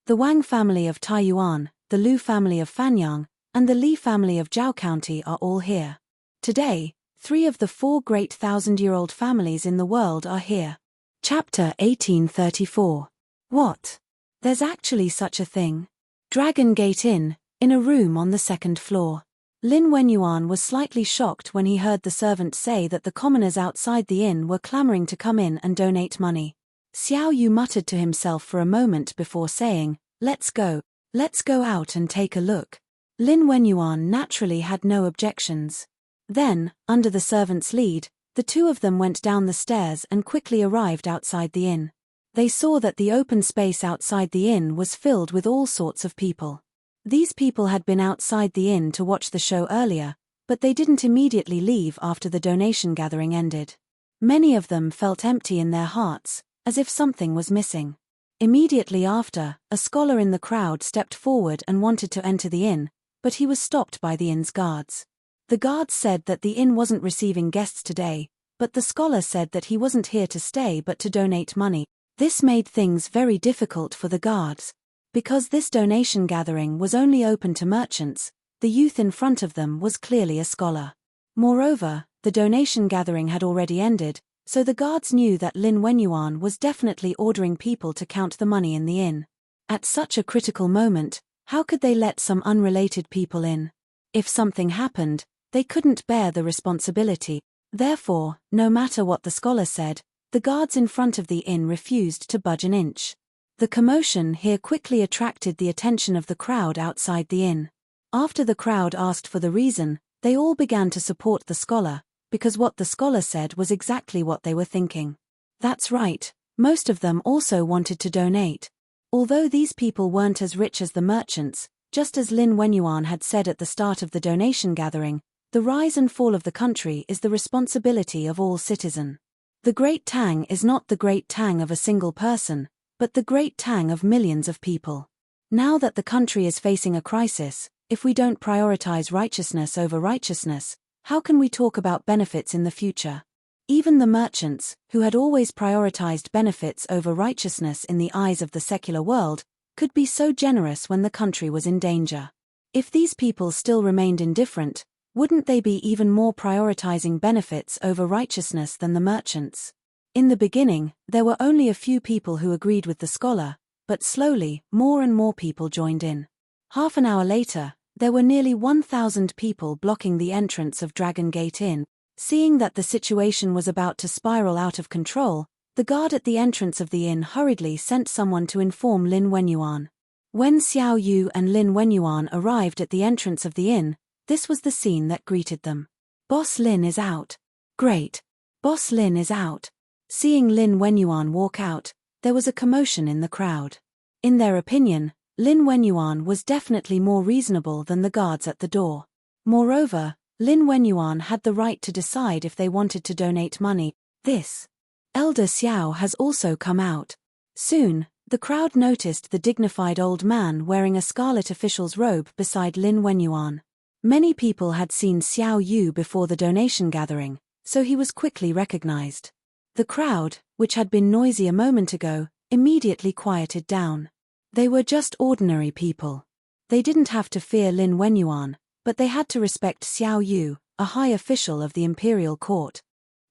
The Wang family of Taiyuan, the Lu family of Fanyang, and the Li family of Zhao County are all here. Today, 3 of the 4 great thousand-year-old families in the world are here." Chapter 1834. What? There's actually such a thing? Dragon Gate Inn, in a room on the second floor. Lin Wenyuan was slightly shocked when he heard the servant say that the commoners outside the inn were clamoring to come in and donate money. Xiao Yu muttered to himself for a moment before saying, Let's go out and take a look." Lin Wenyuan naturally had no objections. Then, under the servant's lead, the two of them went down the stairs and quickly arrived outside the inn. They saw that the open space outside the inn was filled with all sorts of people. These people had been outside the inn to watch the show earlier, but they didn't immediately leave after the donation gathering ended. Many of them felt empty in their hearts, as if something was missing. Immediately after, a scholar in the crowd stepped forward and wanted to enter the inn, but he was stopped by the inn's guards. The guards said that the inn wasn't receiving guests today, but the scholar said that he wasn't here to stay but to donate money. This made things very difficult for the guards. Because this donation gathering was only open to merchants, the youth in front of them was clearly a scholar. Moreover, the donation gathering had already ended, so the guards knew that Lin Wenyuan was definitely ordering people to count the money in the inn. At such a critical moment, how could they let some unrelated people in? If something happened, they couldn't bear the responsibility. Therefore, no matter what the scholar said, the guards in front of the inn refused to budge an inch. The commotion here quickly attracted the attention of the crowd outside the inn. After the crowd asked for the reason, they all began to support the scholar, because what the scholar said was exactly what they were thinking. That's right, most of them also wanted to donate. Although these people weren't as rich as the merchants, just as Lin Wenyuan had said at the start of the donation gathering, the rise and fall of the country is the responsibility of all citizens. The Great Tang is not the Great Tang of a single person, but the Great Tang of millions of people. Now that the country is facing a crisis, if we don't prioritize righteousness over righteousness, how can we talk about benefits in the future? Even the merchants, who had always prioritized benefits over righteousness in the eyes of the secular world, could be so generous when the country was in danger. If these people still remained indifferent, wouldn't they be even more prioritizing benefits over righteousness than the merchants? In the beginning, there were only a few people who agreed with the scholar, but slowly, more and more people joined in. Half an hour later, there were nearly 1,000 people blocking the entrance of Dragon Gate Inn. Seeing that the situation was about to spiral out of control, the guard at the entrance of the inn hurriedly sent someone to inform Lin Wenyuan. When Xiao Yu and Lin Wenyuan arrived at the entrance of the inn, this was the scene that greeted them. Boss Lin is out. Great. Boss Lin is out. Seeing Lin Wenyuan walk out, there was a commotion in the crowd. In their opinion, Lin Wenyuan was definitely more reasonable than the guards at the door. Moreover, Lin Wenyuan had the right to decide if they wanted to donate money. This Elder Xiao has also come out. Soon, the crowd noticed the dignified old man wearing a scarlet official's robe beside Lin Wenyuan. Many people had seen Xiao Yu before the donation gathering, so he was quickly recognized. The crowd, which had been noisy a moment ago, immediately quieted down. They were just ordinary people. They didn't have to fear Lin Wenyuan, but they had to respect Xiao Yu, a high official of the imperial court.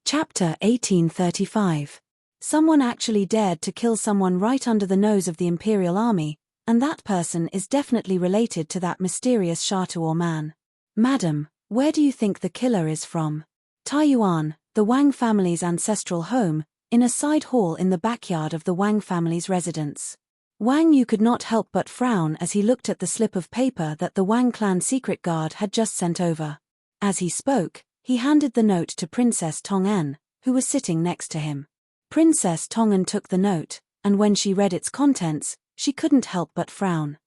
Chapter 1835. Someone actually dared to kill someone right under the nose of the imperial army, and that person is definitely related to that mysterious Shatuo man. Madam, where do you think the killer is from? Taiyuan, the Wang family's ancestral home, in a side hall in the backyard of the Wang family's residence. Wang Yu could not help but frown as he looked at the slip of paper that the Wang clan secret guard had just sent over. As he spoke, he handed the note to Princess Tong'an, who was sitting next to him. Princess Tong'an took the note, and when she read its contents, she couldn't help but frown.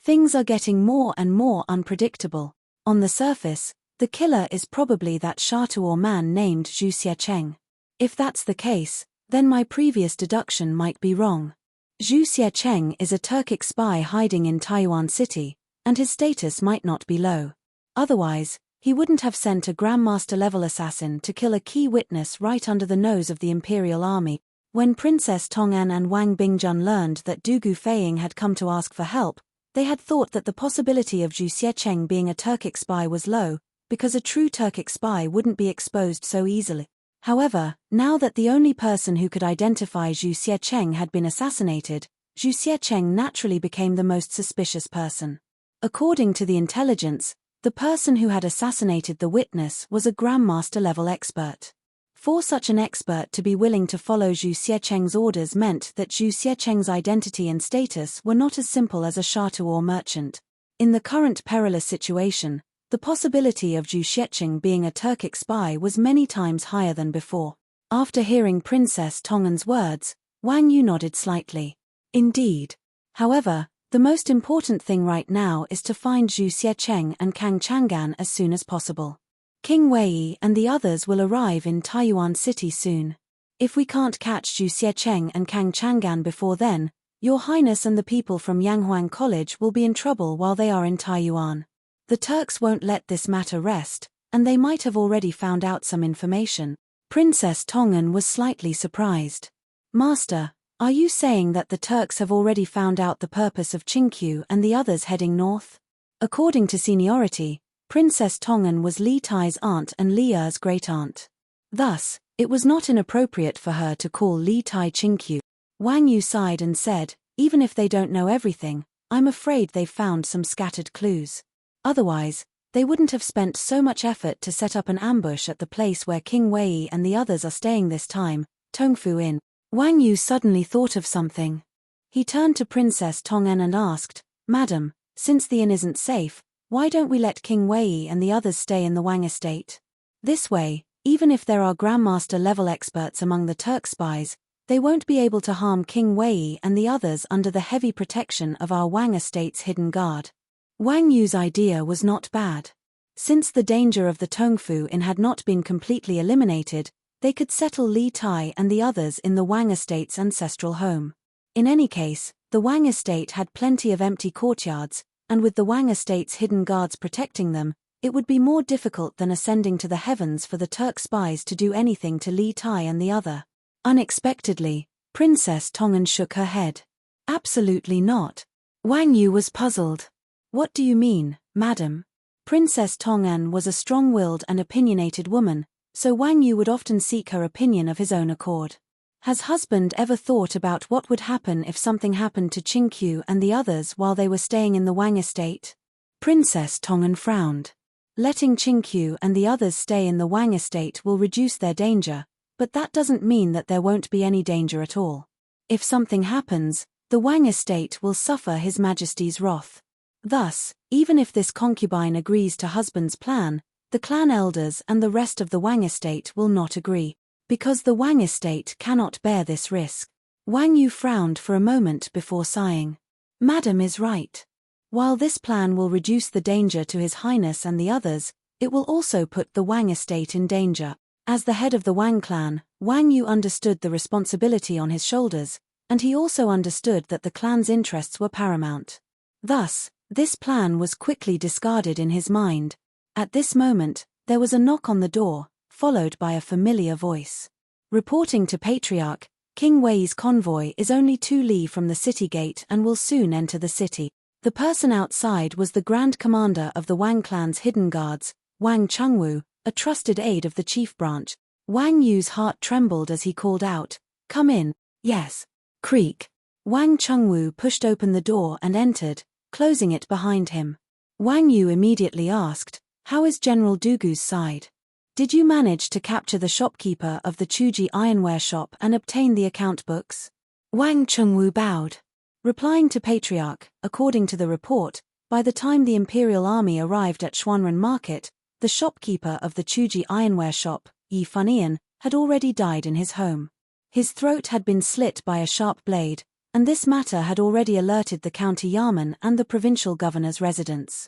Things are getting more and more unpredictable. On the surface, the killer is probably that Shatuo man named Zhu Xiecheng. If that's the case, then my previous deduction might be wrong. Zhu Xiecheng is a Turkic spy hiding in Taiyuan City, and his status might not be low. Otherwise, he wouldn't have sent a Grandmaster-level assassin to kill a key witness right under the nose of the Imperial Army. When Princess Tong'an and Wang Bingjun learned that Dugu Feiying had come to ask for help, they had thought that the possibility of Zhu Xiecheng being a Turkic spy was low, because a true Turkic spy wouldn't be exposed so easily. However, now that the only person who could identify Zhu Xiecheng had been assassinated, Zhu Xiecheng naturally became the most suspicious person. According to the intelligence, the person who had assassinated the witness was a Grandmaster-level expert. For such an expert to be willing to follow Zhu Xiecheng's orders meant that Zhu Xiecheng's identity and status were not as simple as a Shatuo merchant. In the current perilous situation, the possibility of Zhu Xiecheng being a Turkic spy was many times higher than before. After hearing Princess Tong'an's words, Wang Yu nodded slightly. Indeed. However, the most important thing right now is to find Zhu Xiecheng and Kang Chang'an as soon as possible. King Wei and the others will arrive in Taiyuan City soon. If we can't catch Zhu Xiecheng and Kang Chang'an before then, Your Highness and the people from Yanghuang College will be in trouble while they are in Taiyuan. The Turks won't let this matter rest, and they might have already found out some information. Princess Tongan was slightly surprised. Master, are you saying that the Turks have already found out the purpose of Chinkyu and the others heading north? According to seniority, Princess Tongan was Li Tai's aunt and Li Er's great-aunt. Thus, it was not inappropriate for her to call Li Tai Chinkyu. Wang Yu sighed and said, even if they don't know everything, I'm afraid they've found some scattered clues. Otherwise, they wouldn't have spent so much effort to set up an ambush at the place where King Wei and the others are staying this time, Tongfu Inn. Wang Yu suddenly thought of something. He turned to Princess Tongan and asked, Madam, since the inn isn't safe, why don't we let King Wei and the others stay in the Wang estate? This way, even if there are Grandmaster-level experts among the Turk spies, they won't be able to harm King Wei and the others under the heavy protection of our Wang estate's hidden guard. Wang Yu's idea was not bad. Since the danger of the Tongfu Inn had not been completely eliminated, they could settle Li Tai and the others in the Wang estate's ancestral home. In any case, the Wang estate had plenty of empty courtyards, and with the Wang estate's hidden guards protecting them, it would be more difficult than ascending to the heavens for the Turk spies to do anything to Li Tai and the other. Unexpectedly, Princess Tongan shook her head. Absolutely not. Wang Yu was puzzled. What do you mean, madam? Princess Tongan was a strong-willed and opinionated woman, so Wang Yu would often seek her opinion of his own accord. Has husband ever thought about what would happen if something happened to Chinkyu and the others while they were staying in the Wang estate? Princess Tongan frowned. Letting Chinkyu and the others stay in the Wang estate will reduce their danger, but that doesn't mean that there won't be any danger at all. If something happens, the Wang estate will suffer His Majesty's wrath. Thus, even if this concubine agrees to husband's plan, the clan elders and the rest of the Wang estate will not agree, because the Wang estate cannot bear this risk. Wang Yu frowned for a moment before sighing. Madam is right. While this plan will reduce the danger to His Highness and the others, it will also put the Wang estate in danger. As the head of the Wang clan, Wang Yu understood the responsibility on his shoulders, and he also understood that the clan's interests were paramount. Thus, this plan was quickly discarded in his mind. At this moment, there was a knock on the door, followed by a familiar voice. Reporting to Patriarch, King Wei's convoy is only 2 li from the city gate and will soon enter the city. The person outside was the Grand Commander of the Wang clan's hidden guards, Wang Chengwu, a trusted aide of the chief branch. Wang Yu's heart trembled as he called out, "Come in." "Yes." Creak. Wang Chengwu pushed open the door and entered, closing it behind him. Wang Yu immediately asked, "How is General Dugu's side? Did you manage to capture the shopkeeper of the Chuji ironware shop and obtain the account books?" Wang Chengwu bowed. Replying to Patriarch, according to the report, by the time the Imperial Army arrived at Xuanren Market, the shopkeeper of the Chuji ironware shop, Yi Funian, had already died in his home. His throat had been slit by a sharp blade, and this matter had already alerted the county Yamen and the provincial governor's residence.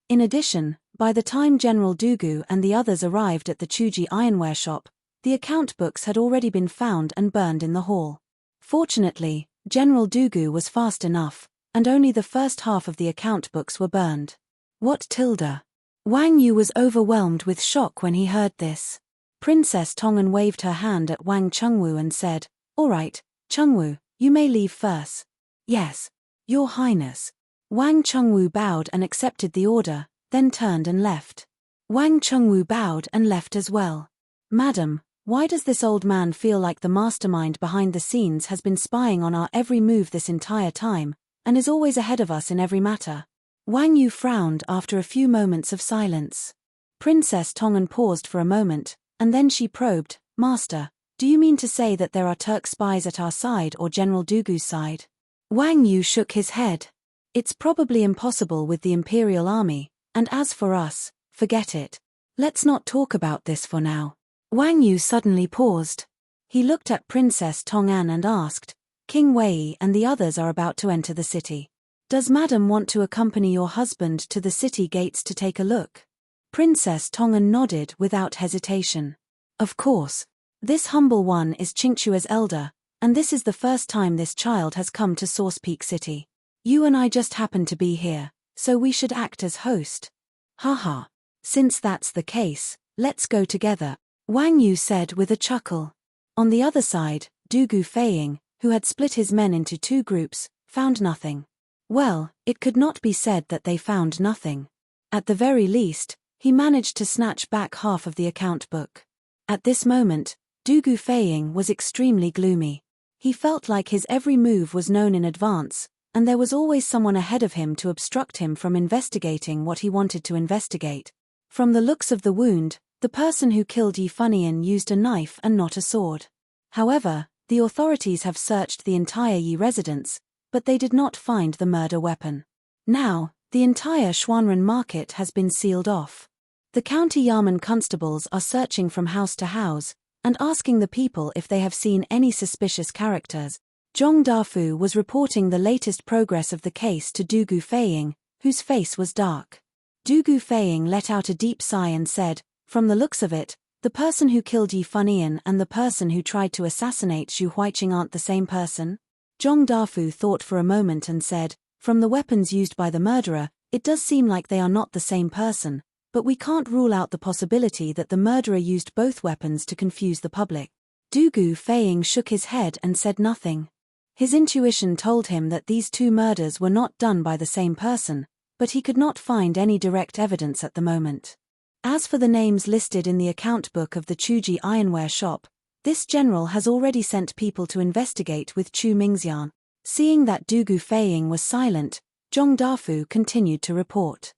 In addition, by the time General Dugu and the others arrived at the Chuji ironware shop, the account books had already been found and burned in the hall. Fortunately, General Dugu was fast enough, and only the first half of the account books were burned. What tilde? Wang Yu was overwhelmed with shock when he heard this. Princess Tongan waved her hand at Wang Chengwu and said, "All right, Chengwu, you may leave first." "Yes, Your Highness." Wang Chengwu bowed and accepted the order, then turned and left. Wang Chengwu bowed and left as well. "Madam, why does this old man feel like the mastermind behind the scenes has been spying on our every move this entire time, and is always ahead of us in every matter?" Wang Yu frowned after a few moments of silence. Princess Tongan paused for a moment, and then she probed, "Master, do you mean to say that there are Turk spies at our side or General Dugu's side?" Wang Yu shook his head. "It's probably impossible with the Imperial Army, and as for us, forget it. Let's not talk about this for now." Wang Yu suddenly paused. He looked at Princess Tongan and asked, "King Wei and the others are about to enter the city. Does Madam want to accompany your husband to the city gates to take a look?" Princess Tongan nodded without hesitation. "Of course. This humble one is Chinkchua's elder, and this is the first time this child has come to Source Peak City. You and I just happen to be here, so we should act as host." "Haha. Since that's the case, let's go together." Wang Yu said with a chuckle. On the other side, Du Gufeiying, who had split his men into two groups, found nothing. Well, it could not be said that they found nothing. At the very least, he managed to snatch back half of the account book. At this moment, Du Gufeiying was extremely gloomy. He felt like his every move was known in advance, and there was always someone ahead of him to obstruct him from investigating what he wanted to investigate. From the looks of the wound, the person who killed Yi Funian used a knife and not a sword. However, the authorities have searched the entire Yi residence, but they did not find the murder weapon. Now, the entire Xuanren market has been sealed off. The county Yamen constables are searching from house to house, and asking the people if they have seen any suspicious characters. Zhong Dafu was reporting the latest progress of the case to Du Gufeiying, whose face was dark. Du Gufeiying let out a deep sigh and said, "From the looks of it, the person who killed Yi Funian and the person who tried to assassinate Xu Huiqing aren't the same person?" Zhong Dafu thought for a moment and said, "From the weapons used by the murderer, it does seem like they are not the same person, but we can't rule out the possibility that the murderer used both weapons to confuse the public." Du Gufeiying shook his head and said nothing. His intuition told him that these two murders were not done by the same person, but he could not find any direct evidence at the moment. As for the names listed in the account book of the Chuji ironware shop, this general has already sent people to investigate with Chu Mingxian. Seeing that Du Gufeiying was silent, Zhong Dafu continued to report.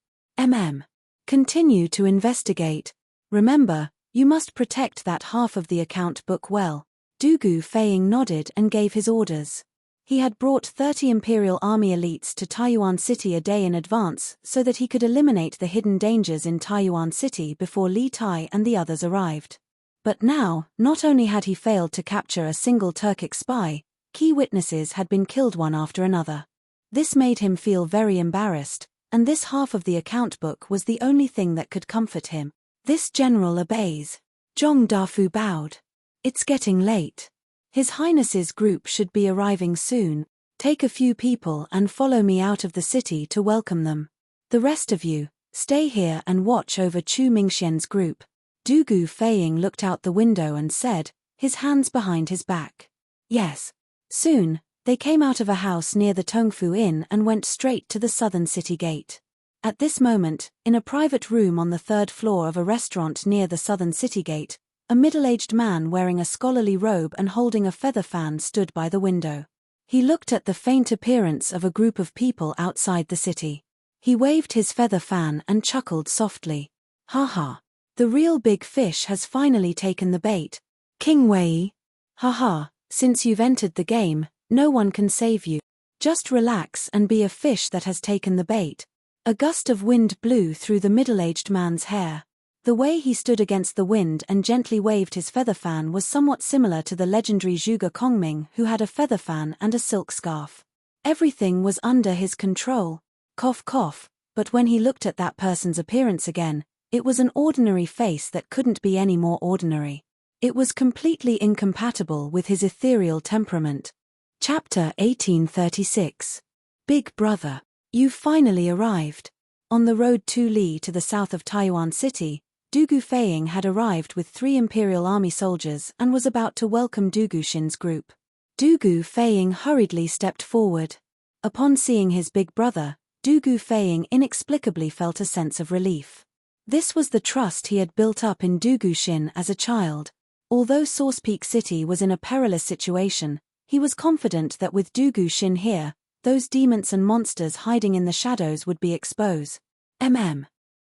Continue to investigate. Remember, you must protect that half of the account book well. Du Gufeiying nodded and gave his orders. He had brought 30 Imperial Army elites to Taiyuan City a day in advance so that he could eliminate the hidden dangers in Taiyuan City before Li Tai and the others arrived. But now, not only had he failed to capture a single Turkic spy, key witnesses had been killed one after another. This made him feel very embarrassed, and this half of the account book was the only thing that could comfort him. This general obeys. Zhong Dafu bowed. It's getting late. His Highness's group should be arriving soon. Take a few people and follow me out of the city to welcome them. The rest of you, stay here and watch over Chu Mingxian's group. Du Gufeiying looked out the window and said, his hands behind his back. Yes. Soon, they came out of a house near the Tongfu Inn and went straight to the southern city gate. At this moment, in a private room on the third floor of a restaurant near the southern city gate, a middle-aged man wearing a scholarly robe and holding a feather fan stood by the window. He looked at the faint appearance of a group of people outside the city. He waved his feather fan and chuckled softly. "Ha ha. The real big fish has finally taken the bait. King Wei. Ha ha, since you've entered the game, no one can save you. Just relax and be a fish that has taken the bait." A gust of wind blew through the middle-aged man's hair. The way he stood against the wind and gently waved his feather fan was somewhat similar to the legendary Zhuge Kongming, who had a feather fan and a silk scarf. Everything was under his control. Cough cough, but when he looked at that person's appearance again, it was an ordinary face that couldn't be any more ordinary. It was completely incompatible with his ethereal temperament. Chapter 1836. Big Brother. You've finally arrived. On the road to Li to the south of Taiyuan City, Du Gufeiying had arrived with 3 Imperial Army soldiers and was about to welcome Du Guxin's group. Du Gufeiying hurriedly stepped forward. Upon seeing his big brother, Du Gufeiying inexplicably felt a sense of relief. This was the trust he had built up in Du Guxin as a child. Although Source Peak City was in a perilous situation, he was confident that with Du Guxin here, those demons and monsters hiding in the shadows would be exposed.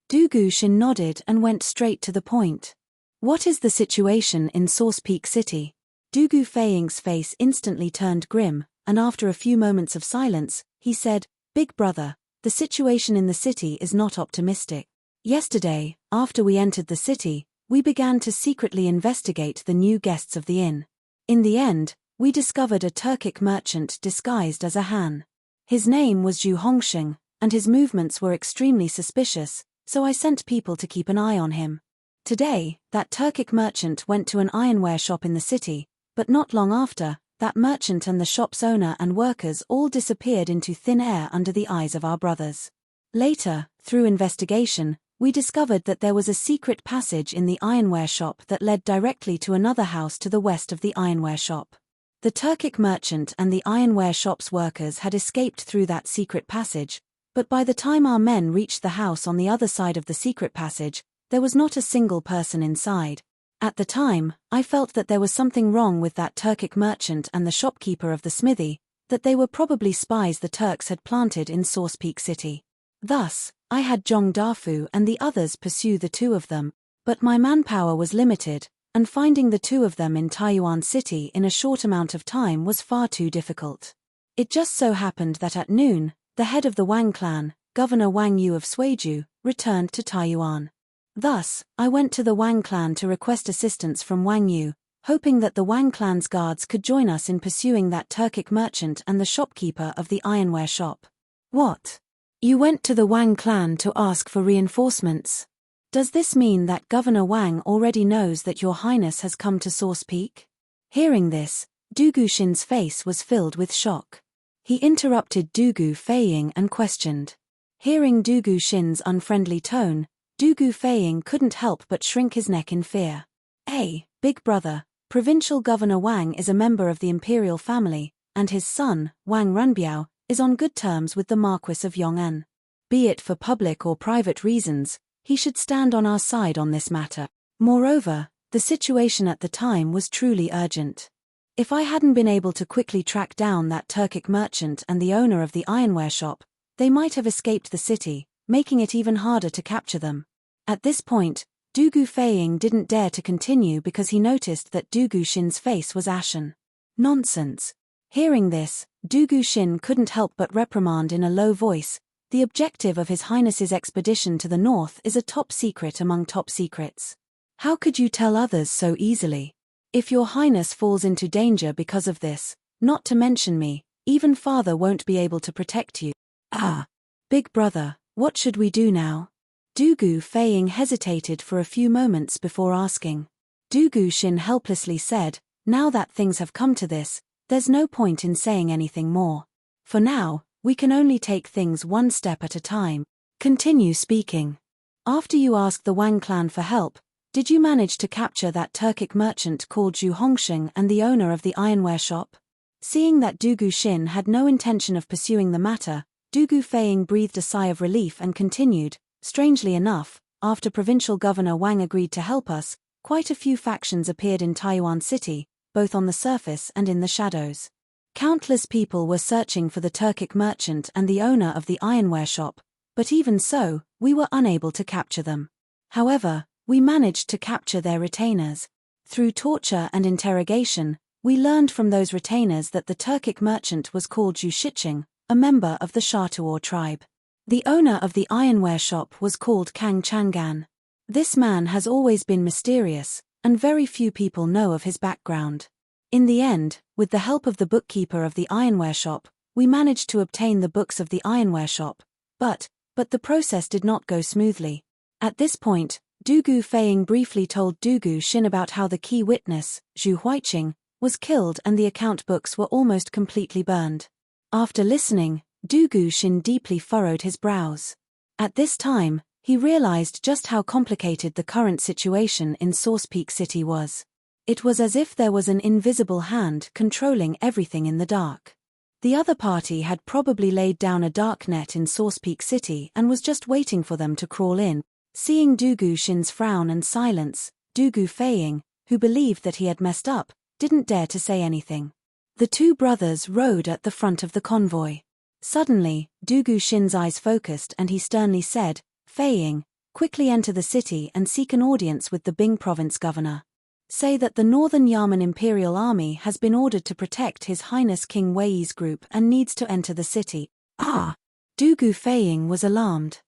Du Guxin nodded and went straight to the point. What is the situation in Source Peak City? Du Gufeiying's face instantly turned grim, and after a few moments of silence, he said, "Big brother, the situation in the city is not optimistic. Yesterday, after we entered the city, we began to secretly investigate the new guests of the inn. In the end, we discovered a Turkic merchant disguised as a Han. His name was Zhu Hongsheng, and his movements were extremely suspicious, so I sent people to keep an eye on him. Today, that Turkic merchant went to an ironware shop in the city, but not long after, that merchant and the shop's owner and workers all disappeared into thin air under the eyes of our brothers. Later, through investigation, we discovered that there was a secret passage in the ironware shop that led directly to another house to the west of the ironware shop. The Turkic merchant and the ironware shop's workers had escaped through that secret passage, but by the time our men reached the house on the other side of the secret passage, there was not a single person inside. At the time, I felt that there was something wrong with that Turkic merchant and the shopkeeper of the smithy, that they were probably spies the Turks had planted in Source Peak City. Thus, I had Jong Dafu and the others pursue the two of them, but my manpower was limited, and finding the two of them in Taiyuan City in a short amount of time was far too difficult. It just so happened that at noon, the head of the Wang clan, Governor Wang Yu of Suiju, returned to Taiyuan. Thus, I went to the Wang clan to request assistance from Wang Yu, hoping that the Wang clan's guards could join us in pursuing that Turkic merchant and the shopkeeper of the ironware shop. What? You went to the Wang clan to ask for reinforcements? Does this mean that Governor Wang already knows that Your Highness has come to Source Peak? Hearing this, Dugu Xin's face was filled with shock. He interrupted Dugu Feiying and questioned. Hearing Dugu Xin's unfriendly tone, Dugu Feiying couldn't help but shrink his neck in fear. Hey, big brother, Provincial Governor Wang is a member of the imperial family, and his son, Wang Runbiao, is on good terms with the Marquis of Yong'an. Be it for public or private reasons, he should stand on our side on this matter. Moreover, the situation at the time was truly urgent. If I hadn't been able to quickly track down that Turkic merchant and the owner of the ironware shop, they might have escaped the city, making it even harder to capture them. At this point, Dugu Feiying didn't dare to continue because he noticed that Dugu Xin's face was ashen. Nonsense. Hearing this, Dugu Xin couldn't help but reprimand in a low voice. The objective of His Highness's expedition to the north is a top secret among top secrets. How could you tell others so easily? If Your Highness falls into danger because of this, not to mention me, even father won't be able to protect you. Ah! Big brother, what should we do now? Dugu Feiying hesitated for a few moments before asking. Dugu Xin helplessly said, now that things have come to this, there's no point in saying anything more. For now, we can only take things one step at a time. Continue speaking. After you asked the Wang clan for help, did you manage to capture that Turkic merchant called Zhu Hongsheng and the owner of the ironware shop? Seeing that Dugu Xin had no intention of pursuing the matter, Dugu Feiying breathed a sigh of relief and continued, strangely enough, after Provincial Governor Wang agreed to help us, quite a few factions appeared in Taiyuan City, both on the surface and in the shadows. Countless people were searching for the Turkic merchant and the owner of the ironware shop, but even so, we were unable to capture them. However, we managed to capture their retainers. Through torture and interrogation, we learned from those retainers that the Turkic merchant was called Zhu Shiqing, a member of the Shatuor tribe. The owner of the ironware shop was called Kang Changan. This man has always been mysterious, and very few people know of his background. In the end, with the help of the bookkeeper of the ironware shop, we managed to obtain the books of the ironware shop, but the process did not go smoothly. At this point, Dugu Feiying briefly told Dugu Xin about how the key witness, Zhu Huiqing, was killed and the account books were almost completely burned. After listening, Dugu Xin deeply furrowed his brows. At this time, he realized just how complicated the current situation in Source Peak City was. It was as if there was an invisible hand controlling everything in the dark. The other party had probably laid down a dark net in Source Peak City and was just waiting for them to crawl in. Seeing Dugu Xin's frown and silence, Dugu Feiying, who believed that he had messed up, didn't dare to say anything. The two brothers rode at the front of the convoy. Suddenly, Dugu Xin's eyes focused and he sternly said, Feiying, quickly enter the city and seek an audience with the Bing province governor. Say that the Northern Yamen Imperial Army has been ordered to protect His Highness King Wei's group and needs to enter the city. Ah! Dugu Feiying was alarmed.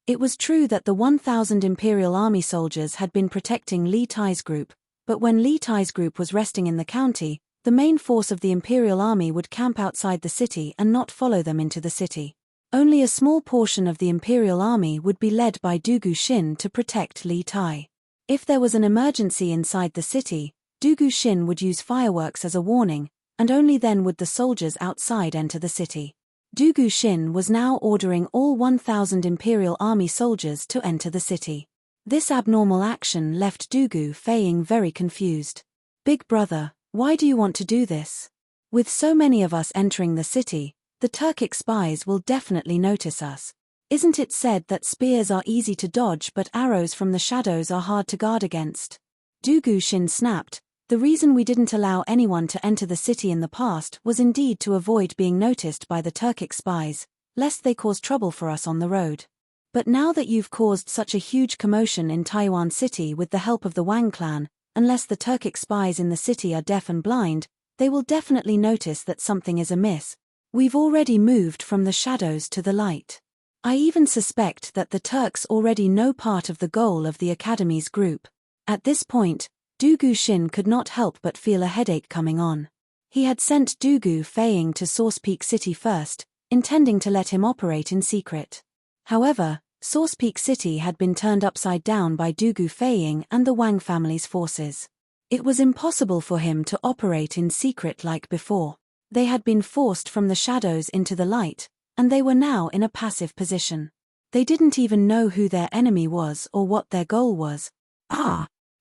It was true that the 1,000 Imperial Army soldiers had been protecting Li Tai's group, but when Li Tai's group was resting in the county, the main force of the Imperial Army would camp outside the city and not follow them into the city. Only a small portion of the Imperial Army would be led by Dugu Xin to protect Li Tai. If there was an emergency inside the city, Dugu Xin would use fireworks as a warning, and only then would the soldiers outside enter the city. Dugu Xin was now ordering all 1,000 Imperial Army soldiers to enter the city. This abnormal action left Dugu Feiying very confused. Big brother, why do you want to do this? With so many of us entering the city, the Turkic spies will definitely notice us. Isn't it said that spears are easy to dodge but arrows from the shadows are hard to guard against? Dugu Xin snapped. The reason we didn't allow anyone to enter the city in the past was indeed to avoid being noticed by the Turkic spies, lest they cause trouble for us on the road. But now that you've caused such a huge commotion in Taiyuan City with the help of the Wang clan, unless the Turkic spies in the city are deaf and blind, they will definitely notice that something is amiss. We've already moved from the shadows to the light. I even suspect that the Turks already know part of the goal of the Academy's group. At this point, Dugu Xin could not help but feel a headache coming on. He had sent Dugu Feiying to Source Peak City first, intending to let him operate in secret. However, Source Peak City had been turned upside down by Dugu Feiying and the Wang family's forces. It was impossible for him to operate in secret like before. They had been forced from the shadows into the light, and they were now in a passive position. They didn't even know who their enemy was or what their goal was.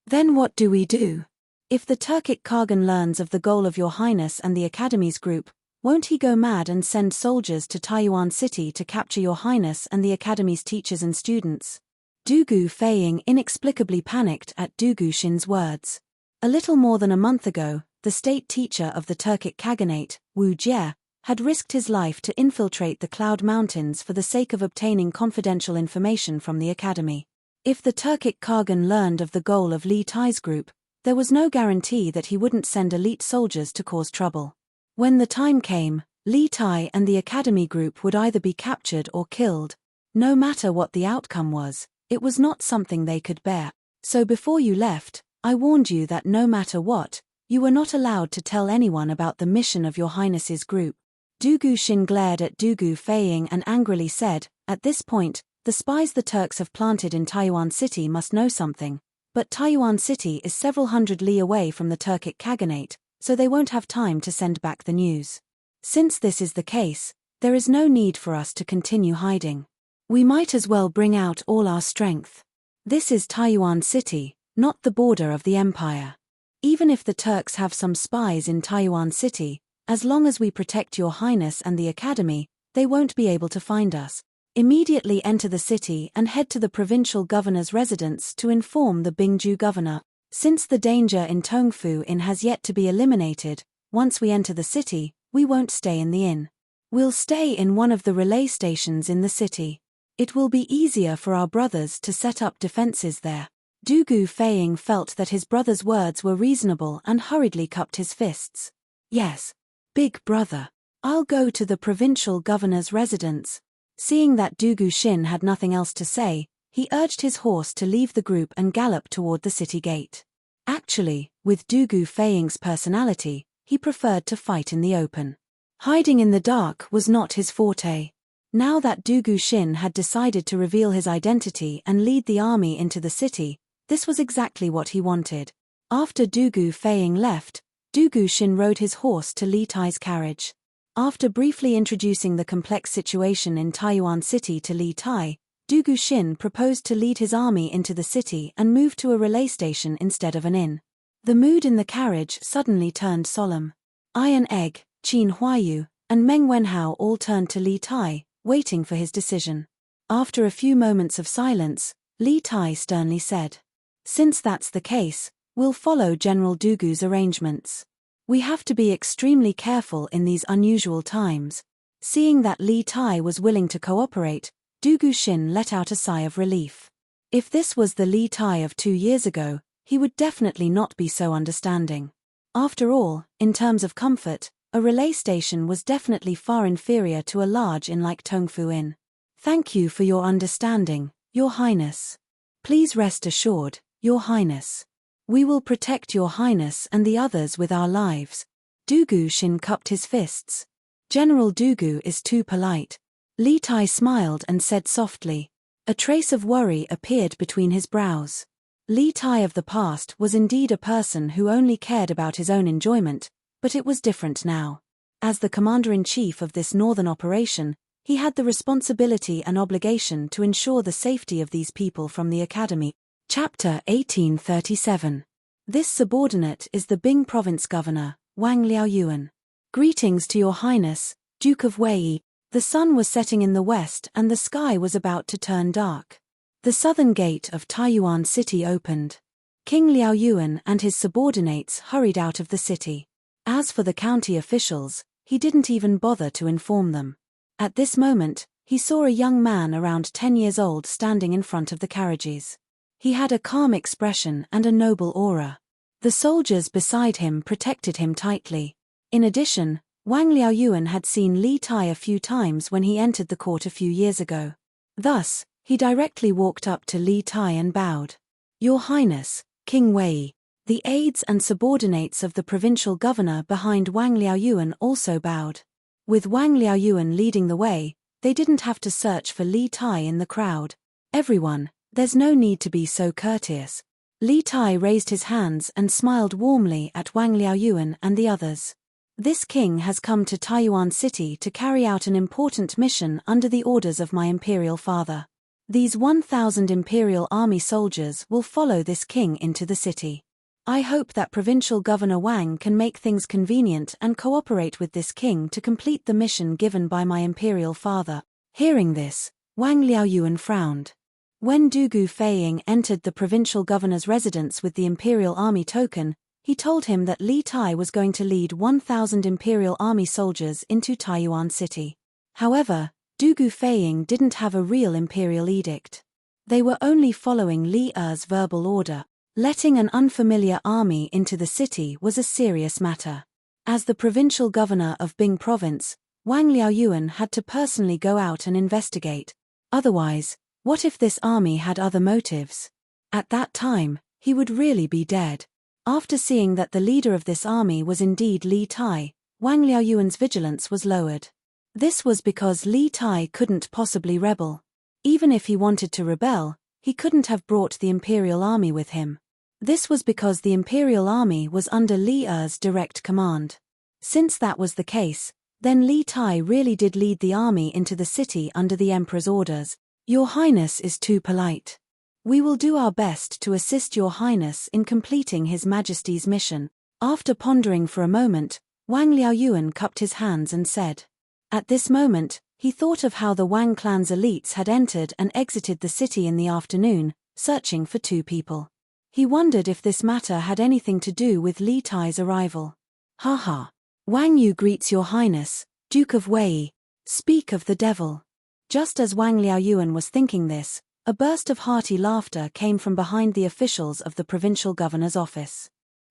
Then what do we do? If the Turkic Khagan learns of the goal of Your Highness and the Academy's group, won't he go mad and send soldiers to Taiyuan City to capture Your Highness and the Academy's teachers and students? Dugu Feiying inexplicably panicked at Dugu Xin's words. A little more than a month ago, the state teacher of the Turkic Khaganate, Wu Jie, had risked his life to infiltrate the Cloud Mountains for the sake of obtaining confidential information from the Academy. If the Turkic Khagan learned of the goal of Li Tai's group, there was no guarantee that he wouldn't send elite soldiers to cause trouble. When the time came, Li Tai and the Academy group would either be captured or killed. No matter what the outcome was, it was not something they could bear. So before you left, I warned you that no matter what, you were not allowed to tell anyone about the mission of Your Highness's group. Dugu Xin glared at Dugu Feiying and angrily said, at this point, the spies the Turks have planted in Taiyuan City must know something, but Taiyuan City is several hundred li away from the Turkic Khaganate, so they won't have time to send back the news. Since this is the case, there is no need for us to continue hiding. We might as well bring out all our strength. This is Taiyuan City, not the border of the empire. Even if the Turks have some spies in Taiyuan City, as long as we protect Your Highness and the Academy, they won't be able to find us. Immediately enter the city and head to the provincial governor's residence to inform the Bingju governor. Since the danger in Tongfu Inn has yet to be eliminated, once we enter the city, we won't stay in the inn. We'll stay in one of the relay stations in the city. It will be easier for our brothers to set up defenses there. Dugu Feiying felt that his brother's words were reasonable and hurriedly cupped his fists. Yes, big brother. I'll go to the provincial governor's residence. Seeing that Dugu Xin had nothing else to say, he urged his horse to leave the group and gallop toward the city gate. Actually, with Dugu Feiying's personality, he preferred to fight in the open. Hiding in the dark was not his forte. Now that Dugu Xin had decided to reveal his identity and lead the army into the city, this was exactly what he wanted. After Dugu Feiying left, Dugu Xin rode his horse to Li Tai's carriage. After briefly introducing the complex situation in Taiyuan City to Li Tai, Dugu Xin proposed to lead his army into the city and move to a relay station instead of an inn. The mood in the carriage suddenly turned solemn. Iron Egg, Qin Huayu, and Meng Wenhao all turned to Li Tai, waiting for his decision. After a few moments of silence, Li Tai sternly said, "Since that's the case, we'll follow General Dugu's arrangements. We have to be extremely careful in these unusual times." Seeing that Li Tai was willing to cooperate, Dugu Xin let out a sigh of relief. If this was the Li Tai of 2 years ago, he would definitely not be so understanding. After all, in terms of comfort, a relay station was definitely far inferior to a large inn like Tongfu Inn. "Thank you for your understanding, Your Highness. Please rest assured, Your Highness. We will protect Your Highness and the others with our lives." Dugu Xin cupped his fists. "General Dugu is too polite." Li Tai smiled and said softly. A trace of worry appeared between his brows. Li Tai of the past was indeed a person who only cared about his own enjoyment, but it was different now. As the commander-in-chief of this northern operation, he had the responsibility and obligation to ensure the safety of these people from the academy. Chapter 1837. This subordinate is the Bing province governor, Wang Liaoyuan. Greetings to your highness, Duke of Wei. The sun was setting in the west and the sky was about to turn dark. The southern gate of Taiyuan city opened. King Liaoyuan and his subordinates hurried out of the city. As for the county officials, he didn't even bother to inform them. At this moment, he saw a young man around 10 years old standing in front of the carriages. He had a calm expression and a noble aura. The soldiers beside him protected him tightly. In addition, Wang Liaoyuan had seen Li Tai a few times when he entered the court a few years ago. Thus, he directly walked up to Li Tai and bowed. Your Highness, King Wei. The aides and subordinates of the provincial governor behind Wang Liaoyuan also bowed. With Wang Liaoyuan leading the way, they didn't have to search for Li Tai in the crowd. Everyone, there's no need to be so courteous. Li Tai raised his hands and smiled warmly at Wang Liaoyuan and the others. This king has come to Taiyuan City to carry out an important mission under the orders of my imperial father. These 1,000 imperial army soldiers will follow this king into the city. I hope that Provincial Governor Wang can make things convenient and cooperate with this king to complete the mission given by my imperial father. Hearing this, Wang Liaoyuan frowned. When Dugu Feiying entered the provincial governor's residence with the imperial army token, he told him that Li Tai was going to lead 1,000 imperial army soldiers into Taiyuan City. However, Dugu Feiying didn't have a real imperial edict. They were only following Li Er's verbal order. Letting an unfamiliar army into the city was a serious matter. As the provincial governor of Bing province, Wang Liaoyuan had to personally go out and investigate. Otherwise, what if this army had other motives? At that time, he would really be dead. After seeing that the leader of this army was indeed Li Tai, Wang Liaoyuan's vigilance was lowered. This was because Li Tai couldn't possibly rebel. Even if he wanted to rebel, he couldn't have brought the imperial army with him. This was because the imperial army was under Li Er's direct command. Since that was the case, then Li Tai really did lead the army into the city under the emperor's orders. Your Highness is too polite. We will do our best to assist your Highness in completing His Majesty's mission. After pondering for a moment, Wang Liaoyuan cupped his hands and said. At this moment, he thought of how the Wang clan's elites had entered and exited the city in the afternoon, searching for two people. He wondered if this matter had anything to do with Li Tai's arrival. Ha. Wang Yu greets your Highness, Duke of Wei. Speak of the devil. Just as Wang Liaoyuan was thinking this, a burst of hearty laughter came from behind the officials of the provincial governor's office.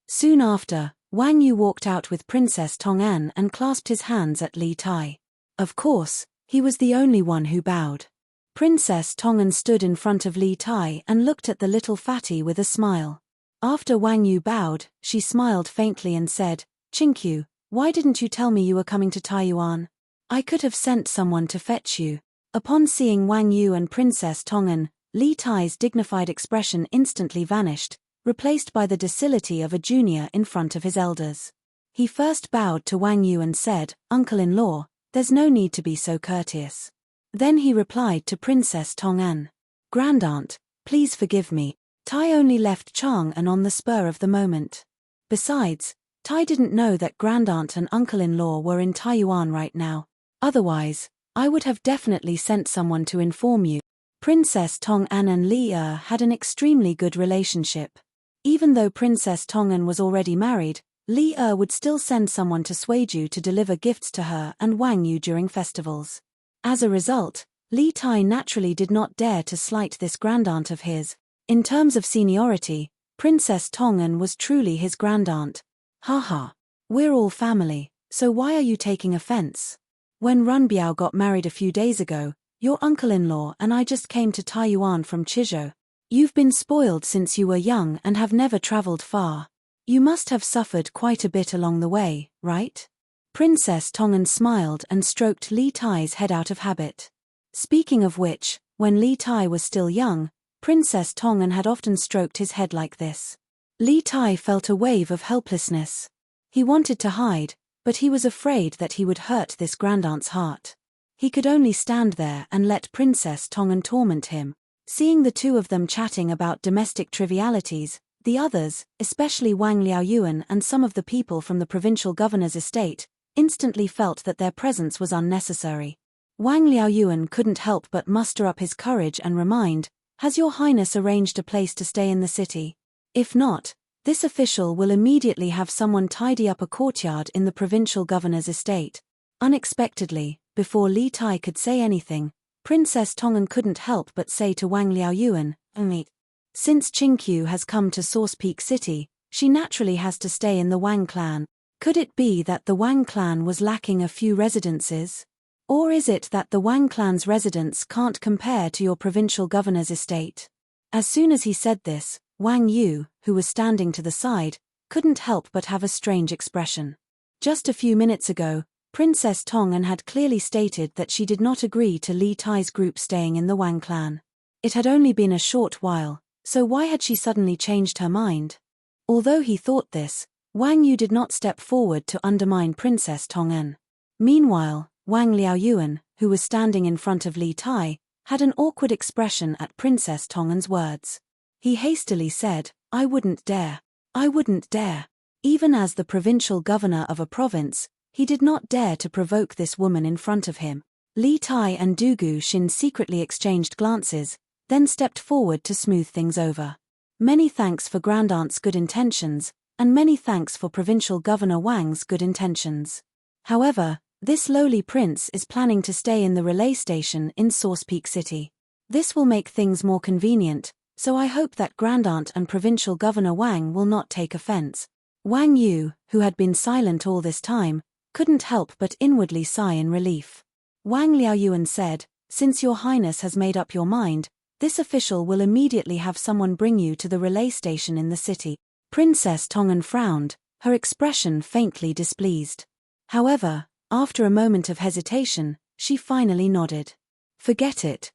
Soon after, Wang Yu walked out with Princess Tong'an and clasped his hands at Li Tai. Of course, he was the only one who bowed. Princess Tong'an stood in front of Li Tai and looked at the little fatty with a smile. After Wang Yu bowed, she smiled faintly and said, Chinkyu, why didn't you tell me you were coming to Taiyuan? I could have sent someone to fetch you. Upon seeing Wang Yu and Princess Tong'an, Li Tai's dignified expression instantly vanished, replaced by the docility of a junior in front of his elders. He first bowed to Wang Yu and said, Uncle-in-law, there's no need to be so courteous. Then he replied to Princess Tong'an. Grandaunt, please forgive me. Tai only left Chang'an on the spur of the moment. Besides, Tai didn't know that Grandaunt and uncle-in-law were in Taiyuan right now. Otherwise, I would have definitely sent someone to inform you. Princess Tong'an and Li Er had an extremely good relationship. Even though Princess Tong'an was already married, Li Er would still send someone to Suiju to deliver gifts to her and Wang Yu during festivals. As a result, Li Tai naturally did not dare to slight this grandaunt of his. In terms of seniority, Princess Tong'an was truly his grandaunt. Ha. We're all family, so why are you taking offense? When Runbiao got married a few days ago, your uncle-in-law and I just came to Taiyuan from Chizhou. You've been spoiled since you were young and have never traveled far. You must have suffered quite a bit along the way, right? Princess Tong'an smiled and stroked Li Tai's head out of habit. Speaking of which, when Li Tai was still young, Princess Tong'an had often stroked his head like this. Li Tai felt a wave of helplessness. He wanted to hide, But he was afraid that he would hurt this grandaunt's heart. He could only stand there and let Princess Tongan torment him. Seeing the two of them chatting about domestic trivialities, the others, especially Wang Liaoyuan and some of the people from the provincial governor's estate, instantly felt that their presence was unnecessary. Wang Liaoyuan couldn't help but muster up his courage and remind, "Has your highness arranged a place to stay in the city? If not, this official will immediately have someone tidy up a courtyard in the provincial governor's estate." Unexpectedly, before Li Tai could say anything, Princess Tongan couldn't help but say to Wang Liaoyuan, "Since Qingqiu has come to Source Peak City, she naturally has to stay in the Wang clan. Could it be that the Wang clan was lacking a few residences? Or is it that the Wang clan's residence can't compare to your provincial governor's estate?" As soon as he said this, Wang Yu, who was standing to the side, couldn't help but have a strange expression. Just a few minutes ago, Princess Tongan had clearly stated that she did not agree to Li Tai's group staying in the Wang clan. It had only been a short while, so why had she suddenly changed her mind? Although he thought this, Wang Yu did not step forward to undermine Princess Tongan. Meanwhile, Wang Liaoyuan, who was standing in front of Li Tai, had an awkward expression at Princess Tongan's words. He hastily said, "I wouldn't dare. I wouldn't dare." Even as the provincial governor of a province, he did not dare to provoke this woman in front of him. Li Tai and Du Guxin secretly exchanged glances, then stepped forward to smooth things over. "Many thanks for Grandaunt's good intentions, and many thanks for Provincial Governor Wang's good intentions. However, this lowly prince is planning to stay in the relay station in Source Peak City. This will make things more convenient, so I hope that Grandaunt and Provincial Governor Wang will not take offense." Wang Yu, who had been silent all this time, couldn't help but inwardly sigh in relief. Wang Liaoyuan said, "Since your highness has made up your mind, this official will immediately have someone bring you to the relay station in the city." Princess Tongan frowned, her expression faintly displeased. However, after a moment of hesitation, she finally nodded. Forget it.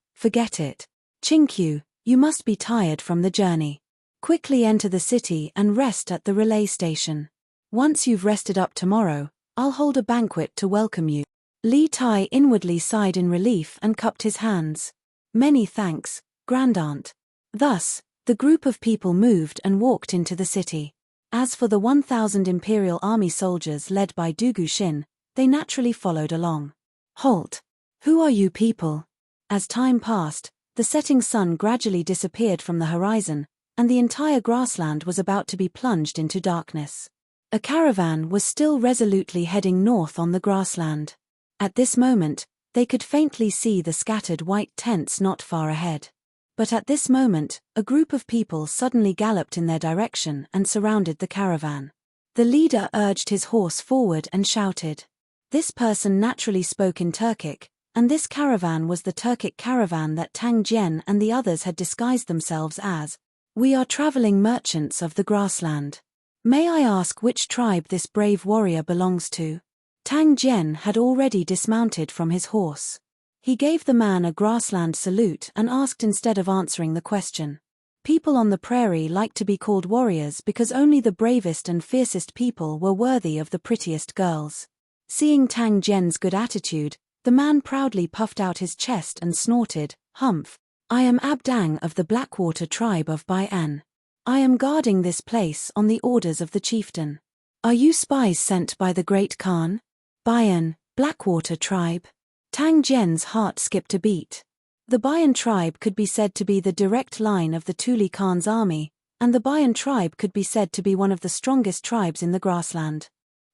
Qingqiu, you must be tired from the journey. Quickly enter the city and rest at the relay station. Once you've rested up tomorrow, I'll hold a banquet to welcome you." Li Tai inwardly sighed in relief and cupped his hands. "Many thanks, Grandaunt." Thus, the group of people moved and walked into the city. As for the 1,000 Imperial Army soldiers led by Du Guxin, they naturally followed along. "Halt! Who are you people?" As time passed, the setting sun gradually disappeared from the horizon, and the entire grassland was about to be plunged into darkness. A caravan was still resolutely heading north on the grassland. At this moment, they could faintly see the scattered white tents not far ahead. But at this moment, a group of people suddenly galloped in their direction and surrounded the caravan. The leader urged his horse forward and shouted. This person naturally spoke in Turkic, and this caravan was the Turkic caravan that Tang Jian and the others had disguised themselves as. "We are traveling merchants of the grassland. May I ask which tribe this brave warrior belongs to?" Tang Jian had already dismounted from his horse. He gave the man a grassland salute and asked instead of answering the question. People on the prairie liked to be called warriors because only the bravest and fiercest people were worthy of the prettiest girls. Seeing Tang Jian's good attitude, the man proudly puffed out his chest and snorted, "Humph! I am Abdang of the Blackwater tribe of Bai'an. I am guarding this place on the orders of the chieftain. Are you spies sent by the Great Khan?" "Bai'an, Blackwater tribe." Tang Jian's heart skipped a beat. The Bai'an tribe could be said to be the direct line of the Tuli Khan's army, and the Bai'an tribe could be said to be one of the strongest tribes in the grassland.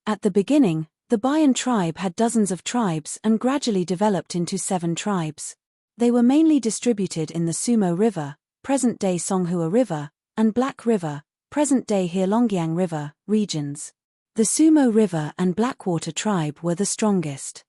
At the beginning, the Bai'an tribe had dozens of tribes and gradually developed into 7 tribes. They were mainly distributed in the Sumo River, present-day Songhua River, and Black River, present-day Heilongjiang River, regions. The Sumo River and Blackwater tribe were the strongest.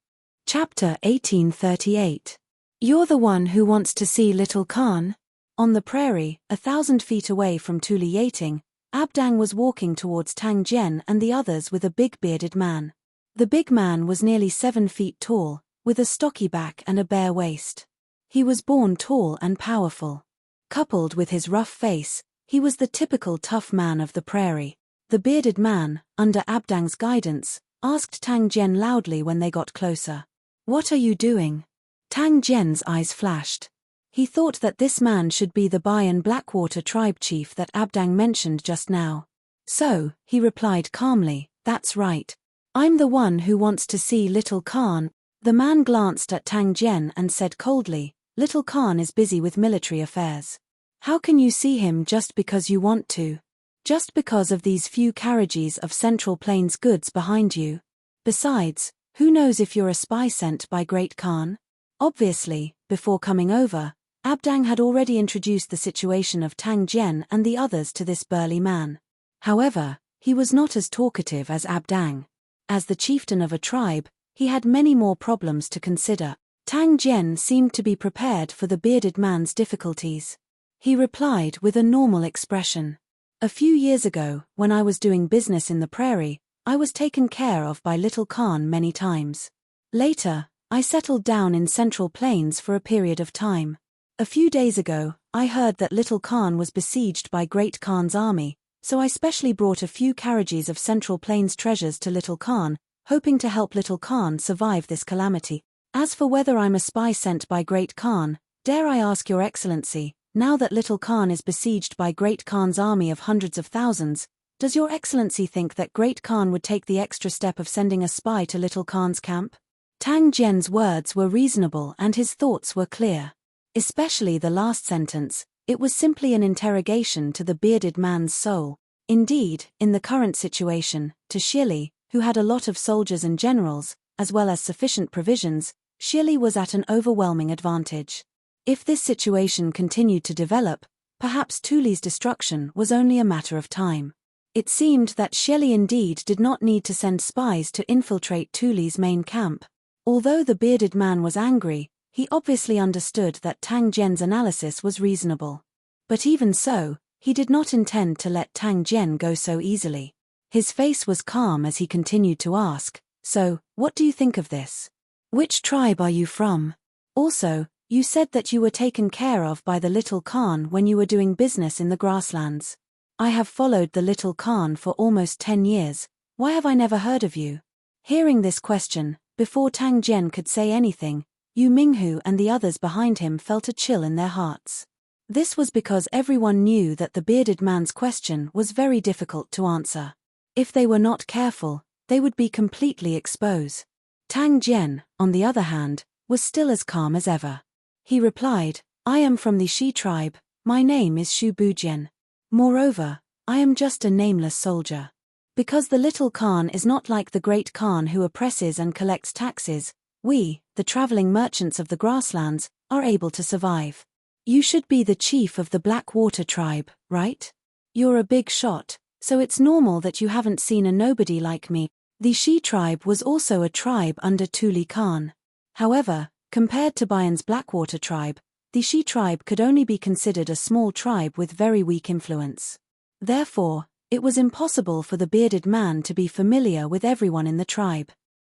Chapter 1838. You're the one who wants to see Little Khan? On the prairie, 1,000 feet away from Tuli Yating, Abdang was walking towards Tang Jian and the others with a big bearded man. The big man was nearly 7 feet tall, with a stocky back and a bare waist. He was born tall and powerful. Coupled with his rough face, he was the typical tough man of the prairie. The bearded man, under Abdang's guidance, asked Tang Jian loudly when they got closer. What are you doing? Tang Jian's eyes flashed. He thought that this man should be the Bayan Blackwater tribe chief that Abdang mentioned just now. So, he replied calmly, that's right. I'm the one who wants to see Little Khan. The man glanced at Tang Jian and said coldly, Little Khan is busy with military affairs. How can you see him just because you want to? Just because of these few carriages of Central Plains goods behind you? Besides, who knows if you're a spy sent by Great Khan? Obviously, before coming over, Abdang had already introduced the situation of Tang Jian and the others to this burly man. However, he was not as talkative as Abdang. As the chieftain of a tribe, he had many more problems to consider. Tang Jian seemed to be prepared for the bearded man's difficulties. He replied with a normal expression. A few years ago, when I was doing business in the prairie, I was taken care of by Little Khan many times. Later, I settled down in Central Plains for a period of time. A few days ago, I heard that Little Khan was besieged by Great Khan's army, so I specially brought a few carriages of Central Plains treasures to Little Khan, hoping to help Little Khan survive this calamity. As for whether I'm a spy sent by Great Khan, dare I ask Your Excellency, now that Little Khan is besieged by Great Khan's army of hundreds of thousands, does Your Excellency think that Great Khan would take the extra step of sending a spy to Little Khan's camp? Tang Jian's words were reasonable and his thoughts were clear. Especially the last sentence, it was simply an interrogation to the bearded man's soul. Indeed, in the current situation, to Shili, who had a lot of soldiers and generals, as well as sufficient provisions, Shili was at an overwhelming advantage. If this situation continued to develop, perhaps Tuli's destruction was only a matter of time. It seemed that Shili indeed did not need to send spies to infiltrate Tuli's main camp. Although the bearded man was angry, he obviously understood that Tang Jian's analysis was reasonable. But even so, he did not intend to let Tang Jian go so easily. His face was calm as he continued to ask, so, what do you think of this? Which tribe are you from? Also, you said that you were taken care of by the Little Khan when you were doing business in the grasslands. I have followed the Little Khan for almost 10 years, why have I never heard of you? Hearing this question, before Tang Jian could say anything, Yu Minghu and the others behind him felt a chill in their hearts. This was because everyone knew that the bearded man's question was very difficult to answer. If they were not careful, they would be completely exposed. Tang Jian, on the other hand, was still as calm as ever. He replied, I am from the Shi tribe, my name is Shu Bujian. Moreover, I am just a nameless soldier. Because the Little Khan is not like the Great Khan who oppresses and collects taxes, we, the traveling merchants of the grasslands, are able to survive. You should be the chief of the Blackwater tribe, right? You're a big shot, so it's normal that you haven't seen a nobody like me. The Shi tribe was also a tribe under Tuli Khan. However, compared to Bayan's Blackwater tribe, the Shi tribe could only be considered a small tribe with very weak influence. Therefore, it was impossible for the bearded man to be familiar with everyone in the tribe.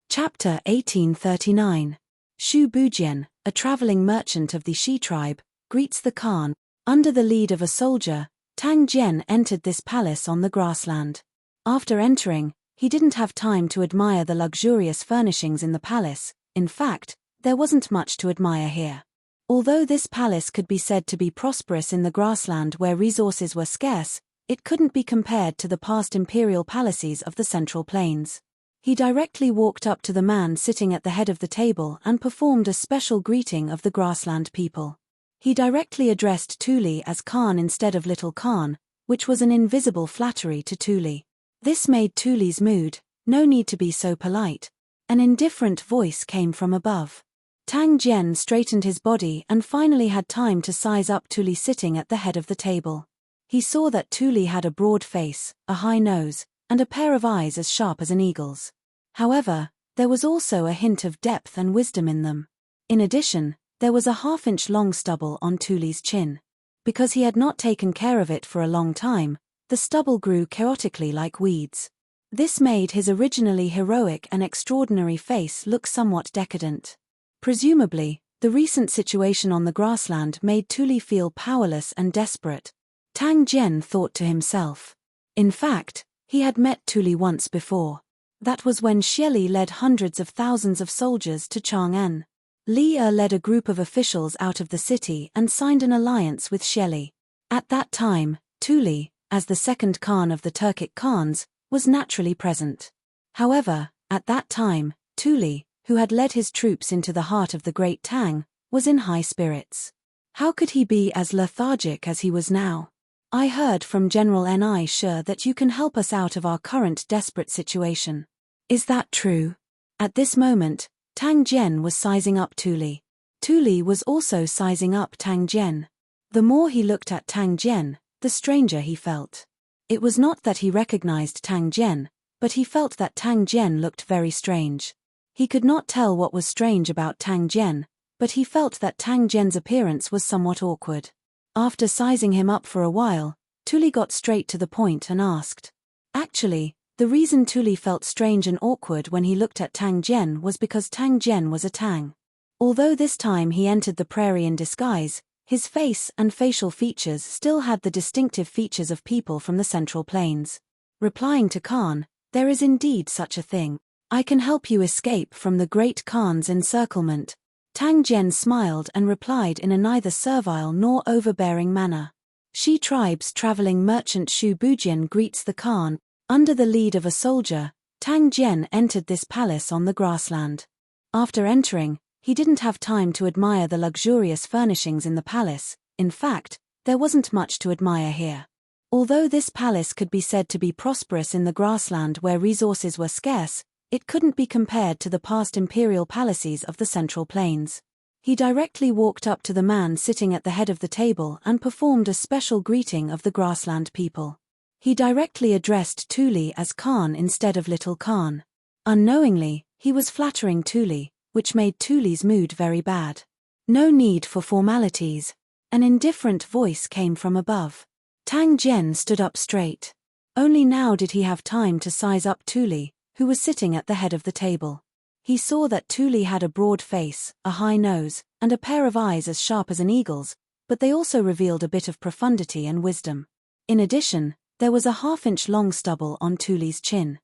Chapter 1839. Shu Bujian, a traveling merchant of the Shi tribe, greets the Khan. Under the lead of a soldier, Tang Jian entered this palace on the grassland. After entering, he didn't have time to admire the luxurious furnishings in the palace. In fact, there wasn't much to admire here. Although this palace could be said to be prosperous in the grassland where resources were scarce, it couldn't be compared to the past imperial palaces of the Central Plains. He directly walked up to the man sitting at the head of the table and performed a special greeting of the grassland people. He directly addressed Tuli as Khan instead of Little Khan, which was an invisible flattery to Tuli. This made Tuli's mood, no need to be so polite. An indifferent voice came from above. Tang Jian straightened his body and finally had time to size up Tuli sitting at the head of the table. He saw that Tuli had a broad face, a high nose, and a pair of eyes as sharp as an eagle's. However, there was also a hint of depth and wisdom in them. In addition, there was a half-inch long stubble on Tuli's chin. Because he had not taken care of it for a long time, the stubble grew chaotically like weeds. This made his originally heroic and extraordinary face look somewhat decadent. Presumably, the recent situation on the grassland made Tuli feel powerless and desperate. Tang Jian thought to himself. In fact, he had met Tuli once before. That was when Xie Li led hundreds of thousands of soldiers to Chang'an. Li led a group of officials out of the city and signed an alliance with Xie Li. At that time, Tuli, as the second Khan of the Turkic Khans, was naturally present. However, at that time, Tuli, who had led his troops into the heart of the Great Tang, was in high spirits. How could he be as lethargic as he was now? I heard from General Ni Shi that you can help us out of our current desperate situation. Is that true? At this moment, Tang Jian was sizing up Tuli. Tuli was also sizing up Tang Jian. The more he looked at Tang Jian, the stranger he felt. It was not that he recognized Tang Jian, but he felt that Tang Jian looked very strange. He could not tell what was strange about Tang Jian, but he felt that Tang Jian's appearance was somewhat awkward. After sizing him up for a while, Tuli got straight to the point and asked. Actually, the reason Tuli felt strange and awkward when he looked at Tang Jian was because Tang Jian was a Tang. Although this time he entered the prairie in disguise, his face and facial features still had the distinctive features of people from the Central Plains. Replying to Khan, there is indeed such a thing. I can help you escape from the Great Khan's encirclement. Tang Jian smiled and replied in a neither servile nor overbearing manner. Shi tribe's traveling merchant Shu Bujian greets the Khan. Under the lead of a soldier, Tang Jian entered this palace on the grassland. After entering, he didn't have time to admire the luxurious furnishings in the palace. In fact, there wasn't much to admire here. Although this palace could be said to be prosperous in the grassland where resources were scarce, it couldn't be compared to the past imperial palaces of the Central Plains. He directly walked up to the man sitting at the head of the table and performed a special greeting of the grassland people. He directly addressed Tuli as Khan instead of Little Khan. Unknowingly, he was flattering Tuli, which made Tuli's mood very bad. No need for formalities. An indifferent voice came from above. Tang Jian stood up straight. Only now did he have time to size up Tuli, who was sitting at the head of the table. He saw that Tuli had a broad face, a high nose, and a pair of eyes as sharp as an eagle's, but they also revealed a bit of profundity and wisdom. In addition, there was a half-inch long stubble on Tuli's chin.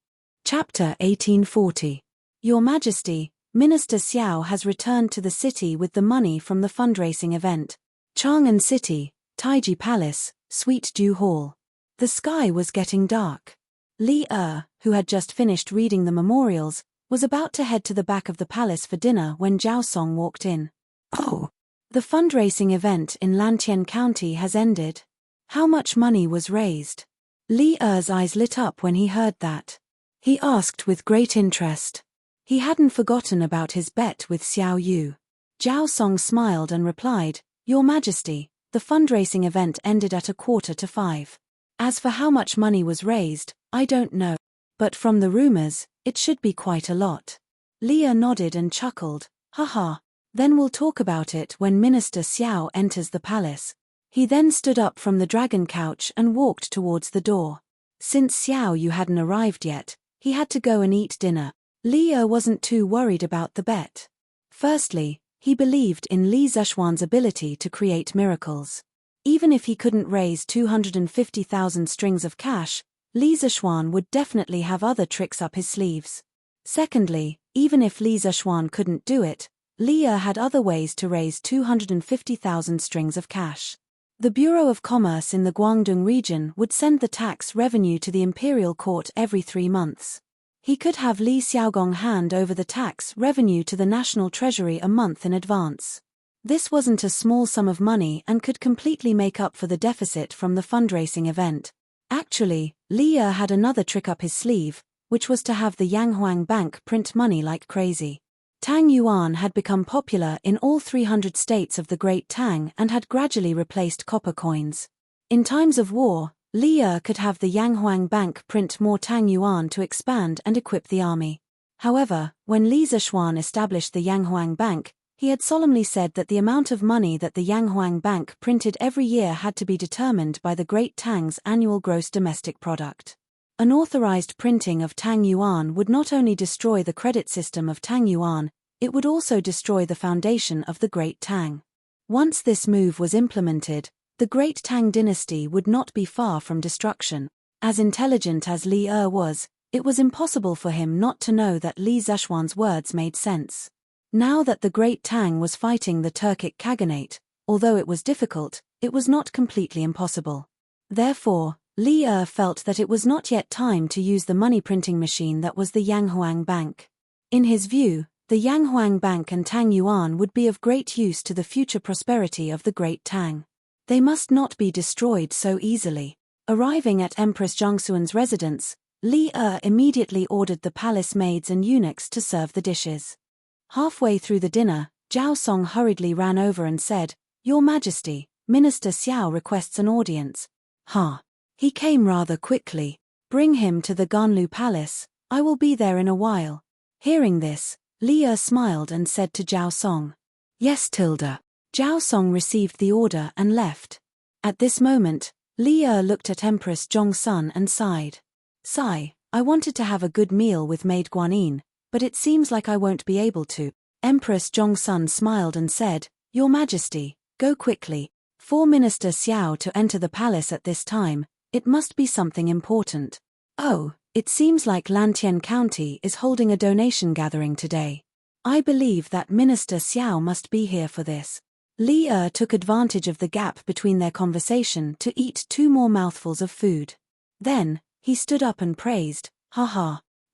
Chapter 1840. Your Majesty, Minister Xiao has returned to the city with the money from the fundraising event. Chang'an City, Taiji Palace, Sweet Dew Hall. The sky was getting dark. Li, who had just finished reading the memorials, was about to head to the back of the palace for dinner when Zhao Song walked in. Oh! The fundraising event in Lantian County has ended. How much money was raised? Li's eyes lit up when he heard that. He asked with great interest. He hadn't forgotten about his bet with Xiao Yu. Zhao Song smiled and replied, Your Majesty, the fundraising event ended at 4:45. As for how much money was raised, I don't know. But from the rumors, it should be quite a lot. Li nodded and chuckled, haha, then we'll talk about it when Minister Xiao enters the palace. He then stood up from the dragon couch and walked towards the door. Since Xiao Yu hadn't arrived yet, he had to go and eat dinner. Li wasn't too worried about the bet. Firstly, he believed in Li Zishuan's ability to create miracles. Even if he couldn't raise 250,000 strings of cash, Li Zishuan would definitely have other tricks up his sleeves. Secondly, even if Li Zishuan couldn't do it, Li had other ways to raise 250,000 strings of cash. The Bureau of Commerce in the Guangdong region would send the tax revenue to the imperial court every 3 months. He could have Li Xiaogong hand over the tax revenue to the national treasury a month in advance. This wasn't a small sum of money and could completely make up for the deficit from the fundraising event. Actually, Li had another trick up his sleeve, which was to have the Yanghuang Bank print money like crazy. Tang Yuan had become popular in all 300 states of the Great Tang and had gradually replaced copper coins. In times of war, Li could have the Yanghuang Bank print more Tang Yuan to expand and equip the army. However, when Li Zishuan established the Yanghuang Bank, he had solemnly said that the amount of money that the Yanghuang Bank printed every year had to be determined by the Great Tang's annual gross domestic product. Unauthorized printing of Tang Yuan would not only destroy the credit system of Tang Yuan, it would also destroy the foundation of the Great Tang. Once this move was implemented, the Great Tang dynasty would not be far from destruction. As intelligent as Li was, It was impossible for him not to know that Li Zishuan's words made sense. Now that the Great Tang was fighting the Turkic Khaganate, although it was difficult, it was not completely impossible. Therefore, Li felt that it was not yet time to use the money printing machine that was the Yanghuang Bank. In his view, the Yanghuang Bank and Tang Yuan would be of great use to the future prosperity of the Great Tang. They must not be destroyed so easily. Arriving at Empress Jiangxuan's residence, Li immediately ordered the palace maids and eunuchs to serve the dishes. Halfway through the dinner, Zhao Song hurriedly ran over and said, "Your Majesty, Minister Xiao requests an audience." He came rather quickly. "Bring him to the Ganlu Palace, I will be there in a while." Hearing this, Li smiled and said to Zhao Song, "Yes, Tilda." Zhao Song received the order and left. At this moment, Li looked at Empress Zhongsun and sighed. "Sigh, I wanted to have a good meal with Maid Guanyin, but it seems like I won't be able to." Empress Zhongsun smiled and said, "Your Majesty, go quickly. For Minister Xiao to enter the palace at this time, it must be something important." "Oh, it seems like Lantian County is holding a donation gathering today. I believe that Minister Xiao must be here for this." Li took advantage of the gap between their conversation to eat 2 more mouthfuls of food. Then, he stood up and praised,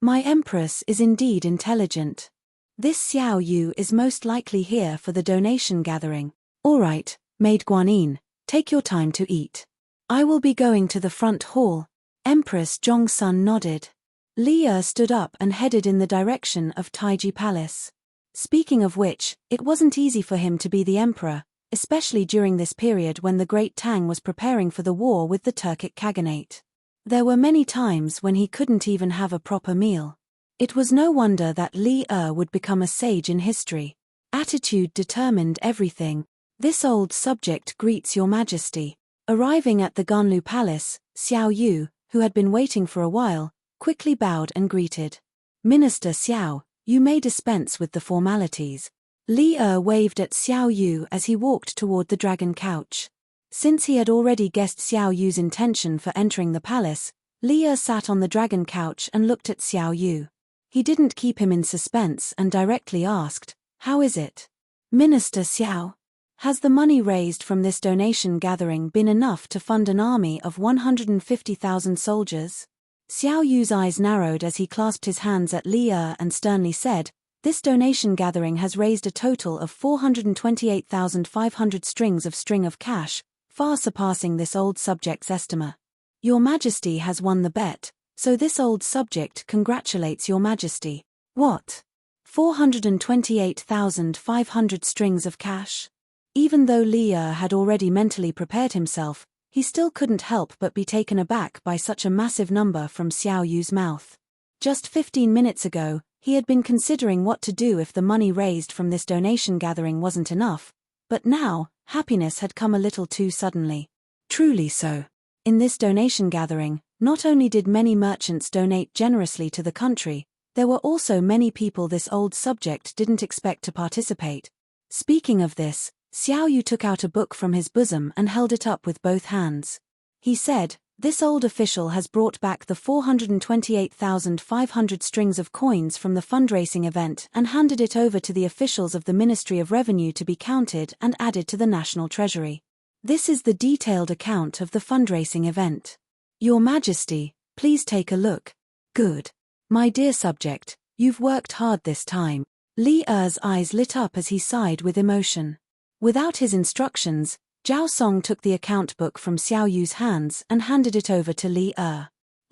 "My Empress is indeed intelligent. This Xiao Yu is most likely here for the donation gathering. All right, Maid Guanyin, take your time to eat. I will be going to the front hall." Empress Zhongsun nodded. Li stood up and headed in the direction of Taiji Palace. Speaking of which, it wasn't easy for him to be the emperor, especially during this period when the Great Tang was preparing for the war with the Turkic Khaganate. There were many times when he couldn't even have a proper meal. It was no wonder that Li would become a sage in history. Attitude determined everything. "This old subject greets your Majesty." Arriving at the Ganlu Palace, Xiao Yu, who had been waiting for a while, quickly bowed and greeted. "Minister Xiao, you may dispense with the formalities." Li waved at Xiao Yu as he walked toward the dragon couch. Since he had already guessed Xiao Yu's intention for entering the palace, Li sat on the dragon couch and looked at Xiao Yu. He didn't keep him in suspense and directly asked, "How is it? Minister Xiao? Has the money raised from this donation gathering been enough to fund an army of 150,000 soldiers?" Xiao Yu's eyes narrowed as he clasped his hands at Li and sternly said, "This donation gathering has raised a total of 428,500 strings of cash, far surpassing this old subject's estimate. Your Majesty has won the bet, so this old subject congratulates your Majesty." "What? 428,500 strings of cash?" Even though Li had already mentally prepared himself, he still couldn't help but be taken aback by such a massive number from Xiao Yu's mouth. Just 15 minutes ago, he had been considering what to do if the money raised from this donation gathering wasn't enough, but now, happiness had come a little too suddenly. Truly so. In this donation gathering, not only did many merchants donate generously to the country, there were also many people this old subject didn't expect to participate. Speaking of this, Xiao Yu took out a book from his bosom and held it up with both hands. He said, "This old official has brought back the 428,500 strings of coins from the fundraising event and handed it over to the officials of the Ministry of Revenue to be counted and added to the national treasury. This is the detailed account of the fundraising event. Your Majesty, please take a look." "Good. My dear subject, you've worked hard this time." Li's eyes lit up as he sighed with emotion. Without his instructions, Zhao Song took the account book from Xiao Yu's hands and handed it over to Li.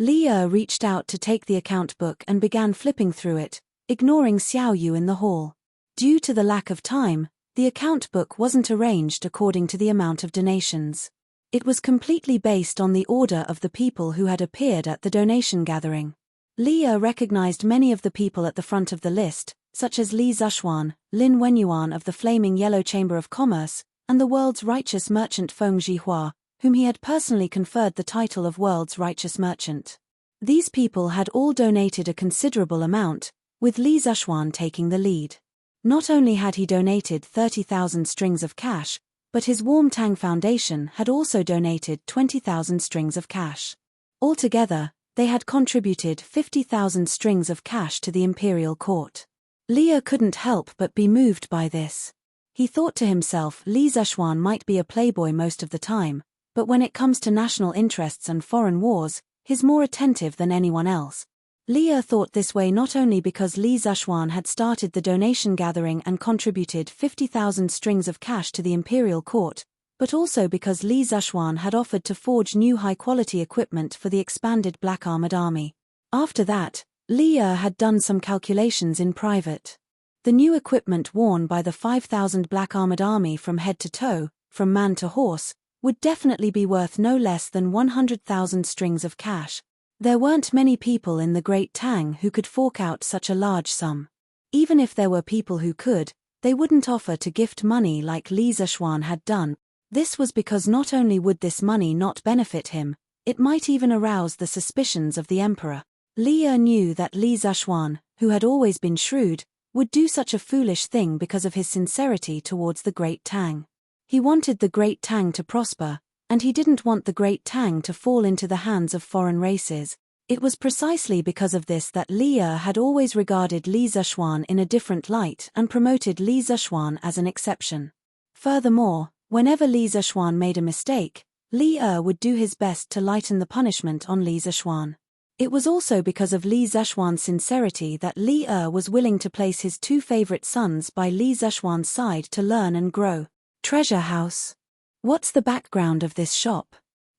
Li reached out to take the account book and began flipping through it, ignoring Xiao Yu in the hall. Due to the lack of time, the account book wasn't arranged according to the amount of donations. It was completely based on the order of the people who had appeared at the donation gathering. Li recognized many of the people at the front of the list, such as Li Zishuan, Lin Wenyuan of the Flaming Yellow Chamber of Commerce, and the world's righteous merchant Feng Zhihua, whom he had personally conferred the title of world's righteous merchant. These people had all donated a considerable amount, with Li Zishuan taking the lead. Not only had he donated 30,000 strings of cash, but his Warm Tang Foundation had also donated 20,000 strings of cash. Altogether, they had contributed 50,000 strings of cash to the imperial court. Li couldn't help but be moved by this. He thought to himself, Li Zexuan might be a playboy most of the time, but when it comes to national interests and foreign wars, he's more attentive than anyone else. Li thought this way not only because Li Zexuan had started the donation gathering and contributed 50,000 strings of cash to the imperial court, but also because Li Zexuan had offered to forge new high-quality equipment for the expanded Black Armored Army. After that, Li had done some calculations in private. The new equipment worn by the 5,000 Black Armored Army from head to toe, from man to horse, would definitely be worth no less than 100,000 strings of cash. There weren't many people in the Great Tang who could fork out such a large sum. Even if there were people who could, they wouldn't offer to gift money like Li Zexuan had done. This was because not only would this money not benefit him, it might even arouse the suspicions of the emperor. Li knew that Li Zexuan, who had always been shrewd, would do such a foolish thing because of his sincerity towards the Great Tang. He wanted the Great Tang to prosper, and he didn't want the Great Tang to fall into the hands of foreign races. It was precisely because of this that Li had always regarded Li Zexuan in a different light and promoted Li Zexuan as an exception. Furthermore, whenever Li Zexuan made a mistake, Li would do his best to lighten the punishment on Li Zexuan. It was also because of Li Zexuan's sincerity that Li was willing to place his two favorite sons by Li Zexuan's side to learn and grow. Treasure House. What's the background of this shop?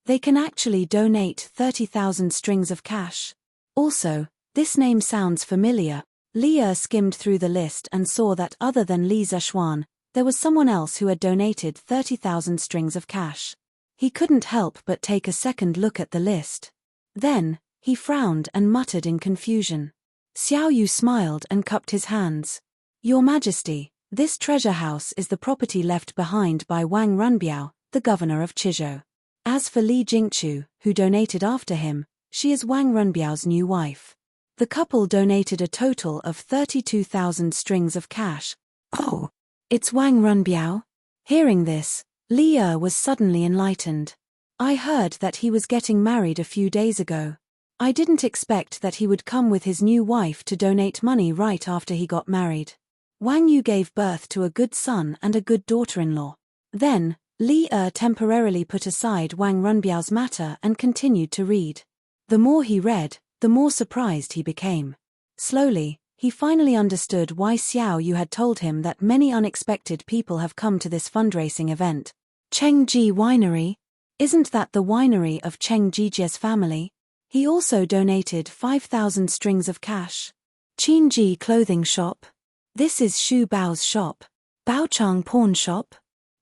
They can actually donate 30,000 strings of cash. Also, this name sounds familiar. Li skimmed through the list and saw that other than Li Zexuan, there was someone else who had donated 30,000 strings of cash. He couldn't help but take a second look at the list. Then, he frowned and muttered in confusion. Xiao Yu smiled and cupped his hands. Your Majesty, this treasure house is the property left behind by Wang Runbiao, the governor of Chizhou. As for Li Jingchu, who donated after him, she is Wang Runbiao's new wife. The couple donated a total of 32,000 strings of cash. Oh, it's Wang Runbiao? Hearing this, Li was suddenly enlightened. I heard that he was getting married a few days ago. I didn't expect that he would come with his new wife to donate money right after he got married. Wang Yu gave birth to a good son and a good daughter-in-law. Then, Li temporarily put aside Wang Runbiao's matter and continued to read. The more he read, the more surprised he became. Slowly, he finally understood why Xiao Yu had told him that many unexpected people have come to this fundraising event. Cheng-Ji Winery? Isn't that the winery of Cheng Jijie's family? He also donated 5,000 strings of cash. Qinji Clothing Shop? This is Xu Bao's shop. Baochang Pawn Shop?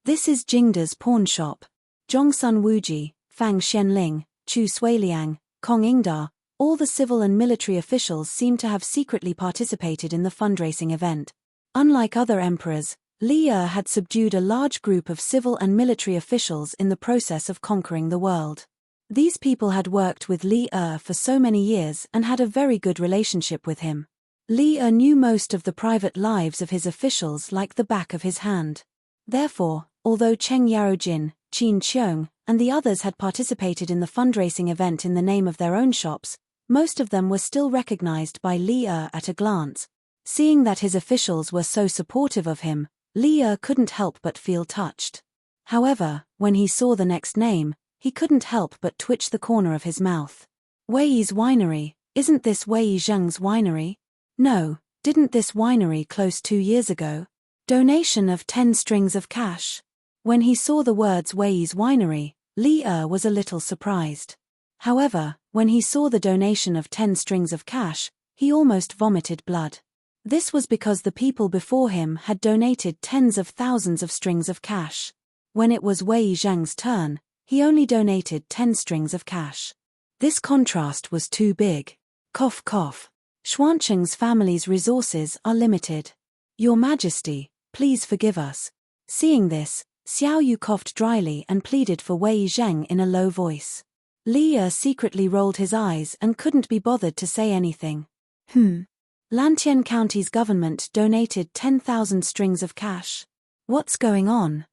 This is Jingda's pawn shop. Zhongsun Wuji, Fang Xianling, Chu Suiliang, Kong Ingda, all the civil and military officials seem to have secretly participated in the fundraising event. Unlike other emperors, Li had subdued a large group of civil and military officials in the process of conquering the world. These people had worked with Li for so many years and had a very good relationship with him. Li knew most of the private lives of his officials like the back of his hand. Therefore, although Cheng Yarojin, Qin Qiong, and the others had participated in the fundraising event in the name of their own shops, most of them were still recognized by Li at a glance. Seeing that his officials were so supportive of him, Li couldn't help but feel touched. However, when he saw the next name, he couldn't help but twitch the corner of his mouth. Wei's Winery, isn't this Wei Zheng's winery? No, didn't this winery close 2 years ago? Donation of 10 strings of cash. When he saw the words Wei's Winery, Li was a little surprised. However, when he saw the donation of 10 strings of cash, he almost vomited blood. This was because the people before him had donated tens of thousands of strings of cash. When it was Wei Zheng's turn, he only donated 10 strings of cash. This contrast was too big. Cough cough. Xuancheng's family's resources are limited. Your Majesty, please forgive us. Seeing this, Xiao Yu coughed dryly and pleaded for Wei Zheng in a low voice. Li secretly rolled his eyes and couldn't be bothered to say anything. Lantian County's government donated 10,000 strings of cash. What's going on?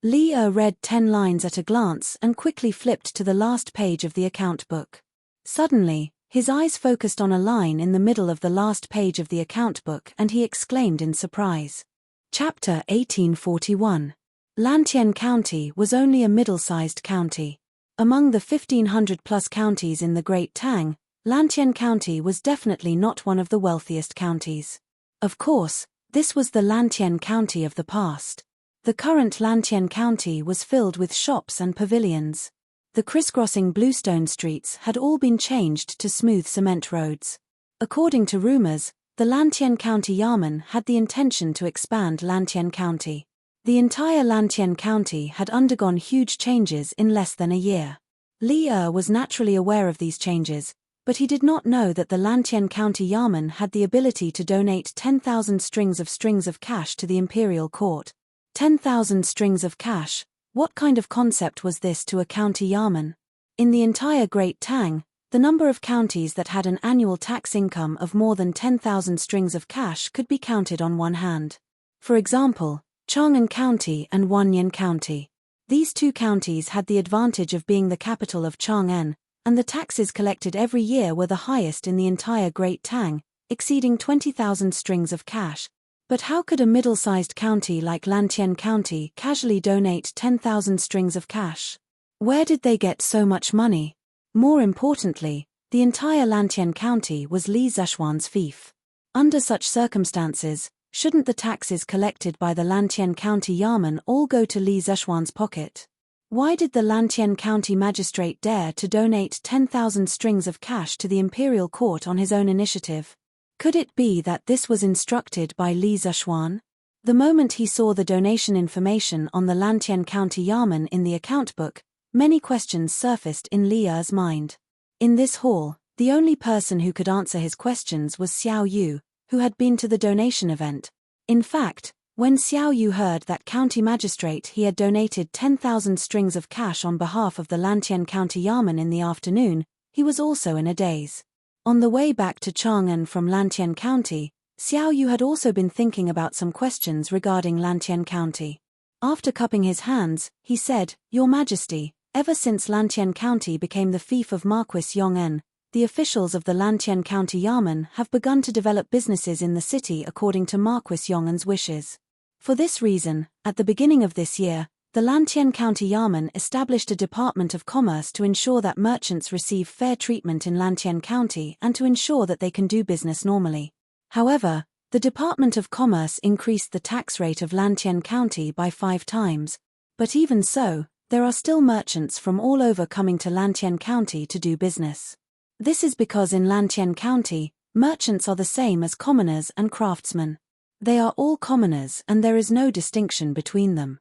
Li read 10 lines at a glance and quickly flipped to the last page of the account book. Suddenly, His eyes focused on a line in the middle of the last page of the account book and he exclaimed in surprise. Chapter 1841. Lantian County was only a middle-sized county. Among the 1,500-plus counties in the Great Tang, Lantian County was definitely not one of the wealthiest counties. Of course, this was the Lantian County of the past. The current Lantian County was filled with shops and pavilions. The crisscrossing bluestone streets had all been changed to smooth cement roads. According to rumors, the Lantian County Yamen had the intention to expand Lantian County. The entire Lantian County had undergone huge changes in less than a year. Li was naturally aware of these changes, but he did not know that the Lantian County Yamen had the ability to donate 10,000 strings of cash to the imperial court. 10,000 strings of cash. What kind of concept was this to a county yamen? In the entire Great Tang, the number of counties that had an annual tax income of more than 10,000 strings of cash could be counted on one hand. For example, Chang'an County and Wanyan County. These two counties had the advantage of being the capital of Chang'an, and the taxes collected every year were the highest in the entire Great Tang, exceeding 20,000 strings of cash. But how could a middle-sized county like Lantian County casually donate 10,000 strings of cash? Where did they get so much money? More importantly, the entire Lantian County was Li Zishuan's fief. Under such circumstances, shouldn't the taxes collected by the Lantian County Yamen all go to Li Zishuan's pocket? Why did the Lantian County magistrate dare to donate 10,000 strings of cash to the imperial court on his own initiative? Could it be that this was instructed by Li Zishuan? The moment he saw the donation information on the Lantian County Yamen in the account book, many questions surfaced in Li's mind. In this hall, the only person who could answer his questions was Xiao Yu, who had been to the donation event. In fact, when Xiao Yu heard that county magistrate he had donated 10,000 strings of cash on behalf of the Lantian County Yamen in the afternoon, he was also in a daze. On the way back to Chang'an from Lantian County, Xiao Yu had also been thinking about some questions regarding Lantian County. After cupping his hands, he said, "Your Majesty, ever since Lantian County became the fief of Marquis Yong'en, the officials of the Lantian County Yamen have begun to develop businesses in the city according to Marquis Yong'en's wishes. For this reason, at the beginning of this year, the Lantian County Yamen established a Department of Commerce to ensure that merchants receive fair treatment in Lantian County and to ensure that they can do business normally. However, the Department of Commerce increased the tax rate of Lantian County by 5 times. But even so, there are still merchants from all over coming to Lantian County to do business. This is because in Lantian County, merchants are the same as commoners and craftsmen. They are all commoners and there is no distinction between them.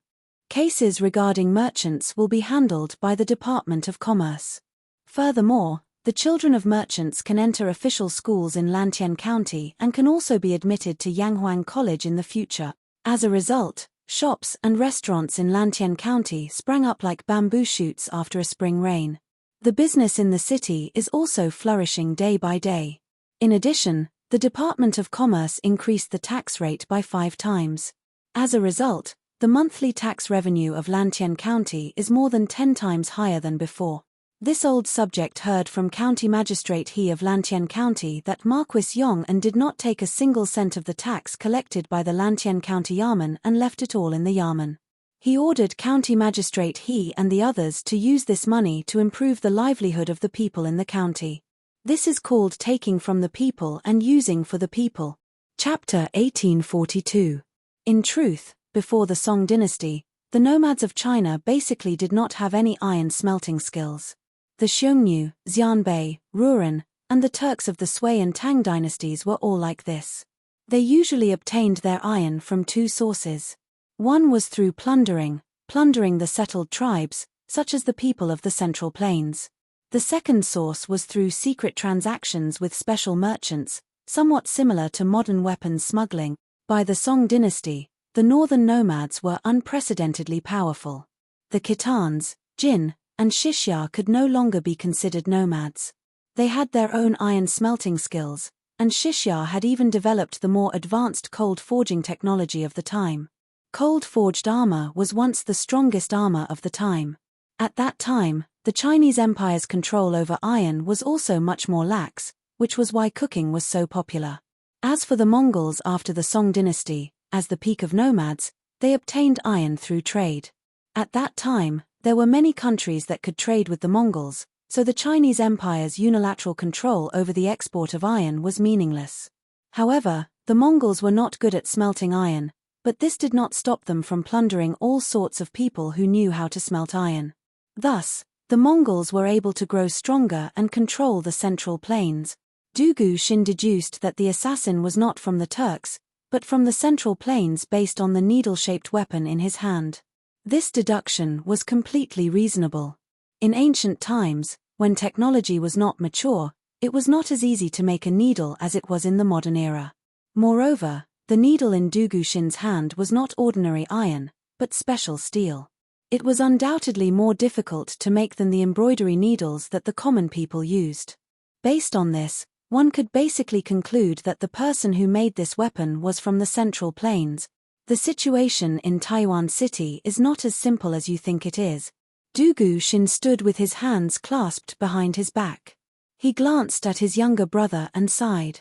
Cases regarding merchants will be handled by the Department of Commerce. Furthermore, the children of merchants can enter official schools in Lantian County and can also be admitted to Yanghuang College in the future. As a result, shops and restaurants in Lantian County sprang up like bamboo shoots after a spring rain. The business in the city is also flourishing day by day. In addition, the Department of Commerce increased the tax rate by 5 times. As a result, the monthly tax revenue of Lantian County is more than 10 times higher than before. This old subject heard from County Magistrate He of Lantian County that Marquis Yong'en did not take a single cent of the tax collected by the Lantian County Yamen and left it all in the Yamen. He ordered County Magistrate He and the others to use this money to improve the livelihood of the people in the county. This is called taking from the people and using for the people. Chapter 1842. In truth, before the Song dynasty, the nomads of China basically did not have any iron smelting skills. The Xiongnu, Xianbei, Rouran, and the Turks of the Sui and Tang dynasties were all like this. They usually obtained their iron from 2 sources. One was through plundering the settled tribes, such as the people of the Central Plains. The second source was through secret transactions with special merchants, somewhat similar to modern weapons smuggling. By the Song dynasty, the northern nomads were unprecedentedly powerful. The Khitans, Jin, and Shishya could no longer be considered nomads. They had their own iron smelting skills, and Shishya had even developed the more advanced cold forging technology of the time. Cold forged armor was once the strongest armor of the time. At that time, The Chinese Empire's control over iron was also much more lax, which was why cooking was so popular. As for the Mongols after the Song dynasty, as the peak of nomads, they obtained iron through trade. At that time, there were many countries that could trade with the Mongols, so the Chinese Empire's unilateral control over the export of iron was meaningless. However, the Mongols were not good at smelting iron, but this did not stop them from plundering all sorts of people who knew how to smelt iron. Thus, the Mongols were able to grow stronger and control the central plains. Dugu Xin deduced that the assassin was not from the Turks, but from the central plains based on the needle-shaped weapon in his hand. This deduction was completely reasonable. In ancient times, when technology was not mature, it was not as easy to make a needle as it was in the modern era. Moreover, the needle in Dugu Xin's hand was not ordinary iron, but special steel. It was undoubtedly more difficult to make than the embroidery needles that the common people used. Based on this, one could basically conclude that the person who made this weapon was from the Central Plains. The situation in Taiyuan City is not as simple as you think it is. Dugu Xin stood with his hands clasped behind his back. He glanced at his younger brother and sighed.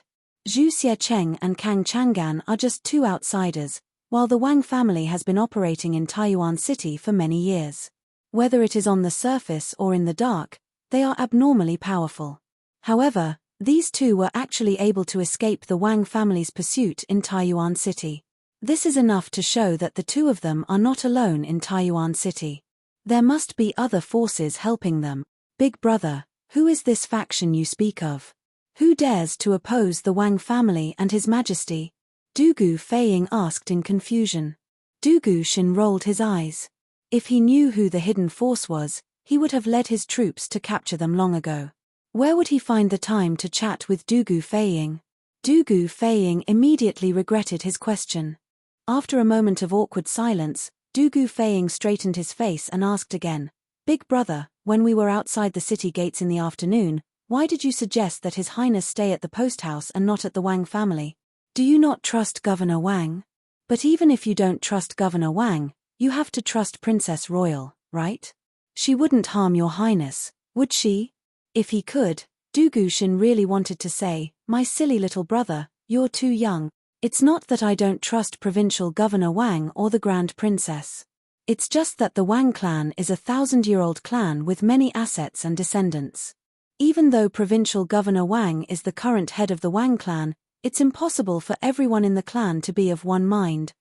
Zhu Xiecheng and Kang Chang'an are just two outsiders, while the Wang family has been operating in Taiyuan City for many years. Whether it is on the surface or in the dark, they are abnormally powerful. However, these two were actually able to escape the Wang family's pursuit in Taiyuan City. This is enough to show that the two of them are not alone in Taiyuan City. There must be other forces helping them. Big brother, who is this faction you speak of? Who dares to oppose the Wang family and His Majesty? Dugu Feiying asked in confusion. Dugu Xin rolled his eyes. If he knew who the hidden force was, he would have led his troops to capture them long ago. Where would he find the time to chat with Dugu Feiying? Dugu Feiying immediately regretted his question. After a moment of awkward silence, Dugu Feiying straightened his face and asked again, Big brother, when we were outside the city gates in the afternoon, why did you suggest that His Highness stay at the post house and not at the Wang family? Do you not trust Governor Wang? But even if you don't trust Governor Wang, you have to trust Princess Royal, right? She wouldn't harm your highness, would she? If he could, Dugu Xin really wanted to say, my silly little brother, you're too young. It's not that I don't trust Provincial Governor Wang or the Grand Princess. It's just that the Wang clan is a 1,000-year-old clan with many assets and descendants. Even though Provincial Governor Wang is the current head of the Wang clan, it's impossible for everyone in the clan to be of one mind.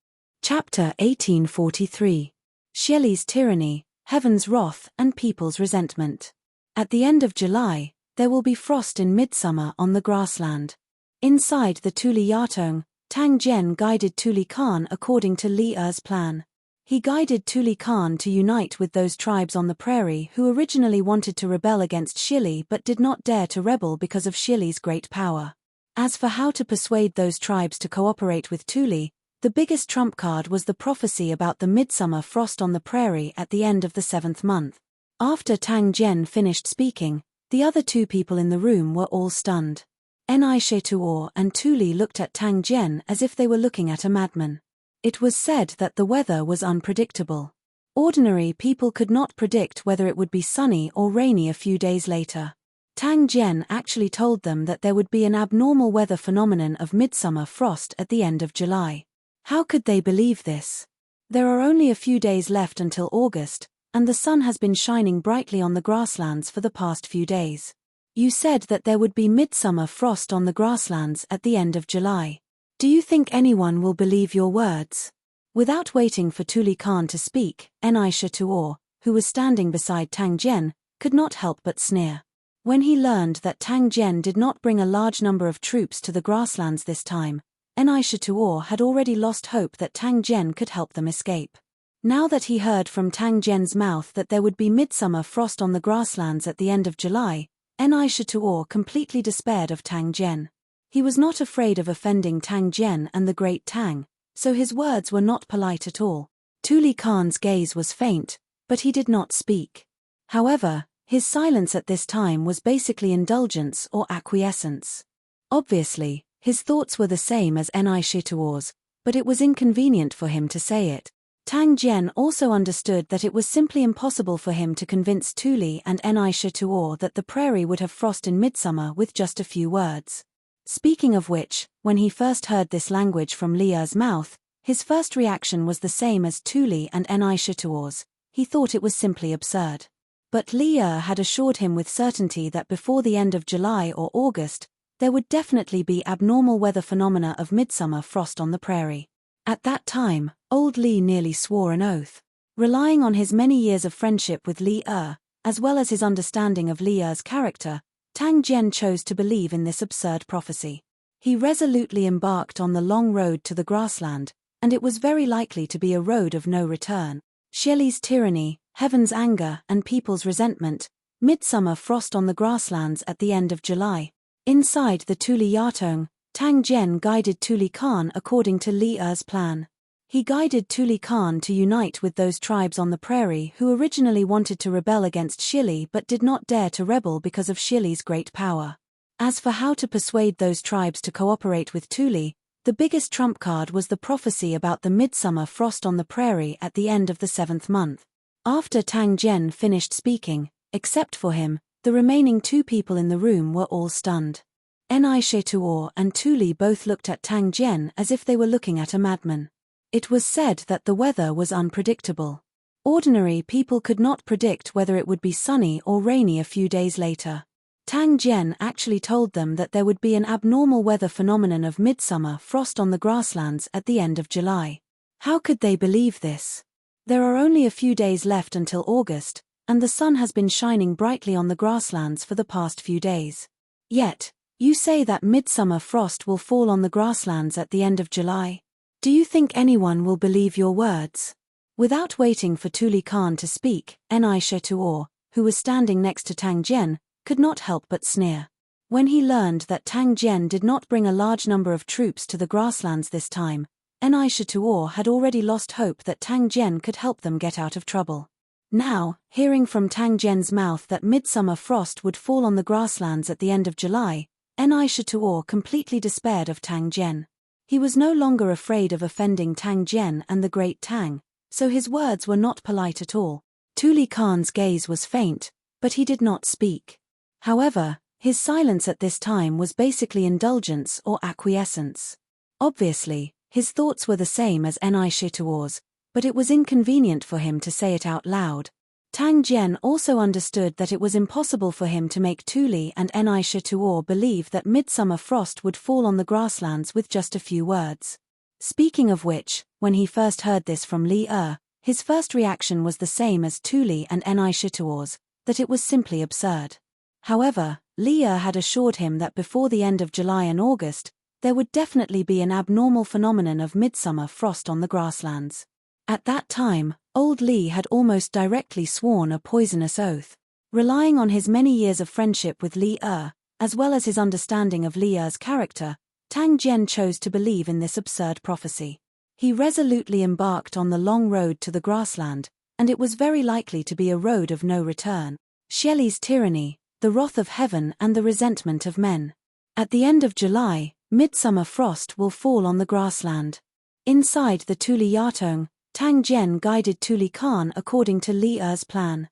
Chapter 1843. Xieli's Tyranny, Heaven's Wrath and People's Resentment. At the end of July, there will be frost in midsummer on the grassland. Inside the Tuli Yatong, Tang Jian guided Tuli Khan according to Li Er's plan. He guided Tuli Khan to unite with those tribes on the prairie who originally wanted to rebel against Xieli but did not dare to rebel because of Xieli's great power. As for how to persuade those tribes to cooperate with Tuli, the biggest trump card was the prophecy about the midsummer frost on the prairie at the end of the 7th month. After Tang Jian finished speaking, the other two people in the room were all stunned. Nishetuor and Tuli looked at Tang Jian as if they were looking at a madman. It was said that the weather was unpredictable. Ordinary people could not predict whether it would be sunny or rainy a few days later. Tang Jian actually told them that there would be an abnormal weather phenomenon of midsummer frost at the end of July. How could they believe this? There are only a few days left until August, and the sun has been shining brightly on the grasslands for the past few days. You said that there would be midsummer frost on the grasslands at the end of July. Do you think anyone will believe your words? Without waiting for Tuli Khan to speak, Nishetuor, who was standing beside Tang Jian, could not help but sneer. When he learned that Tang Jian did not bring a large number of troops to the grasslands this time, Nishetuor had already lost hope that Tang Jian could help them escape. Now that he heard from Tang Jian's mouth that there would be midsummer frost on the grasslands at the end of July, Nishetuor completely despaired of Tang Jian. He was not afraid of offending Tang Jian and the great Tang, so his words were not polite at all. Tuli Khan's gaze was faint, but he did not speak. However, his silence at this time was basically indulgence or acquiescence. Obviously, his thoughts were the same as Nishetuor's, but it was inconvenient for him to say it. Tang Jian also understood that it was simply impossible for him to convince Tu Li and Enchanting that the prairie would have frost in midsummer with just a few words. Speaking of which, when he first heard this language from Li Er's mouth, his first reaction was the same as Tu Li and Enchanting's. He thought it was simply absurd. But Li Er had assured him with certainty that before the end of July or August, there would definitely be abnormal weather phenomena of midsummer frost on the prairie. At that time, old Li nearly swore an oath. Relying on his many years of friendship with Li Er, as well as his understanding of Li Er's character, Tang Jian chose to believe in this absurd prophecy. He resolutely embarked on the long road to the grassland, and it was very likely to be a road of no return. Xieli's tyranny, heaven's anger and people's resentment, midsummer frost on the grasslands at the end of July. Inside the Tuli Yatong, Tang Jian guided Tuli Khan according to Li Er's plan. He guided Tuli Khan to unite with those tribes on the prairie who originally wanted to rebel against Xieli but did not dare to rebel because of Xieli's great power. As for how to persuade those tribes to cooperate with Tuli, the biggest trump card was the prophecy about the midsummer frost on the prairie at the end of the 7th month. After Tang Jian finished speaking, except for him, the remaining 2 people in the room were all stunned. Enchanting and Tuli both looked at Tang Jian as if they were looking at a madman. It was said that the weather was unpredictable. Ordinary people could not predict whether it would be sunny or rainy a few days later. Tang Jian actually told them that there would be an abnormal weather phenomenon of midsummer frost on the grasslands at the end of July. How could they believe this? There are only a few days left until August, and the sun has been shining brightly on the grasslands for the past few days. Yet, you say that midsummer frost will fall on the grasslands at the end of July? Do you think anyone will believe your words? Without waiting for Tuli Khan to speak, Enchanting, who was standing next to Tang Jian, could not help but sneer. When he learned that Tang Jian did not bring a large number of troops to the grasslands this time, Enchanting had already lost hope that Tang Jian could help them get out of trouble. Now, hearing from Tang Jian's mouth that midsummer frost would fall on the grasslands at the end of July, Enchanting completely despaired of Tang Jian. He was no longer afraid of offending Tang Jian and the great Tang, so his words were not polite at all. Tuli Khan's gaze was faint, but he did not speak. However, his silence at this time was basically indulgence or acquiescence. Obviously, his thoughts were the same as Enchanting's, but it was inconvenient for him to say it out loud. Tang Jian also understood that it was impossible for him to make Tuli and Enchanting believe that midsummer frost would fall on the grasslands with just a few words. Speaking of which, when he first heard this from Li Er, his first reaction was the same as Tuli and Enchanting's, that it was simply absurd. However, Li Er had assured him that before the end of July and August, there would definitely be an abnormal phenomenon of midsummer frost on the grasslands. At that time, old Li had almost directly sworn a poisonous oath. Relying on his many years of friendship with Li Er, as well as his understanding of Li Er's character, Tang Jian chose to believe in this absurd prophecy. He resolutely embarked on the long road to the grassland, and it was very likely to be a road of no return. Xieli's tyranny, the wrath of heaven and the resentment of men. At the end of July, midsummer frost will fall on the grassland. Inside the Tuli Yatong, Tang Jian guided Tuli Khan according to Li Er's plan.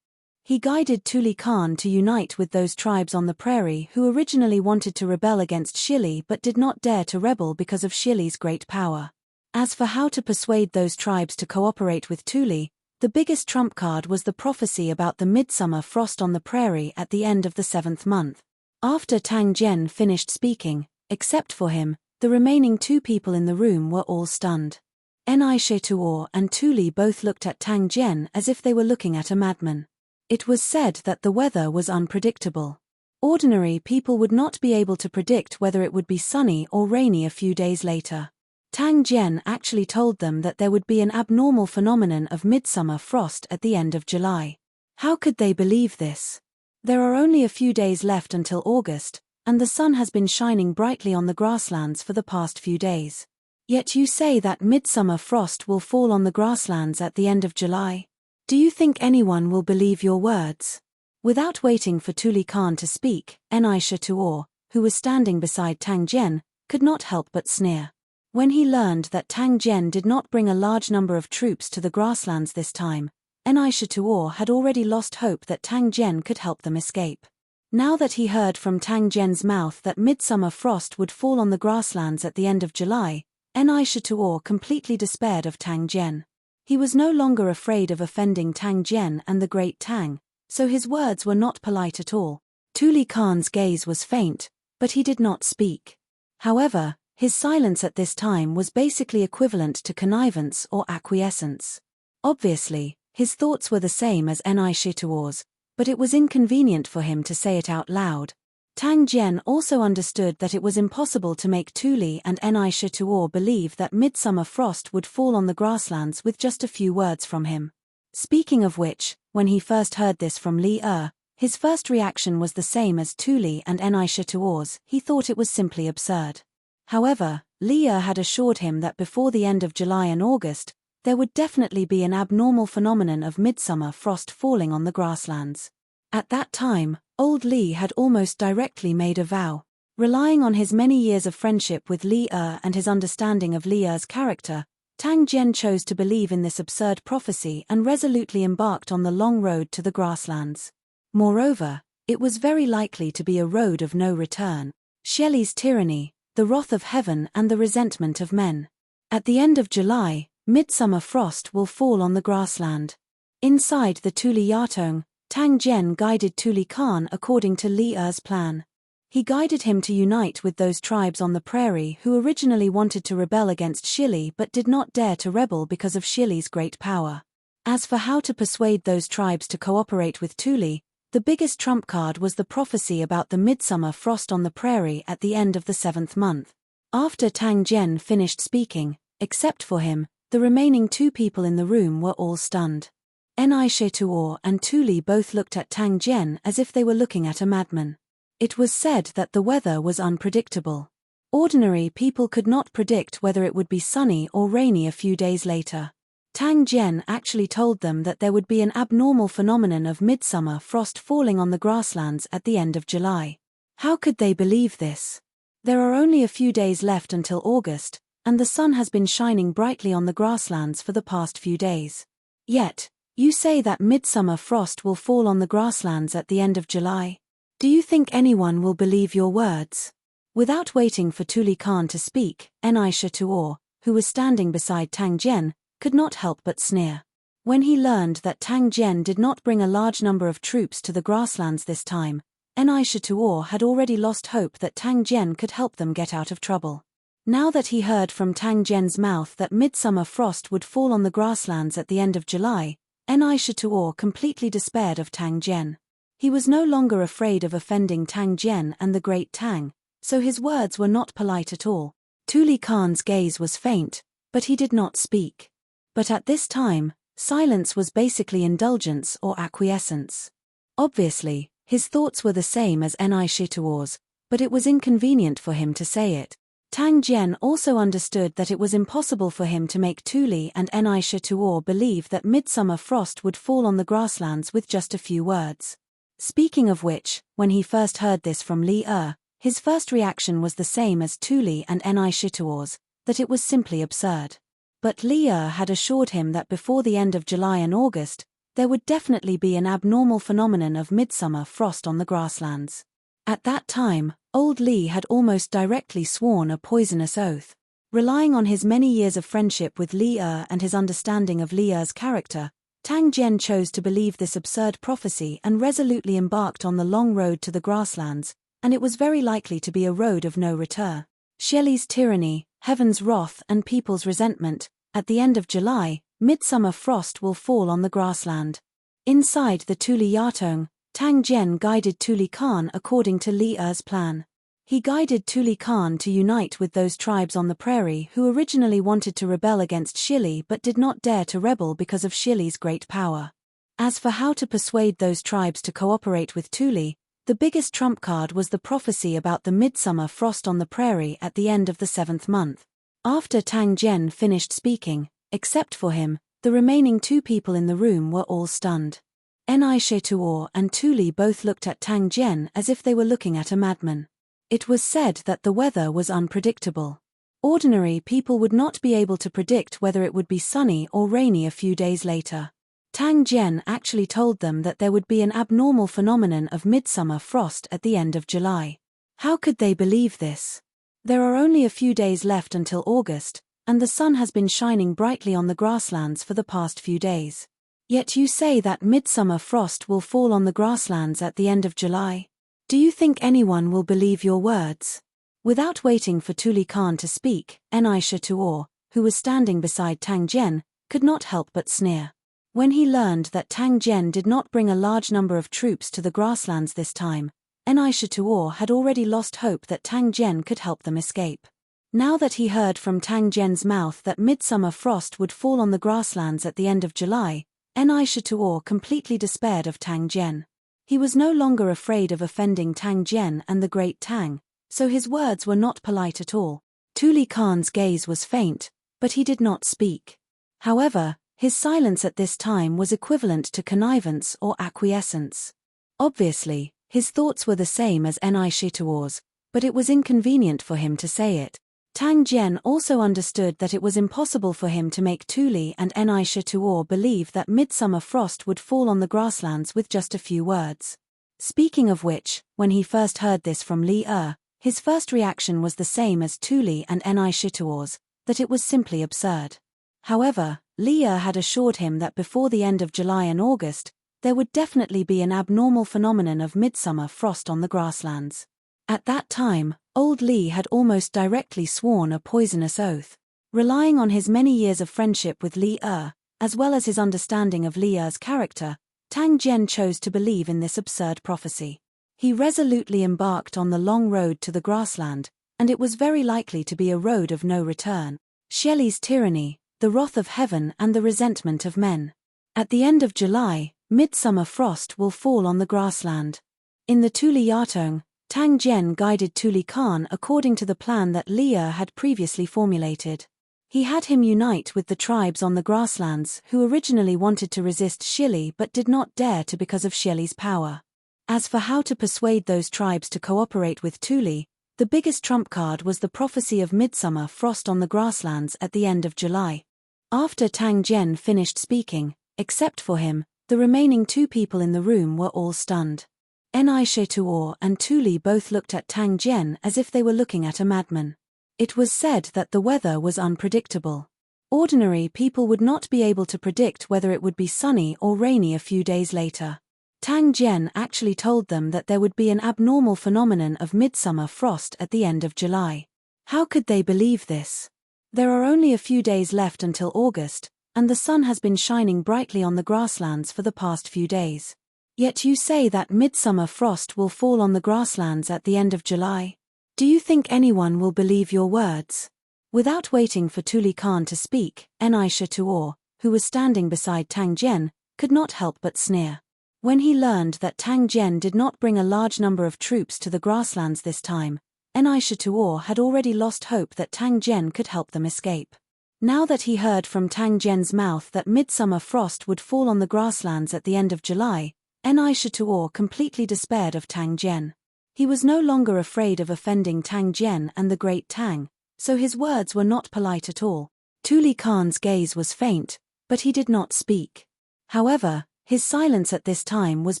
He guided Tuli Khan to unite with those tribes on the prairie who originally wanted to rebel against Xieli but did not dare to rebel because of Xieli's great power. As for how to persuade those tribes to cooperate with Tuli, the biggest trump card was the prophecy about the midsummer frost on the prairie at the end of the 7th month. After Tang Jian finished speaking, except for him, the remaining 2 people in the room were all stunned. Enchanting and Tuli both looked at Tang Jian as if they were looking at a madman. It was said that the weather was unpredictable. Ordinary people would not be able to predict whether it would be sunny or rainy a few days later. Tang Jian actually told them that there would be an abnormal phenomenon of midsummer frost at the end of July. How could they believe this? There are only a few days left until August, and the sun has been shining brightly on the grasslands for the past few days. Yet you say that midsummer frost will fall on the grasslands at the end of July? Do you think anyone will believe your words? Without waiting for Tuli Khan to speak, Enchanting, who was standing beside Tang Jian, could not help but sneer. When he learned that Tang Jian did not bring a large number of troops to the grasslands this time, Enchanting had already lost hope that Tang Jian could help them escape. Now that he heard from Tang Jian's mouth that midsummer frost would fall on the grasslands at the end of July, Enchanting completely despaired of Tang Jian. He was no longer afraid of offending Tang Jian and the great Tang, so his words were not polite at all. Tuli Khan's gaze was faint, but he did not speak. However, his silence at this time was basically equivalent to connivance or acquiescence. Obviously, his thoughts were the same as Enchanting's, but it was inconvenient for him to say it out loud. Tang Jian also understood that it was impossible to make Tuli and Enchanting believe that midsummer frost would fall on the grasslands with just a few words from him. Speaking of which, when he first heard this from Li Er, his first reaction was the same as Tuli and Enchanting's. He thought it was simply absurd. However, Li Er had assured him that before the end of July and August, there would definitely be an abnormal phenomenon of midsummer frost falling on the grasslands. At that time, old Li had almost directly made a vow. Relying on his many years of friendship with Li Er and his understanding of Li Er's character, Tang Jian chose to believe in this absurd prophecy and resolutely embarked on the long road to the grasslands. Moreover, it was very likely to be a road of no return. Shelley's tyranny, the wrath of heaven and the resentment of men. At the end of July, midsummer frost will fall on the grassland. Inside the Tuli Yatong, Tang Jian guided Tuli Khan according to Li Er's plan. He guided him to unite with those tribes on the prairie who originally wanted to rebel against Shili but did not dare to rebel because of Shili's great power. As for how to persuade those tribes to cooperate with Tuli, the biggest trump card was the prophecy about the midsummer frost on the prairie at the end of the 7th month. After Tang Jian finished speaking, except for him, the remaining two people in the room were all stunned. Enchanting and Tuli both looked at Tang Jian as if they were looking at a madman. It was said that the weather was unpredictable. Ordinary people could not predict whether it would be sunny or rainy a few days later. Tang Jian actually told them that there would be an abnormal phenomenon of midsummer frost falling on the grasslands at the end of July. How could they believe this? There are only a few days left until August, and the sun has been shining brightly on the grasslands for the past few days. Yet, you say that midsummer frost will fall on the grasslands at the end of July? Do you think anyone will believe your words? Without waiting for Tuli Khan to speak, Enchanting, who was standing beside Tang Jian, could not help but sneer. When he learned that Tang Jian did not bring a large number of troops to the grasslands this time, Enchanting had already lost hope that Tang Jian could help them get out of trouble. Now that he heard from Tang Jian's mouth that midsummer frost would fall on the grasslands at the end of July, Enchanting completely despaired of Tang Jian. He was no longer afraid of offending Tang Jian and the great Tang, so his words were not polite at all. Tuli Khan's gaze was faint, but he did not speak. But at this time, silence was basically indulgence or acquiescence. Obviously, his thoughts were the same as Enchanting's, but it was inconvenient for him to say it. Tang Jian also understood that it was impossible for him to make Tuli and Enchanting believe that midsummer frost would fall on the grasslands with just a few words. Speaking of which, when he first heard this from Li Er, his first reaction was the same as Tuli and Enchanting's, that it was simply absurd. But Li Er had assured him that before the end of July and August, there would definitely be an abnormal phenomenon of midsummer frost on the grasslands. At that time, old Li had almost directly sworn a poisonous oath. Relying on his many years of friendship with Li Er and his understanding of Li Er's character, Tang Jian chose to believe this absurd prophecy and resolutely embarked on the long road to the grasslands, and it was very likely to be a road of no return. Shelley's tyranny, heaven's wrath and people's resentment. At the end of July, midsummer frost will fall on the grassland. Inside the Tuli Yatong, Tang Jian guided Tuli Khan according to Li Er's plan. He guided Tuli Khan to unite with those tribes on the prairie who originally wanted to rebel against Shili but did not dare to rebel because of Shili's great power. As for how to persuade those tribes to cooperate with Tuli, the biggest trump card was the prophecy about the midsummer frost on the prairie at the end of the 7th month. After Tang Jian finished speaking, except for him, the remaining two people in the room were all stunned. Enchanting and Tuli both looked at Tang Jian as if they were looking at a madman. It was said that the weather was unpredictable. Ordinary people would not be able to predict whether it would be sunny or rainy a few days later. Tang Jian actually told them that there would be an abnormal phenomenon of midsummer frost at the end of July. How could they believe this? There are only a few days left until August, and the sun has been shining brightly on the grasslands for the past few days. Yet you say that midsummer frost will fall on the grasslands at the end of July? Do you think anyone will believe your words? Without waiting for Tuli Khan to speak, Enchanting, who was standing beside Tang Jian, could not help but sneer. When he learned that Tang Jian did not bring a large number of troops to the grasslands this time, Enchanting had already lost hope that Tang Jian could help them escape. Now that he heard from Tang Jian's mouth that midsummer frost would fall on the grasslands at the end of July, Enchanting completely despaired of Tang Jian. He was no longer afraid of offending Tang Jian and the great Tang, so his words were not polite at all. Tuli Khan's gaze was faint, but he did not speak. However, his silence at this time was equivalent to connivance or acquiescence. Obviously, his thoughts were the same as Enchanting's, but it was inconvenient for him to say it. Tang Jian also understood that it was impossible for him to make Tuli and Enchanting believe that midsummer frost would fall on the grasslands with just a few words. Speaking of which, when he first heard this from Li Er, his first reaction was the same as Tuli and Enchanting's, that it was simply absurd. However, Li Er had assured him that before the end of July and August, there would definitely be an abnormal phenomenon of midsummer frost on the grasslands. At that time, old Li had almost directly sworn a poisonous oath. Relying on his many years of friendship with Li Er, as well as his understanding of Li Er's character, Tang Jian chose to believe in this absurd prophecy. He resolutely embarked on the long road to the grassland, and it was very likely to be a road of no return. Shelley's tyranny, the wrath of heaven and the resentment of men. At the end of July, midsummer frost will fall on the grassland. In the Tuli Yatong, Tang Jian guided Tuli Khan according to the plan that Li Er had previously formulated. He had him unite with the tribes on the grasslands who originally wanted to resist Shelley but did not dare to because of Shelley's power. As for how to persuade those tribes to cooperate with Tuli, the biggest trump card was the prophecy of midsummer frost on the grasslands at the end of July. After Tang Jian finished speaking, except for him, the remaining two people in the room were all stunned. Enchanting and Tuli both looked at Tang Jian as if they were looking at a madman. It was said that the weather was unpredictable. Ordinary people would not be able to predict whether it would be sunny or rainy a few days later. Tang Jian actually told them that there would be an abnormal phenomenon of midsummer frost at the end of July. How could they believe this? There are only a few days left until August, and the sun has been shining brightly on the grasslands for the past few days. Yet you say that midsummer frost will fall on the grasslands at the end of July? Do you think anyone will believe your words? Without waiting for Tuli Khan to speak, Enchanting, who was standing beside Tang Jian, could not help but sneer. When he learned that Tang Jian did not bring a large number of troops to the grasslands this time, Enchanting had already lost hope that Tang Jian could help them escape. Now that he heard from Tang Jian's mouth that midsummer frost would fall on the grasslands at the end of July, Enchanting completely despaired of Tang Jian. He was no longer afraid of offending Tang Jian and the great Tang, so his words were not polite at all. Tuli Khan's gaze was faint, but he did not speak. However, his silence at this time was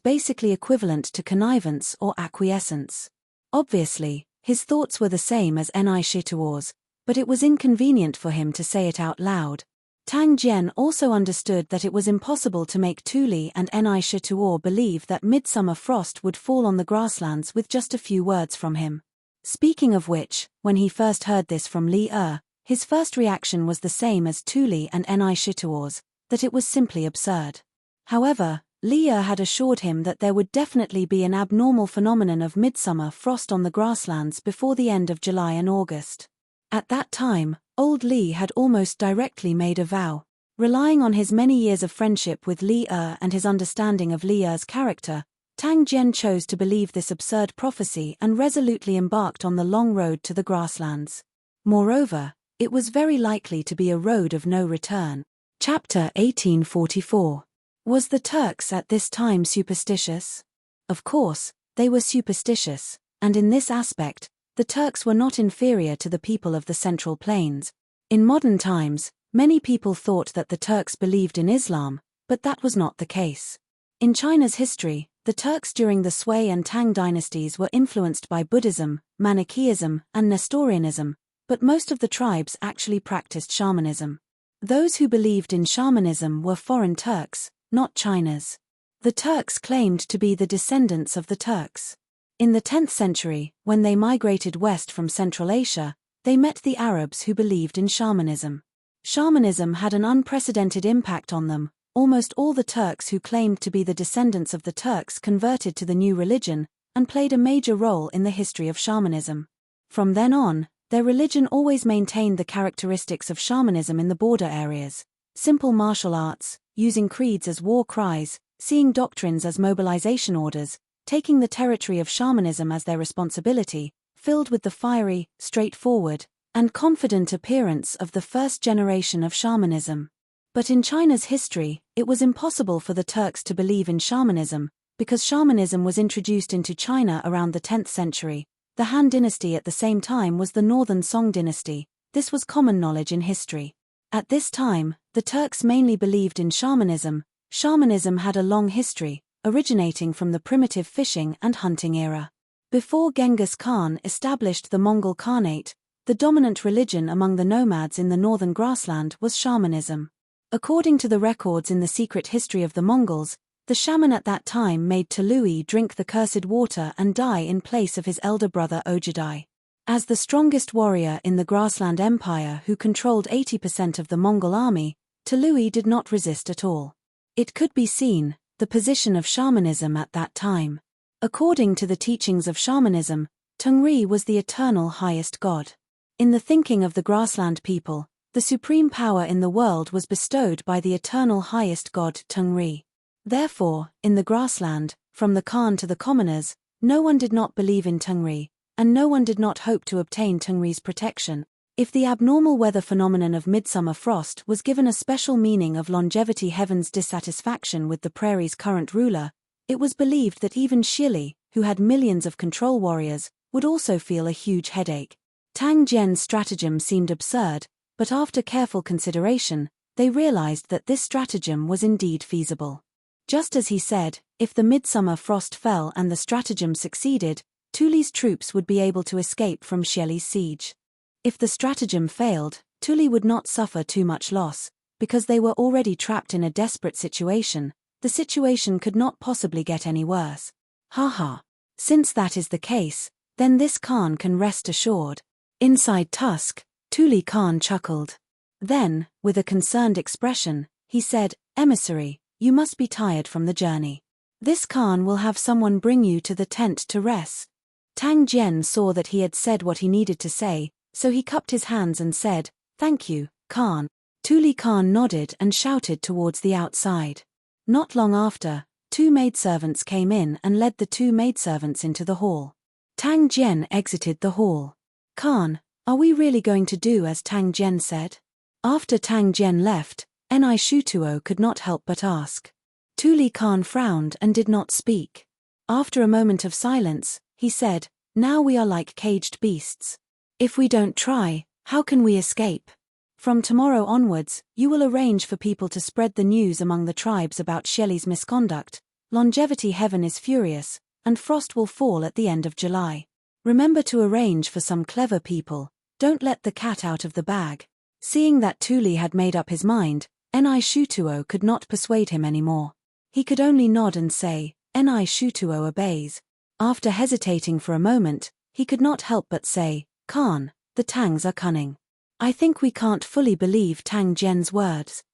basically equivalent to connivance or acquiescence. Obviously, his thoughts were the same as Enchanting's, but it was inconvenient for him to say it out loud. Tang Jian also understood that it was impossible to make Tuli and Enchanting believe that midsummer frost would fall on the grasslands with just a few words from him. Speaking of which, when he first heard this from Li Er, his first reaction was the same as Tuli and Enchanting's, that it was simply absurd. However, Li Er had assured him that there would definitely be an abnormal phenomenon of midsummer frost on the grasslands before the end of July and August. At that time, old Li had almost directly made a vow. Relying on his many years of friendship with Li Er and his understanding of Li Er's character, Tang Jian chose to believe this absurd prophecy and resolutely embarked on the long road to the grasslands. Moreover, it was very likely to be a road of no return. Chapter 1844. Was the Turks at this time superstitious? Of course, they were superstitious, and in this aspect, The Turks were not inferior to the people of the Central Plains. In modern times, many people thought that the Turks believed in Islam, but that was not the case. In China's history, the Turks during the Sui and Tang dynasties were influenced by Buddhism, Manichaeism, and Nestorianism, but most of the tribes actually practiced shamanism. Those who believed in shamanism were foreign Turks, not China's. The Turks claimed to be the descendants of the Turks. In the 10th century, when they migrated west from Central Asia, they met the Arabs who believed in shamanism. Shamanism had an unprecedented impact on them. Almost all the Turks who claimed to be the descendants of the Turks converted to the new religion, and played a major role in the history of shamanism. From then on, their religion always maintained the characteristics of shamanism in the border areas: simple martial arts, using creeds as war cries, seeing doctrines as mobilization orders, taking the territory of shamanism as their responsibility, filled with the fiery, straightforward, and confident appearance of the first generation of shamanism. But in China's history, it was impossible for the Turks to believe in shamanism, because shamanism was introduced into China around the 10th century. The Han dynasty at the same time was the northern Song dynasty. This was common knowledge in history. At this time, the Turks mainly believed in shamanism. Shamanism had a long history, originating from the primitive fishing and hunting era. Before Genghis Khan established the Mongol Khanate, the dominant religion among the nomads in the northern grassland was shamanism. According to the records in the secret history of the Mongols, the shaman at that time made Tului drink the cursed water and die in place of his elder brother Ojidai. As the strongest warrior in the Grassland Empire who controlled 80% of the Mongol army, Tului did not resist at all. It could be seen, the position of shamanism at that time. According to the teachings of shamanism, Tungri was the eternal highest god. In the thinking of the grassland people, the supreme power in the world was bestowed by the eternal highest god Tungri. Therefore, in the grassland, from the Khan to the commoners, no one did not believe in Tungri, and no one did not hope to obtain Tungri's protection. If the abnormal weather phenomenon of midsummer frost was given a special meaning of longevity, heaven's dissatisfaction with the prairie's current ruler, it was believed that even Shili, who had millions of control warriors, would also feel a huge headache. Tang Jian's stratagem seemed absurd, but after careful consideration, they realized that this stratagem was indeed feasible. Just as he said, if the midsummer frost fell and the stratagem succeeded, Tuli's troops would be able to escape from Shili's siege. If the stratagem failed, Tuli would not suffer too much loss, because they were already trapped in a desperate situation. The situation could not possibly get any worse. Haha. Since that is the case, then this Khan can rest assured. Inside Tusk, Tuli Khan chuckled. Then, with a concerned expression, he said, "Emissary, you must be tired from the journey. This Khan will have someone bring you to the tent to rest." Tang Jian saw that he had said what he needed to say, so he cupped his hands and said, "Thank you, Khan." Tuli Khan nodded and shouted towards the outside. Not long after, two maidservants came in and led the two maidservants into the hall. Tang Jian exited the hall. "Khan, are we really going to do as Tang Jian said?" After Tang Jian left, Ni Shutuo could not help but ask. Tuli Khan frowned and did not speak. After a moment of silence, he said, "Now we are like caged beasts. If we don't try, how can we escape? From tomorrow onwards, you will arrange for people to spread the news among the tribes about Shelley's misconduct. Longevity heaven is furious, and frost will fall at the end of July. Remember to arrange for some clever people. Don't let the cat out of the bag." Seeing that Tuli had made up his mind, Ni Shutuo could not persuade him anymore. He could only nod and say, "Ni Shutuo obeys." After hesitating for a moment, he could not help but say, "Khan, the Tangs are cunning. I think we can't fully believe Tang Jian's words."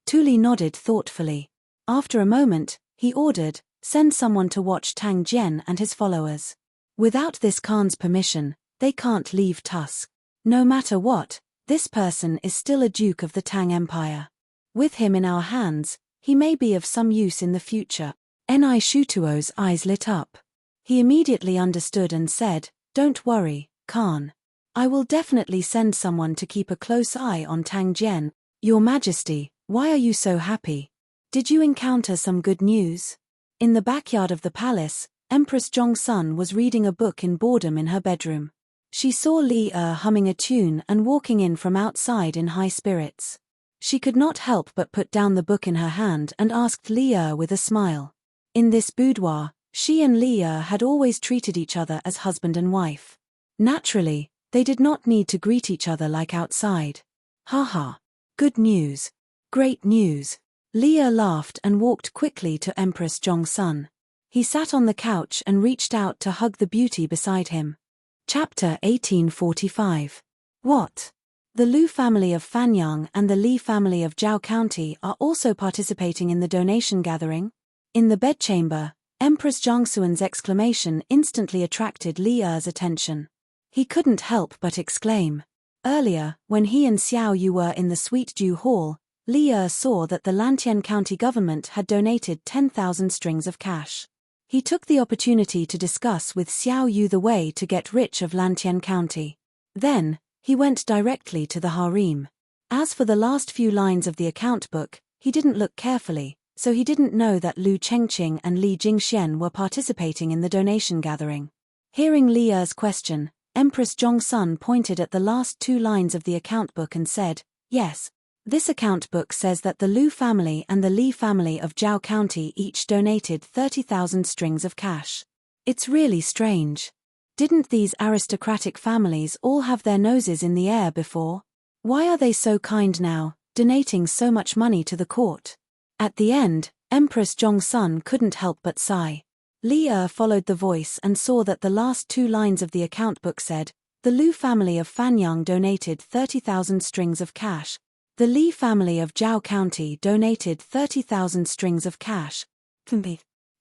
Tuli nodded thoughtfully. After a moment, he ordered, "Send someone to watch Tang Jian and his followers. Without this Khan's permission, they can't leave Tusk. No matter what, this person is still a duke of the Tang Empire. With him in our hands, he may be of some use in the future." Ni Shutuo's eyes lit up. He immediately understood and said, "Don't worry, Khan. I will definitely send someone to keep a close eye on Tang Jian." "Your Majesty, why are you so happy? Did you encounter some good news?" In the backyard of the palace, Empress Zhongsun was reading a book in boredom in her bedroom. She saw Li humming a tune and walking in from outside in high spirits. She could not help but put down the book in her hand and asked Li with a smile. In this boudoir, she and Li had always treated each other as husband and wife. Naturally, they did not need to greet each other like outside. Haha. Good news. Great news. Li laughed and walked quickly to Empress Zhongsun. He sat on the couch and reached out to hug the beauty beside him. Chapter 1845. What? The Lu family of Fanyang and the Li family of Zhao County are also participating in the donation gathering? In the bedchamber, Empress Zhongsuan's exclamation instantly attracted Li's attention. He couldn't help but exclaim. Earlier, when he and Xiao Yu were in the Sweet Dew Hall, Li saw that the Lantian County government had donated 10,000 strings of cash. He took the opportunity to discuss with Xiao Yu the way to get rich of Lantian County. Then, he went directly to the harem. As for the last few lines of the account book, he didn't look carefully, so he didn't know that Lu Chengqing and Li Jingxian were participating in the donation gathering. Hearing Li's question, Empress Zhongsun pointed at the last 2 lines of the account book and said, "Yes. This account book says that the Lu family and the Li family of Zhao County each donated 30,000 strings of cash. It's really strange. Didn't these aristocratic families all have their noses in the air before? Why are they so kind now, donating so much money to the court?" At the end, Empress Zhongsun couldn't help but sigh. Li followed the voice and saw that the last 2 lines of the account book said, "The Lu family of Fanyang donated 30,000 strings of cash. The Li family of Zhao County donated 30,000 strings of cash.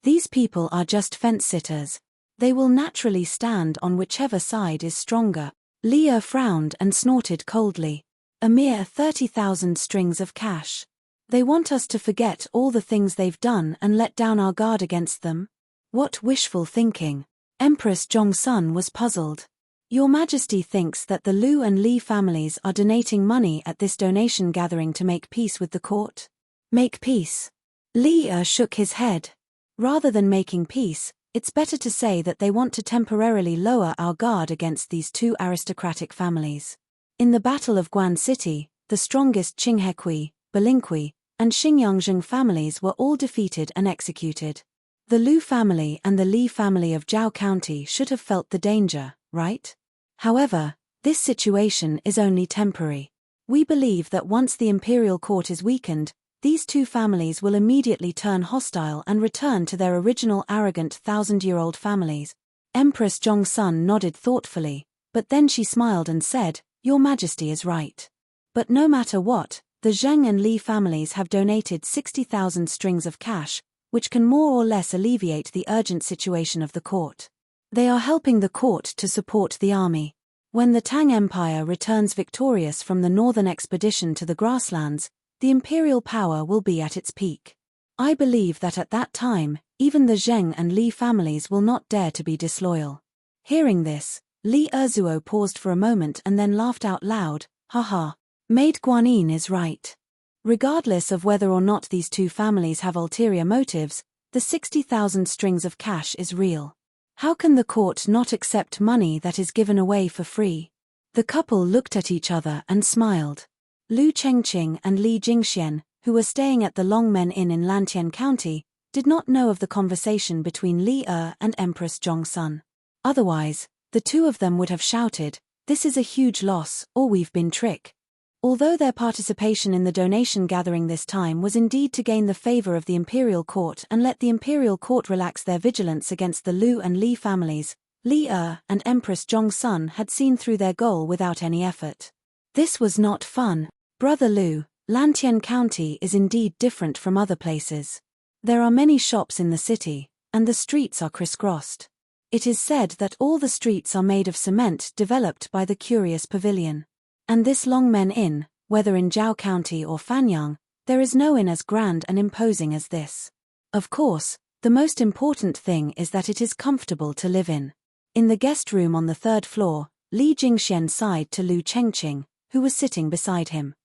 These people are just fence-sitters. They will naturally stand on whichever side is stronger." Li frowned and snorted coldly. "A mere 30,000 strings of cash. They want us to forget all the things they've done and let down our guard against them? What wishful thinking." Empress Zhongsun was puzzled. "Your Majesty thinks that the Lu and Li families are donating money at this donation gathering to make peace with the court?" "Make peace?" Li shook his head. "Rather than making peace, it's better to say that they want to temporarily lower our guard against these 2 aristocratic families. In the Battle of Guan City, the strongest Qinghekui, Balinkui, and Xingyangzheng families were all defeated and executed. The Lu family and the Li family of Zhao County should have felt the danger, right? However, this situation is only temporary. We believe that once the imperial court is weakened, these 2 families will immediately turn hostile and return to their original arrogant 1,000-year-old families." Empress Zhongsun nodded thoughtfully, but then she smiled and said, "Your Majesty is right. But no matter what, the Zheng and Li families have donated 60,000 strings of cash, which can more or less alleviate the urgent situation of the court. They are helping the court to support the army. When the Tang Empire returns victorious from the northern expedition to the grasslands, the imperial power will be at its peak. I believe that at that time, even the Zheng and Li families will not dare to be disloyal." Hearing this, Li Erzuo paused for a moment and then laughed out loud, "Haha, Maid Guanyin is right. Regardless of whether or not these 2 families have ulterior motives, the 60,000 strings of cash is real. How can the court not accept money that is given away for free?" The couple looked at each other and smiled. Lu Chengqing and Li Jingxian, who were staying at the Longmen Inn in Lantian County, did not know of the conversation between Li and Empress Zhongsun. Otherwise, the 2 of them would have shouted, "This is a huge loss, or we've been tricked." Although their participation in the donation gathering this time was indeed to gain the favor of the imperial court and let the imperial court relax their vigilance against the Lu and Li families, Li and Empress Zhongsun had seen through their goal without any effort. This was not fun. "Brother Lu, Lantian County is indeed different from other places. There are many shops in the city, and the streets are crisscrossed. It is said that all the streets are made of cement developed by the Curious Pavilion. And this Longmen Inn, whether in Zhao County or Fanyang, there is no inn as grand and imposing as this. Of course, the most important thing is that it is comfortable to live in." In the guest room on the 3rd floor, Li Jingxian sighed to Lu Chengqing, who was sitting beside him.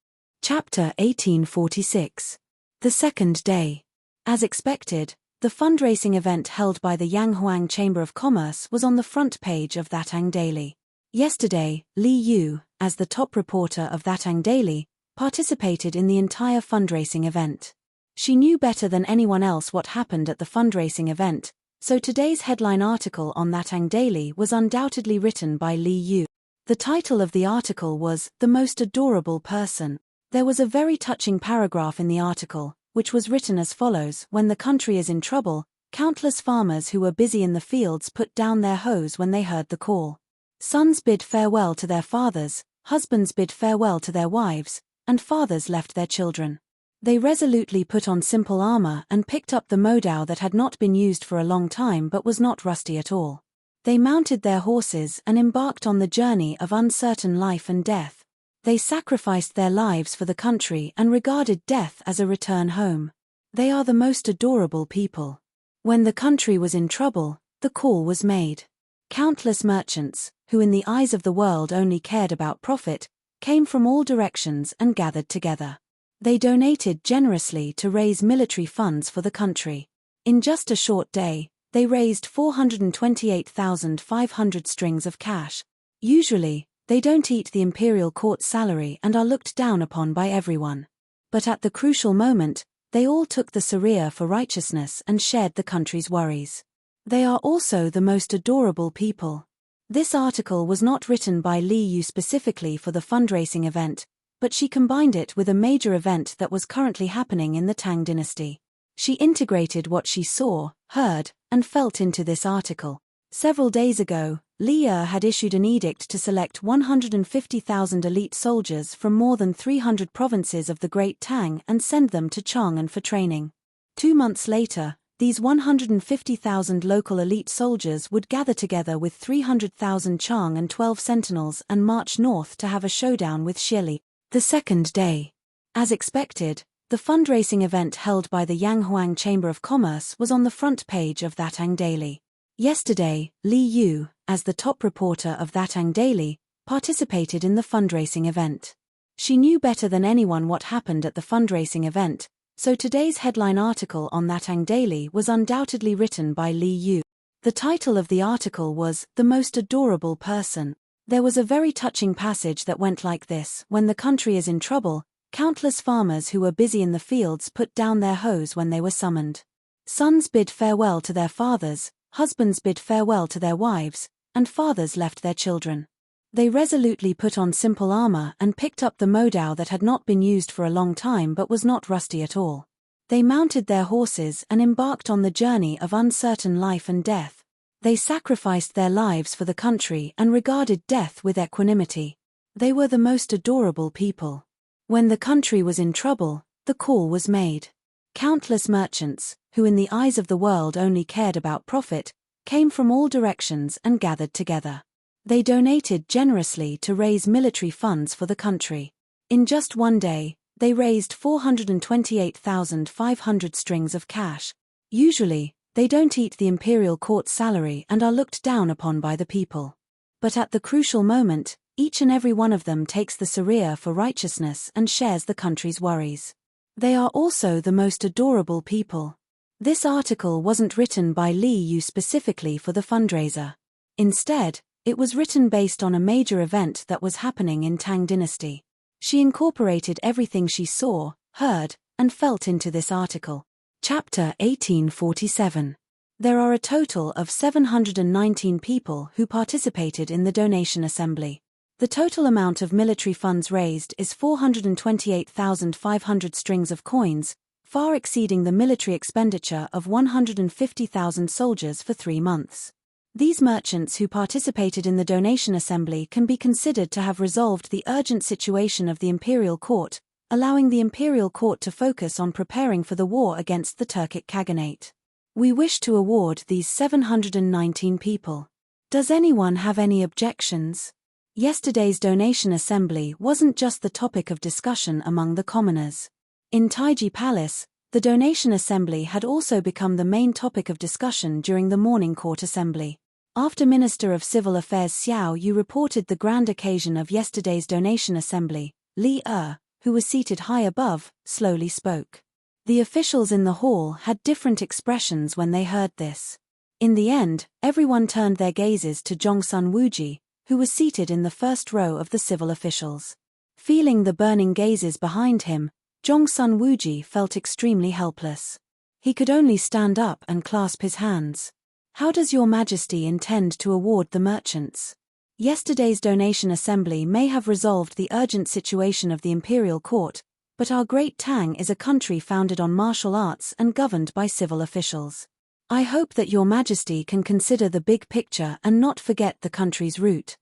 Chapter 1846. The second day. As expected, The fundraising event held by the Yanghuang Chamber of Commerce was on the front page of Thatang Daily. Yesterday, Li Yu, as the top reporter of Thatang Daily, participated in the entire fundraising event. She knew better than anyone else what happened at the fundraising event, so today's headline article on Thatang Daily was undoubtedly written by Li Yu. The title of the article was "The Most Adorable Person." There was a very touching paragraph in the article, which was written as follows: "When the country is in trouble, countless farmers who were busy in the fields put down their hoes when they heard the call. Sons bid farewell to their fathers, husbands bid farewell to their wives, and fathers left their children. They resolutely put on simple armor and picked up the modao that had not been used for a long time but was not rusty at all. They mounted their horses and embarked on the journey of uncertain life and death. They sacrificed their lives for the country and regarded death as a return home. They are the most adorable people. When the country was in trouble, the call was made. Countless merchants, who in the eyes of the world only cared about profit, came from all directions and gathered together. They donated generously to raise military funds for the country. In just a short day, they raised 428,500 strings of cash. Usually, they don't eat the imperial court's salary and are looked down upon by everyone. But at the crucial moment, they all took the Sharia for righteousness and shared the country's worries. They are also the most adorable people." This article was not written by Li Yu specifically for the fundraising event, but she combined it with a major event that was currently happening in the Tang dynasty. She integrated what she saw, heard, and felt into this article. Several days ago, Li Yu had issued an edict to select 150,000 elite soldiers from more than 300 provinces of the Great Tang and send them to Chang'an for training. 2 months later, these 150,000 local elite soldiers would gather together with 300,000 Chang and 12 sentinels and march north to have a showdown with Shili. The second day. As expected, the fundraising event held by the Yanghuang Chamber of Commerce was on the front page of Thatang Daily. Yesterday, Li Yu, as the top reporter of Thatang Daily, participated in the fundraising event. She knew better than anyone what happened at the fundraising event, so today's headline article on Thatang Daily was undoubtedly written by Li Yu. The title of the article was "The Most Adorable Person." There was a very touching passage that went like this: "When the country is in trouble, countless farmers who were busy in the fields put down their hoes when they were summoned. Sons bid farewell to their fathers, husbands bid farewell to their wives, and fathers left their children. They resolutely put on simple armor and picked up the modao that had not been used for a long time but was not rusty at all. They mounted their horses and embarked on the journey of uncertain life and death. They sacrificed their lives for the country and regarded death with equanimity. They were the most adorable people. When the country was in trouble, the call was made. Countless merchants, who in the eyes of the world only cared about profit, came from all directions and gathered together. They donated generously to raise military funds for the country. In just one day, they raised 428,500 strings of cash. Usually, they don't eat the imperial court's salary and are looked down upon by the people. But at the crucial moment, each and every one of them takes the Sharia for righteousness and shares the country's worries. They are also the most adorable people." This article wasn't written by Li Yu specifically for the fundraiser. Instead, it was written based on a major event that was happening in Tang dynasty. She incorporated everything she saw, heard, and felt into this article. Chapter 1847. There are a total of 719 people who participated in the donation assembly. The total amount of military funds raised is 428,500 strings of coins, far exceeding the military expenditure of 150,000 soldiers for 3 months. These merchants who participated in the donation assembly can be considered to have resolved the urgent situation of the imperial court, allowing the imperial court to focus on preparing for the war against the Turkic Khaganate. We wish to award these 719 people. Does anyone have any objections? Yesterday's donation assembly wasn't just the topic of discussion among the commoners. In Taiji Palace, the donation assembly had also become the main topic of discussion during the morning court assembly. After Minister of Civil Affairs Xiao Yu reported the grand occasion of yesterday's donation assembly, Li Er, who was seated high above, slowly spoke. The officials in the hall had different expressions when they heard this. In the end, everyone turned their gazes to Jongsun Wooji, who was seated in the first row of the civil officials. Feeling the burning gazes behind him, Jongsun Wooji felt extremely helpless. He could only stand up and clasp his hands. How does Your Majesty intend to award the merchants? Yesterday's donation assembly may have resolved the urgent situation of the imperial court, but our Great Tang is a country founded on martial arts and governed by civil officials. I hope that Your Majesty can consider the big picture and not forget the country's root.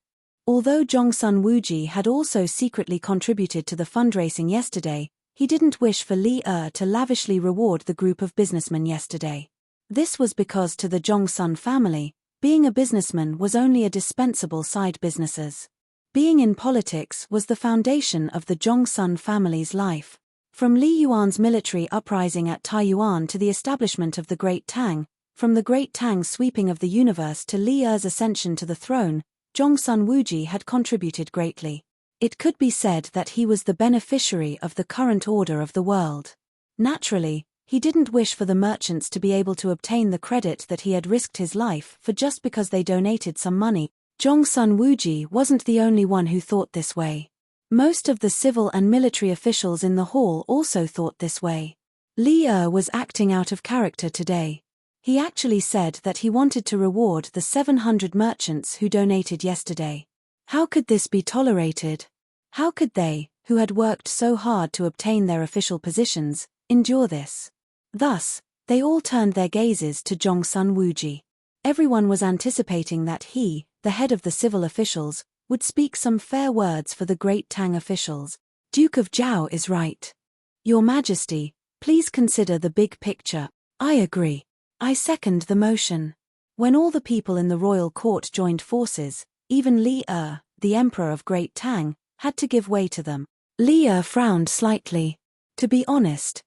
Although Jongsun Wooji had also secretly contributed to the fundraising yesterday, he didn't wish for Li to lavishly reward the group of businessmen yesterday. This was because to the Jongsun family, being a businessman was only a dispensable side businesses. Being in politics was the foundation of the Jongsun family's life. From Li Yuan's military uprising at Taiyuan to the establishment of the Great Tang, from the Great Tang's sweeping of the universe to Li ascension to the throne, Jongsun Wooji had contributed greatly. It could be said that he was the beneficiary of the current order of the world. Naturally, he didn't wish for the merchants to be able to obtain the credit that he had risked his life for just because they donated some money. Jongsun Wooji wasn't the only one who thought this way. Most of the civil and military officials in the hall also thought this way. Li was acting out of character today. He actually said that he wanted to reward the 700 merchants who donated yesterday. How could this be tolerated? How could they, who had worked so hard to obtain their official positions, endure this? Thus, they all turned their gazes to Jongsun Wooji. Everyone was anticipating that he, the head of the civil officials, would speak some fair words for the Great Tang officials. Duke of Zhao is right. Your Majesty, please consider the big picture. I agree. I second the motion. When all the people in the royal court joined forces, even Li the Emperor of Great Tang, had to give way to them. Li frowned slightly. To be honest,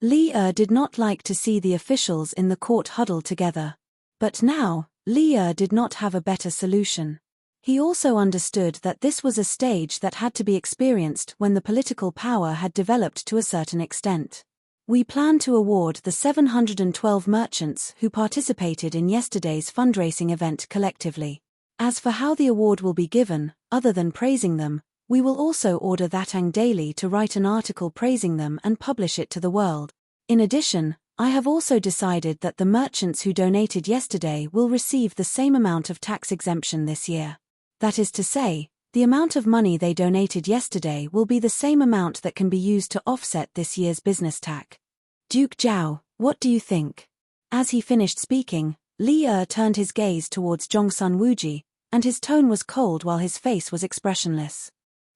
Li did not like to see the officials in the court huddle together. But now, Li did not have a better solution. He also understood that this was a stage that had to be experienced when the political power had developed to a certain extent. We plan to award the 712 merchants who participated in yesterday's fundraising event collectively. As for how the award will be given, other than praising them, we will also order Thatang Daily to write an article praising them and publish it to the world. In addition, I have also decided that the merchants who donated yesterday will receive the same amount of tax exemption this year. That is to say, the amount of money they donated yesterday will be the same amount that can be used to offset this year's business tax. Duke Zhao, what do you think? As he finished speaking, Li turned his gaze towards Jongsun Wooji, and his tone was cold while his face was expressionless.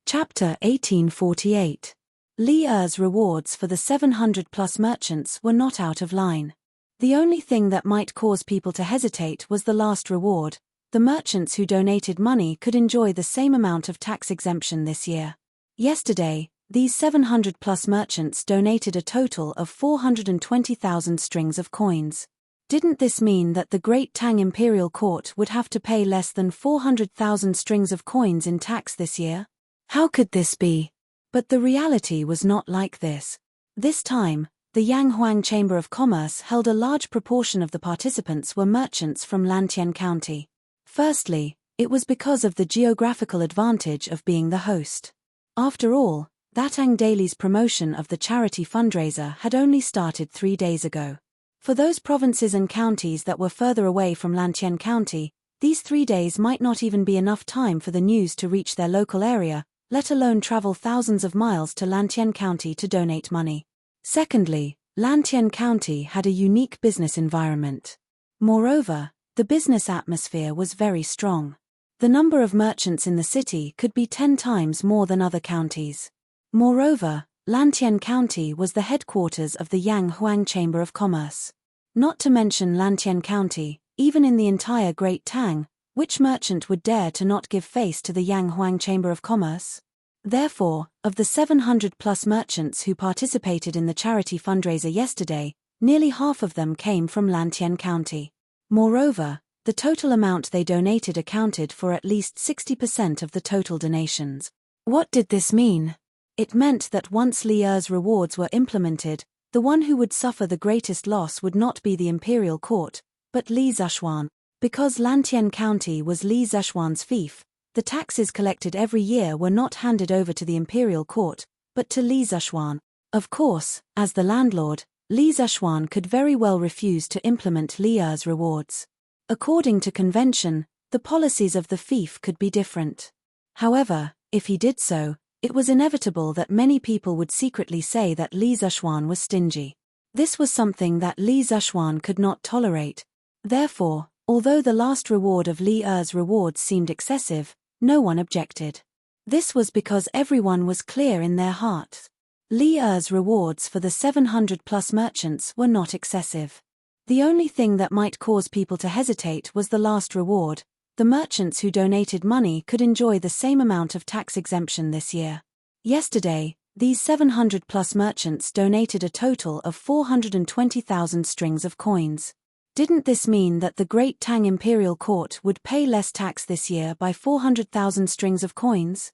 Chapter 1848. Li's rewards for the 700-plus merchants were not out of line. The only thing that might cause people to hesitate was the last reward. The merchants who donated money could enjoy the same amount of tax exemption this year. Yesterday, these 700-plus merchants donated a total of 420,000 strings of coins. Didn't this mean that the Great Tang Imperial Court would have to pay less than 400,000 strings of coins in tax this year? How could this be? But the reality was not like this. This time, the Yanghuang Chamber of Commerce held a large proportion of the participants were merchants from Lantian County. Firstly, it was because of the geographical advantage of being the host. After all, Thatang Daily's promotion of the charity fundraiser had only started 3 days ago. For those provinces and counties that were further away from Lantian County, these 3 days might not even be enough time for the news to reach their local area, let alone travel thousands of miles to Lantian County to donate money. Secondly, Lantian County had a unique business environment. Moreover, the business atmosphere was very strong. The number of merchants in the city could be 10 times more than other counties. Moreover, Lantian County was the headquarters of the Yanghuang Chamber of Commerce. Not to mention Lantian County, even in the entire Great Tang, which merchant would dare to not give face to the Yanghuang Chamber of Commerce? Therefore, of the 700-plus merchants who participated in the charity fundraiser yesterday, nearly half of them came from Lantian County. Moreover, the total amount they donated accounted for at least 60% of the total donations. What did this mean? It meant that once Li's rewards were implemented, The one who would suffer the greatest loss would not be the imperial court, but Li Zishuan. Because Lantian County was Li Zishuan's fief, the taxes collected every year were not handed over to the imperial court, but to Li Zishuan. Of course, as the landlord, Li Zishuan could very well refuse to implement Li Er's rewards. According to convention, the policies of the fief could be different. However, if he did so, it was inevitable that many people would secretly say that Li Zishuan was stingy. This was something that Li Zishuan could not tolerate. Therefore, although the last reward of Li Er's rewards seemed excessive, no one objected. This was because everyone was clear in their hearts. Li Er's rewards for the 700+ merchants were not excessive. The only thing that might cause people to hesitate was the last reward. The merchants who donated money could enjoy the same amount of tax exemption this year. Yesterday, these 700+ merchants donated a total of 420,000 strings of coins. Didn't this mean that the Great Tang Imperial Court would pay less tax this year by 400,000 strings of coins?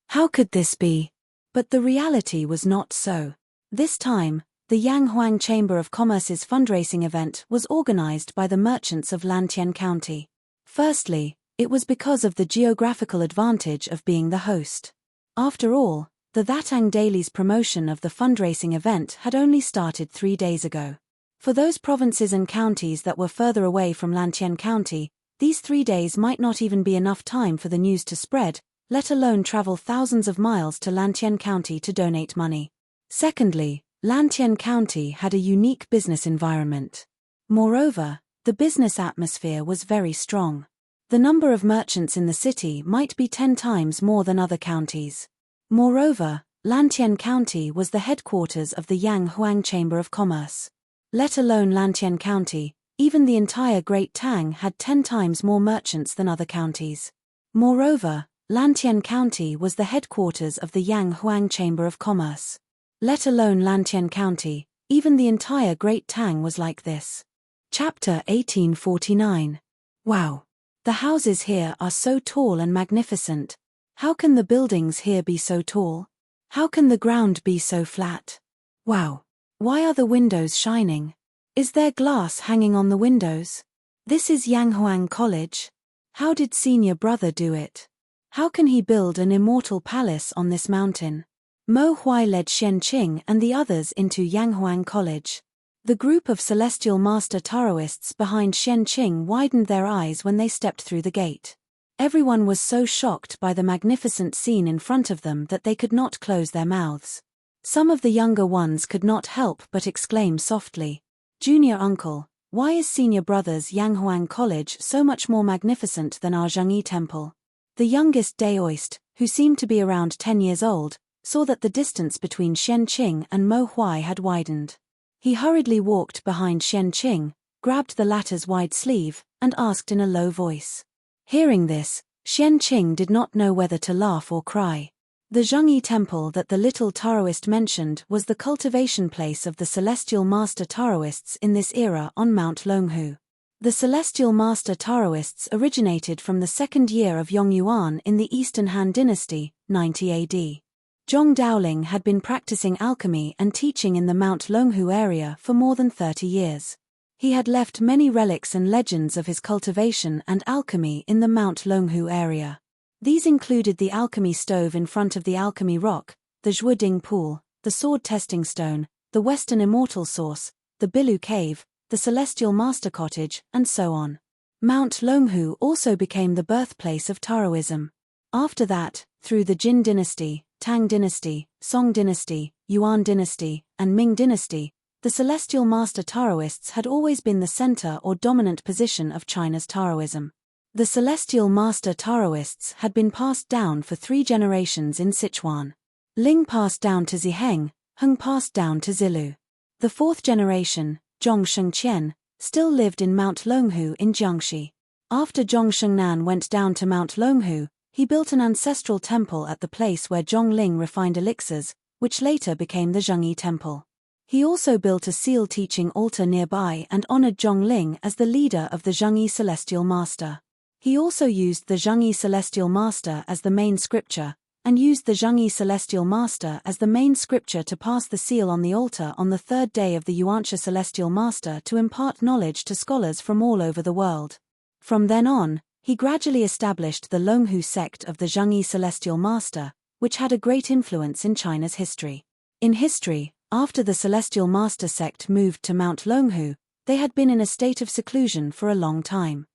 How could this be? But the reality was not so. This time, the Yanghuang Chamber of Commerce's fundraising event was organized by the merchants of Lantian County. Firstly, it was because of the geographical advantage of being the host. After all, the Thatang Daily's promotion of the fundraising event had only started 3 days ago. For those provinces and counties that were further away from Lantian County, these 3 days might not even be enough time for the news to spread, let alone travel thousands of miles to Lantian County to donate money. Secondly, Lantian County had a unique business environment. Moreover, the business atmosphere was very strong. The number of merchants in the city might be 10 times more than other counties. Moreover, Lantian County was the headquarters of the Yanghuang Chamber of Commerce. Let alone Lantian County, even the entire Great Tang had 10 times more merchants than other counties. Moreover, Lantian County was the headquarters of the Yanghuang Chamber of Commerce. Let alone Lantian County, even the entire Great Tang was like this. Chapter 1849. Wow! The houses here are so tall and magnificent. How can the buildings here be so tall? How can the ground be so flat? Wow! Why are the windows shining? Is there glass hanging on the windows? This is Yanghuang College. How did senior brother do it? How can he build an immortal palace on this mountain? Mo Huai led Xianqing and the others into Yanghuang College. The group of celestial master Taoists behind Xianqing widened their eyes when they stepped through the gate. Everyone was so shocked by the magnificent scene in front of them that they could not close their mouths. Some of the younger ones could not help but exclaim softly, "Junior uncle, why is senior brother's Yanghuang College so much more magnificent than our Zhengyi temple?" The youngest Daoist, who seemed to be around 10 years old, saw that the distance between Xianqing and Mo Huai had widened. He hurriedly walked behind Xianqing, grabbed the latter's wide sleeve, and asked in a low voice. Hearing this, Xianqing did not know whether to laugh or cry. The Zhengyi temple that the little Taoist mentioned was the cultivation place of the celestial master Taoists in this era on Mount Longhu. The celestial master Taoists originated from the 2nd year of Yongyuan in the Eastern Han Dynasty, 90 AD. Zhong Daoling had been practicing alchemy and teaching in the Mount Longhu area for more than 30 years. He had left many relics and legends of his cultivation and alchemy in the Mount Longhu area. These included the alchemy stove in front of the alchemy rock, the Zhuoding pool, the sword testing stone, the Western immortal source, the Bilu cave, the celestial master cottage, and so on. Mount Longhu also became the birthplace of Taoism. After that, through the Jin dynasty, Tang dynasty, Song dynasty, Yuan dynasty, and Ming dynasty, the celestial master Taoists had always been the center or dominant position of China's Taoism. The celestial master Taoists had been passed down for 3 generations in Sichuan. Ling passed down to Ziheng, Heng passed down to Zilu. The 4th generation, Zhong Shengqian, still lived in Mount Longhu in Jiangxi. After Zhong Shengnan went down to Mount Longhu, he built an ancestral temple at the place where Zhong Ling refined elixirs, which later became the Zhengyi Temple. He also built a seal teaching altar nearby and honored Zhong Ling as the leader of the Zhengyi Celestial Master. He also used the Zhengyi Celestial Master as the main scripture, and used the Zhengyi Celestial Master as the main scripture to pass the seal on the altar on the third day of the Yuanxia Celestial Master to impart knowledge to scholars from all over the world. From then on, he gradually established the Longhu sect of the Zhengyi Celestial Master, which had a great influence in China's history. In history, after the Celestial Master sect moved to Mount Longhu, they had been in a state of seclusion for a long time.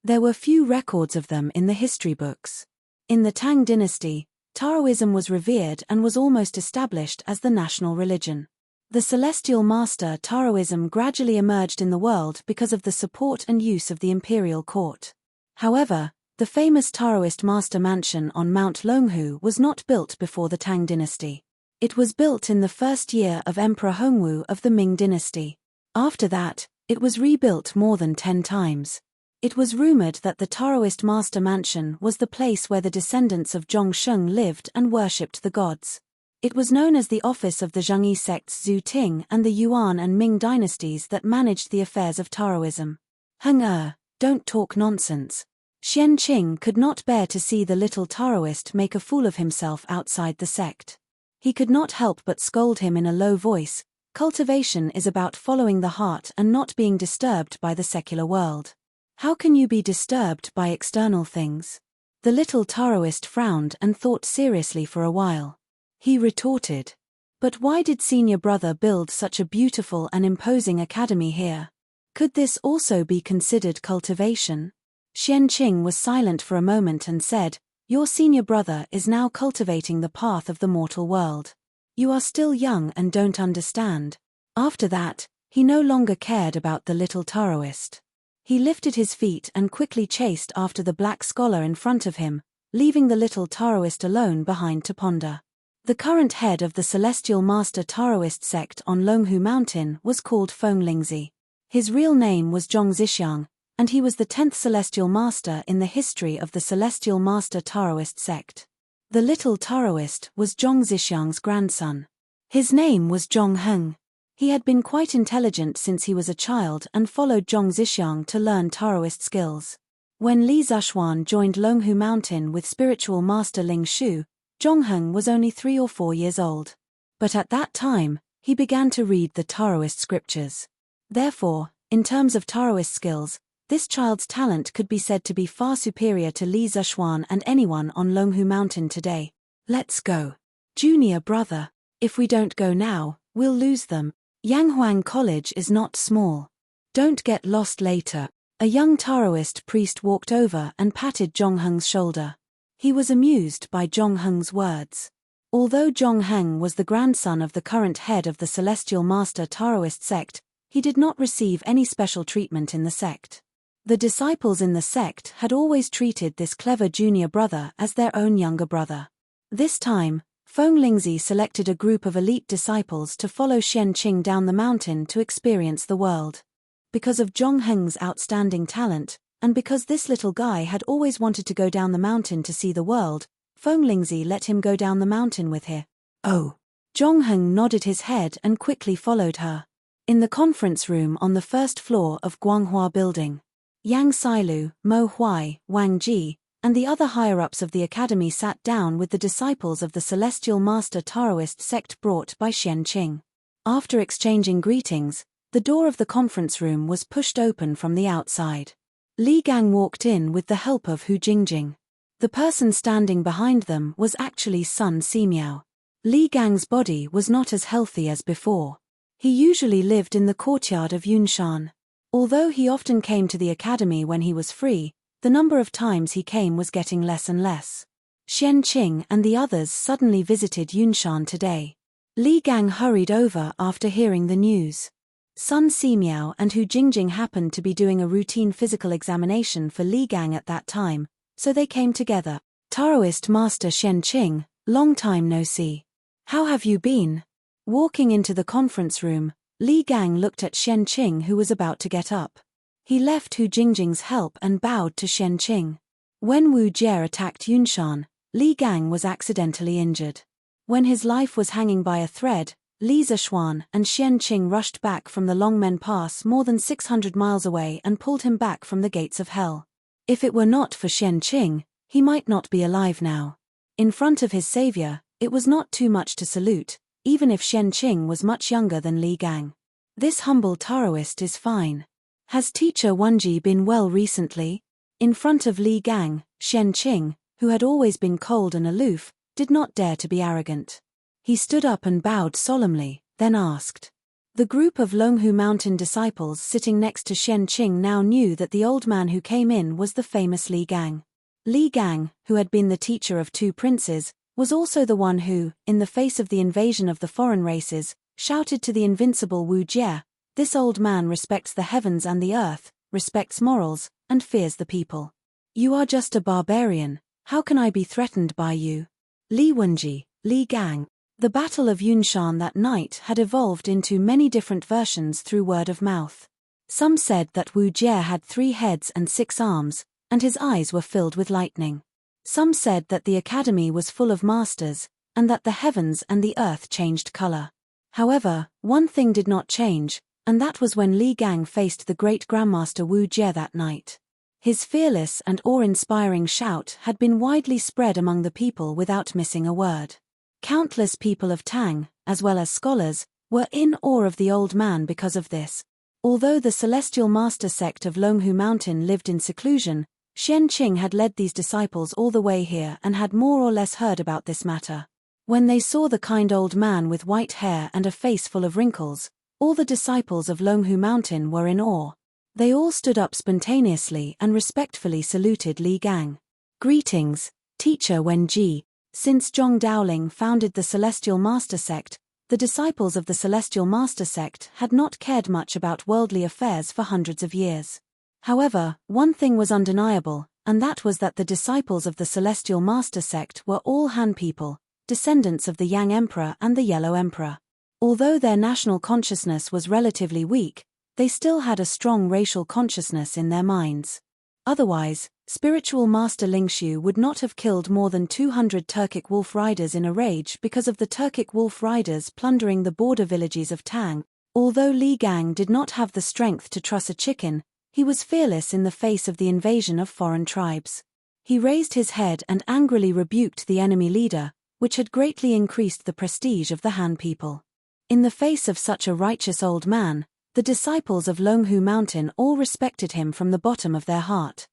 There were few records of them in the history books. In the Tang dynasty, Taoism was revered and was almost established as the national religion. The Celestial Master Taoism gradually emerged in the world because of the support and use of the imperial court. However, the famous Taoist master mansion on Mount Longhu was not built before the Tang dynasty. It was built in the first year of Emperor Hongwu of the Ming dynasty. After that, it was rebuilt more than 10 times. It was rumored that the Taoist master mansion was the place where the descendants of Zhongsheng lived and worshipped the gods. It was known as the office of the Zhengyi sects Zhu Ting and the Yuan and Ming dynasties that managed the affairs of Taoism. Heng don't talk nonsense. Xian Qing could not bear to see the little Taoist make a fool of himself outside the sect. He could not help but scold him in a low voice. Cultivation is about following the heart and not being disturbed by the secular world. How can you be disturbed by external things? The little Taoist frowned and thought seriously for a while. He retorted, "But why did senior brother build such a beautiful and imposing academy here? Could this also be considered cultivation?" Xian Qing was silent for a moment and said, "Your senior brother is now cultivating the path of the mortal world. You are still young and don't understand." After that, he no longer cared about the little Taoist. He lifted his feet and quickly chased after the black scholar in front of him, leaving the little Taoist alone behind to ponder. The current head of the Celestial Master Taoist sect on Longhu Mountain was called Fenglingzi. His real name was Zhong Zhixiang, and he was the 10th Celestial Master in the history of the Celestial Master Taoist sect. The little Taoist was Zhong Zhixiang's grandson. His name was Zhong Heng. He had been quite intelligent since he was a child and followed Zhong Zhixiang to learn Taoist skills. When Li Zishuan joined Longhu Mountain with spiritual master Ling Shu, Zhong Heng was only 3 or 4 years old. But at that time, he began to read the Taoist scriptures. Therefore, in terms of Taoist skills, this child's talent could be said to be far superior to Li Zishuan and anyone on Longhu Mountain today. "Let's go. Junior brother. If we don't go now, we'll lose them. Yanghuang College is not small. Don't get lost later." A young Taoist priest walked over and patted Zhong Heng's shoulder. He was amused by Zhong Heng's words. Although Zhong Heng was the grandson of the current head of the Celestial Master Taoist sect, he did not receive any special treatment in the sect. The disciples in the sect had always treated this clever junior brother as their own younger brother. This time, Fenglingzi selected a group of elite disciples to follow Xian Qing down the mountain to experience the world. Because of Zhong Heng's outstanding talent, and because this little guy had always wanted to go down the mountain to see the world, Fenglingzi let him go down the mountain with her. "Oh." Zhong Heng nodded his head and quickly followed her. In the conference room on the first floor of Guanghua Building, Yang Sailu, Mo Huai, Wang Ji, and the other higher-ups of the academy sat down with the disciples of the Celestial Master Taoist sect brought by Xian Qing. After exchanging greetings, the door of the conference room was pushed open from the outside. Li Gang walked in with the help of Hu Jingjing. The person standing behind them was actually Sun Simiao. Li Gang's body was not as healthy as before. He usually lived in the courtyard of Yunshan. Although he often came to the academy when he was free, the number of times he came was getting less and less. Xian Qing and the others suddenly visited Yunshan today. Li Gang hurried over after hearing the news. Sun Simiao and Hu Jingjing happened to be doing a routine physical examination for Li Gang at that time, so they came together. "Taoist Master Xian Qing, long time no see. How have you been?" Walking into the conference room, Li Gang looked at Xian Qing, who was about to get up. He left Hu Jingjing's help and bowed to Xian Qing. When Wu Jie attacked Yunshan, Li Gang was accidentally injured. When his life was hanging by a thread, Li Zishuan and Xian Qing rushed back from the Longmen Pass more than 600 miles away and pulled him back from the gates of hell. If it were not for Xian Qing, he might not be alive now. In front of his savior, it was not too much to salute, even if Qing was much younger than Li Gang. This humble Taoist is fine. Has teacher Wenji been well recently? In front of Li Gang, Qing, who had always been cold and aloof, did not dare to be arrogant. He stood up and bowed solemnly, then asked. The group of Longhu Mountain disciples sitting next to Qing now knew that the old man who came in was the famous Li Gang. Li Gang, who had been the teacher of two princes, was also the one who, in the face of the invasion of the foreign races, shouted to the invincible Wu Jie, "This old man respects the heavens and the earth, respects morals, and fears the people. You are just a barbarian, how can I be threatened by you?" Li Wenji, Li Gang. The Battle of Yunshan that night had evolved into many different versions through word of mouth. Some said that Wu Jie had 3 heads and 6 arms, and his eyes were filled with lightning. Some said that the academy was full of masters, and that the heavens and the earth changed color. However, one thing did not change, and that was when Li Gang faced the great Grandmaster Wu Jie that night. His fearless and awe-inspiring shout had been widely spread among the people without missing a word. Countless people of Tang, as well as scholars, were in awe of the old man because of this. Although the Celestial Master sect of Longhu Mountain lived in seclusion, Qing had led these disciples all the way here and had more or less heard about this matter. When they saw the kind old man with white hair and a face full of wrinkles, all the disciples of Longhu Mountain were in awe. They all stood up spontaneously and respectfully saluted Li Gang. Greetings, Teacher Wenji. Since Zhong Daoling founded the Celestial Master sect, the disciples of the Celestial Master sect had not cared much about worldly affairs for hundreds of years. However, one thing was undeniable, and that was that the disciples of the Celestial Master sect were all Han people, descendants of the Yang Emperor and the Yellow Emperor. Although their national consciousness was relatively weak, they still had a strong racial consciousness in their minds. Otherwise, spiritual Master Lingshu would not have killed more than 200 Turkic wolf riders in a rage because of the Turkic wolf riders plundering the border villages of Tang. Although Li Gang did not have the strength to truss a chicken, he was fearless in the face of the invasion of foreign tribes. He raised his head and angrily rebuked the enemy leader, which had greatly increased the prestige of the Han people. In the face of such a righteous old man, the disciples of Longhu Mountain all respected him from the bottom of their heart.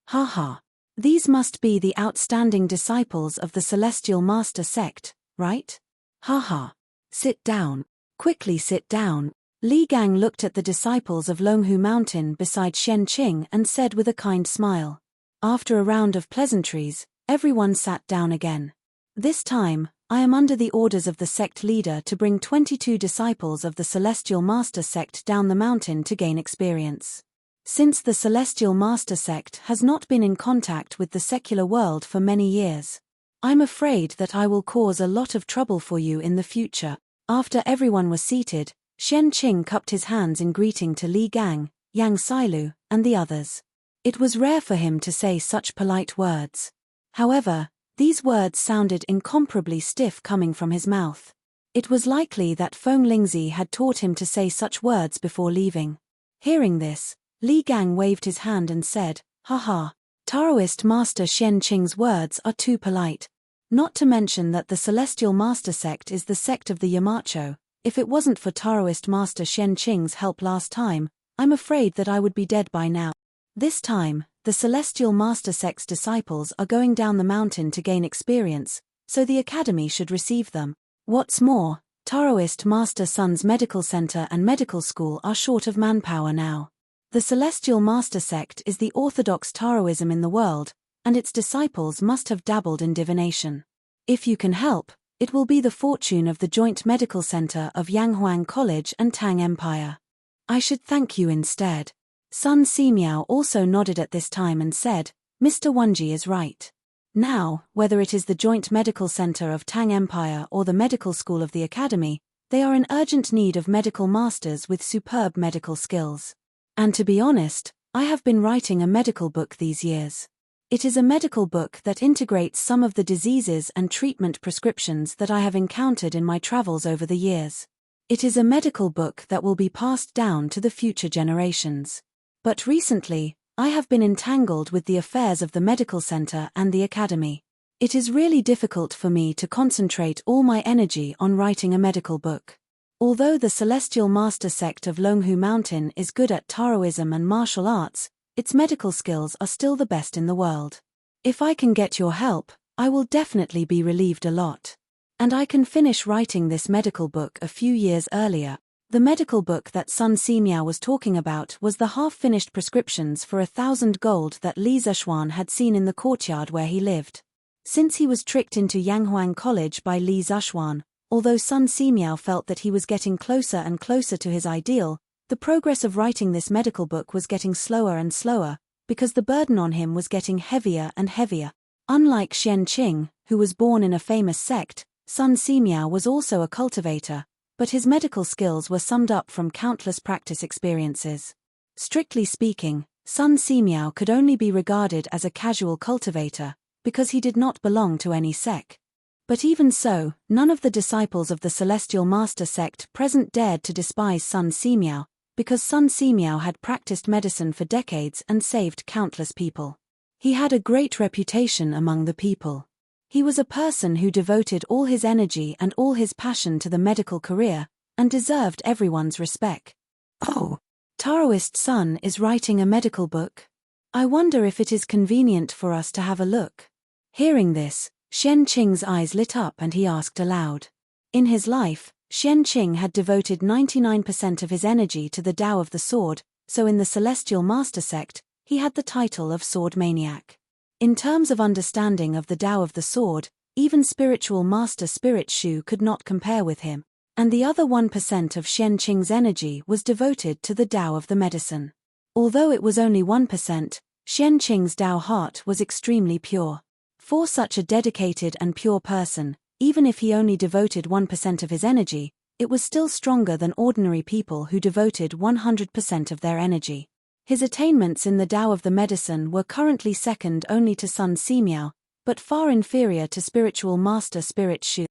Ha ha. These must be the outstanding disciples of the Celestial Master sect, right? Ha ha. Sit down. Quickly sit down. Li Gang looked at the disciples of Longhu Mountain beside Qing and said with a kind smile. After a round of pleasantries, everyone sat down again. This time, I am under the orders of the sect leader to bring 22 disciples of the Celestial Master sect down the mountain to gain experience. Since the Celestial Master sect has not been in contact with the secular world for many years, I'm afraid that I will cause a lot of trouble for you in the future. After everyone was seated, Qing cupped his hands in greeting to Li Gang, Yang Sailu, and the others. It was rare for him to say such polite words. However, these words sounded incomparably stiff coming from his mouth. It was likely that Feng Lingzi had taught him to say such words before leaving. Hearing this, Li Gang waved his hand and said, "Ha ha, Taoist Master Qing's words are too polite. Not to mention that the Celestial Master sect is the sect of the Yamacho. If it wasn't for Taoist Master Qing's help last time, I'm afraid that I would be dead by now. This time, the Celestial Master sect's disciples are going down the mountain to gain experience, so the academy should receive them. What's more, Taoist Master Sun's medical center and medical school are short of manpower now. The Celestial Master sect is the orthodox Taoism in the world, and its disciples must have dabbled in divination. If you can help, it will be the fortune of the joint medical center of Yanghuang College and Tang Empire. I should thank you instead." Sun Simiao also nodded at this time and said, "Mr. Wenji is right. Now, whether it is the joint medical center of Tang Empire or the medical school of the academy, they are in urgent need of medical masters with superb medical skills. And to be honest, I have been writing a medical book these years. It is a medical book that integrates some of the diseases and treatment prescriptions that I have encountered in my travels over the years. It is a medical book that will be passed down to the future generations. But recently, I have been entangled with the affairs of the medical center and the academy. It is really difficult for me to concentrate all my energy on writing a medical book. Although the Celestial Master sect of Longhu Mountain is good at Taoism and martial arts, its medical skills are still the best in the world. If I can get your help, I will definitely be relieved a lot. And I can finish writing this medical book a few years earlier. The medical book that Sun Simiao was talking about was the half-finished prescriptions for 1,000 gold that Li Zexuan had seen in the courtyard where he lived. Since he was tricked into Yanghuang College by Li Zexuan, although Sun Simiao felt that he was getting closer and closer to his ideal, the progress of writing this medical book was getting slower and slower, because the burden on him was getting heavier and heavier. Unlike Xian Qing, who was born in a famous sect, Sun Simiao was also a cultivator, but his medical skills were summed up from countless practice experiences. Strictly speaking, Sun Simiao could only be regarded as a casual cultivator, because he did not belong to any sect. But even so, none of the disciples of the Celestial Master sect present dared to despise Sun Simiao, because Sun Simiao had practiced medicine for decades and saved countless people. He had a great reputation among the people. He was a person who devoted all his energy and all his passion to the medical career, and deserved everyone's respect. Oh, Taoist Sun is writing a medical book? I wonder if it is convenient for us to have a look. Hearing this, Xian Qing's eyes lit up and he asked aloud. In his life, Xian Qing had devoted 99% of his energy to the Tao of the Sword, so in the Celestial Master sect, he had the title of Sword Maniac. In terms of understanding of the Tao of the Sword, even Spiritual Master Spirit Shu could not compare with him, and the other 1% of Xian Qing's energy was devoted to the Tao of the medicine. Although it was only 1%, Xian Qing's Tao heart was extremely pure. For such a dedicated and pure person, even if he only devoted 1% of his energy, it was still stronger than ordinary people who devoted 100% of their energy. His attainments in the Tao of the medicine were currently second only to Sun Simiao, but far inferior to Spiritual Master Spirit Shu.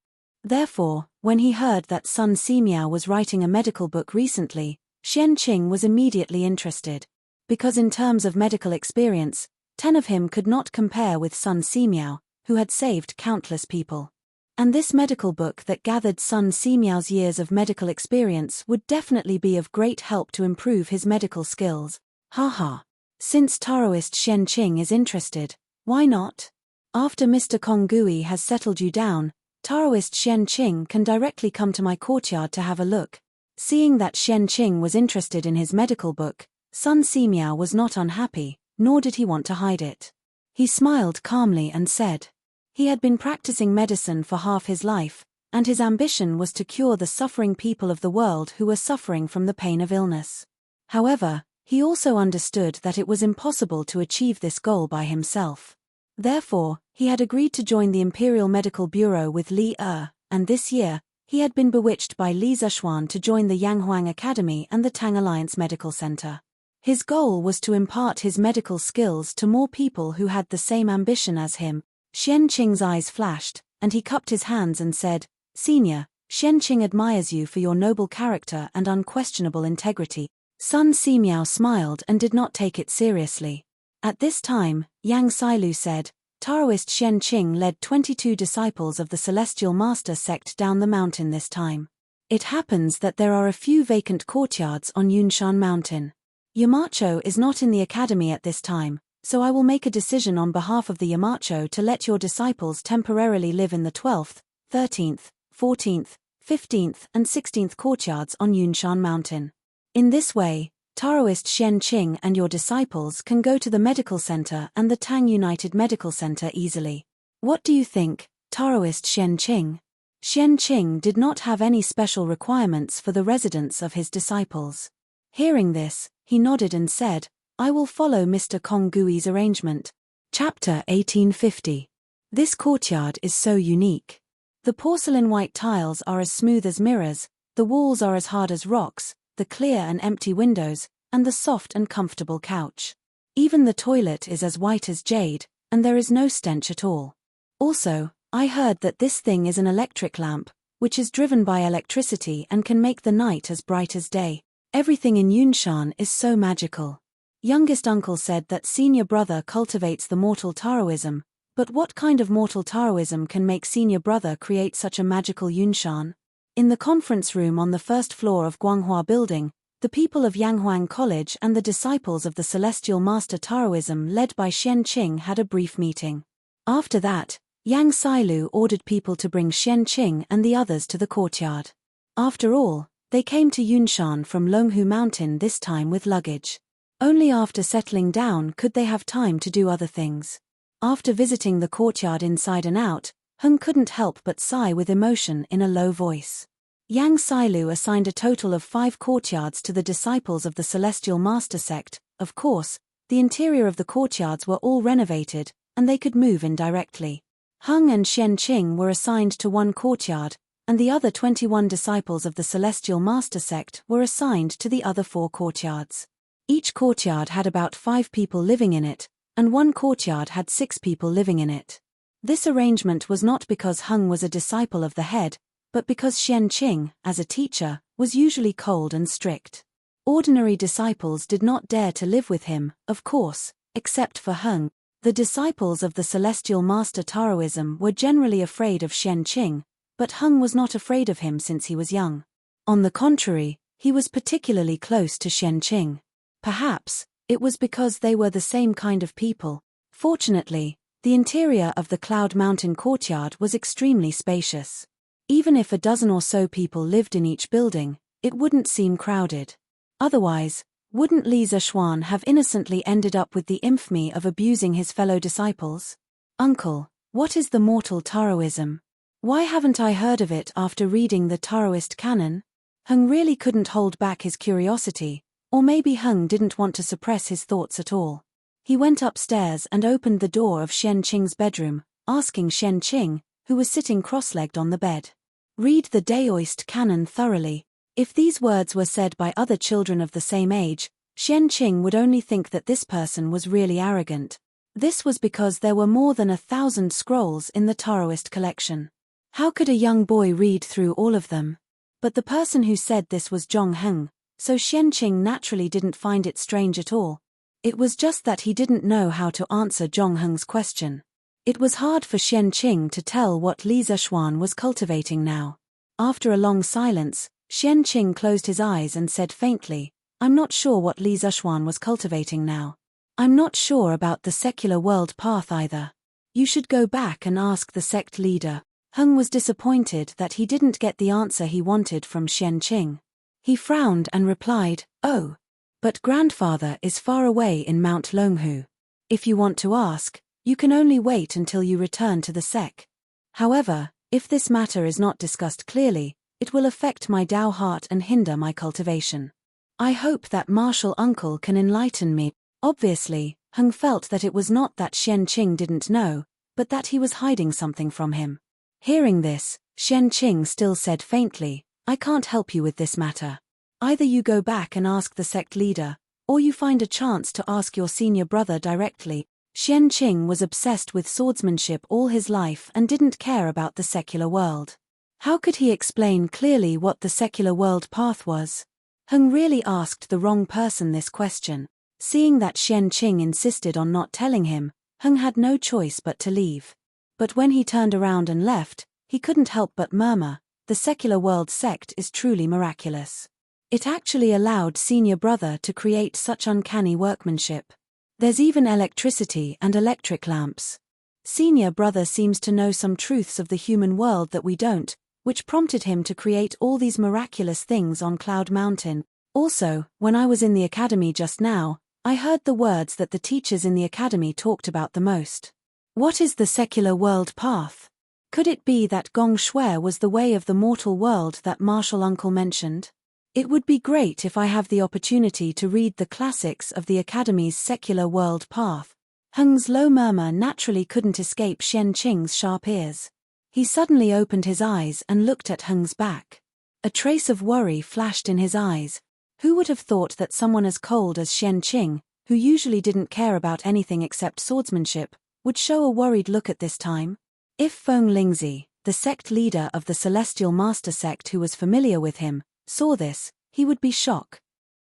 Therefore, when he heard that Sun Simiao was writing a medical book recently, Xian Qing was immediately interested. Because in terms of medical experience, 10 of him could not compare with Sun Simiao, who had saved countless people. And this medical book that gathered Sun Simiao's years of medical experience would definitely be of great help to improve his medical skills. Haha. Since Taoist Xian Qing is interested, why not? After Mr. Konggui has settled you down, Taoist Xian Qing can directly come to my courtyard to have a look. Seeing that Xian Qing was interested in his medical book, Sun Simiao was not unhappy, nor did he want to hide it. He smiled calmly and said, he had been practicing medicine for half his life, and his ambition was to cure the suffering people of the world who were suffering from the pain of illness. However, he also understood that it was impossible to achieve this goal by himself. Therefore, he had agreed to join the Imperial Medical Bureau with Li Er, and this year, he had been bewitched by Li Zexuan to join the Yanghuang Academy and the Tang Alliance Medical Center. His goal was to impart his medical skills to more people who had the same ambition as him. Xian Qing's eyes flashed, and he cupped his hands and said, Senior, Xian Qing admires you for your noble character and unquestionable integrity. Sun Simiao smiled and did not take it seriously. At this time, Yang Sailu said, Taoist Xian Qing led 22 disciples of the Celestial Master sect down the mountain this time. It happens that there are a few vacant courtyards on Yunshan Mountain. Yamacho is not in the academy at this time, so I will make a decision on behalf of the Yamacho to let your disciples temporarily live in the 12th, 13th, 14th, 15th and 16th courtyards on Yunshan Mountain. In this way, Taoist Xian Qing and your disciples can go to the medical center and the Tang United Medical Center easily. What do you think, Taoist Xian Qing? Xian Qing did not have any special requirements for the residence of his disciples. Hearing this, he nodded and said, I will follow Mr. Konggui's arrangement. Chapter 1850. This courtyard is so unique. The porcelain white tiles are as smooth as mirrors, the walls are as hard as rocks, the clear and empty windows, and the soft and comfortable couch. Even the toilet is as white as jade, and there is no stench at all. Also, I heard that this thing is an electric lamp, which is driven by electricity and can make the night as bright as day. Everything in Yunshan is so magical. Youngest uncle said that senior brother cultivates the mortal Taoism, But what kind of mortal Taoism can make senior brother create such a magical yunshan? In the conference room on the first floor of Guanghua Building, the people of Yanghuang College and the disciples of the Celestial Master Taoism led by Xian Qing had a brief meeting. After that, Yang Sailu ordered people to bring Xian Qing and the others to the courtyard. After all, they came to Yunshan from Longhu Mountain this time with luggage. Only after settling down could they have time to do other things. After visiting the courtyard inside and out, Heng couldn't help but sigh with emotion in a low voice. Yang Sailu assigned a total of 5 courtyards to the disciples of the Celestial Master sect. Of course, the interior of the courtyards were all renovated, and they could move in directly. Heng and Xian Qing were assigned to one courtyard, and the other 21 disciples of the Celestial Master sect were assigned to the other 4 courtyards. Each courtyard had about 5 people living in it, and one courtyard had 6 people living in it. This arrangement was not because Heng was a disciple of the head, but because Xian Qing, as a teacher, was usually cold and strict. Ordinary disciples did not dare to live with him, of course, except for Heng. The disciples of the Celestial Master Taoism were generally afraid of Xian Qing, but Heng was not afraid of him since he was young. On the contrary, he was particularly close to Xian Qing. Perhaps, it was because they were the same kind of people. Fortunately, the interior of the Cloud Mountain courtyard was extremely spacious. Even if a dozen or so people lived in each building, it wouldn't seem crowded. Otherwise, wouldn't Li Zishuan have innocently ended up with the infamy of abusing his fellow disciples? Uncle, what is the mortal Taoism? Why haven't I heard of it after reading the Taoist canon? Heng really couldn't hold back his curiosity, or maybe Heng didn't want to suppress his thoughts at all. He went upstairs and opened the door of Xian Qing's bedroom, asking Xian Qing, who was sitting cross-legged on the bed. Read the Taoist canon thoroughly. If these words were said by other children of the same age, Xian Qing would only think that this person was really arrogant. This was because there were more than 1,000 scrolls in the Taoist collection. How could a young boy read through all of them? But the person who said this was Zhong Heng, so Xian Qing naturally didn't find it strange at all. It was just that he didn't know how to answer Zhong Heng's question. It was hard for Xian Qing to tell what Li Zishuan was cultivating now. After a long silence, Xian Qing closed his eyes and said faintly, "I'm not sure what Li Zishuan was cultivating now. I'm not sure about the secular world path either. You should go back and ask the sect leader." Heng was disappointed that he didn't get the answer he wanted from Xian Qing. He frowned and replied, "Oh, but grandfather is far away in Mount Longhu. If you want to ask, you can only wait until you return to the sect. However, if this matter is not discussed clearly, it will affect my Dao heart and hinder my cultivation. I hope that martial uncle can enlighten me." Obviously, Heng felt that it was not that Xian Qing didn't know, but that he was hiding something from him. Hearing this, Xian Qing still said faintly, "I can't help you with this matter. Either you go back and ask the sect leader, or you find a chance to ask your senior brother directly." Xian Qing was obsessed with swordsmanship all his life and didn't care about the secular world. How could he explain clearly what the secular world path was? Heng really asked the wrong person this question. Seeing that Xian Qing insisted on not telling him, Heng had no choice but to leave. But when he turned around and left, he couldn't help but murmur, "The secular world sect is truly miraculous. It actually allowed senior brother to create such uncanny workmanship. There's even electricity and electric lamps. Senior brother seems to know some truths of the human world that we don't, which prompted him to create all these miraculous things on Cloud Mountain. Also, when I was in the academy just now, I heard the words that the teachers in the academy talked about the most. What is the secular world path? Could it be that Gong Shui was the way of the mortal world that martial uncle mentioned? It would be great if I have the opportunity to read the classics of the Academy's secular world path." Heng's low murmur naturally couldn't escape Xian Qing's sharp ears. He suddenly opened his eyes and looked at Heng's back. A trace of worry flashed in his eyes. Who would have thought that someone as cold as Xian Qing, who usually didn't care about anything except swordsmanship, would show a worried look at this time? If Feng Lingzi, the sect leader of the Celestial Master sect who was familiar with him, saw this, he would be shocked.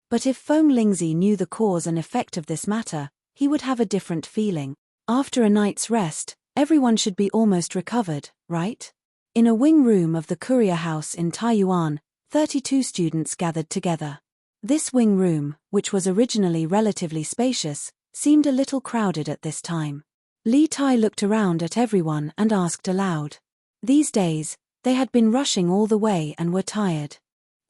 But if Feng Lingzi knew the cause and effect of this matter, he would have a different feeling. After a night's rest, Everyone should be almost recovered, right? In a wing room of the courier house in Taiyuan, 32 students gathered together. This wing room, which was originally relatively spacious, seemed a little crowded at this time. Li Tai looked around at everyone and asked aloud. These days, they had been rushing all the way and were tired.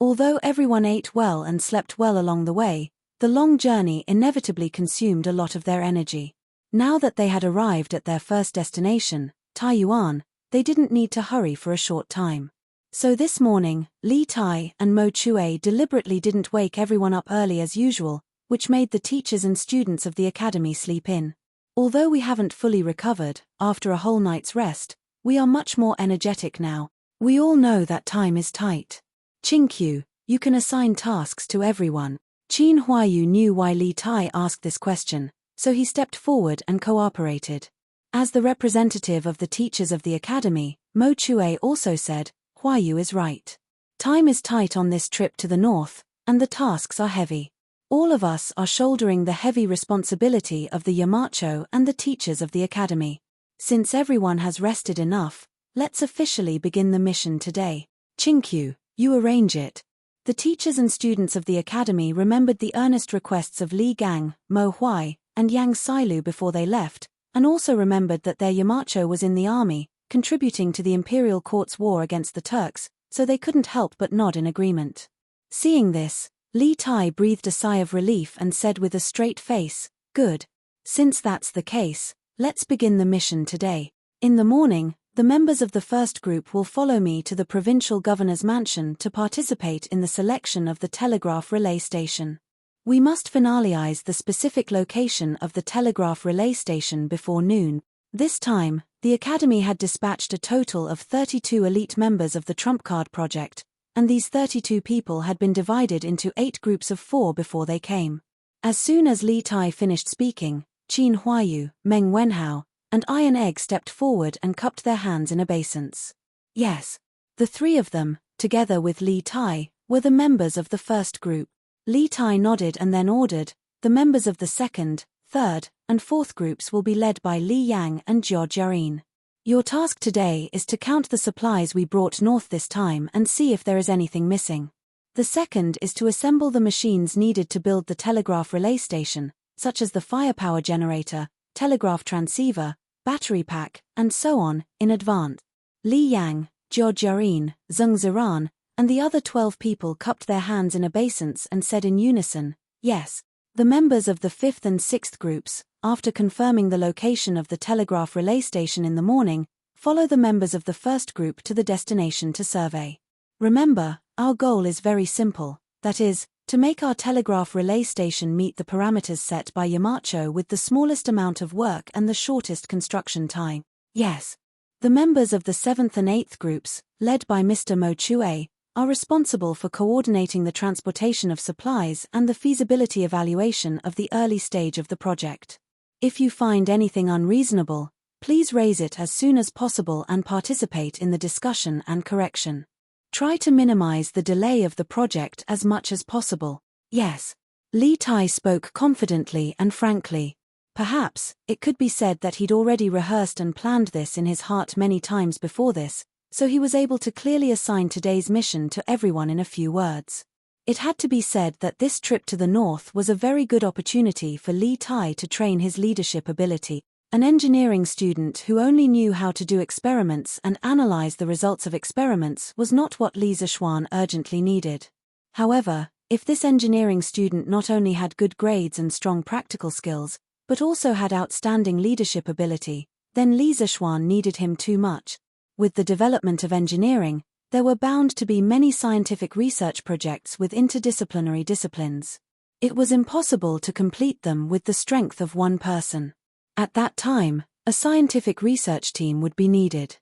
Although everyone ate well and slept well along the way, the long journey inevitably consumed a lot of their energy. Now that they had arrived at their first destination, Taiyuan, they didn't need to hurry for a short time. So this morning, Li Tai and Mo Chue deliberately didn't wake everyone up early as usual, which made the teachers and students of the academy sleep in. Although we haven't fully recovered, after a whole night's rest, we are much more energetic now. We all know that time is tight. Qingqiu, you can assign tasks to everyone. Qin Huayu knew why Li Tai asked this question, so he stepped forward and cooperated. As the representative of the teachers of the academy, Mo Chue also said, Huayu is right. Time is tight on this trip to the north, and the tasks are heavy. All of us are shouldering the heavy responsibility of the Yamacho and the teachers of the academy. Since everyone has rested enough, let's officially begin the mission today. Qingqiu, you arrange it. The teachers and students of the academy remembered the earnest requests of Li Gang, Mo Huai, and Yang Sailu before they left, and also remembered that their Yamacho was in the army, contributing to the imperial court's war against the Turks, so they couldn't help but nod in agreement. Seeing this, Li Tai breathed a sigh of relief and said with a straight face, Good. Since that's the case, let's begin the mission today. In the morning, the members of the first group will follow me to the provincial governor's mansion to participate in the selection of the telegraph relay station. We must finalize the specific location of the telegraph relay station before noon. This time, the academy had dispatched a total of 32 elite members of the Trump Card project, and these 32 people had been divided into 8 groups of 4 before they came. As soon as Li Tai finished speaking, Qin Huayu, Meng Wenhao, and Iron Egg stepped forward and cupped their hands in obeisance. Yes. The 3 of them, together with Li Tai, were the members of the first group. Li Tai nodded and then ordered, the members of the second, third, and fourth groups will be led by Li Yang and Jiao Jiarin. Your task today is to count the supplies we brought north this time and see if there is anything missing. The second is to assemble the machines needed to build the telegraph relay station, such as the firepower generator, telegraph transceiver, battery pack, and so on, in advance. Li Yang, Jiao Jiarin, Zheng Ziran, and the other 12 people cupped their hands in obeisance and said in unison, Yes. The members of the 5th and 6th groups, after confirming the location of the telegraph relay station in the morning, follow the members of the first group to the destination to survey. Remember, our goal is very simple, that is, to make our telegraph relay station meet the parameters set by Yamacho with the smallest amount of work and the shortest construction time. Yes. The members of the 7th and 8th groups, led by Mr. Mo Chue, are responsible for coordinating the transportation of supplies and the feasibility evaluation of the early stage of the project. If you find anything unreasonable, please raise it as soon as possible and participate in the discussion and correction. Try to minimize the delay of the project as much as possible. Yes. Li Tai spoke confidently and frankly. Perhaps, it could be said that he'd already rehearsed and planned this in his heart many times before this, so he was able to clearly assign today's mission to everyone in a few words. It had to be said that this trip to the north was a very good opportunity for Li Tai to train his leadership ability. An engineering student who only knew how to do experiments and analyze the results of experiments was not what Li Zishuan urgently needed. However, if this engineering student not only had good grades and strong practical skills, but also had outstanding leadership ability, then Li Zishuan needed him too much. With the development of engineering, there were bound to be many scientific research projects with interdisciplinary disciplines. It was impossible to complete them with the strength of one person. At that time, a scientific research team would be needed.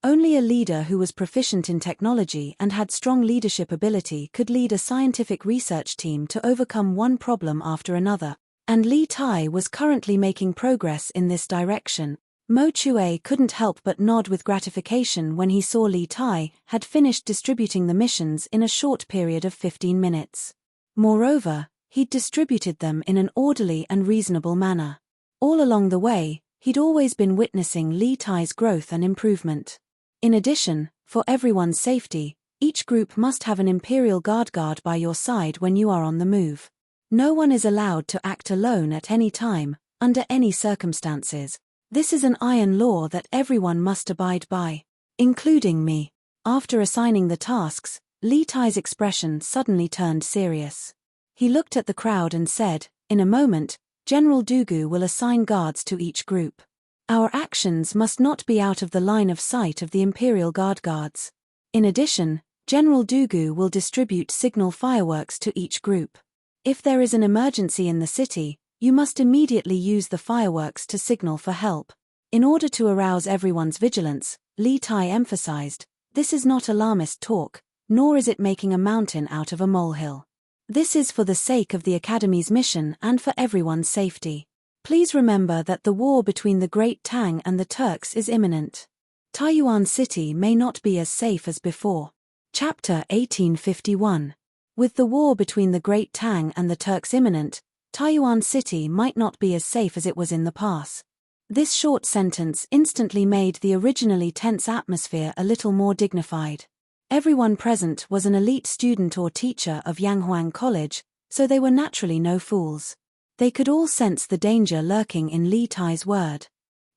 Only a leader who was proficient in technology and had strong leadership ability could lead a scientific research team to overcome one problem after another, and Li Tai was currently making progress in this direction. Mo Chue couldn't help but nod with gratification when he saw Li Tai had finished distributing the missions in a short period of 15 minutes. Moreover, he'd distributed them in an orderly and reasonable manner. All along the way, He'd always been witnessing Li Tai's growth and improvement. In addition, for everyone's safety, each group must have an Imperial Guard by your side when you are on the move. No one is allowed to act alone at any time, under any circumstances. This is an iron law that everyone must abide by, including me. After assigning the tasks, Li Tai's expression suddenly turned serious. He looked at the crowd and said, "In a moment, General Dugu will assign guards to each group. Our actions must not be out of the line of sight of the Imperial guards. In addition, General Dugu will distribute signal fireworks to each group. If there is an emergency in the city, you must immediately use the fireworks to signal for help." In order to arouse everyone's vigilance, Li Tai emphasized, "This is not alarmist talk, nor is it making a mountain out of a molehill. This is for the sake of the Academy's mission and for everyone's safety. Please remember that the war between the Great Tang and the Turks is imminent. Taiyuan City may not be as safe as before." Chapter 1851. With the war between the Great Tang and the Turks imminent, Taiyuan City might not be as safe as it was in the past. This short sentence instantly made the originally tense atmosphere a little more dignified. Everyone present was an elite student or teacher of Yanghuang College, so they were naturally no fools. They could all sense the danger lurking in Li Tai's word.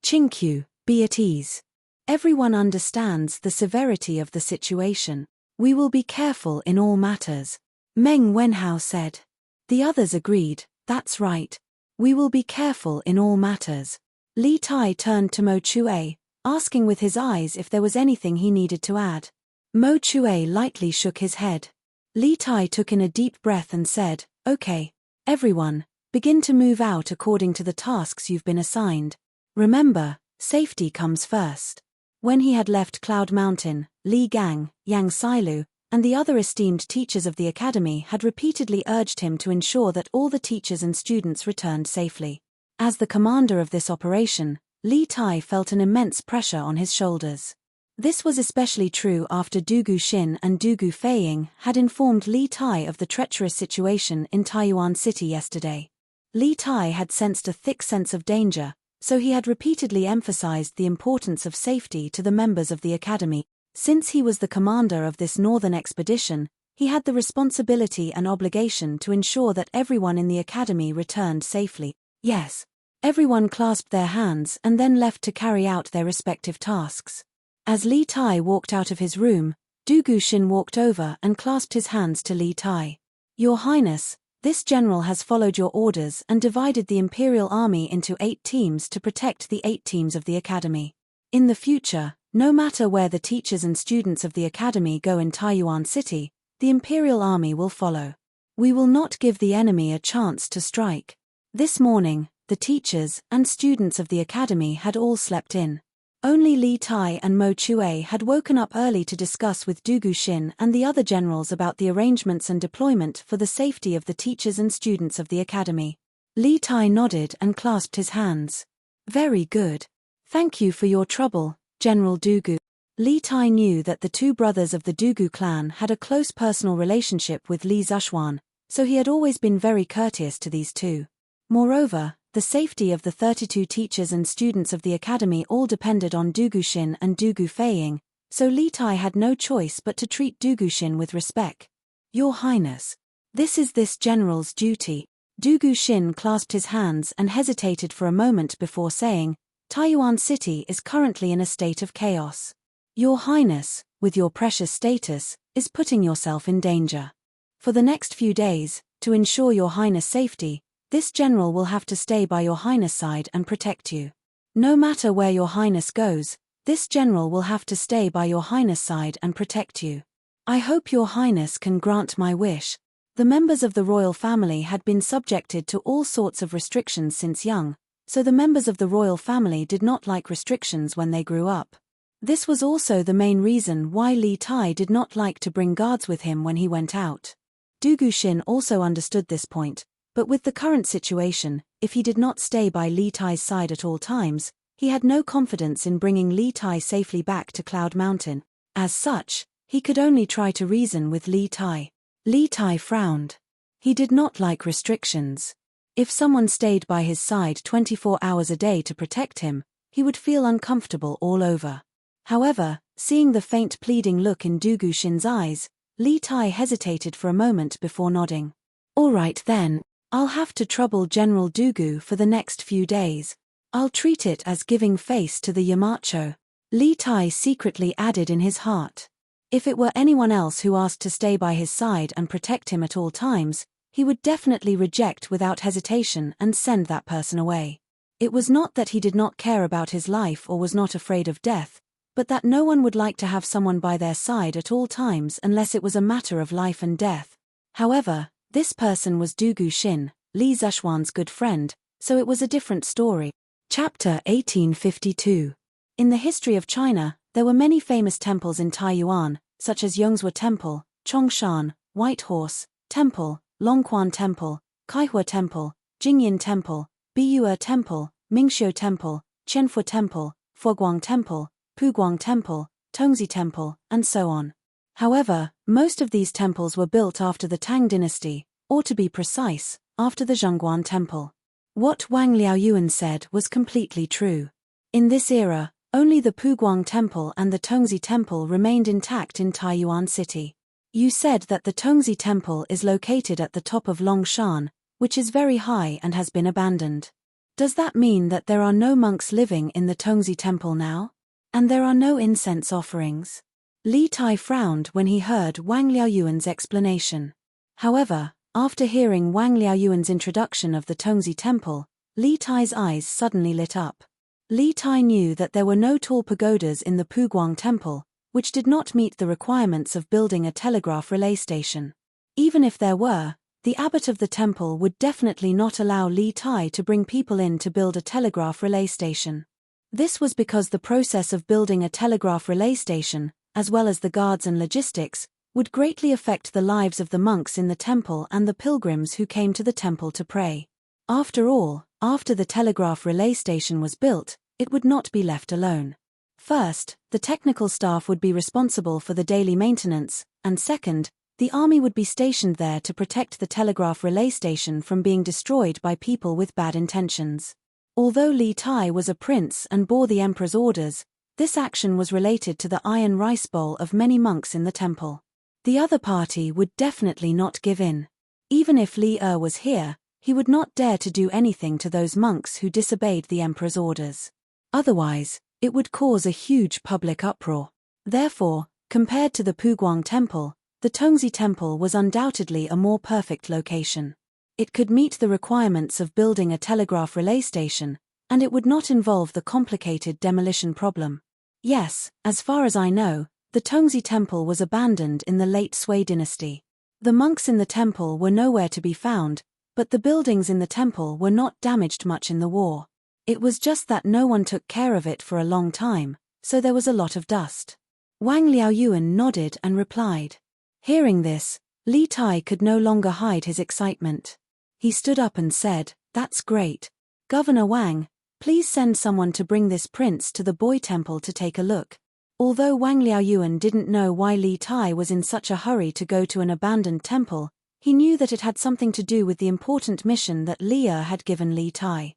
"Qingqiu, be at ease. Everyone understands the severity of the situation. We will be careful in all matters," Meng Wenhao said. The others agreed, "That's right. We will be careful in all matters." Li Tai turned to Mo Chue, asking with his eyes if there was anything he needed to add. Mo Chue lightly shook his head. Li Tai took in a deep breath and said, "Okay, everyone, begin to move out according to the tasks you've been assigned. Remember, safety comes first." When he had left Cloud Mountain, Li Gang, Yang Sailu, and the other esteemed teachers of the academy had repeatedly urged him to ensure that all the teachers and students returned safely. As the commander of this operation, Li Tai felt an immense pressure on his shoulders. This was especially true after Dugu Xin and Dugu Feiying had informed Li Tai of the treacherous situation in Taiyuan City yesterday. Li Tai had sensed a thick sense of danger, so he had repeatedly emphasized the importance of safety to the members of the academy. Since he was the commander of this northern expedition, he had the responsibility and obligation to ensure that everyone in the academy returned safely. Yes. Everyone clasped their hands and then left to carry out their respective tasks. As Li Tai walked out of his room, Dugu Xin walked over and clasped his hands to Li Tai. "Your Highness, this general has followed your orders and divided the Imperial Army into 8 teams to protect the 8 teams of the Academy. In the future, no matter where the teachers and students of the Academy go in Taiyuan City, the Imperial Army will follow. We will not give the enemy a chance to strike." This morning, the teachers and students of the Academy had all slept in. Only Li Tai and Mo Chue had woken up early to discuss with Dugu Xin and the other generals about the arrangements and deployment for the safety of the teachers and students of the academy. Li Tai nodded and clasped his hands. "Very good. Thank you for your trouble, General Dugu." Li Tai knew that the 2 brothers of the Dugu clan had a close personal relationship with Li Zhuan, so he had always been very courteous to these 2. Moreover, the safety of the 32 teachers and students of the academy all depended on Dugu Xin and Dugu Feiying, so Li Tai had no choice but to treat Dugu Xin with respect. "Your Highness, this is this general's duty." Dugu Xin clasped his hands and hesitated for a moment before saying, "Taiyuan City is currently in a state of chaos. Your Highness, with your precious status, is putting yourself in danger. For the next few days, to ensure your Highness' safety, this general will have to stay by your Highness' side and protect you. No matter where your Highness goes, this general will have to stay by your Highness' side and protect you. I hope your Highness can grant my wish." The members of the royal family had been subjected to all sorts of restrictions since young, so the members of the royal family did not like restrictions when they grew up. This was also the main reason why Li Tai did not like to bring guards with him when he went out. Dugu Xin also understood this point. But with the current situation, if he did not stay by Li Tai's side at all times, he had no confidence in bringing Li Tai safely back to Cloud Mountain. As such, he could only try to reason with Li Tai. Li Tai frowned. He did not like restrictions. If someone stayed by his side 24 hours a day to protect him, he would feel uncomfortable all over. However, seeing the faint pleading look in Du Guxin's eyes, Li Tai hesitated for a moment before nodding. All right then, I'll have to trouble General Dugu for the next few days. I'll treat it as giving face to the Yamacho. Li Tai secretly added in his heart. If it were anyone else who asked to stay by his side and protect him at all times, he would definitely reject without hesitation and send that person away. It was not that he did not care about his life or was not afraid of death, but that no one would like to have someone by their side at all times unless it was a matter of life and death. However, this person was Du Guxin, Li Zexuan's good friend, so it was a different story. Chapter 1852. In the history of China, there were many famous temples in Taiyuan, such as Yongzhou Temple, Chongshan, White Horse Temple, Longquan Temple, Kaihua Temple, Jingyin Temple, Biyue Temple, Mingxiu Temple, Qianfu Temple, Fuguang Temple, Puguang Temple, Tongzi Temple, and so on. However, most of these temples were built after the Tang dynasty, or to be precise, after the Zhongguan Temple. What Wang Liaoyuan said was completely true. In this era, only the Puguang Temple and the Tongzi Temple remained intact in Taiyuan City. You said that the Tongzi Temple is located at the top of Longshan, which is very high and has been abandoned. Does that mean that there are no monks living in the Tongzi Temple now? And there are no incense offerings? Li Tai frowned when he heard Wang Liaoyuan's explanation. However, after hearing Wang Liaoyuan's introduction of the Tongzi Temple, Li Tai's eyes suddenly lit up. Li Tai knew that there were no tall pagodas in the Puguang Temple, which did not meet the requirements of building a telegraph relay station. Even if there were, the abbot of the temple would definitely not allow Li Tai to bring people in to build a telegraph relay station. This was because the process of building a telegraph relay station, as well as the guards and logistics, would greatly affect the lives of the monks in the temple and the pilgrims who came to the temple to pray. After all, after the telegraph relay station was built, it would not be left alone. First, the technical staff would be responsible for the daily maintenance, and second, the army would be stationed there to protect the telegraph relay station from being destroyed by people with bad intentions. Although Li Tai was a prince and bore the emperor's orders, this action was related to the iron rice bowl of many monks in the temple. The other party would definitely not give in. Even if Li was here, he would not dare to do anything to those monks who disobeyed the emperor's orders. Otherwise, it would cause a huge public uproar. Therefore, compared to the Puguang Temple, the Tongzi Temple was undoubtedly a more perfect location. It could meet the requirements of building a telegraph relay station, and it would not involve the complicated demolition problem. Yes, as far as I know, the Tongzi Temple was abandoned in the late Sui dynasty. The monks in the temple were nowhere to be found, but the buildings in the temple were not damaged much in the war. It was just that no one took care of it for a long time, so there was a lot of dust. Wang Liaoyuan nodded and replied. Hearing this, Li Tai could no longer hide his excitement. He stood up and said, "That's great. Governor Wang, please send someone to bring this prince to the boy temple to take a look." Although Wang Liaoyuan didn't know why Li Tai was in such a hurry to go to an abandoned temple, he knew that it had something to do with the important mission that Li had given Li Tai.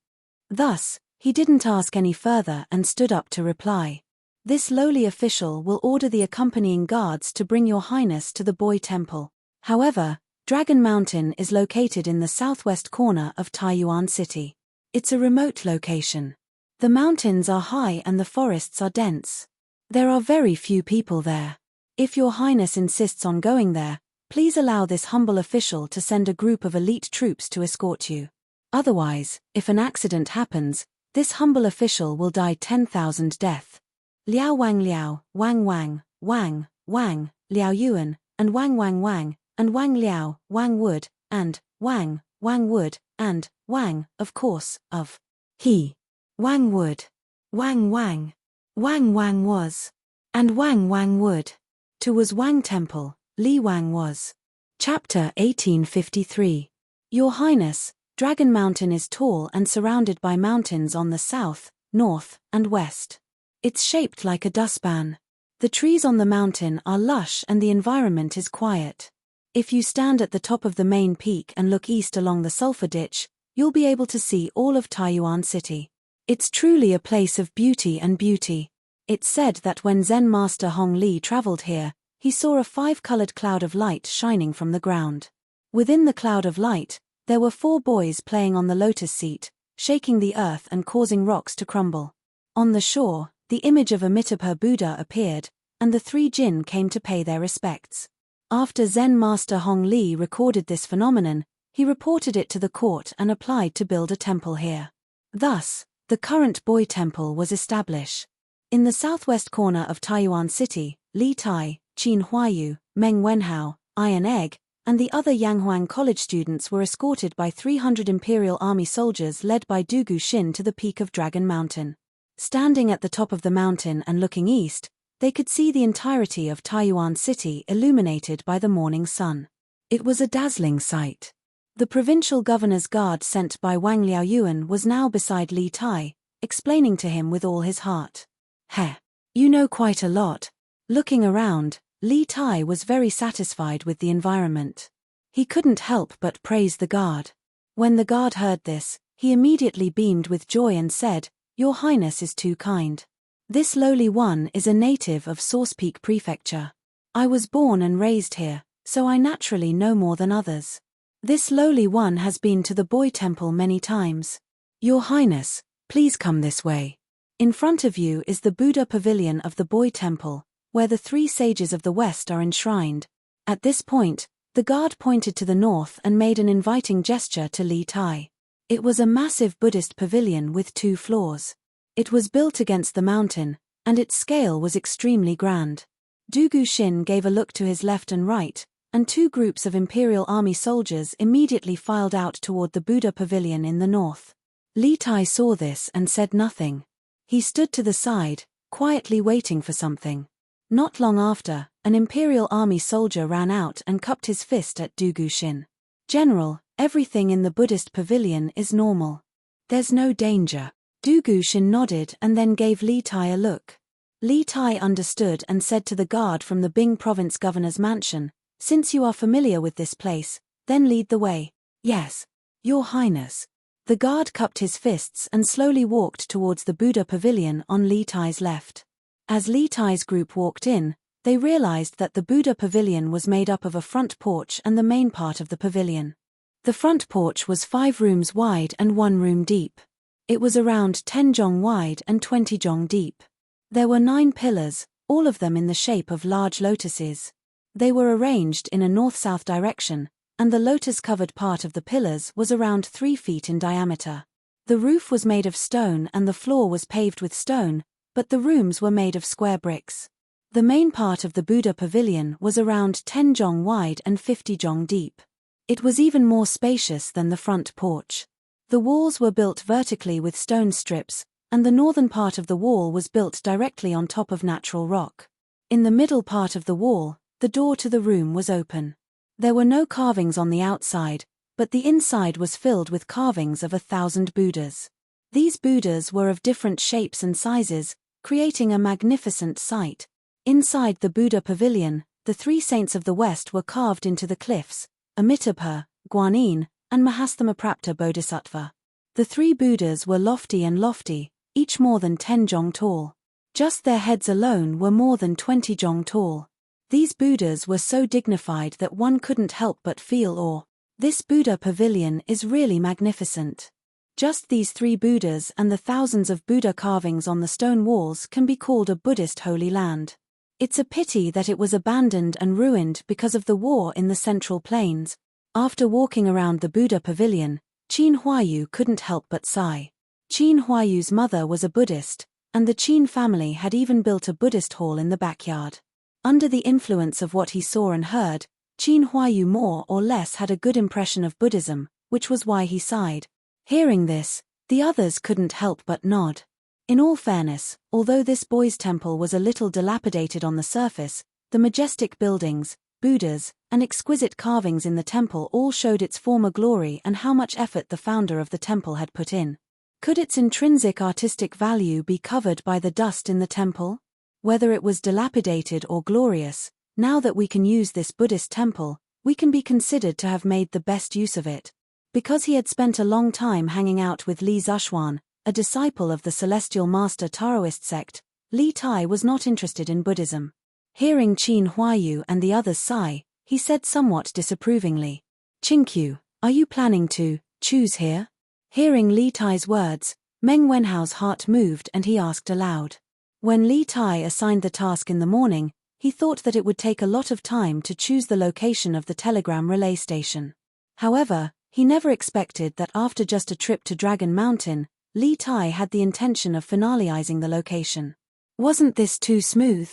Thus, he didn't ask any further and stood up to reply. "This lowly official will order the accompanying guards to bring your highness to the boy temple. However, Dragon Mountain is located in the southwest corner of Taiyuan City. It's a remote location. The mountains are high and the forests are dense. There are very few people there. If your highness insists on going there, please allow this humble official to send a group of elite troops to escort you. Otherwise, if an accident happens, this humble official will die 10,000 death." Liao Wang Liao, Wang Wang, Wang, Wang, Liao Yuan, and Wang Wang Wang, and Wang Liao, Wang Wood, and Wang, Wang Wood, and Wang, of course, of he. Wang Wood. Wang Wang. Wang Wang was. And Wang Wang Wood. To was Wang Temple, Li Wang was. Chapter 1853. Your Highness, Dragon Mountain is tall and surrounded by mountains on the south, north, and west. It's shaped like a dustpan. The trees on the mountain are lush and the environment is quiet. If you stand at the top of the main peak and look east along the sulfur ditch, you'll be able to see all of Taiyuan City. It's truly a place of beauty and beauty. It's said that when Zen Master Hong Li traveled here, he saw a 5-colored cloud of light shining from the ground. Within the cloud of light, there were 4 boys playing on the lotus seat, shaking the earth and causing rocks to crumble. On the shore, the image of Amitabha Buddha appeared, and the 3 jinn came to pay their respects. After Zen Master Hong Li recorded this phenomenon, he reported it to the court and applied to build a temple here. Thus, the current boy temple was established. In the southwest corner of Taiyuan City, Li Tai, Qin Huayu, Meng Wenhao, Iron Egg, and the other Yanghuang College students were escorted by 300 Imperial Army soldiers led by Dugu Xin to the peak of Dragon Mountain. Standing at the top of the mountain and looking east, they could see the entirety of Taiyuan City illuminated by the morning sun. It was a dazzling sight. The provincial governor's guard sent by Wang Liaoyuan was now beside Li Tai, explaining to him with all his heart. "Heh, you know quite a lot." Looking around, Li Tai was very satisfied with the environment. He couldn't help but praise the guard. When the guard heard this, he immediately beamed with joy and said, "Your Highness is too kind. This lowly one is a native of Source Peak Prefecture. I was born and raised here, so I naturally know more than others. This lowly one has been to the boy temple many times. Your Highness, please come this way. In front of you is the Buddha pavilion of the boy temple, where the 3 sages of the West are enshrined." At this point, the guard pointed to the north and made an inviting gesture to Li Tai. It was a massive Buddhist pavilion with 2 floors. It was built against the mountain, and its scale was extremely grand. Dugu Xin gave a look to his left and right, and 2 groups of Imperial Army soldiers immediately filed out toward the Buddha pavilion in the north. Li Tai saw this and said nothing. He stood to the side, quietly waiting for something. Not long after, an Imperial Army soldier ran out and cupped his fist at Dugu Xin. "General, everything in the Buddhist pavilion is normal. There's no danger." Dugu Xin nodded and then gave Li Tai a look. Li Tai understood and said to the guard from the Bing province governor's mansion, "Since you are familiar with this place, then lead the way." "Yes, Your Highness." The guard cupped his fists and slowly walked towards the Buddha pavilion on Li Tai's left. As Li Tai's group walked in, they realized that the Buddha pavilion was made up of a front porch and the main part of the pavilion. The front porch was 5 rooms wide and 1 room deep. It was around 10 zhong wide and 20 zhong deep. There were 9 pillars, all of them in the shape of large lotuses. They were arranged in a north-south direction, and the lotus-covered part of the pillars was around 3 feet in diameter. The roof was made of stone and the floor was paved with stone, but the rooms were made of square bricks. The main part of the Buddha pavilion was around 10 zhong wide and 50 zhong deep. It was even more spacious than the front porch. The walls were built vertically with stone strips, and the northern part of the wall was built directly on top of natural rock. In the middle part of the wall, the door to the room was open. There were no carvings on the outside, but the inside was filled with carvings of 1,000 Buddhas. These Buddhas were of different shapes and sizes, creating a magnificent sight. Inside the Buddha pavilion, the 3 saints of the West were carved into the cliffs: Amitabha, Guanyin, and Mahastamaprapta Bodhisattva. The 3 Buddhas were lofty, each more than 10 zhong tall. Just their heads alone were more than 20 zhong tall. These Buddhas were so dignified that one couldn't help but feel awe. This Buddha pavilion is really magnificent. Just these 3 Buddhas and the thousands of Buddha carvings on the stone walls can be called a Buddhist holy land. It's a pity that it was abandoned and ruined because of the war in the Central Plains. After walking around the Buddha pavilion, Qin Huayu couldn't help but sigh. Qin Huayu's mother was a Buddhist, and the Qin family had even built a Buddhist hall in the backyard. Under the influence of what he saw and heard, Qin Huayu more or less had a good impression of Buddhism, which was why he sighed. Hearing this, the others couldn't help but nod. In all fairness, although this boys' temple was a little dilapidated on the surface, the majestic buildings, Buddhas, and exquisite carvings in the temple all showed its former glory and how much effort the founder of the temple had put in. Could its intrinsic artistic value be covered by the dust in the temple? Whether it was dilapidated or glorious, now that we can use this Buddhist temple, we can be considered to have made the best use of it. Because he had spent a long time hanging out with Li Zuxuan, a disciple of the Celestial Master Taoist sect, Li Tai was not interested in Buddhism. Hearing Qin Huayu and the others sigh, he said somewhat disapprovingly, "Qingqiu, are you planning to choose here?" Hearing Li Tai's words, Meng Wenhao's heart moved and he asked aloud. When Li Tai assigned the task in the morning, he thought that it would take a lot of time to choose the location of the telegram relay station. However, he never expected that after just a trip to Dragon Mountain, Li Tai had the intention of finalizing the location. Wasn't this too smooth?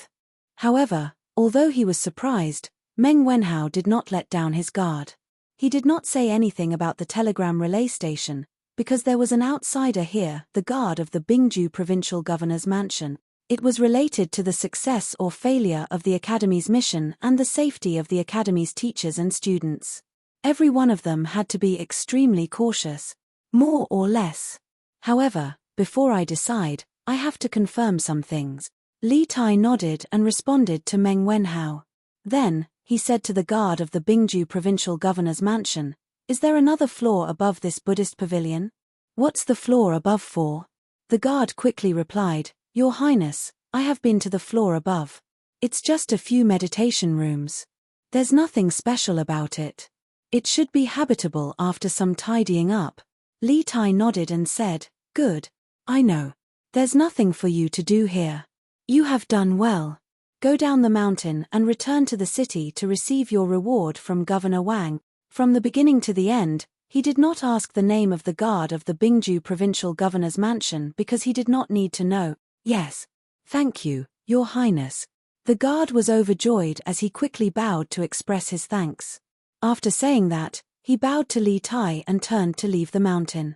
However, although he was surprised, Meng Wenhao did not let down his guard. He did not say anything about the telegram relay station, because there was an outsider here, the guard of the Bingju provincial governor's mansion. It was related to the success or failure of the academy's mission and the safety of the academy's teachers and students. Every one of them had to be extremely cautious, more or less. However, before I decide, I have to confirm some things. Li Tai nodded and responded to Meng Wenhao. Then, he said to the guard of the Bingju provincial governor's mansion, "Is there another floor above this Buddhist pavilion?" "What's the floor above for?" The guard quickly replied, "Your Highness, I have been to the floor above. It's just a few meditation rooms. There's nothing special about it. It should be habitable after some tidying up." Li Tai nodded and said, "Good. I know. There's nothing for you to do here. You have done well. Go down the mountain and return to the city to receive your reward from Governor Wang." From the beginning to the end, he did not ask the name of the guard of the Bingju provincial governor's mansion because he did not need to know. "Yes. Thank you, Your Highness." The guard was overjoyed as he quickly bowed to express his thanks. After saying that, he bowed to Li Tai and turned to leave the mountain.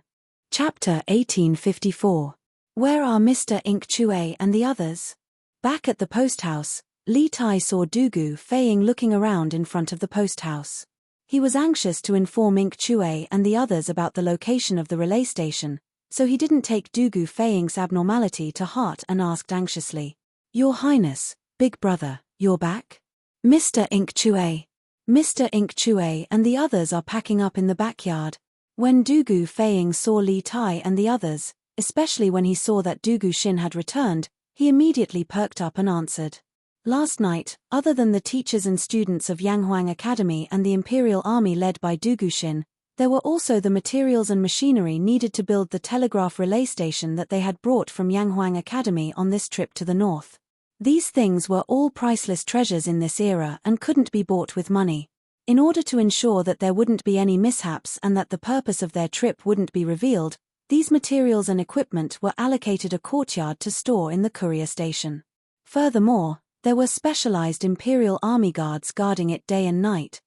Chapter 1854. Where are Mr. Ink Chue and the others? Back at the post house, Li Tai saw Dugu Feiying looking around in front of the post house. He was anxious to inform Ink Chue and the others about the location of the relay station, so he didn't take Dugu Feiying's abnormality to heart and asked anxiously, "Your Highness, Big Brother, you're back?" "Mr. Ink Chue. Mr. Ink Chue and the others are packing up in the backyard." When Dugu Feiying saw Li Tai and the others, especially when he saw that Dugu Xin had returned, he immediately perked up and answered. Last night, other than the teachers and students of Yanghuang Academy and the Imperial Army led by Dugu Xin, there were also the materials and machinery needed to build the telegraph relay station that they had brought from Yanghuang Academy on this trip to the north. These things were all priceless treasures in this era and couldn't be bought with money. In order to ensure that there wouldn't be any mishaps and that the purpose of their trip wouldn't be revealed, these materials and equipment were allocated a courtyard to store in the courier station. Furthermore, there were specialized Imperial Army guards guarding it day and night.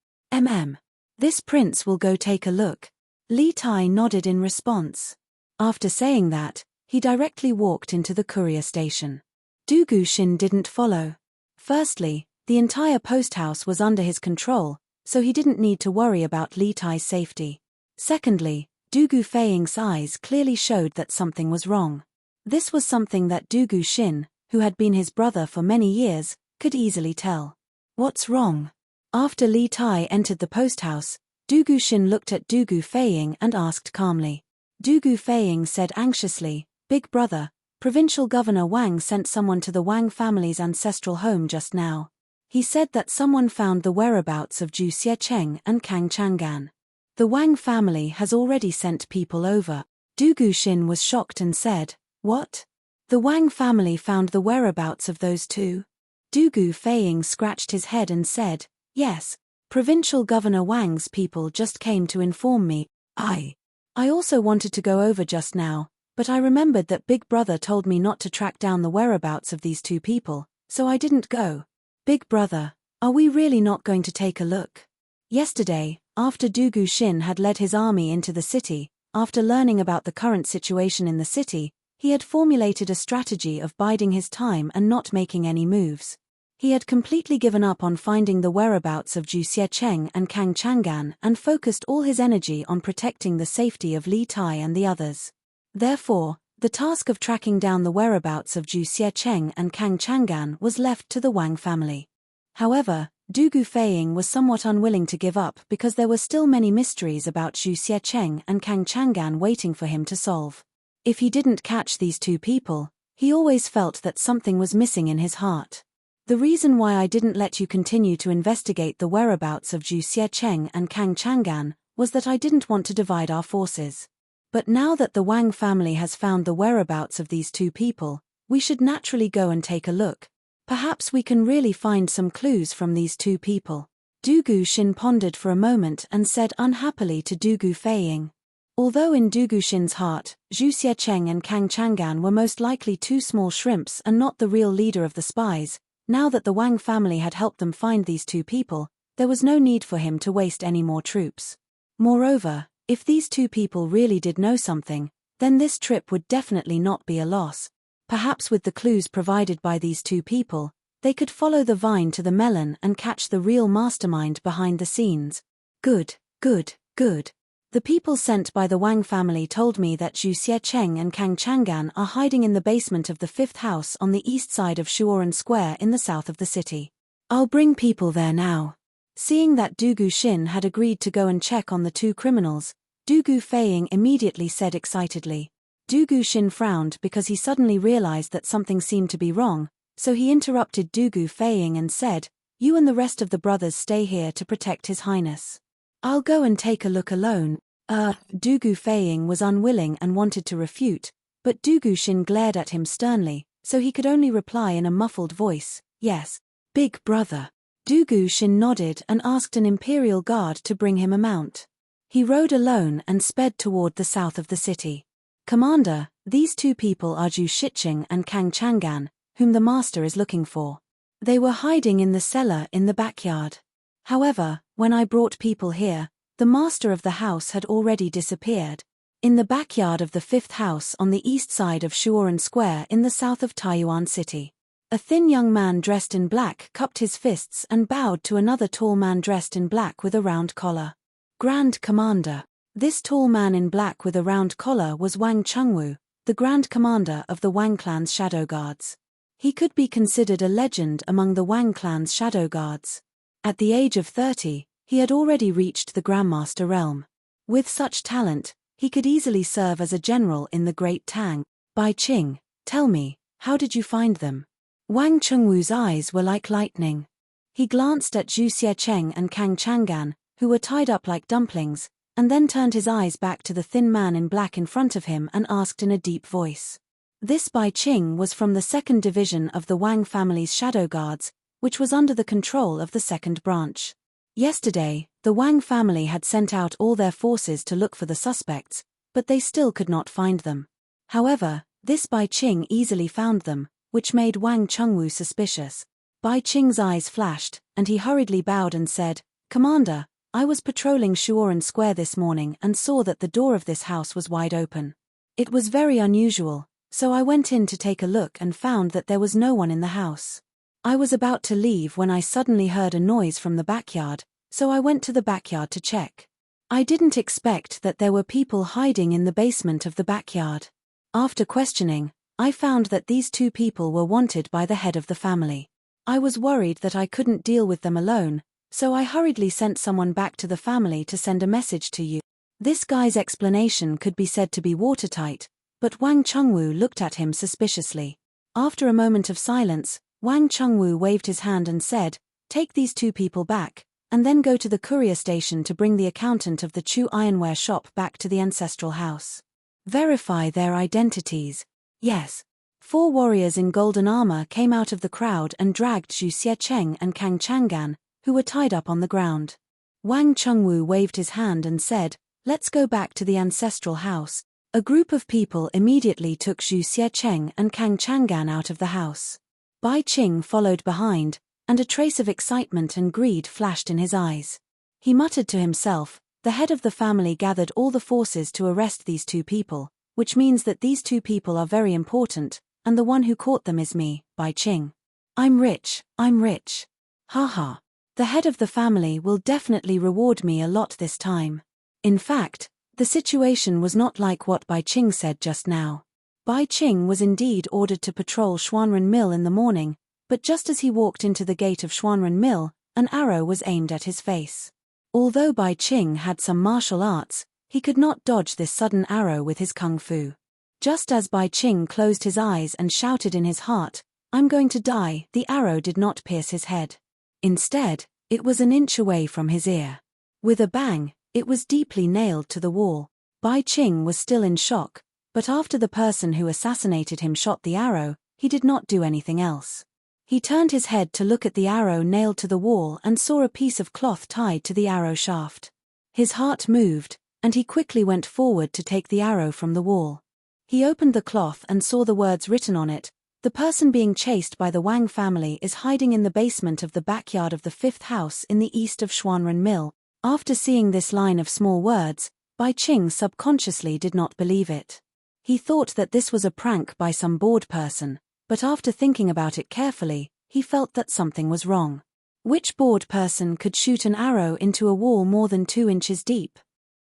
This prince will go take a look." Li Tai nodded in response. After saying that, he directly walked into the courier station. Dugu Xin didn't follow. Firstly, the entire post house was under his control, so he didn't need to worry about Li Tai's safety. Secondly, Dugu Feiying's eyes clearly showed that something was wrong. This was something that Dugu Xin, who had been his brother for many years, could easily tell. "What's wrong?" After Li Tai entered the post house, Dugu Xin looked at Dugu Feiying and asked calmly. Dugu Feiying said anxiously, "Big brother, Provincial Governor Wang sent someone to the Wang family's ancestral home just now. He said that someone found the whereabouts of Zhu Xiecheng and Kang Chang'an. The Wang family has already sent people over." Dugu Xin was shocked and said, "What? The Wang family found the whereabouts of those two?" Dugu Feiying scratched his head and said, "Yes, Provincial Governor Wang's people just came to inform me. I also wanted to go over just now, but I remembered that Big Brother told me not to track down the whereabouts of these two people, so I didn't go." "Big Brother, are we really not going to take a look?" Yesterday, after Dugu Xin had led his army into the city, after learning about the current situation in the city, he had formulated a strategy of biding his time and not making any moves. He had completely given up on finding the whereabouts of Zhu Xiecheng and Kang Chang'an and focused all his energy on protecting the safety of Li Tai and the others. Therefore, the task of tracking down the whereabouts of Zhu Xiecheng and Kang Chang'an was left to the Wang family. However, Du Gufeiying was somewhat unwilling to give up because there were still many mysteries about Zhu Xiecheng and Kang Chang'an waiting for him to solve. If he didn't catch these two people, he always felt that something was missing in his heart. The reason why I didn't let you continue to investigate the whereabouts of Zhu Xiecheng and Kang Chang'an was that I didn't want to divide our forces. But now that the Wang family has found the whereabouts of these two people, we should naturally go and take a look. Perhaps we can really find some clues from these two people. Du Guxin pondered for a moment and said unhappily to Du Gufeiying. Although in Du Guxin's heart, Zhu Xiecheng and Kang Chang'an were most likely two small shrimps and not the real leader of the spies, now that the Wang family had helped them find these two people, there was no need for him to waste any more troops. Moreover, if these two people really did know something, then this trip would definitely not be a loss. Perhaps with the clues provided by these two people, they could follow the vine to the melon and catch the real mastermind behind the scenes. Good, good, good. The people sent by the Wang family told me that Zhu Xiecheng and Kang Chang'an are hiding in the basement of the fifth house on the east side of Shuoran Square in the south of the city. I'll bring people there now. Seeing that Du Guxin had agreed to go and check on the two criminals, Du Gufeiying immediately said excitedly. Du Guxin frowned because he suddenly realized that something seemed to be wrong, so he interrupted Du Gufeiying and said, "You and the rest of the brothers stay here to protect His Highness. I'll go and take a look alone." Du Gufeiying was unwilling and wanted to refute, but Du Guxin glared at him sternly, so he could only reply in a muffled voice, "Yes, big brother." Du Guxin nodded and asked an imperial guard to bring him a mount. He rode alone and sped toward the south of the city. "Commander, these two people are Zhu Xiecheng and Kang Chang'an, whom the master is looking for. They were hiding in the cellar in the backyard. However, when I brought people here, the master of the house had already disappeared. In the backyard of the fifth house on the east side of Shuoran Square in the south of Taiyuan City. A thin young man dressed in black cupped his fists and bowed to another tall man dressed in black with a round collar. Grand Commander. This tall man in black with a round collar was Wang Chengwu, the Grand Commander of the Wang clan's shadow guards. He could be considered a legend among the Wang clan's shadow guards. At the age of 30, he had already reached the Grandmaster realm. With such talent, he could easily serve as a general in the Great Tang. Bai Qing, tell me, how did you find them? Wang Chengwu's eyes were like lightning. He glanced at Zhu Xiecheng and Kang Chang'an, who were tied up like dumplings, and then turned his eyes back to the thin man in black in front of him and asked in a deep voice. This Bai Qing was from the 2nd Division of the Wang family's shadow guards, which was under the control of the 2nd branch. Yesterday, the Wang family had sent out all their forces to look for the suspects, but they still could not find them. However, this Bai Qing easily found them, which made Wang Chengwu suspicious. Bai Qing's eyes flashed, and he hurriedly bowed and said, "Commander, I was patrolling Shuoran Square this morning and saw that the door of this house was wide open. It was very unusual, so I went in to take a look and found that there was no one in the house. I was about to leave when I suddenly heard a noise from the backyard, so I went to the backyard to check. I didn't expect that there were people hiding in the basement of the backyard. After questioning, I found that these two people were wanted by the head of the family. I was worried that I couldn't deal with them alone, so I hurriedly sent someone back to the family to send a message to you." This guy's explanation could be said to be watertight, but Wang Chengwu looked at him suspiciously. After a moment of silence, Wang Chengwu waved his hand and said, "Take these two people back, and then go to the courier station to bring the accountant of the Chu Ironware shop back to the ancestral house. Verify their identities." "Yes." 4 warriors in golden armor came out of the crowd and dragged Zhu Xiecheng and Kang Chang'an, who were tied up on the ground. Wang Chengwu waved his hand and said, "Let's go back to the ancestral house." A group of people immediately took Zhu Xiecheng and Kang Chang'an out of the house. Bai Qing followed behind, and a trace of excitement and greed flashed in his eyes. He muttered to himself, "The head of the family gathered all the forces to arrest these two people, which means that these two people are very important, and the one who caught them is me, Bai Qing. I'm rich, I'm rich. Haha. The head of the family will definitely reward me a lot this time." In fact, the situation was not like what Bai Qing said just now. Bai Qing was indeed ordered to patrol Xuanren Mill in the morning, but just as he walked into the gate of Xuanren Mill, an arrow was aimed at his face. Although Bai Qing had some martial arts, he could not dodge this sudden arrow with his kung fu. Just as Bai Qing closed his eyes and shouted in his heart, "I'm going to die," the arrow did not pierce his head. Instead, it was an inch away from his ear. With a bang, it was deeply nailed to the wall. Bai Qing was still in shock, but after the person who assassinated him shot the arrow, he did not do anything else. He turned his head to look at the arrow nailed to the wall and saw a piece of cloth tied to the arrow shaft. His heart moved, and he quickly went forward to take the arrow from the wall. He opened the cloth and saw the words written on it: "The person being chased by the Wang family is hiding in the basement of the backyard of the 5th house in the east of Xuanren Mill." After seeing this line of small words, Bai Qing subconsciously did not believe it. He thought that this was a prank by some bored person, but after thinking about it carefully, he felt that something was wrong. Which bored person could shoot an arrow into a wall more than 2 inches deep?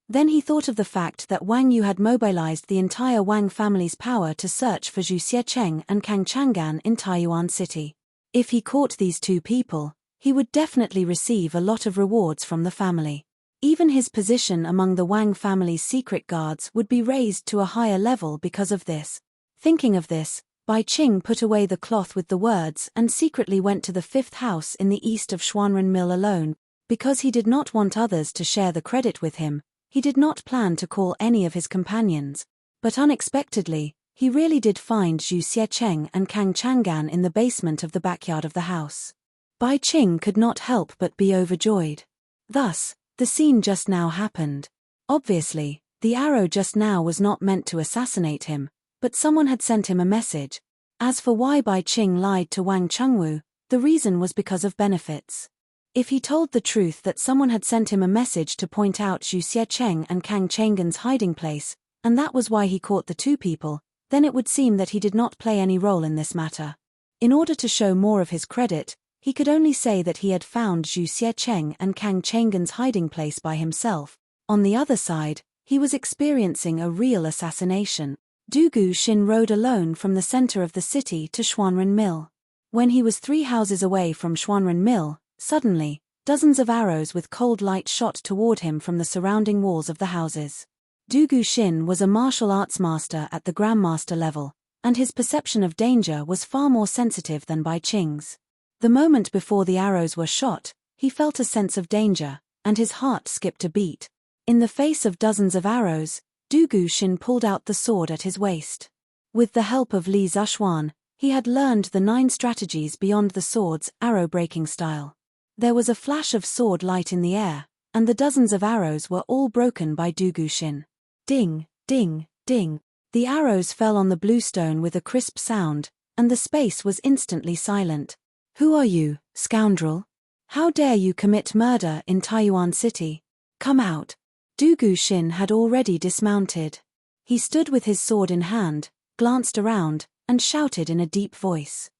Then he thought of the fact that Wang Yu had mobilized the entire Wang family's power to search for Zhu Xiecheng and Kang Chang'an in Taiyuan City. If he caught these 2 people, he would definitely receive a lot of rewards from the family. Even his position among the Wang family's secret guards would be raised to a higher level because of this. Thinking of this, Bai Qing put away the cloth with the words and secretly went to the 5th house in the east of Xuanren Mill alone. Because he did not want others to share the credit with him, he did not plan to call any of his companions. But unexpectedly, he really did find Zhu Xiecheng and Kang Chang'an in the basement of the backyard of the house. Bai Qing could not help but be overjoyed. Thus, the scene just now happened. Obviously, the arrow just now was not meant to assassinate him, but someone had sent him a message. As for why Bai Qing lied to Wang Chengwu, the reason was because of benefits. If he told the truth that someone had sent him a message to point out Zhu Xiecheng and Kang Chang'an's hiding place, and that was why he caught the 2 people, then it would seem that he did not play any role in this matter. In order to show more of his credit, he could only say that he had found Zhu Xiecheng and Kang Chang'an's hiding place by himself. On the other side, he was experiencing a real assassination. Du Guxin rode alone from the center of the city to Xuanren Mill. When he was 3 houses away from Xuanren Mill, suddenly, dozens of arrows with cold light shot toward him from the surrounding walls of the houses. Du Guxin was a martial arts master at the Grandmaster level, and his perception of danger was far more sensitive than Bai Qing's. The moment before the arrows were shot, he felt a sense of danger, and his heart skipped a beat. In the face of dozens of arrows, Du Guxin pulled out the sword at his waist. With the help of Li Zhuan, he had learned the 9 strategies beyond the sword's arrow-breaking style. There was a flash of sword light in the air, and the dozens of arrows were all broken by Du Guxin. Ding, ding, ding. The arrows fell on the bluestone with a crisp sound, and the space was instantly silent. "Who are you, scoundrel? How dare you commit murder in Taiyuan City? Come out." Du Guxin had already dismounted. He stood with his sword in hand, glanced around, and shouted in a deep voice.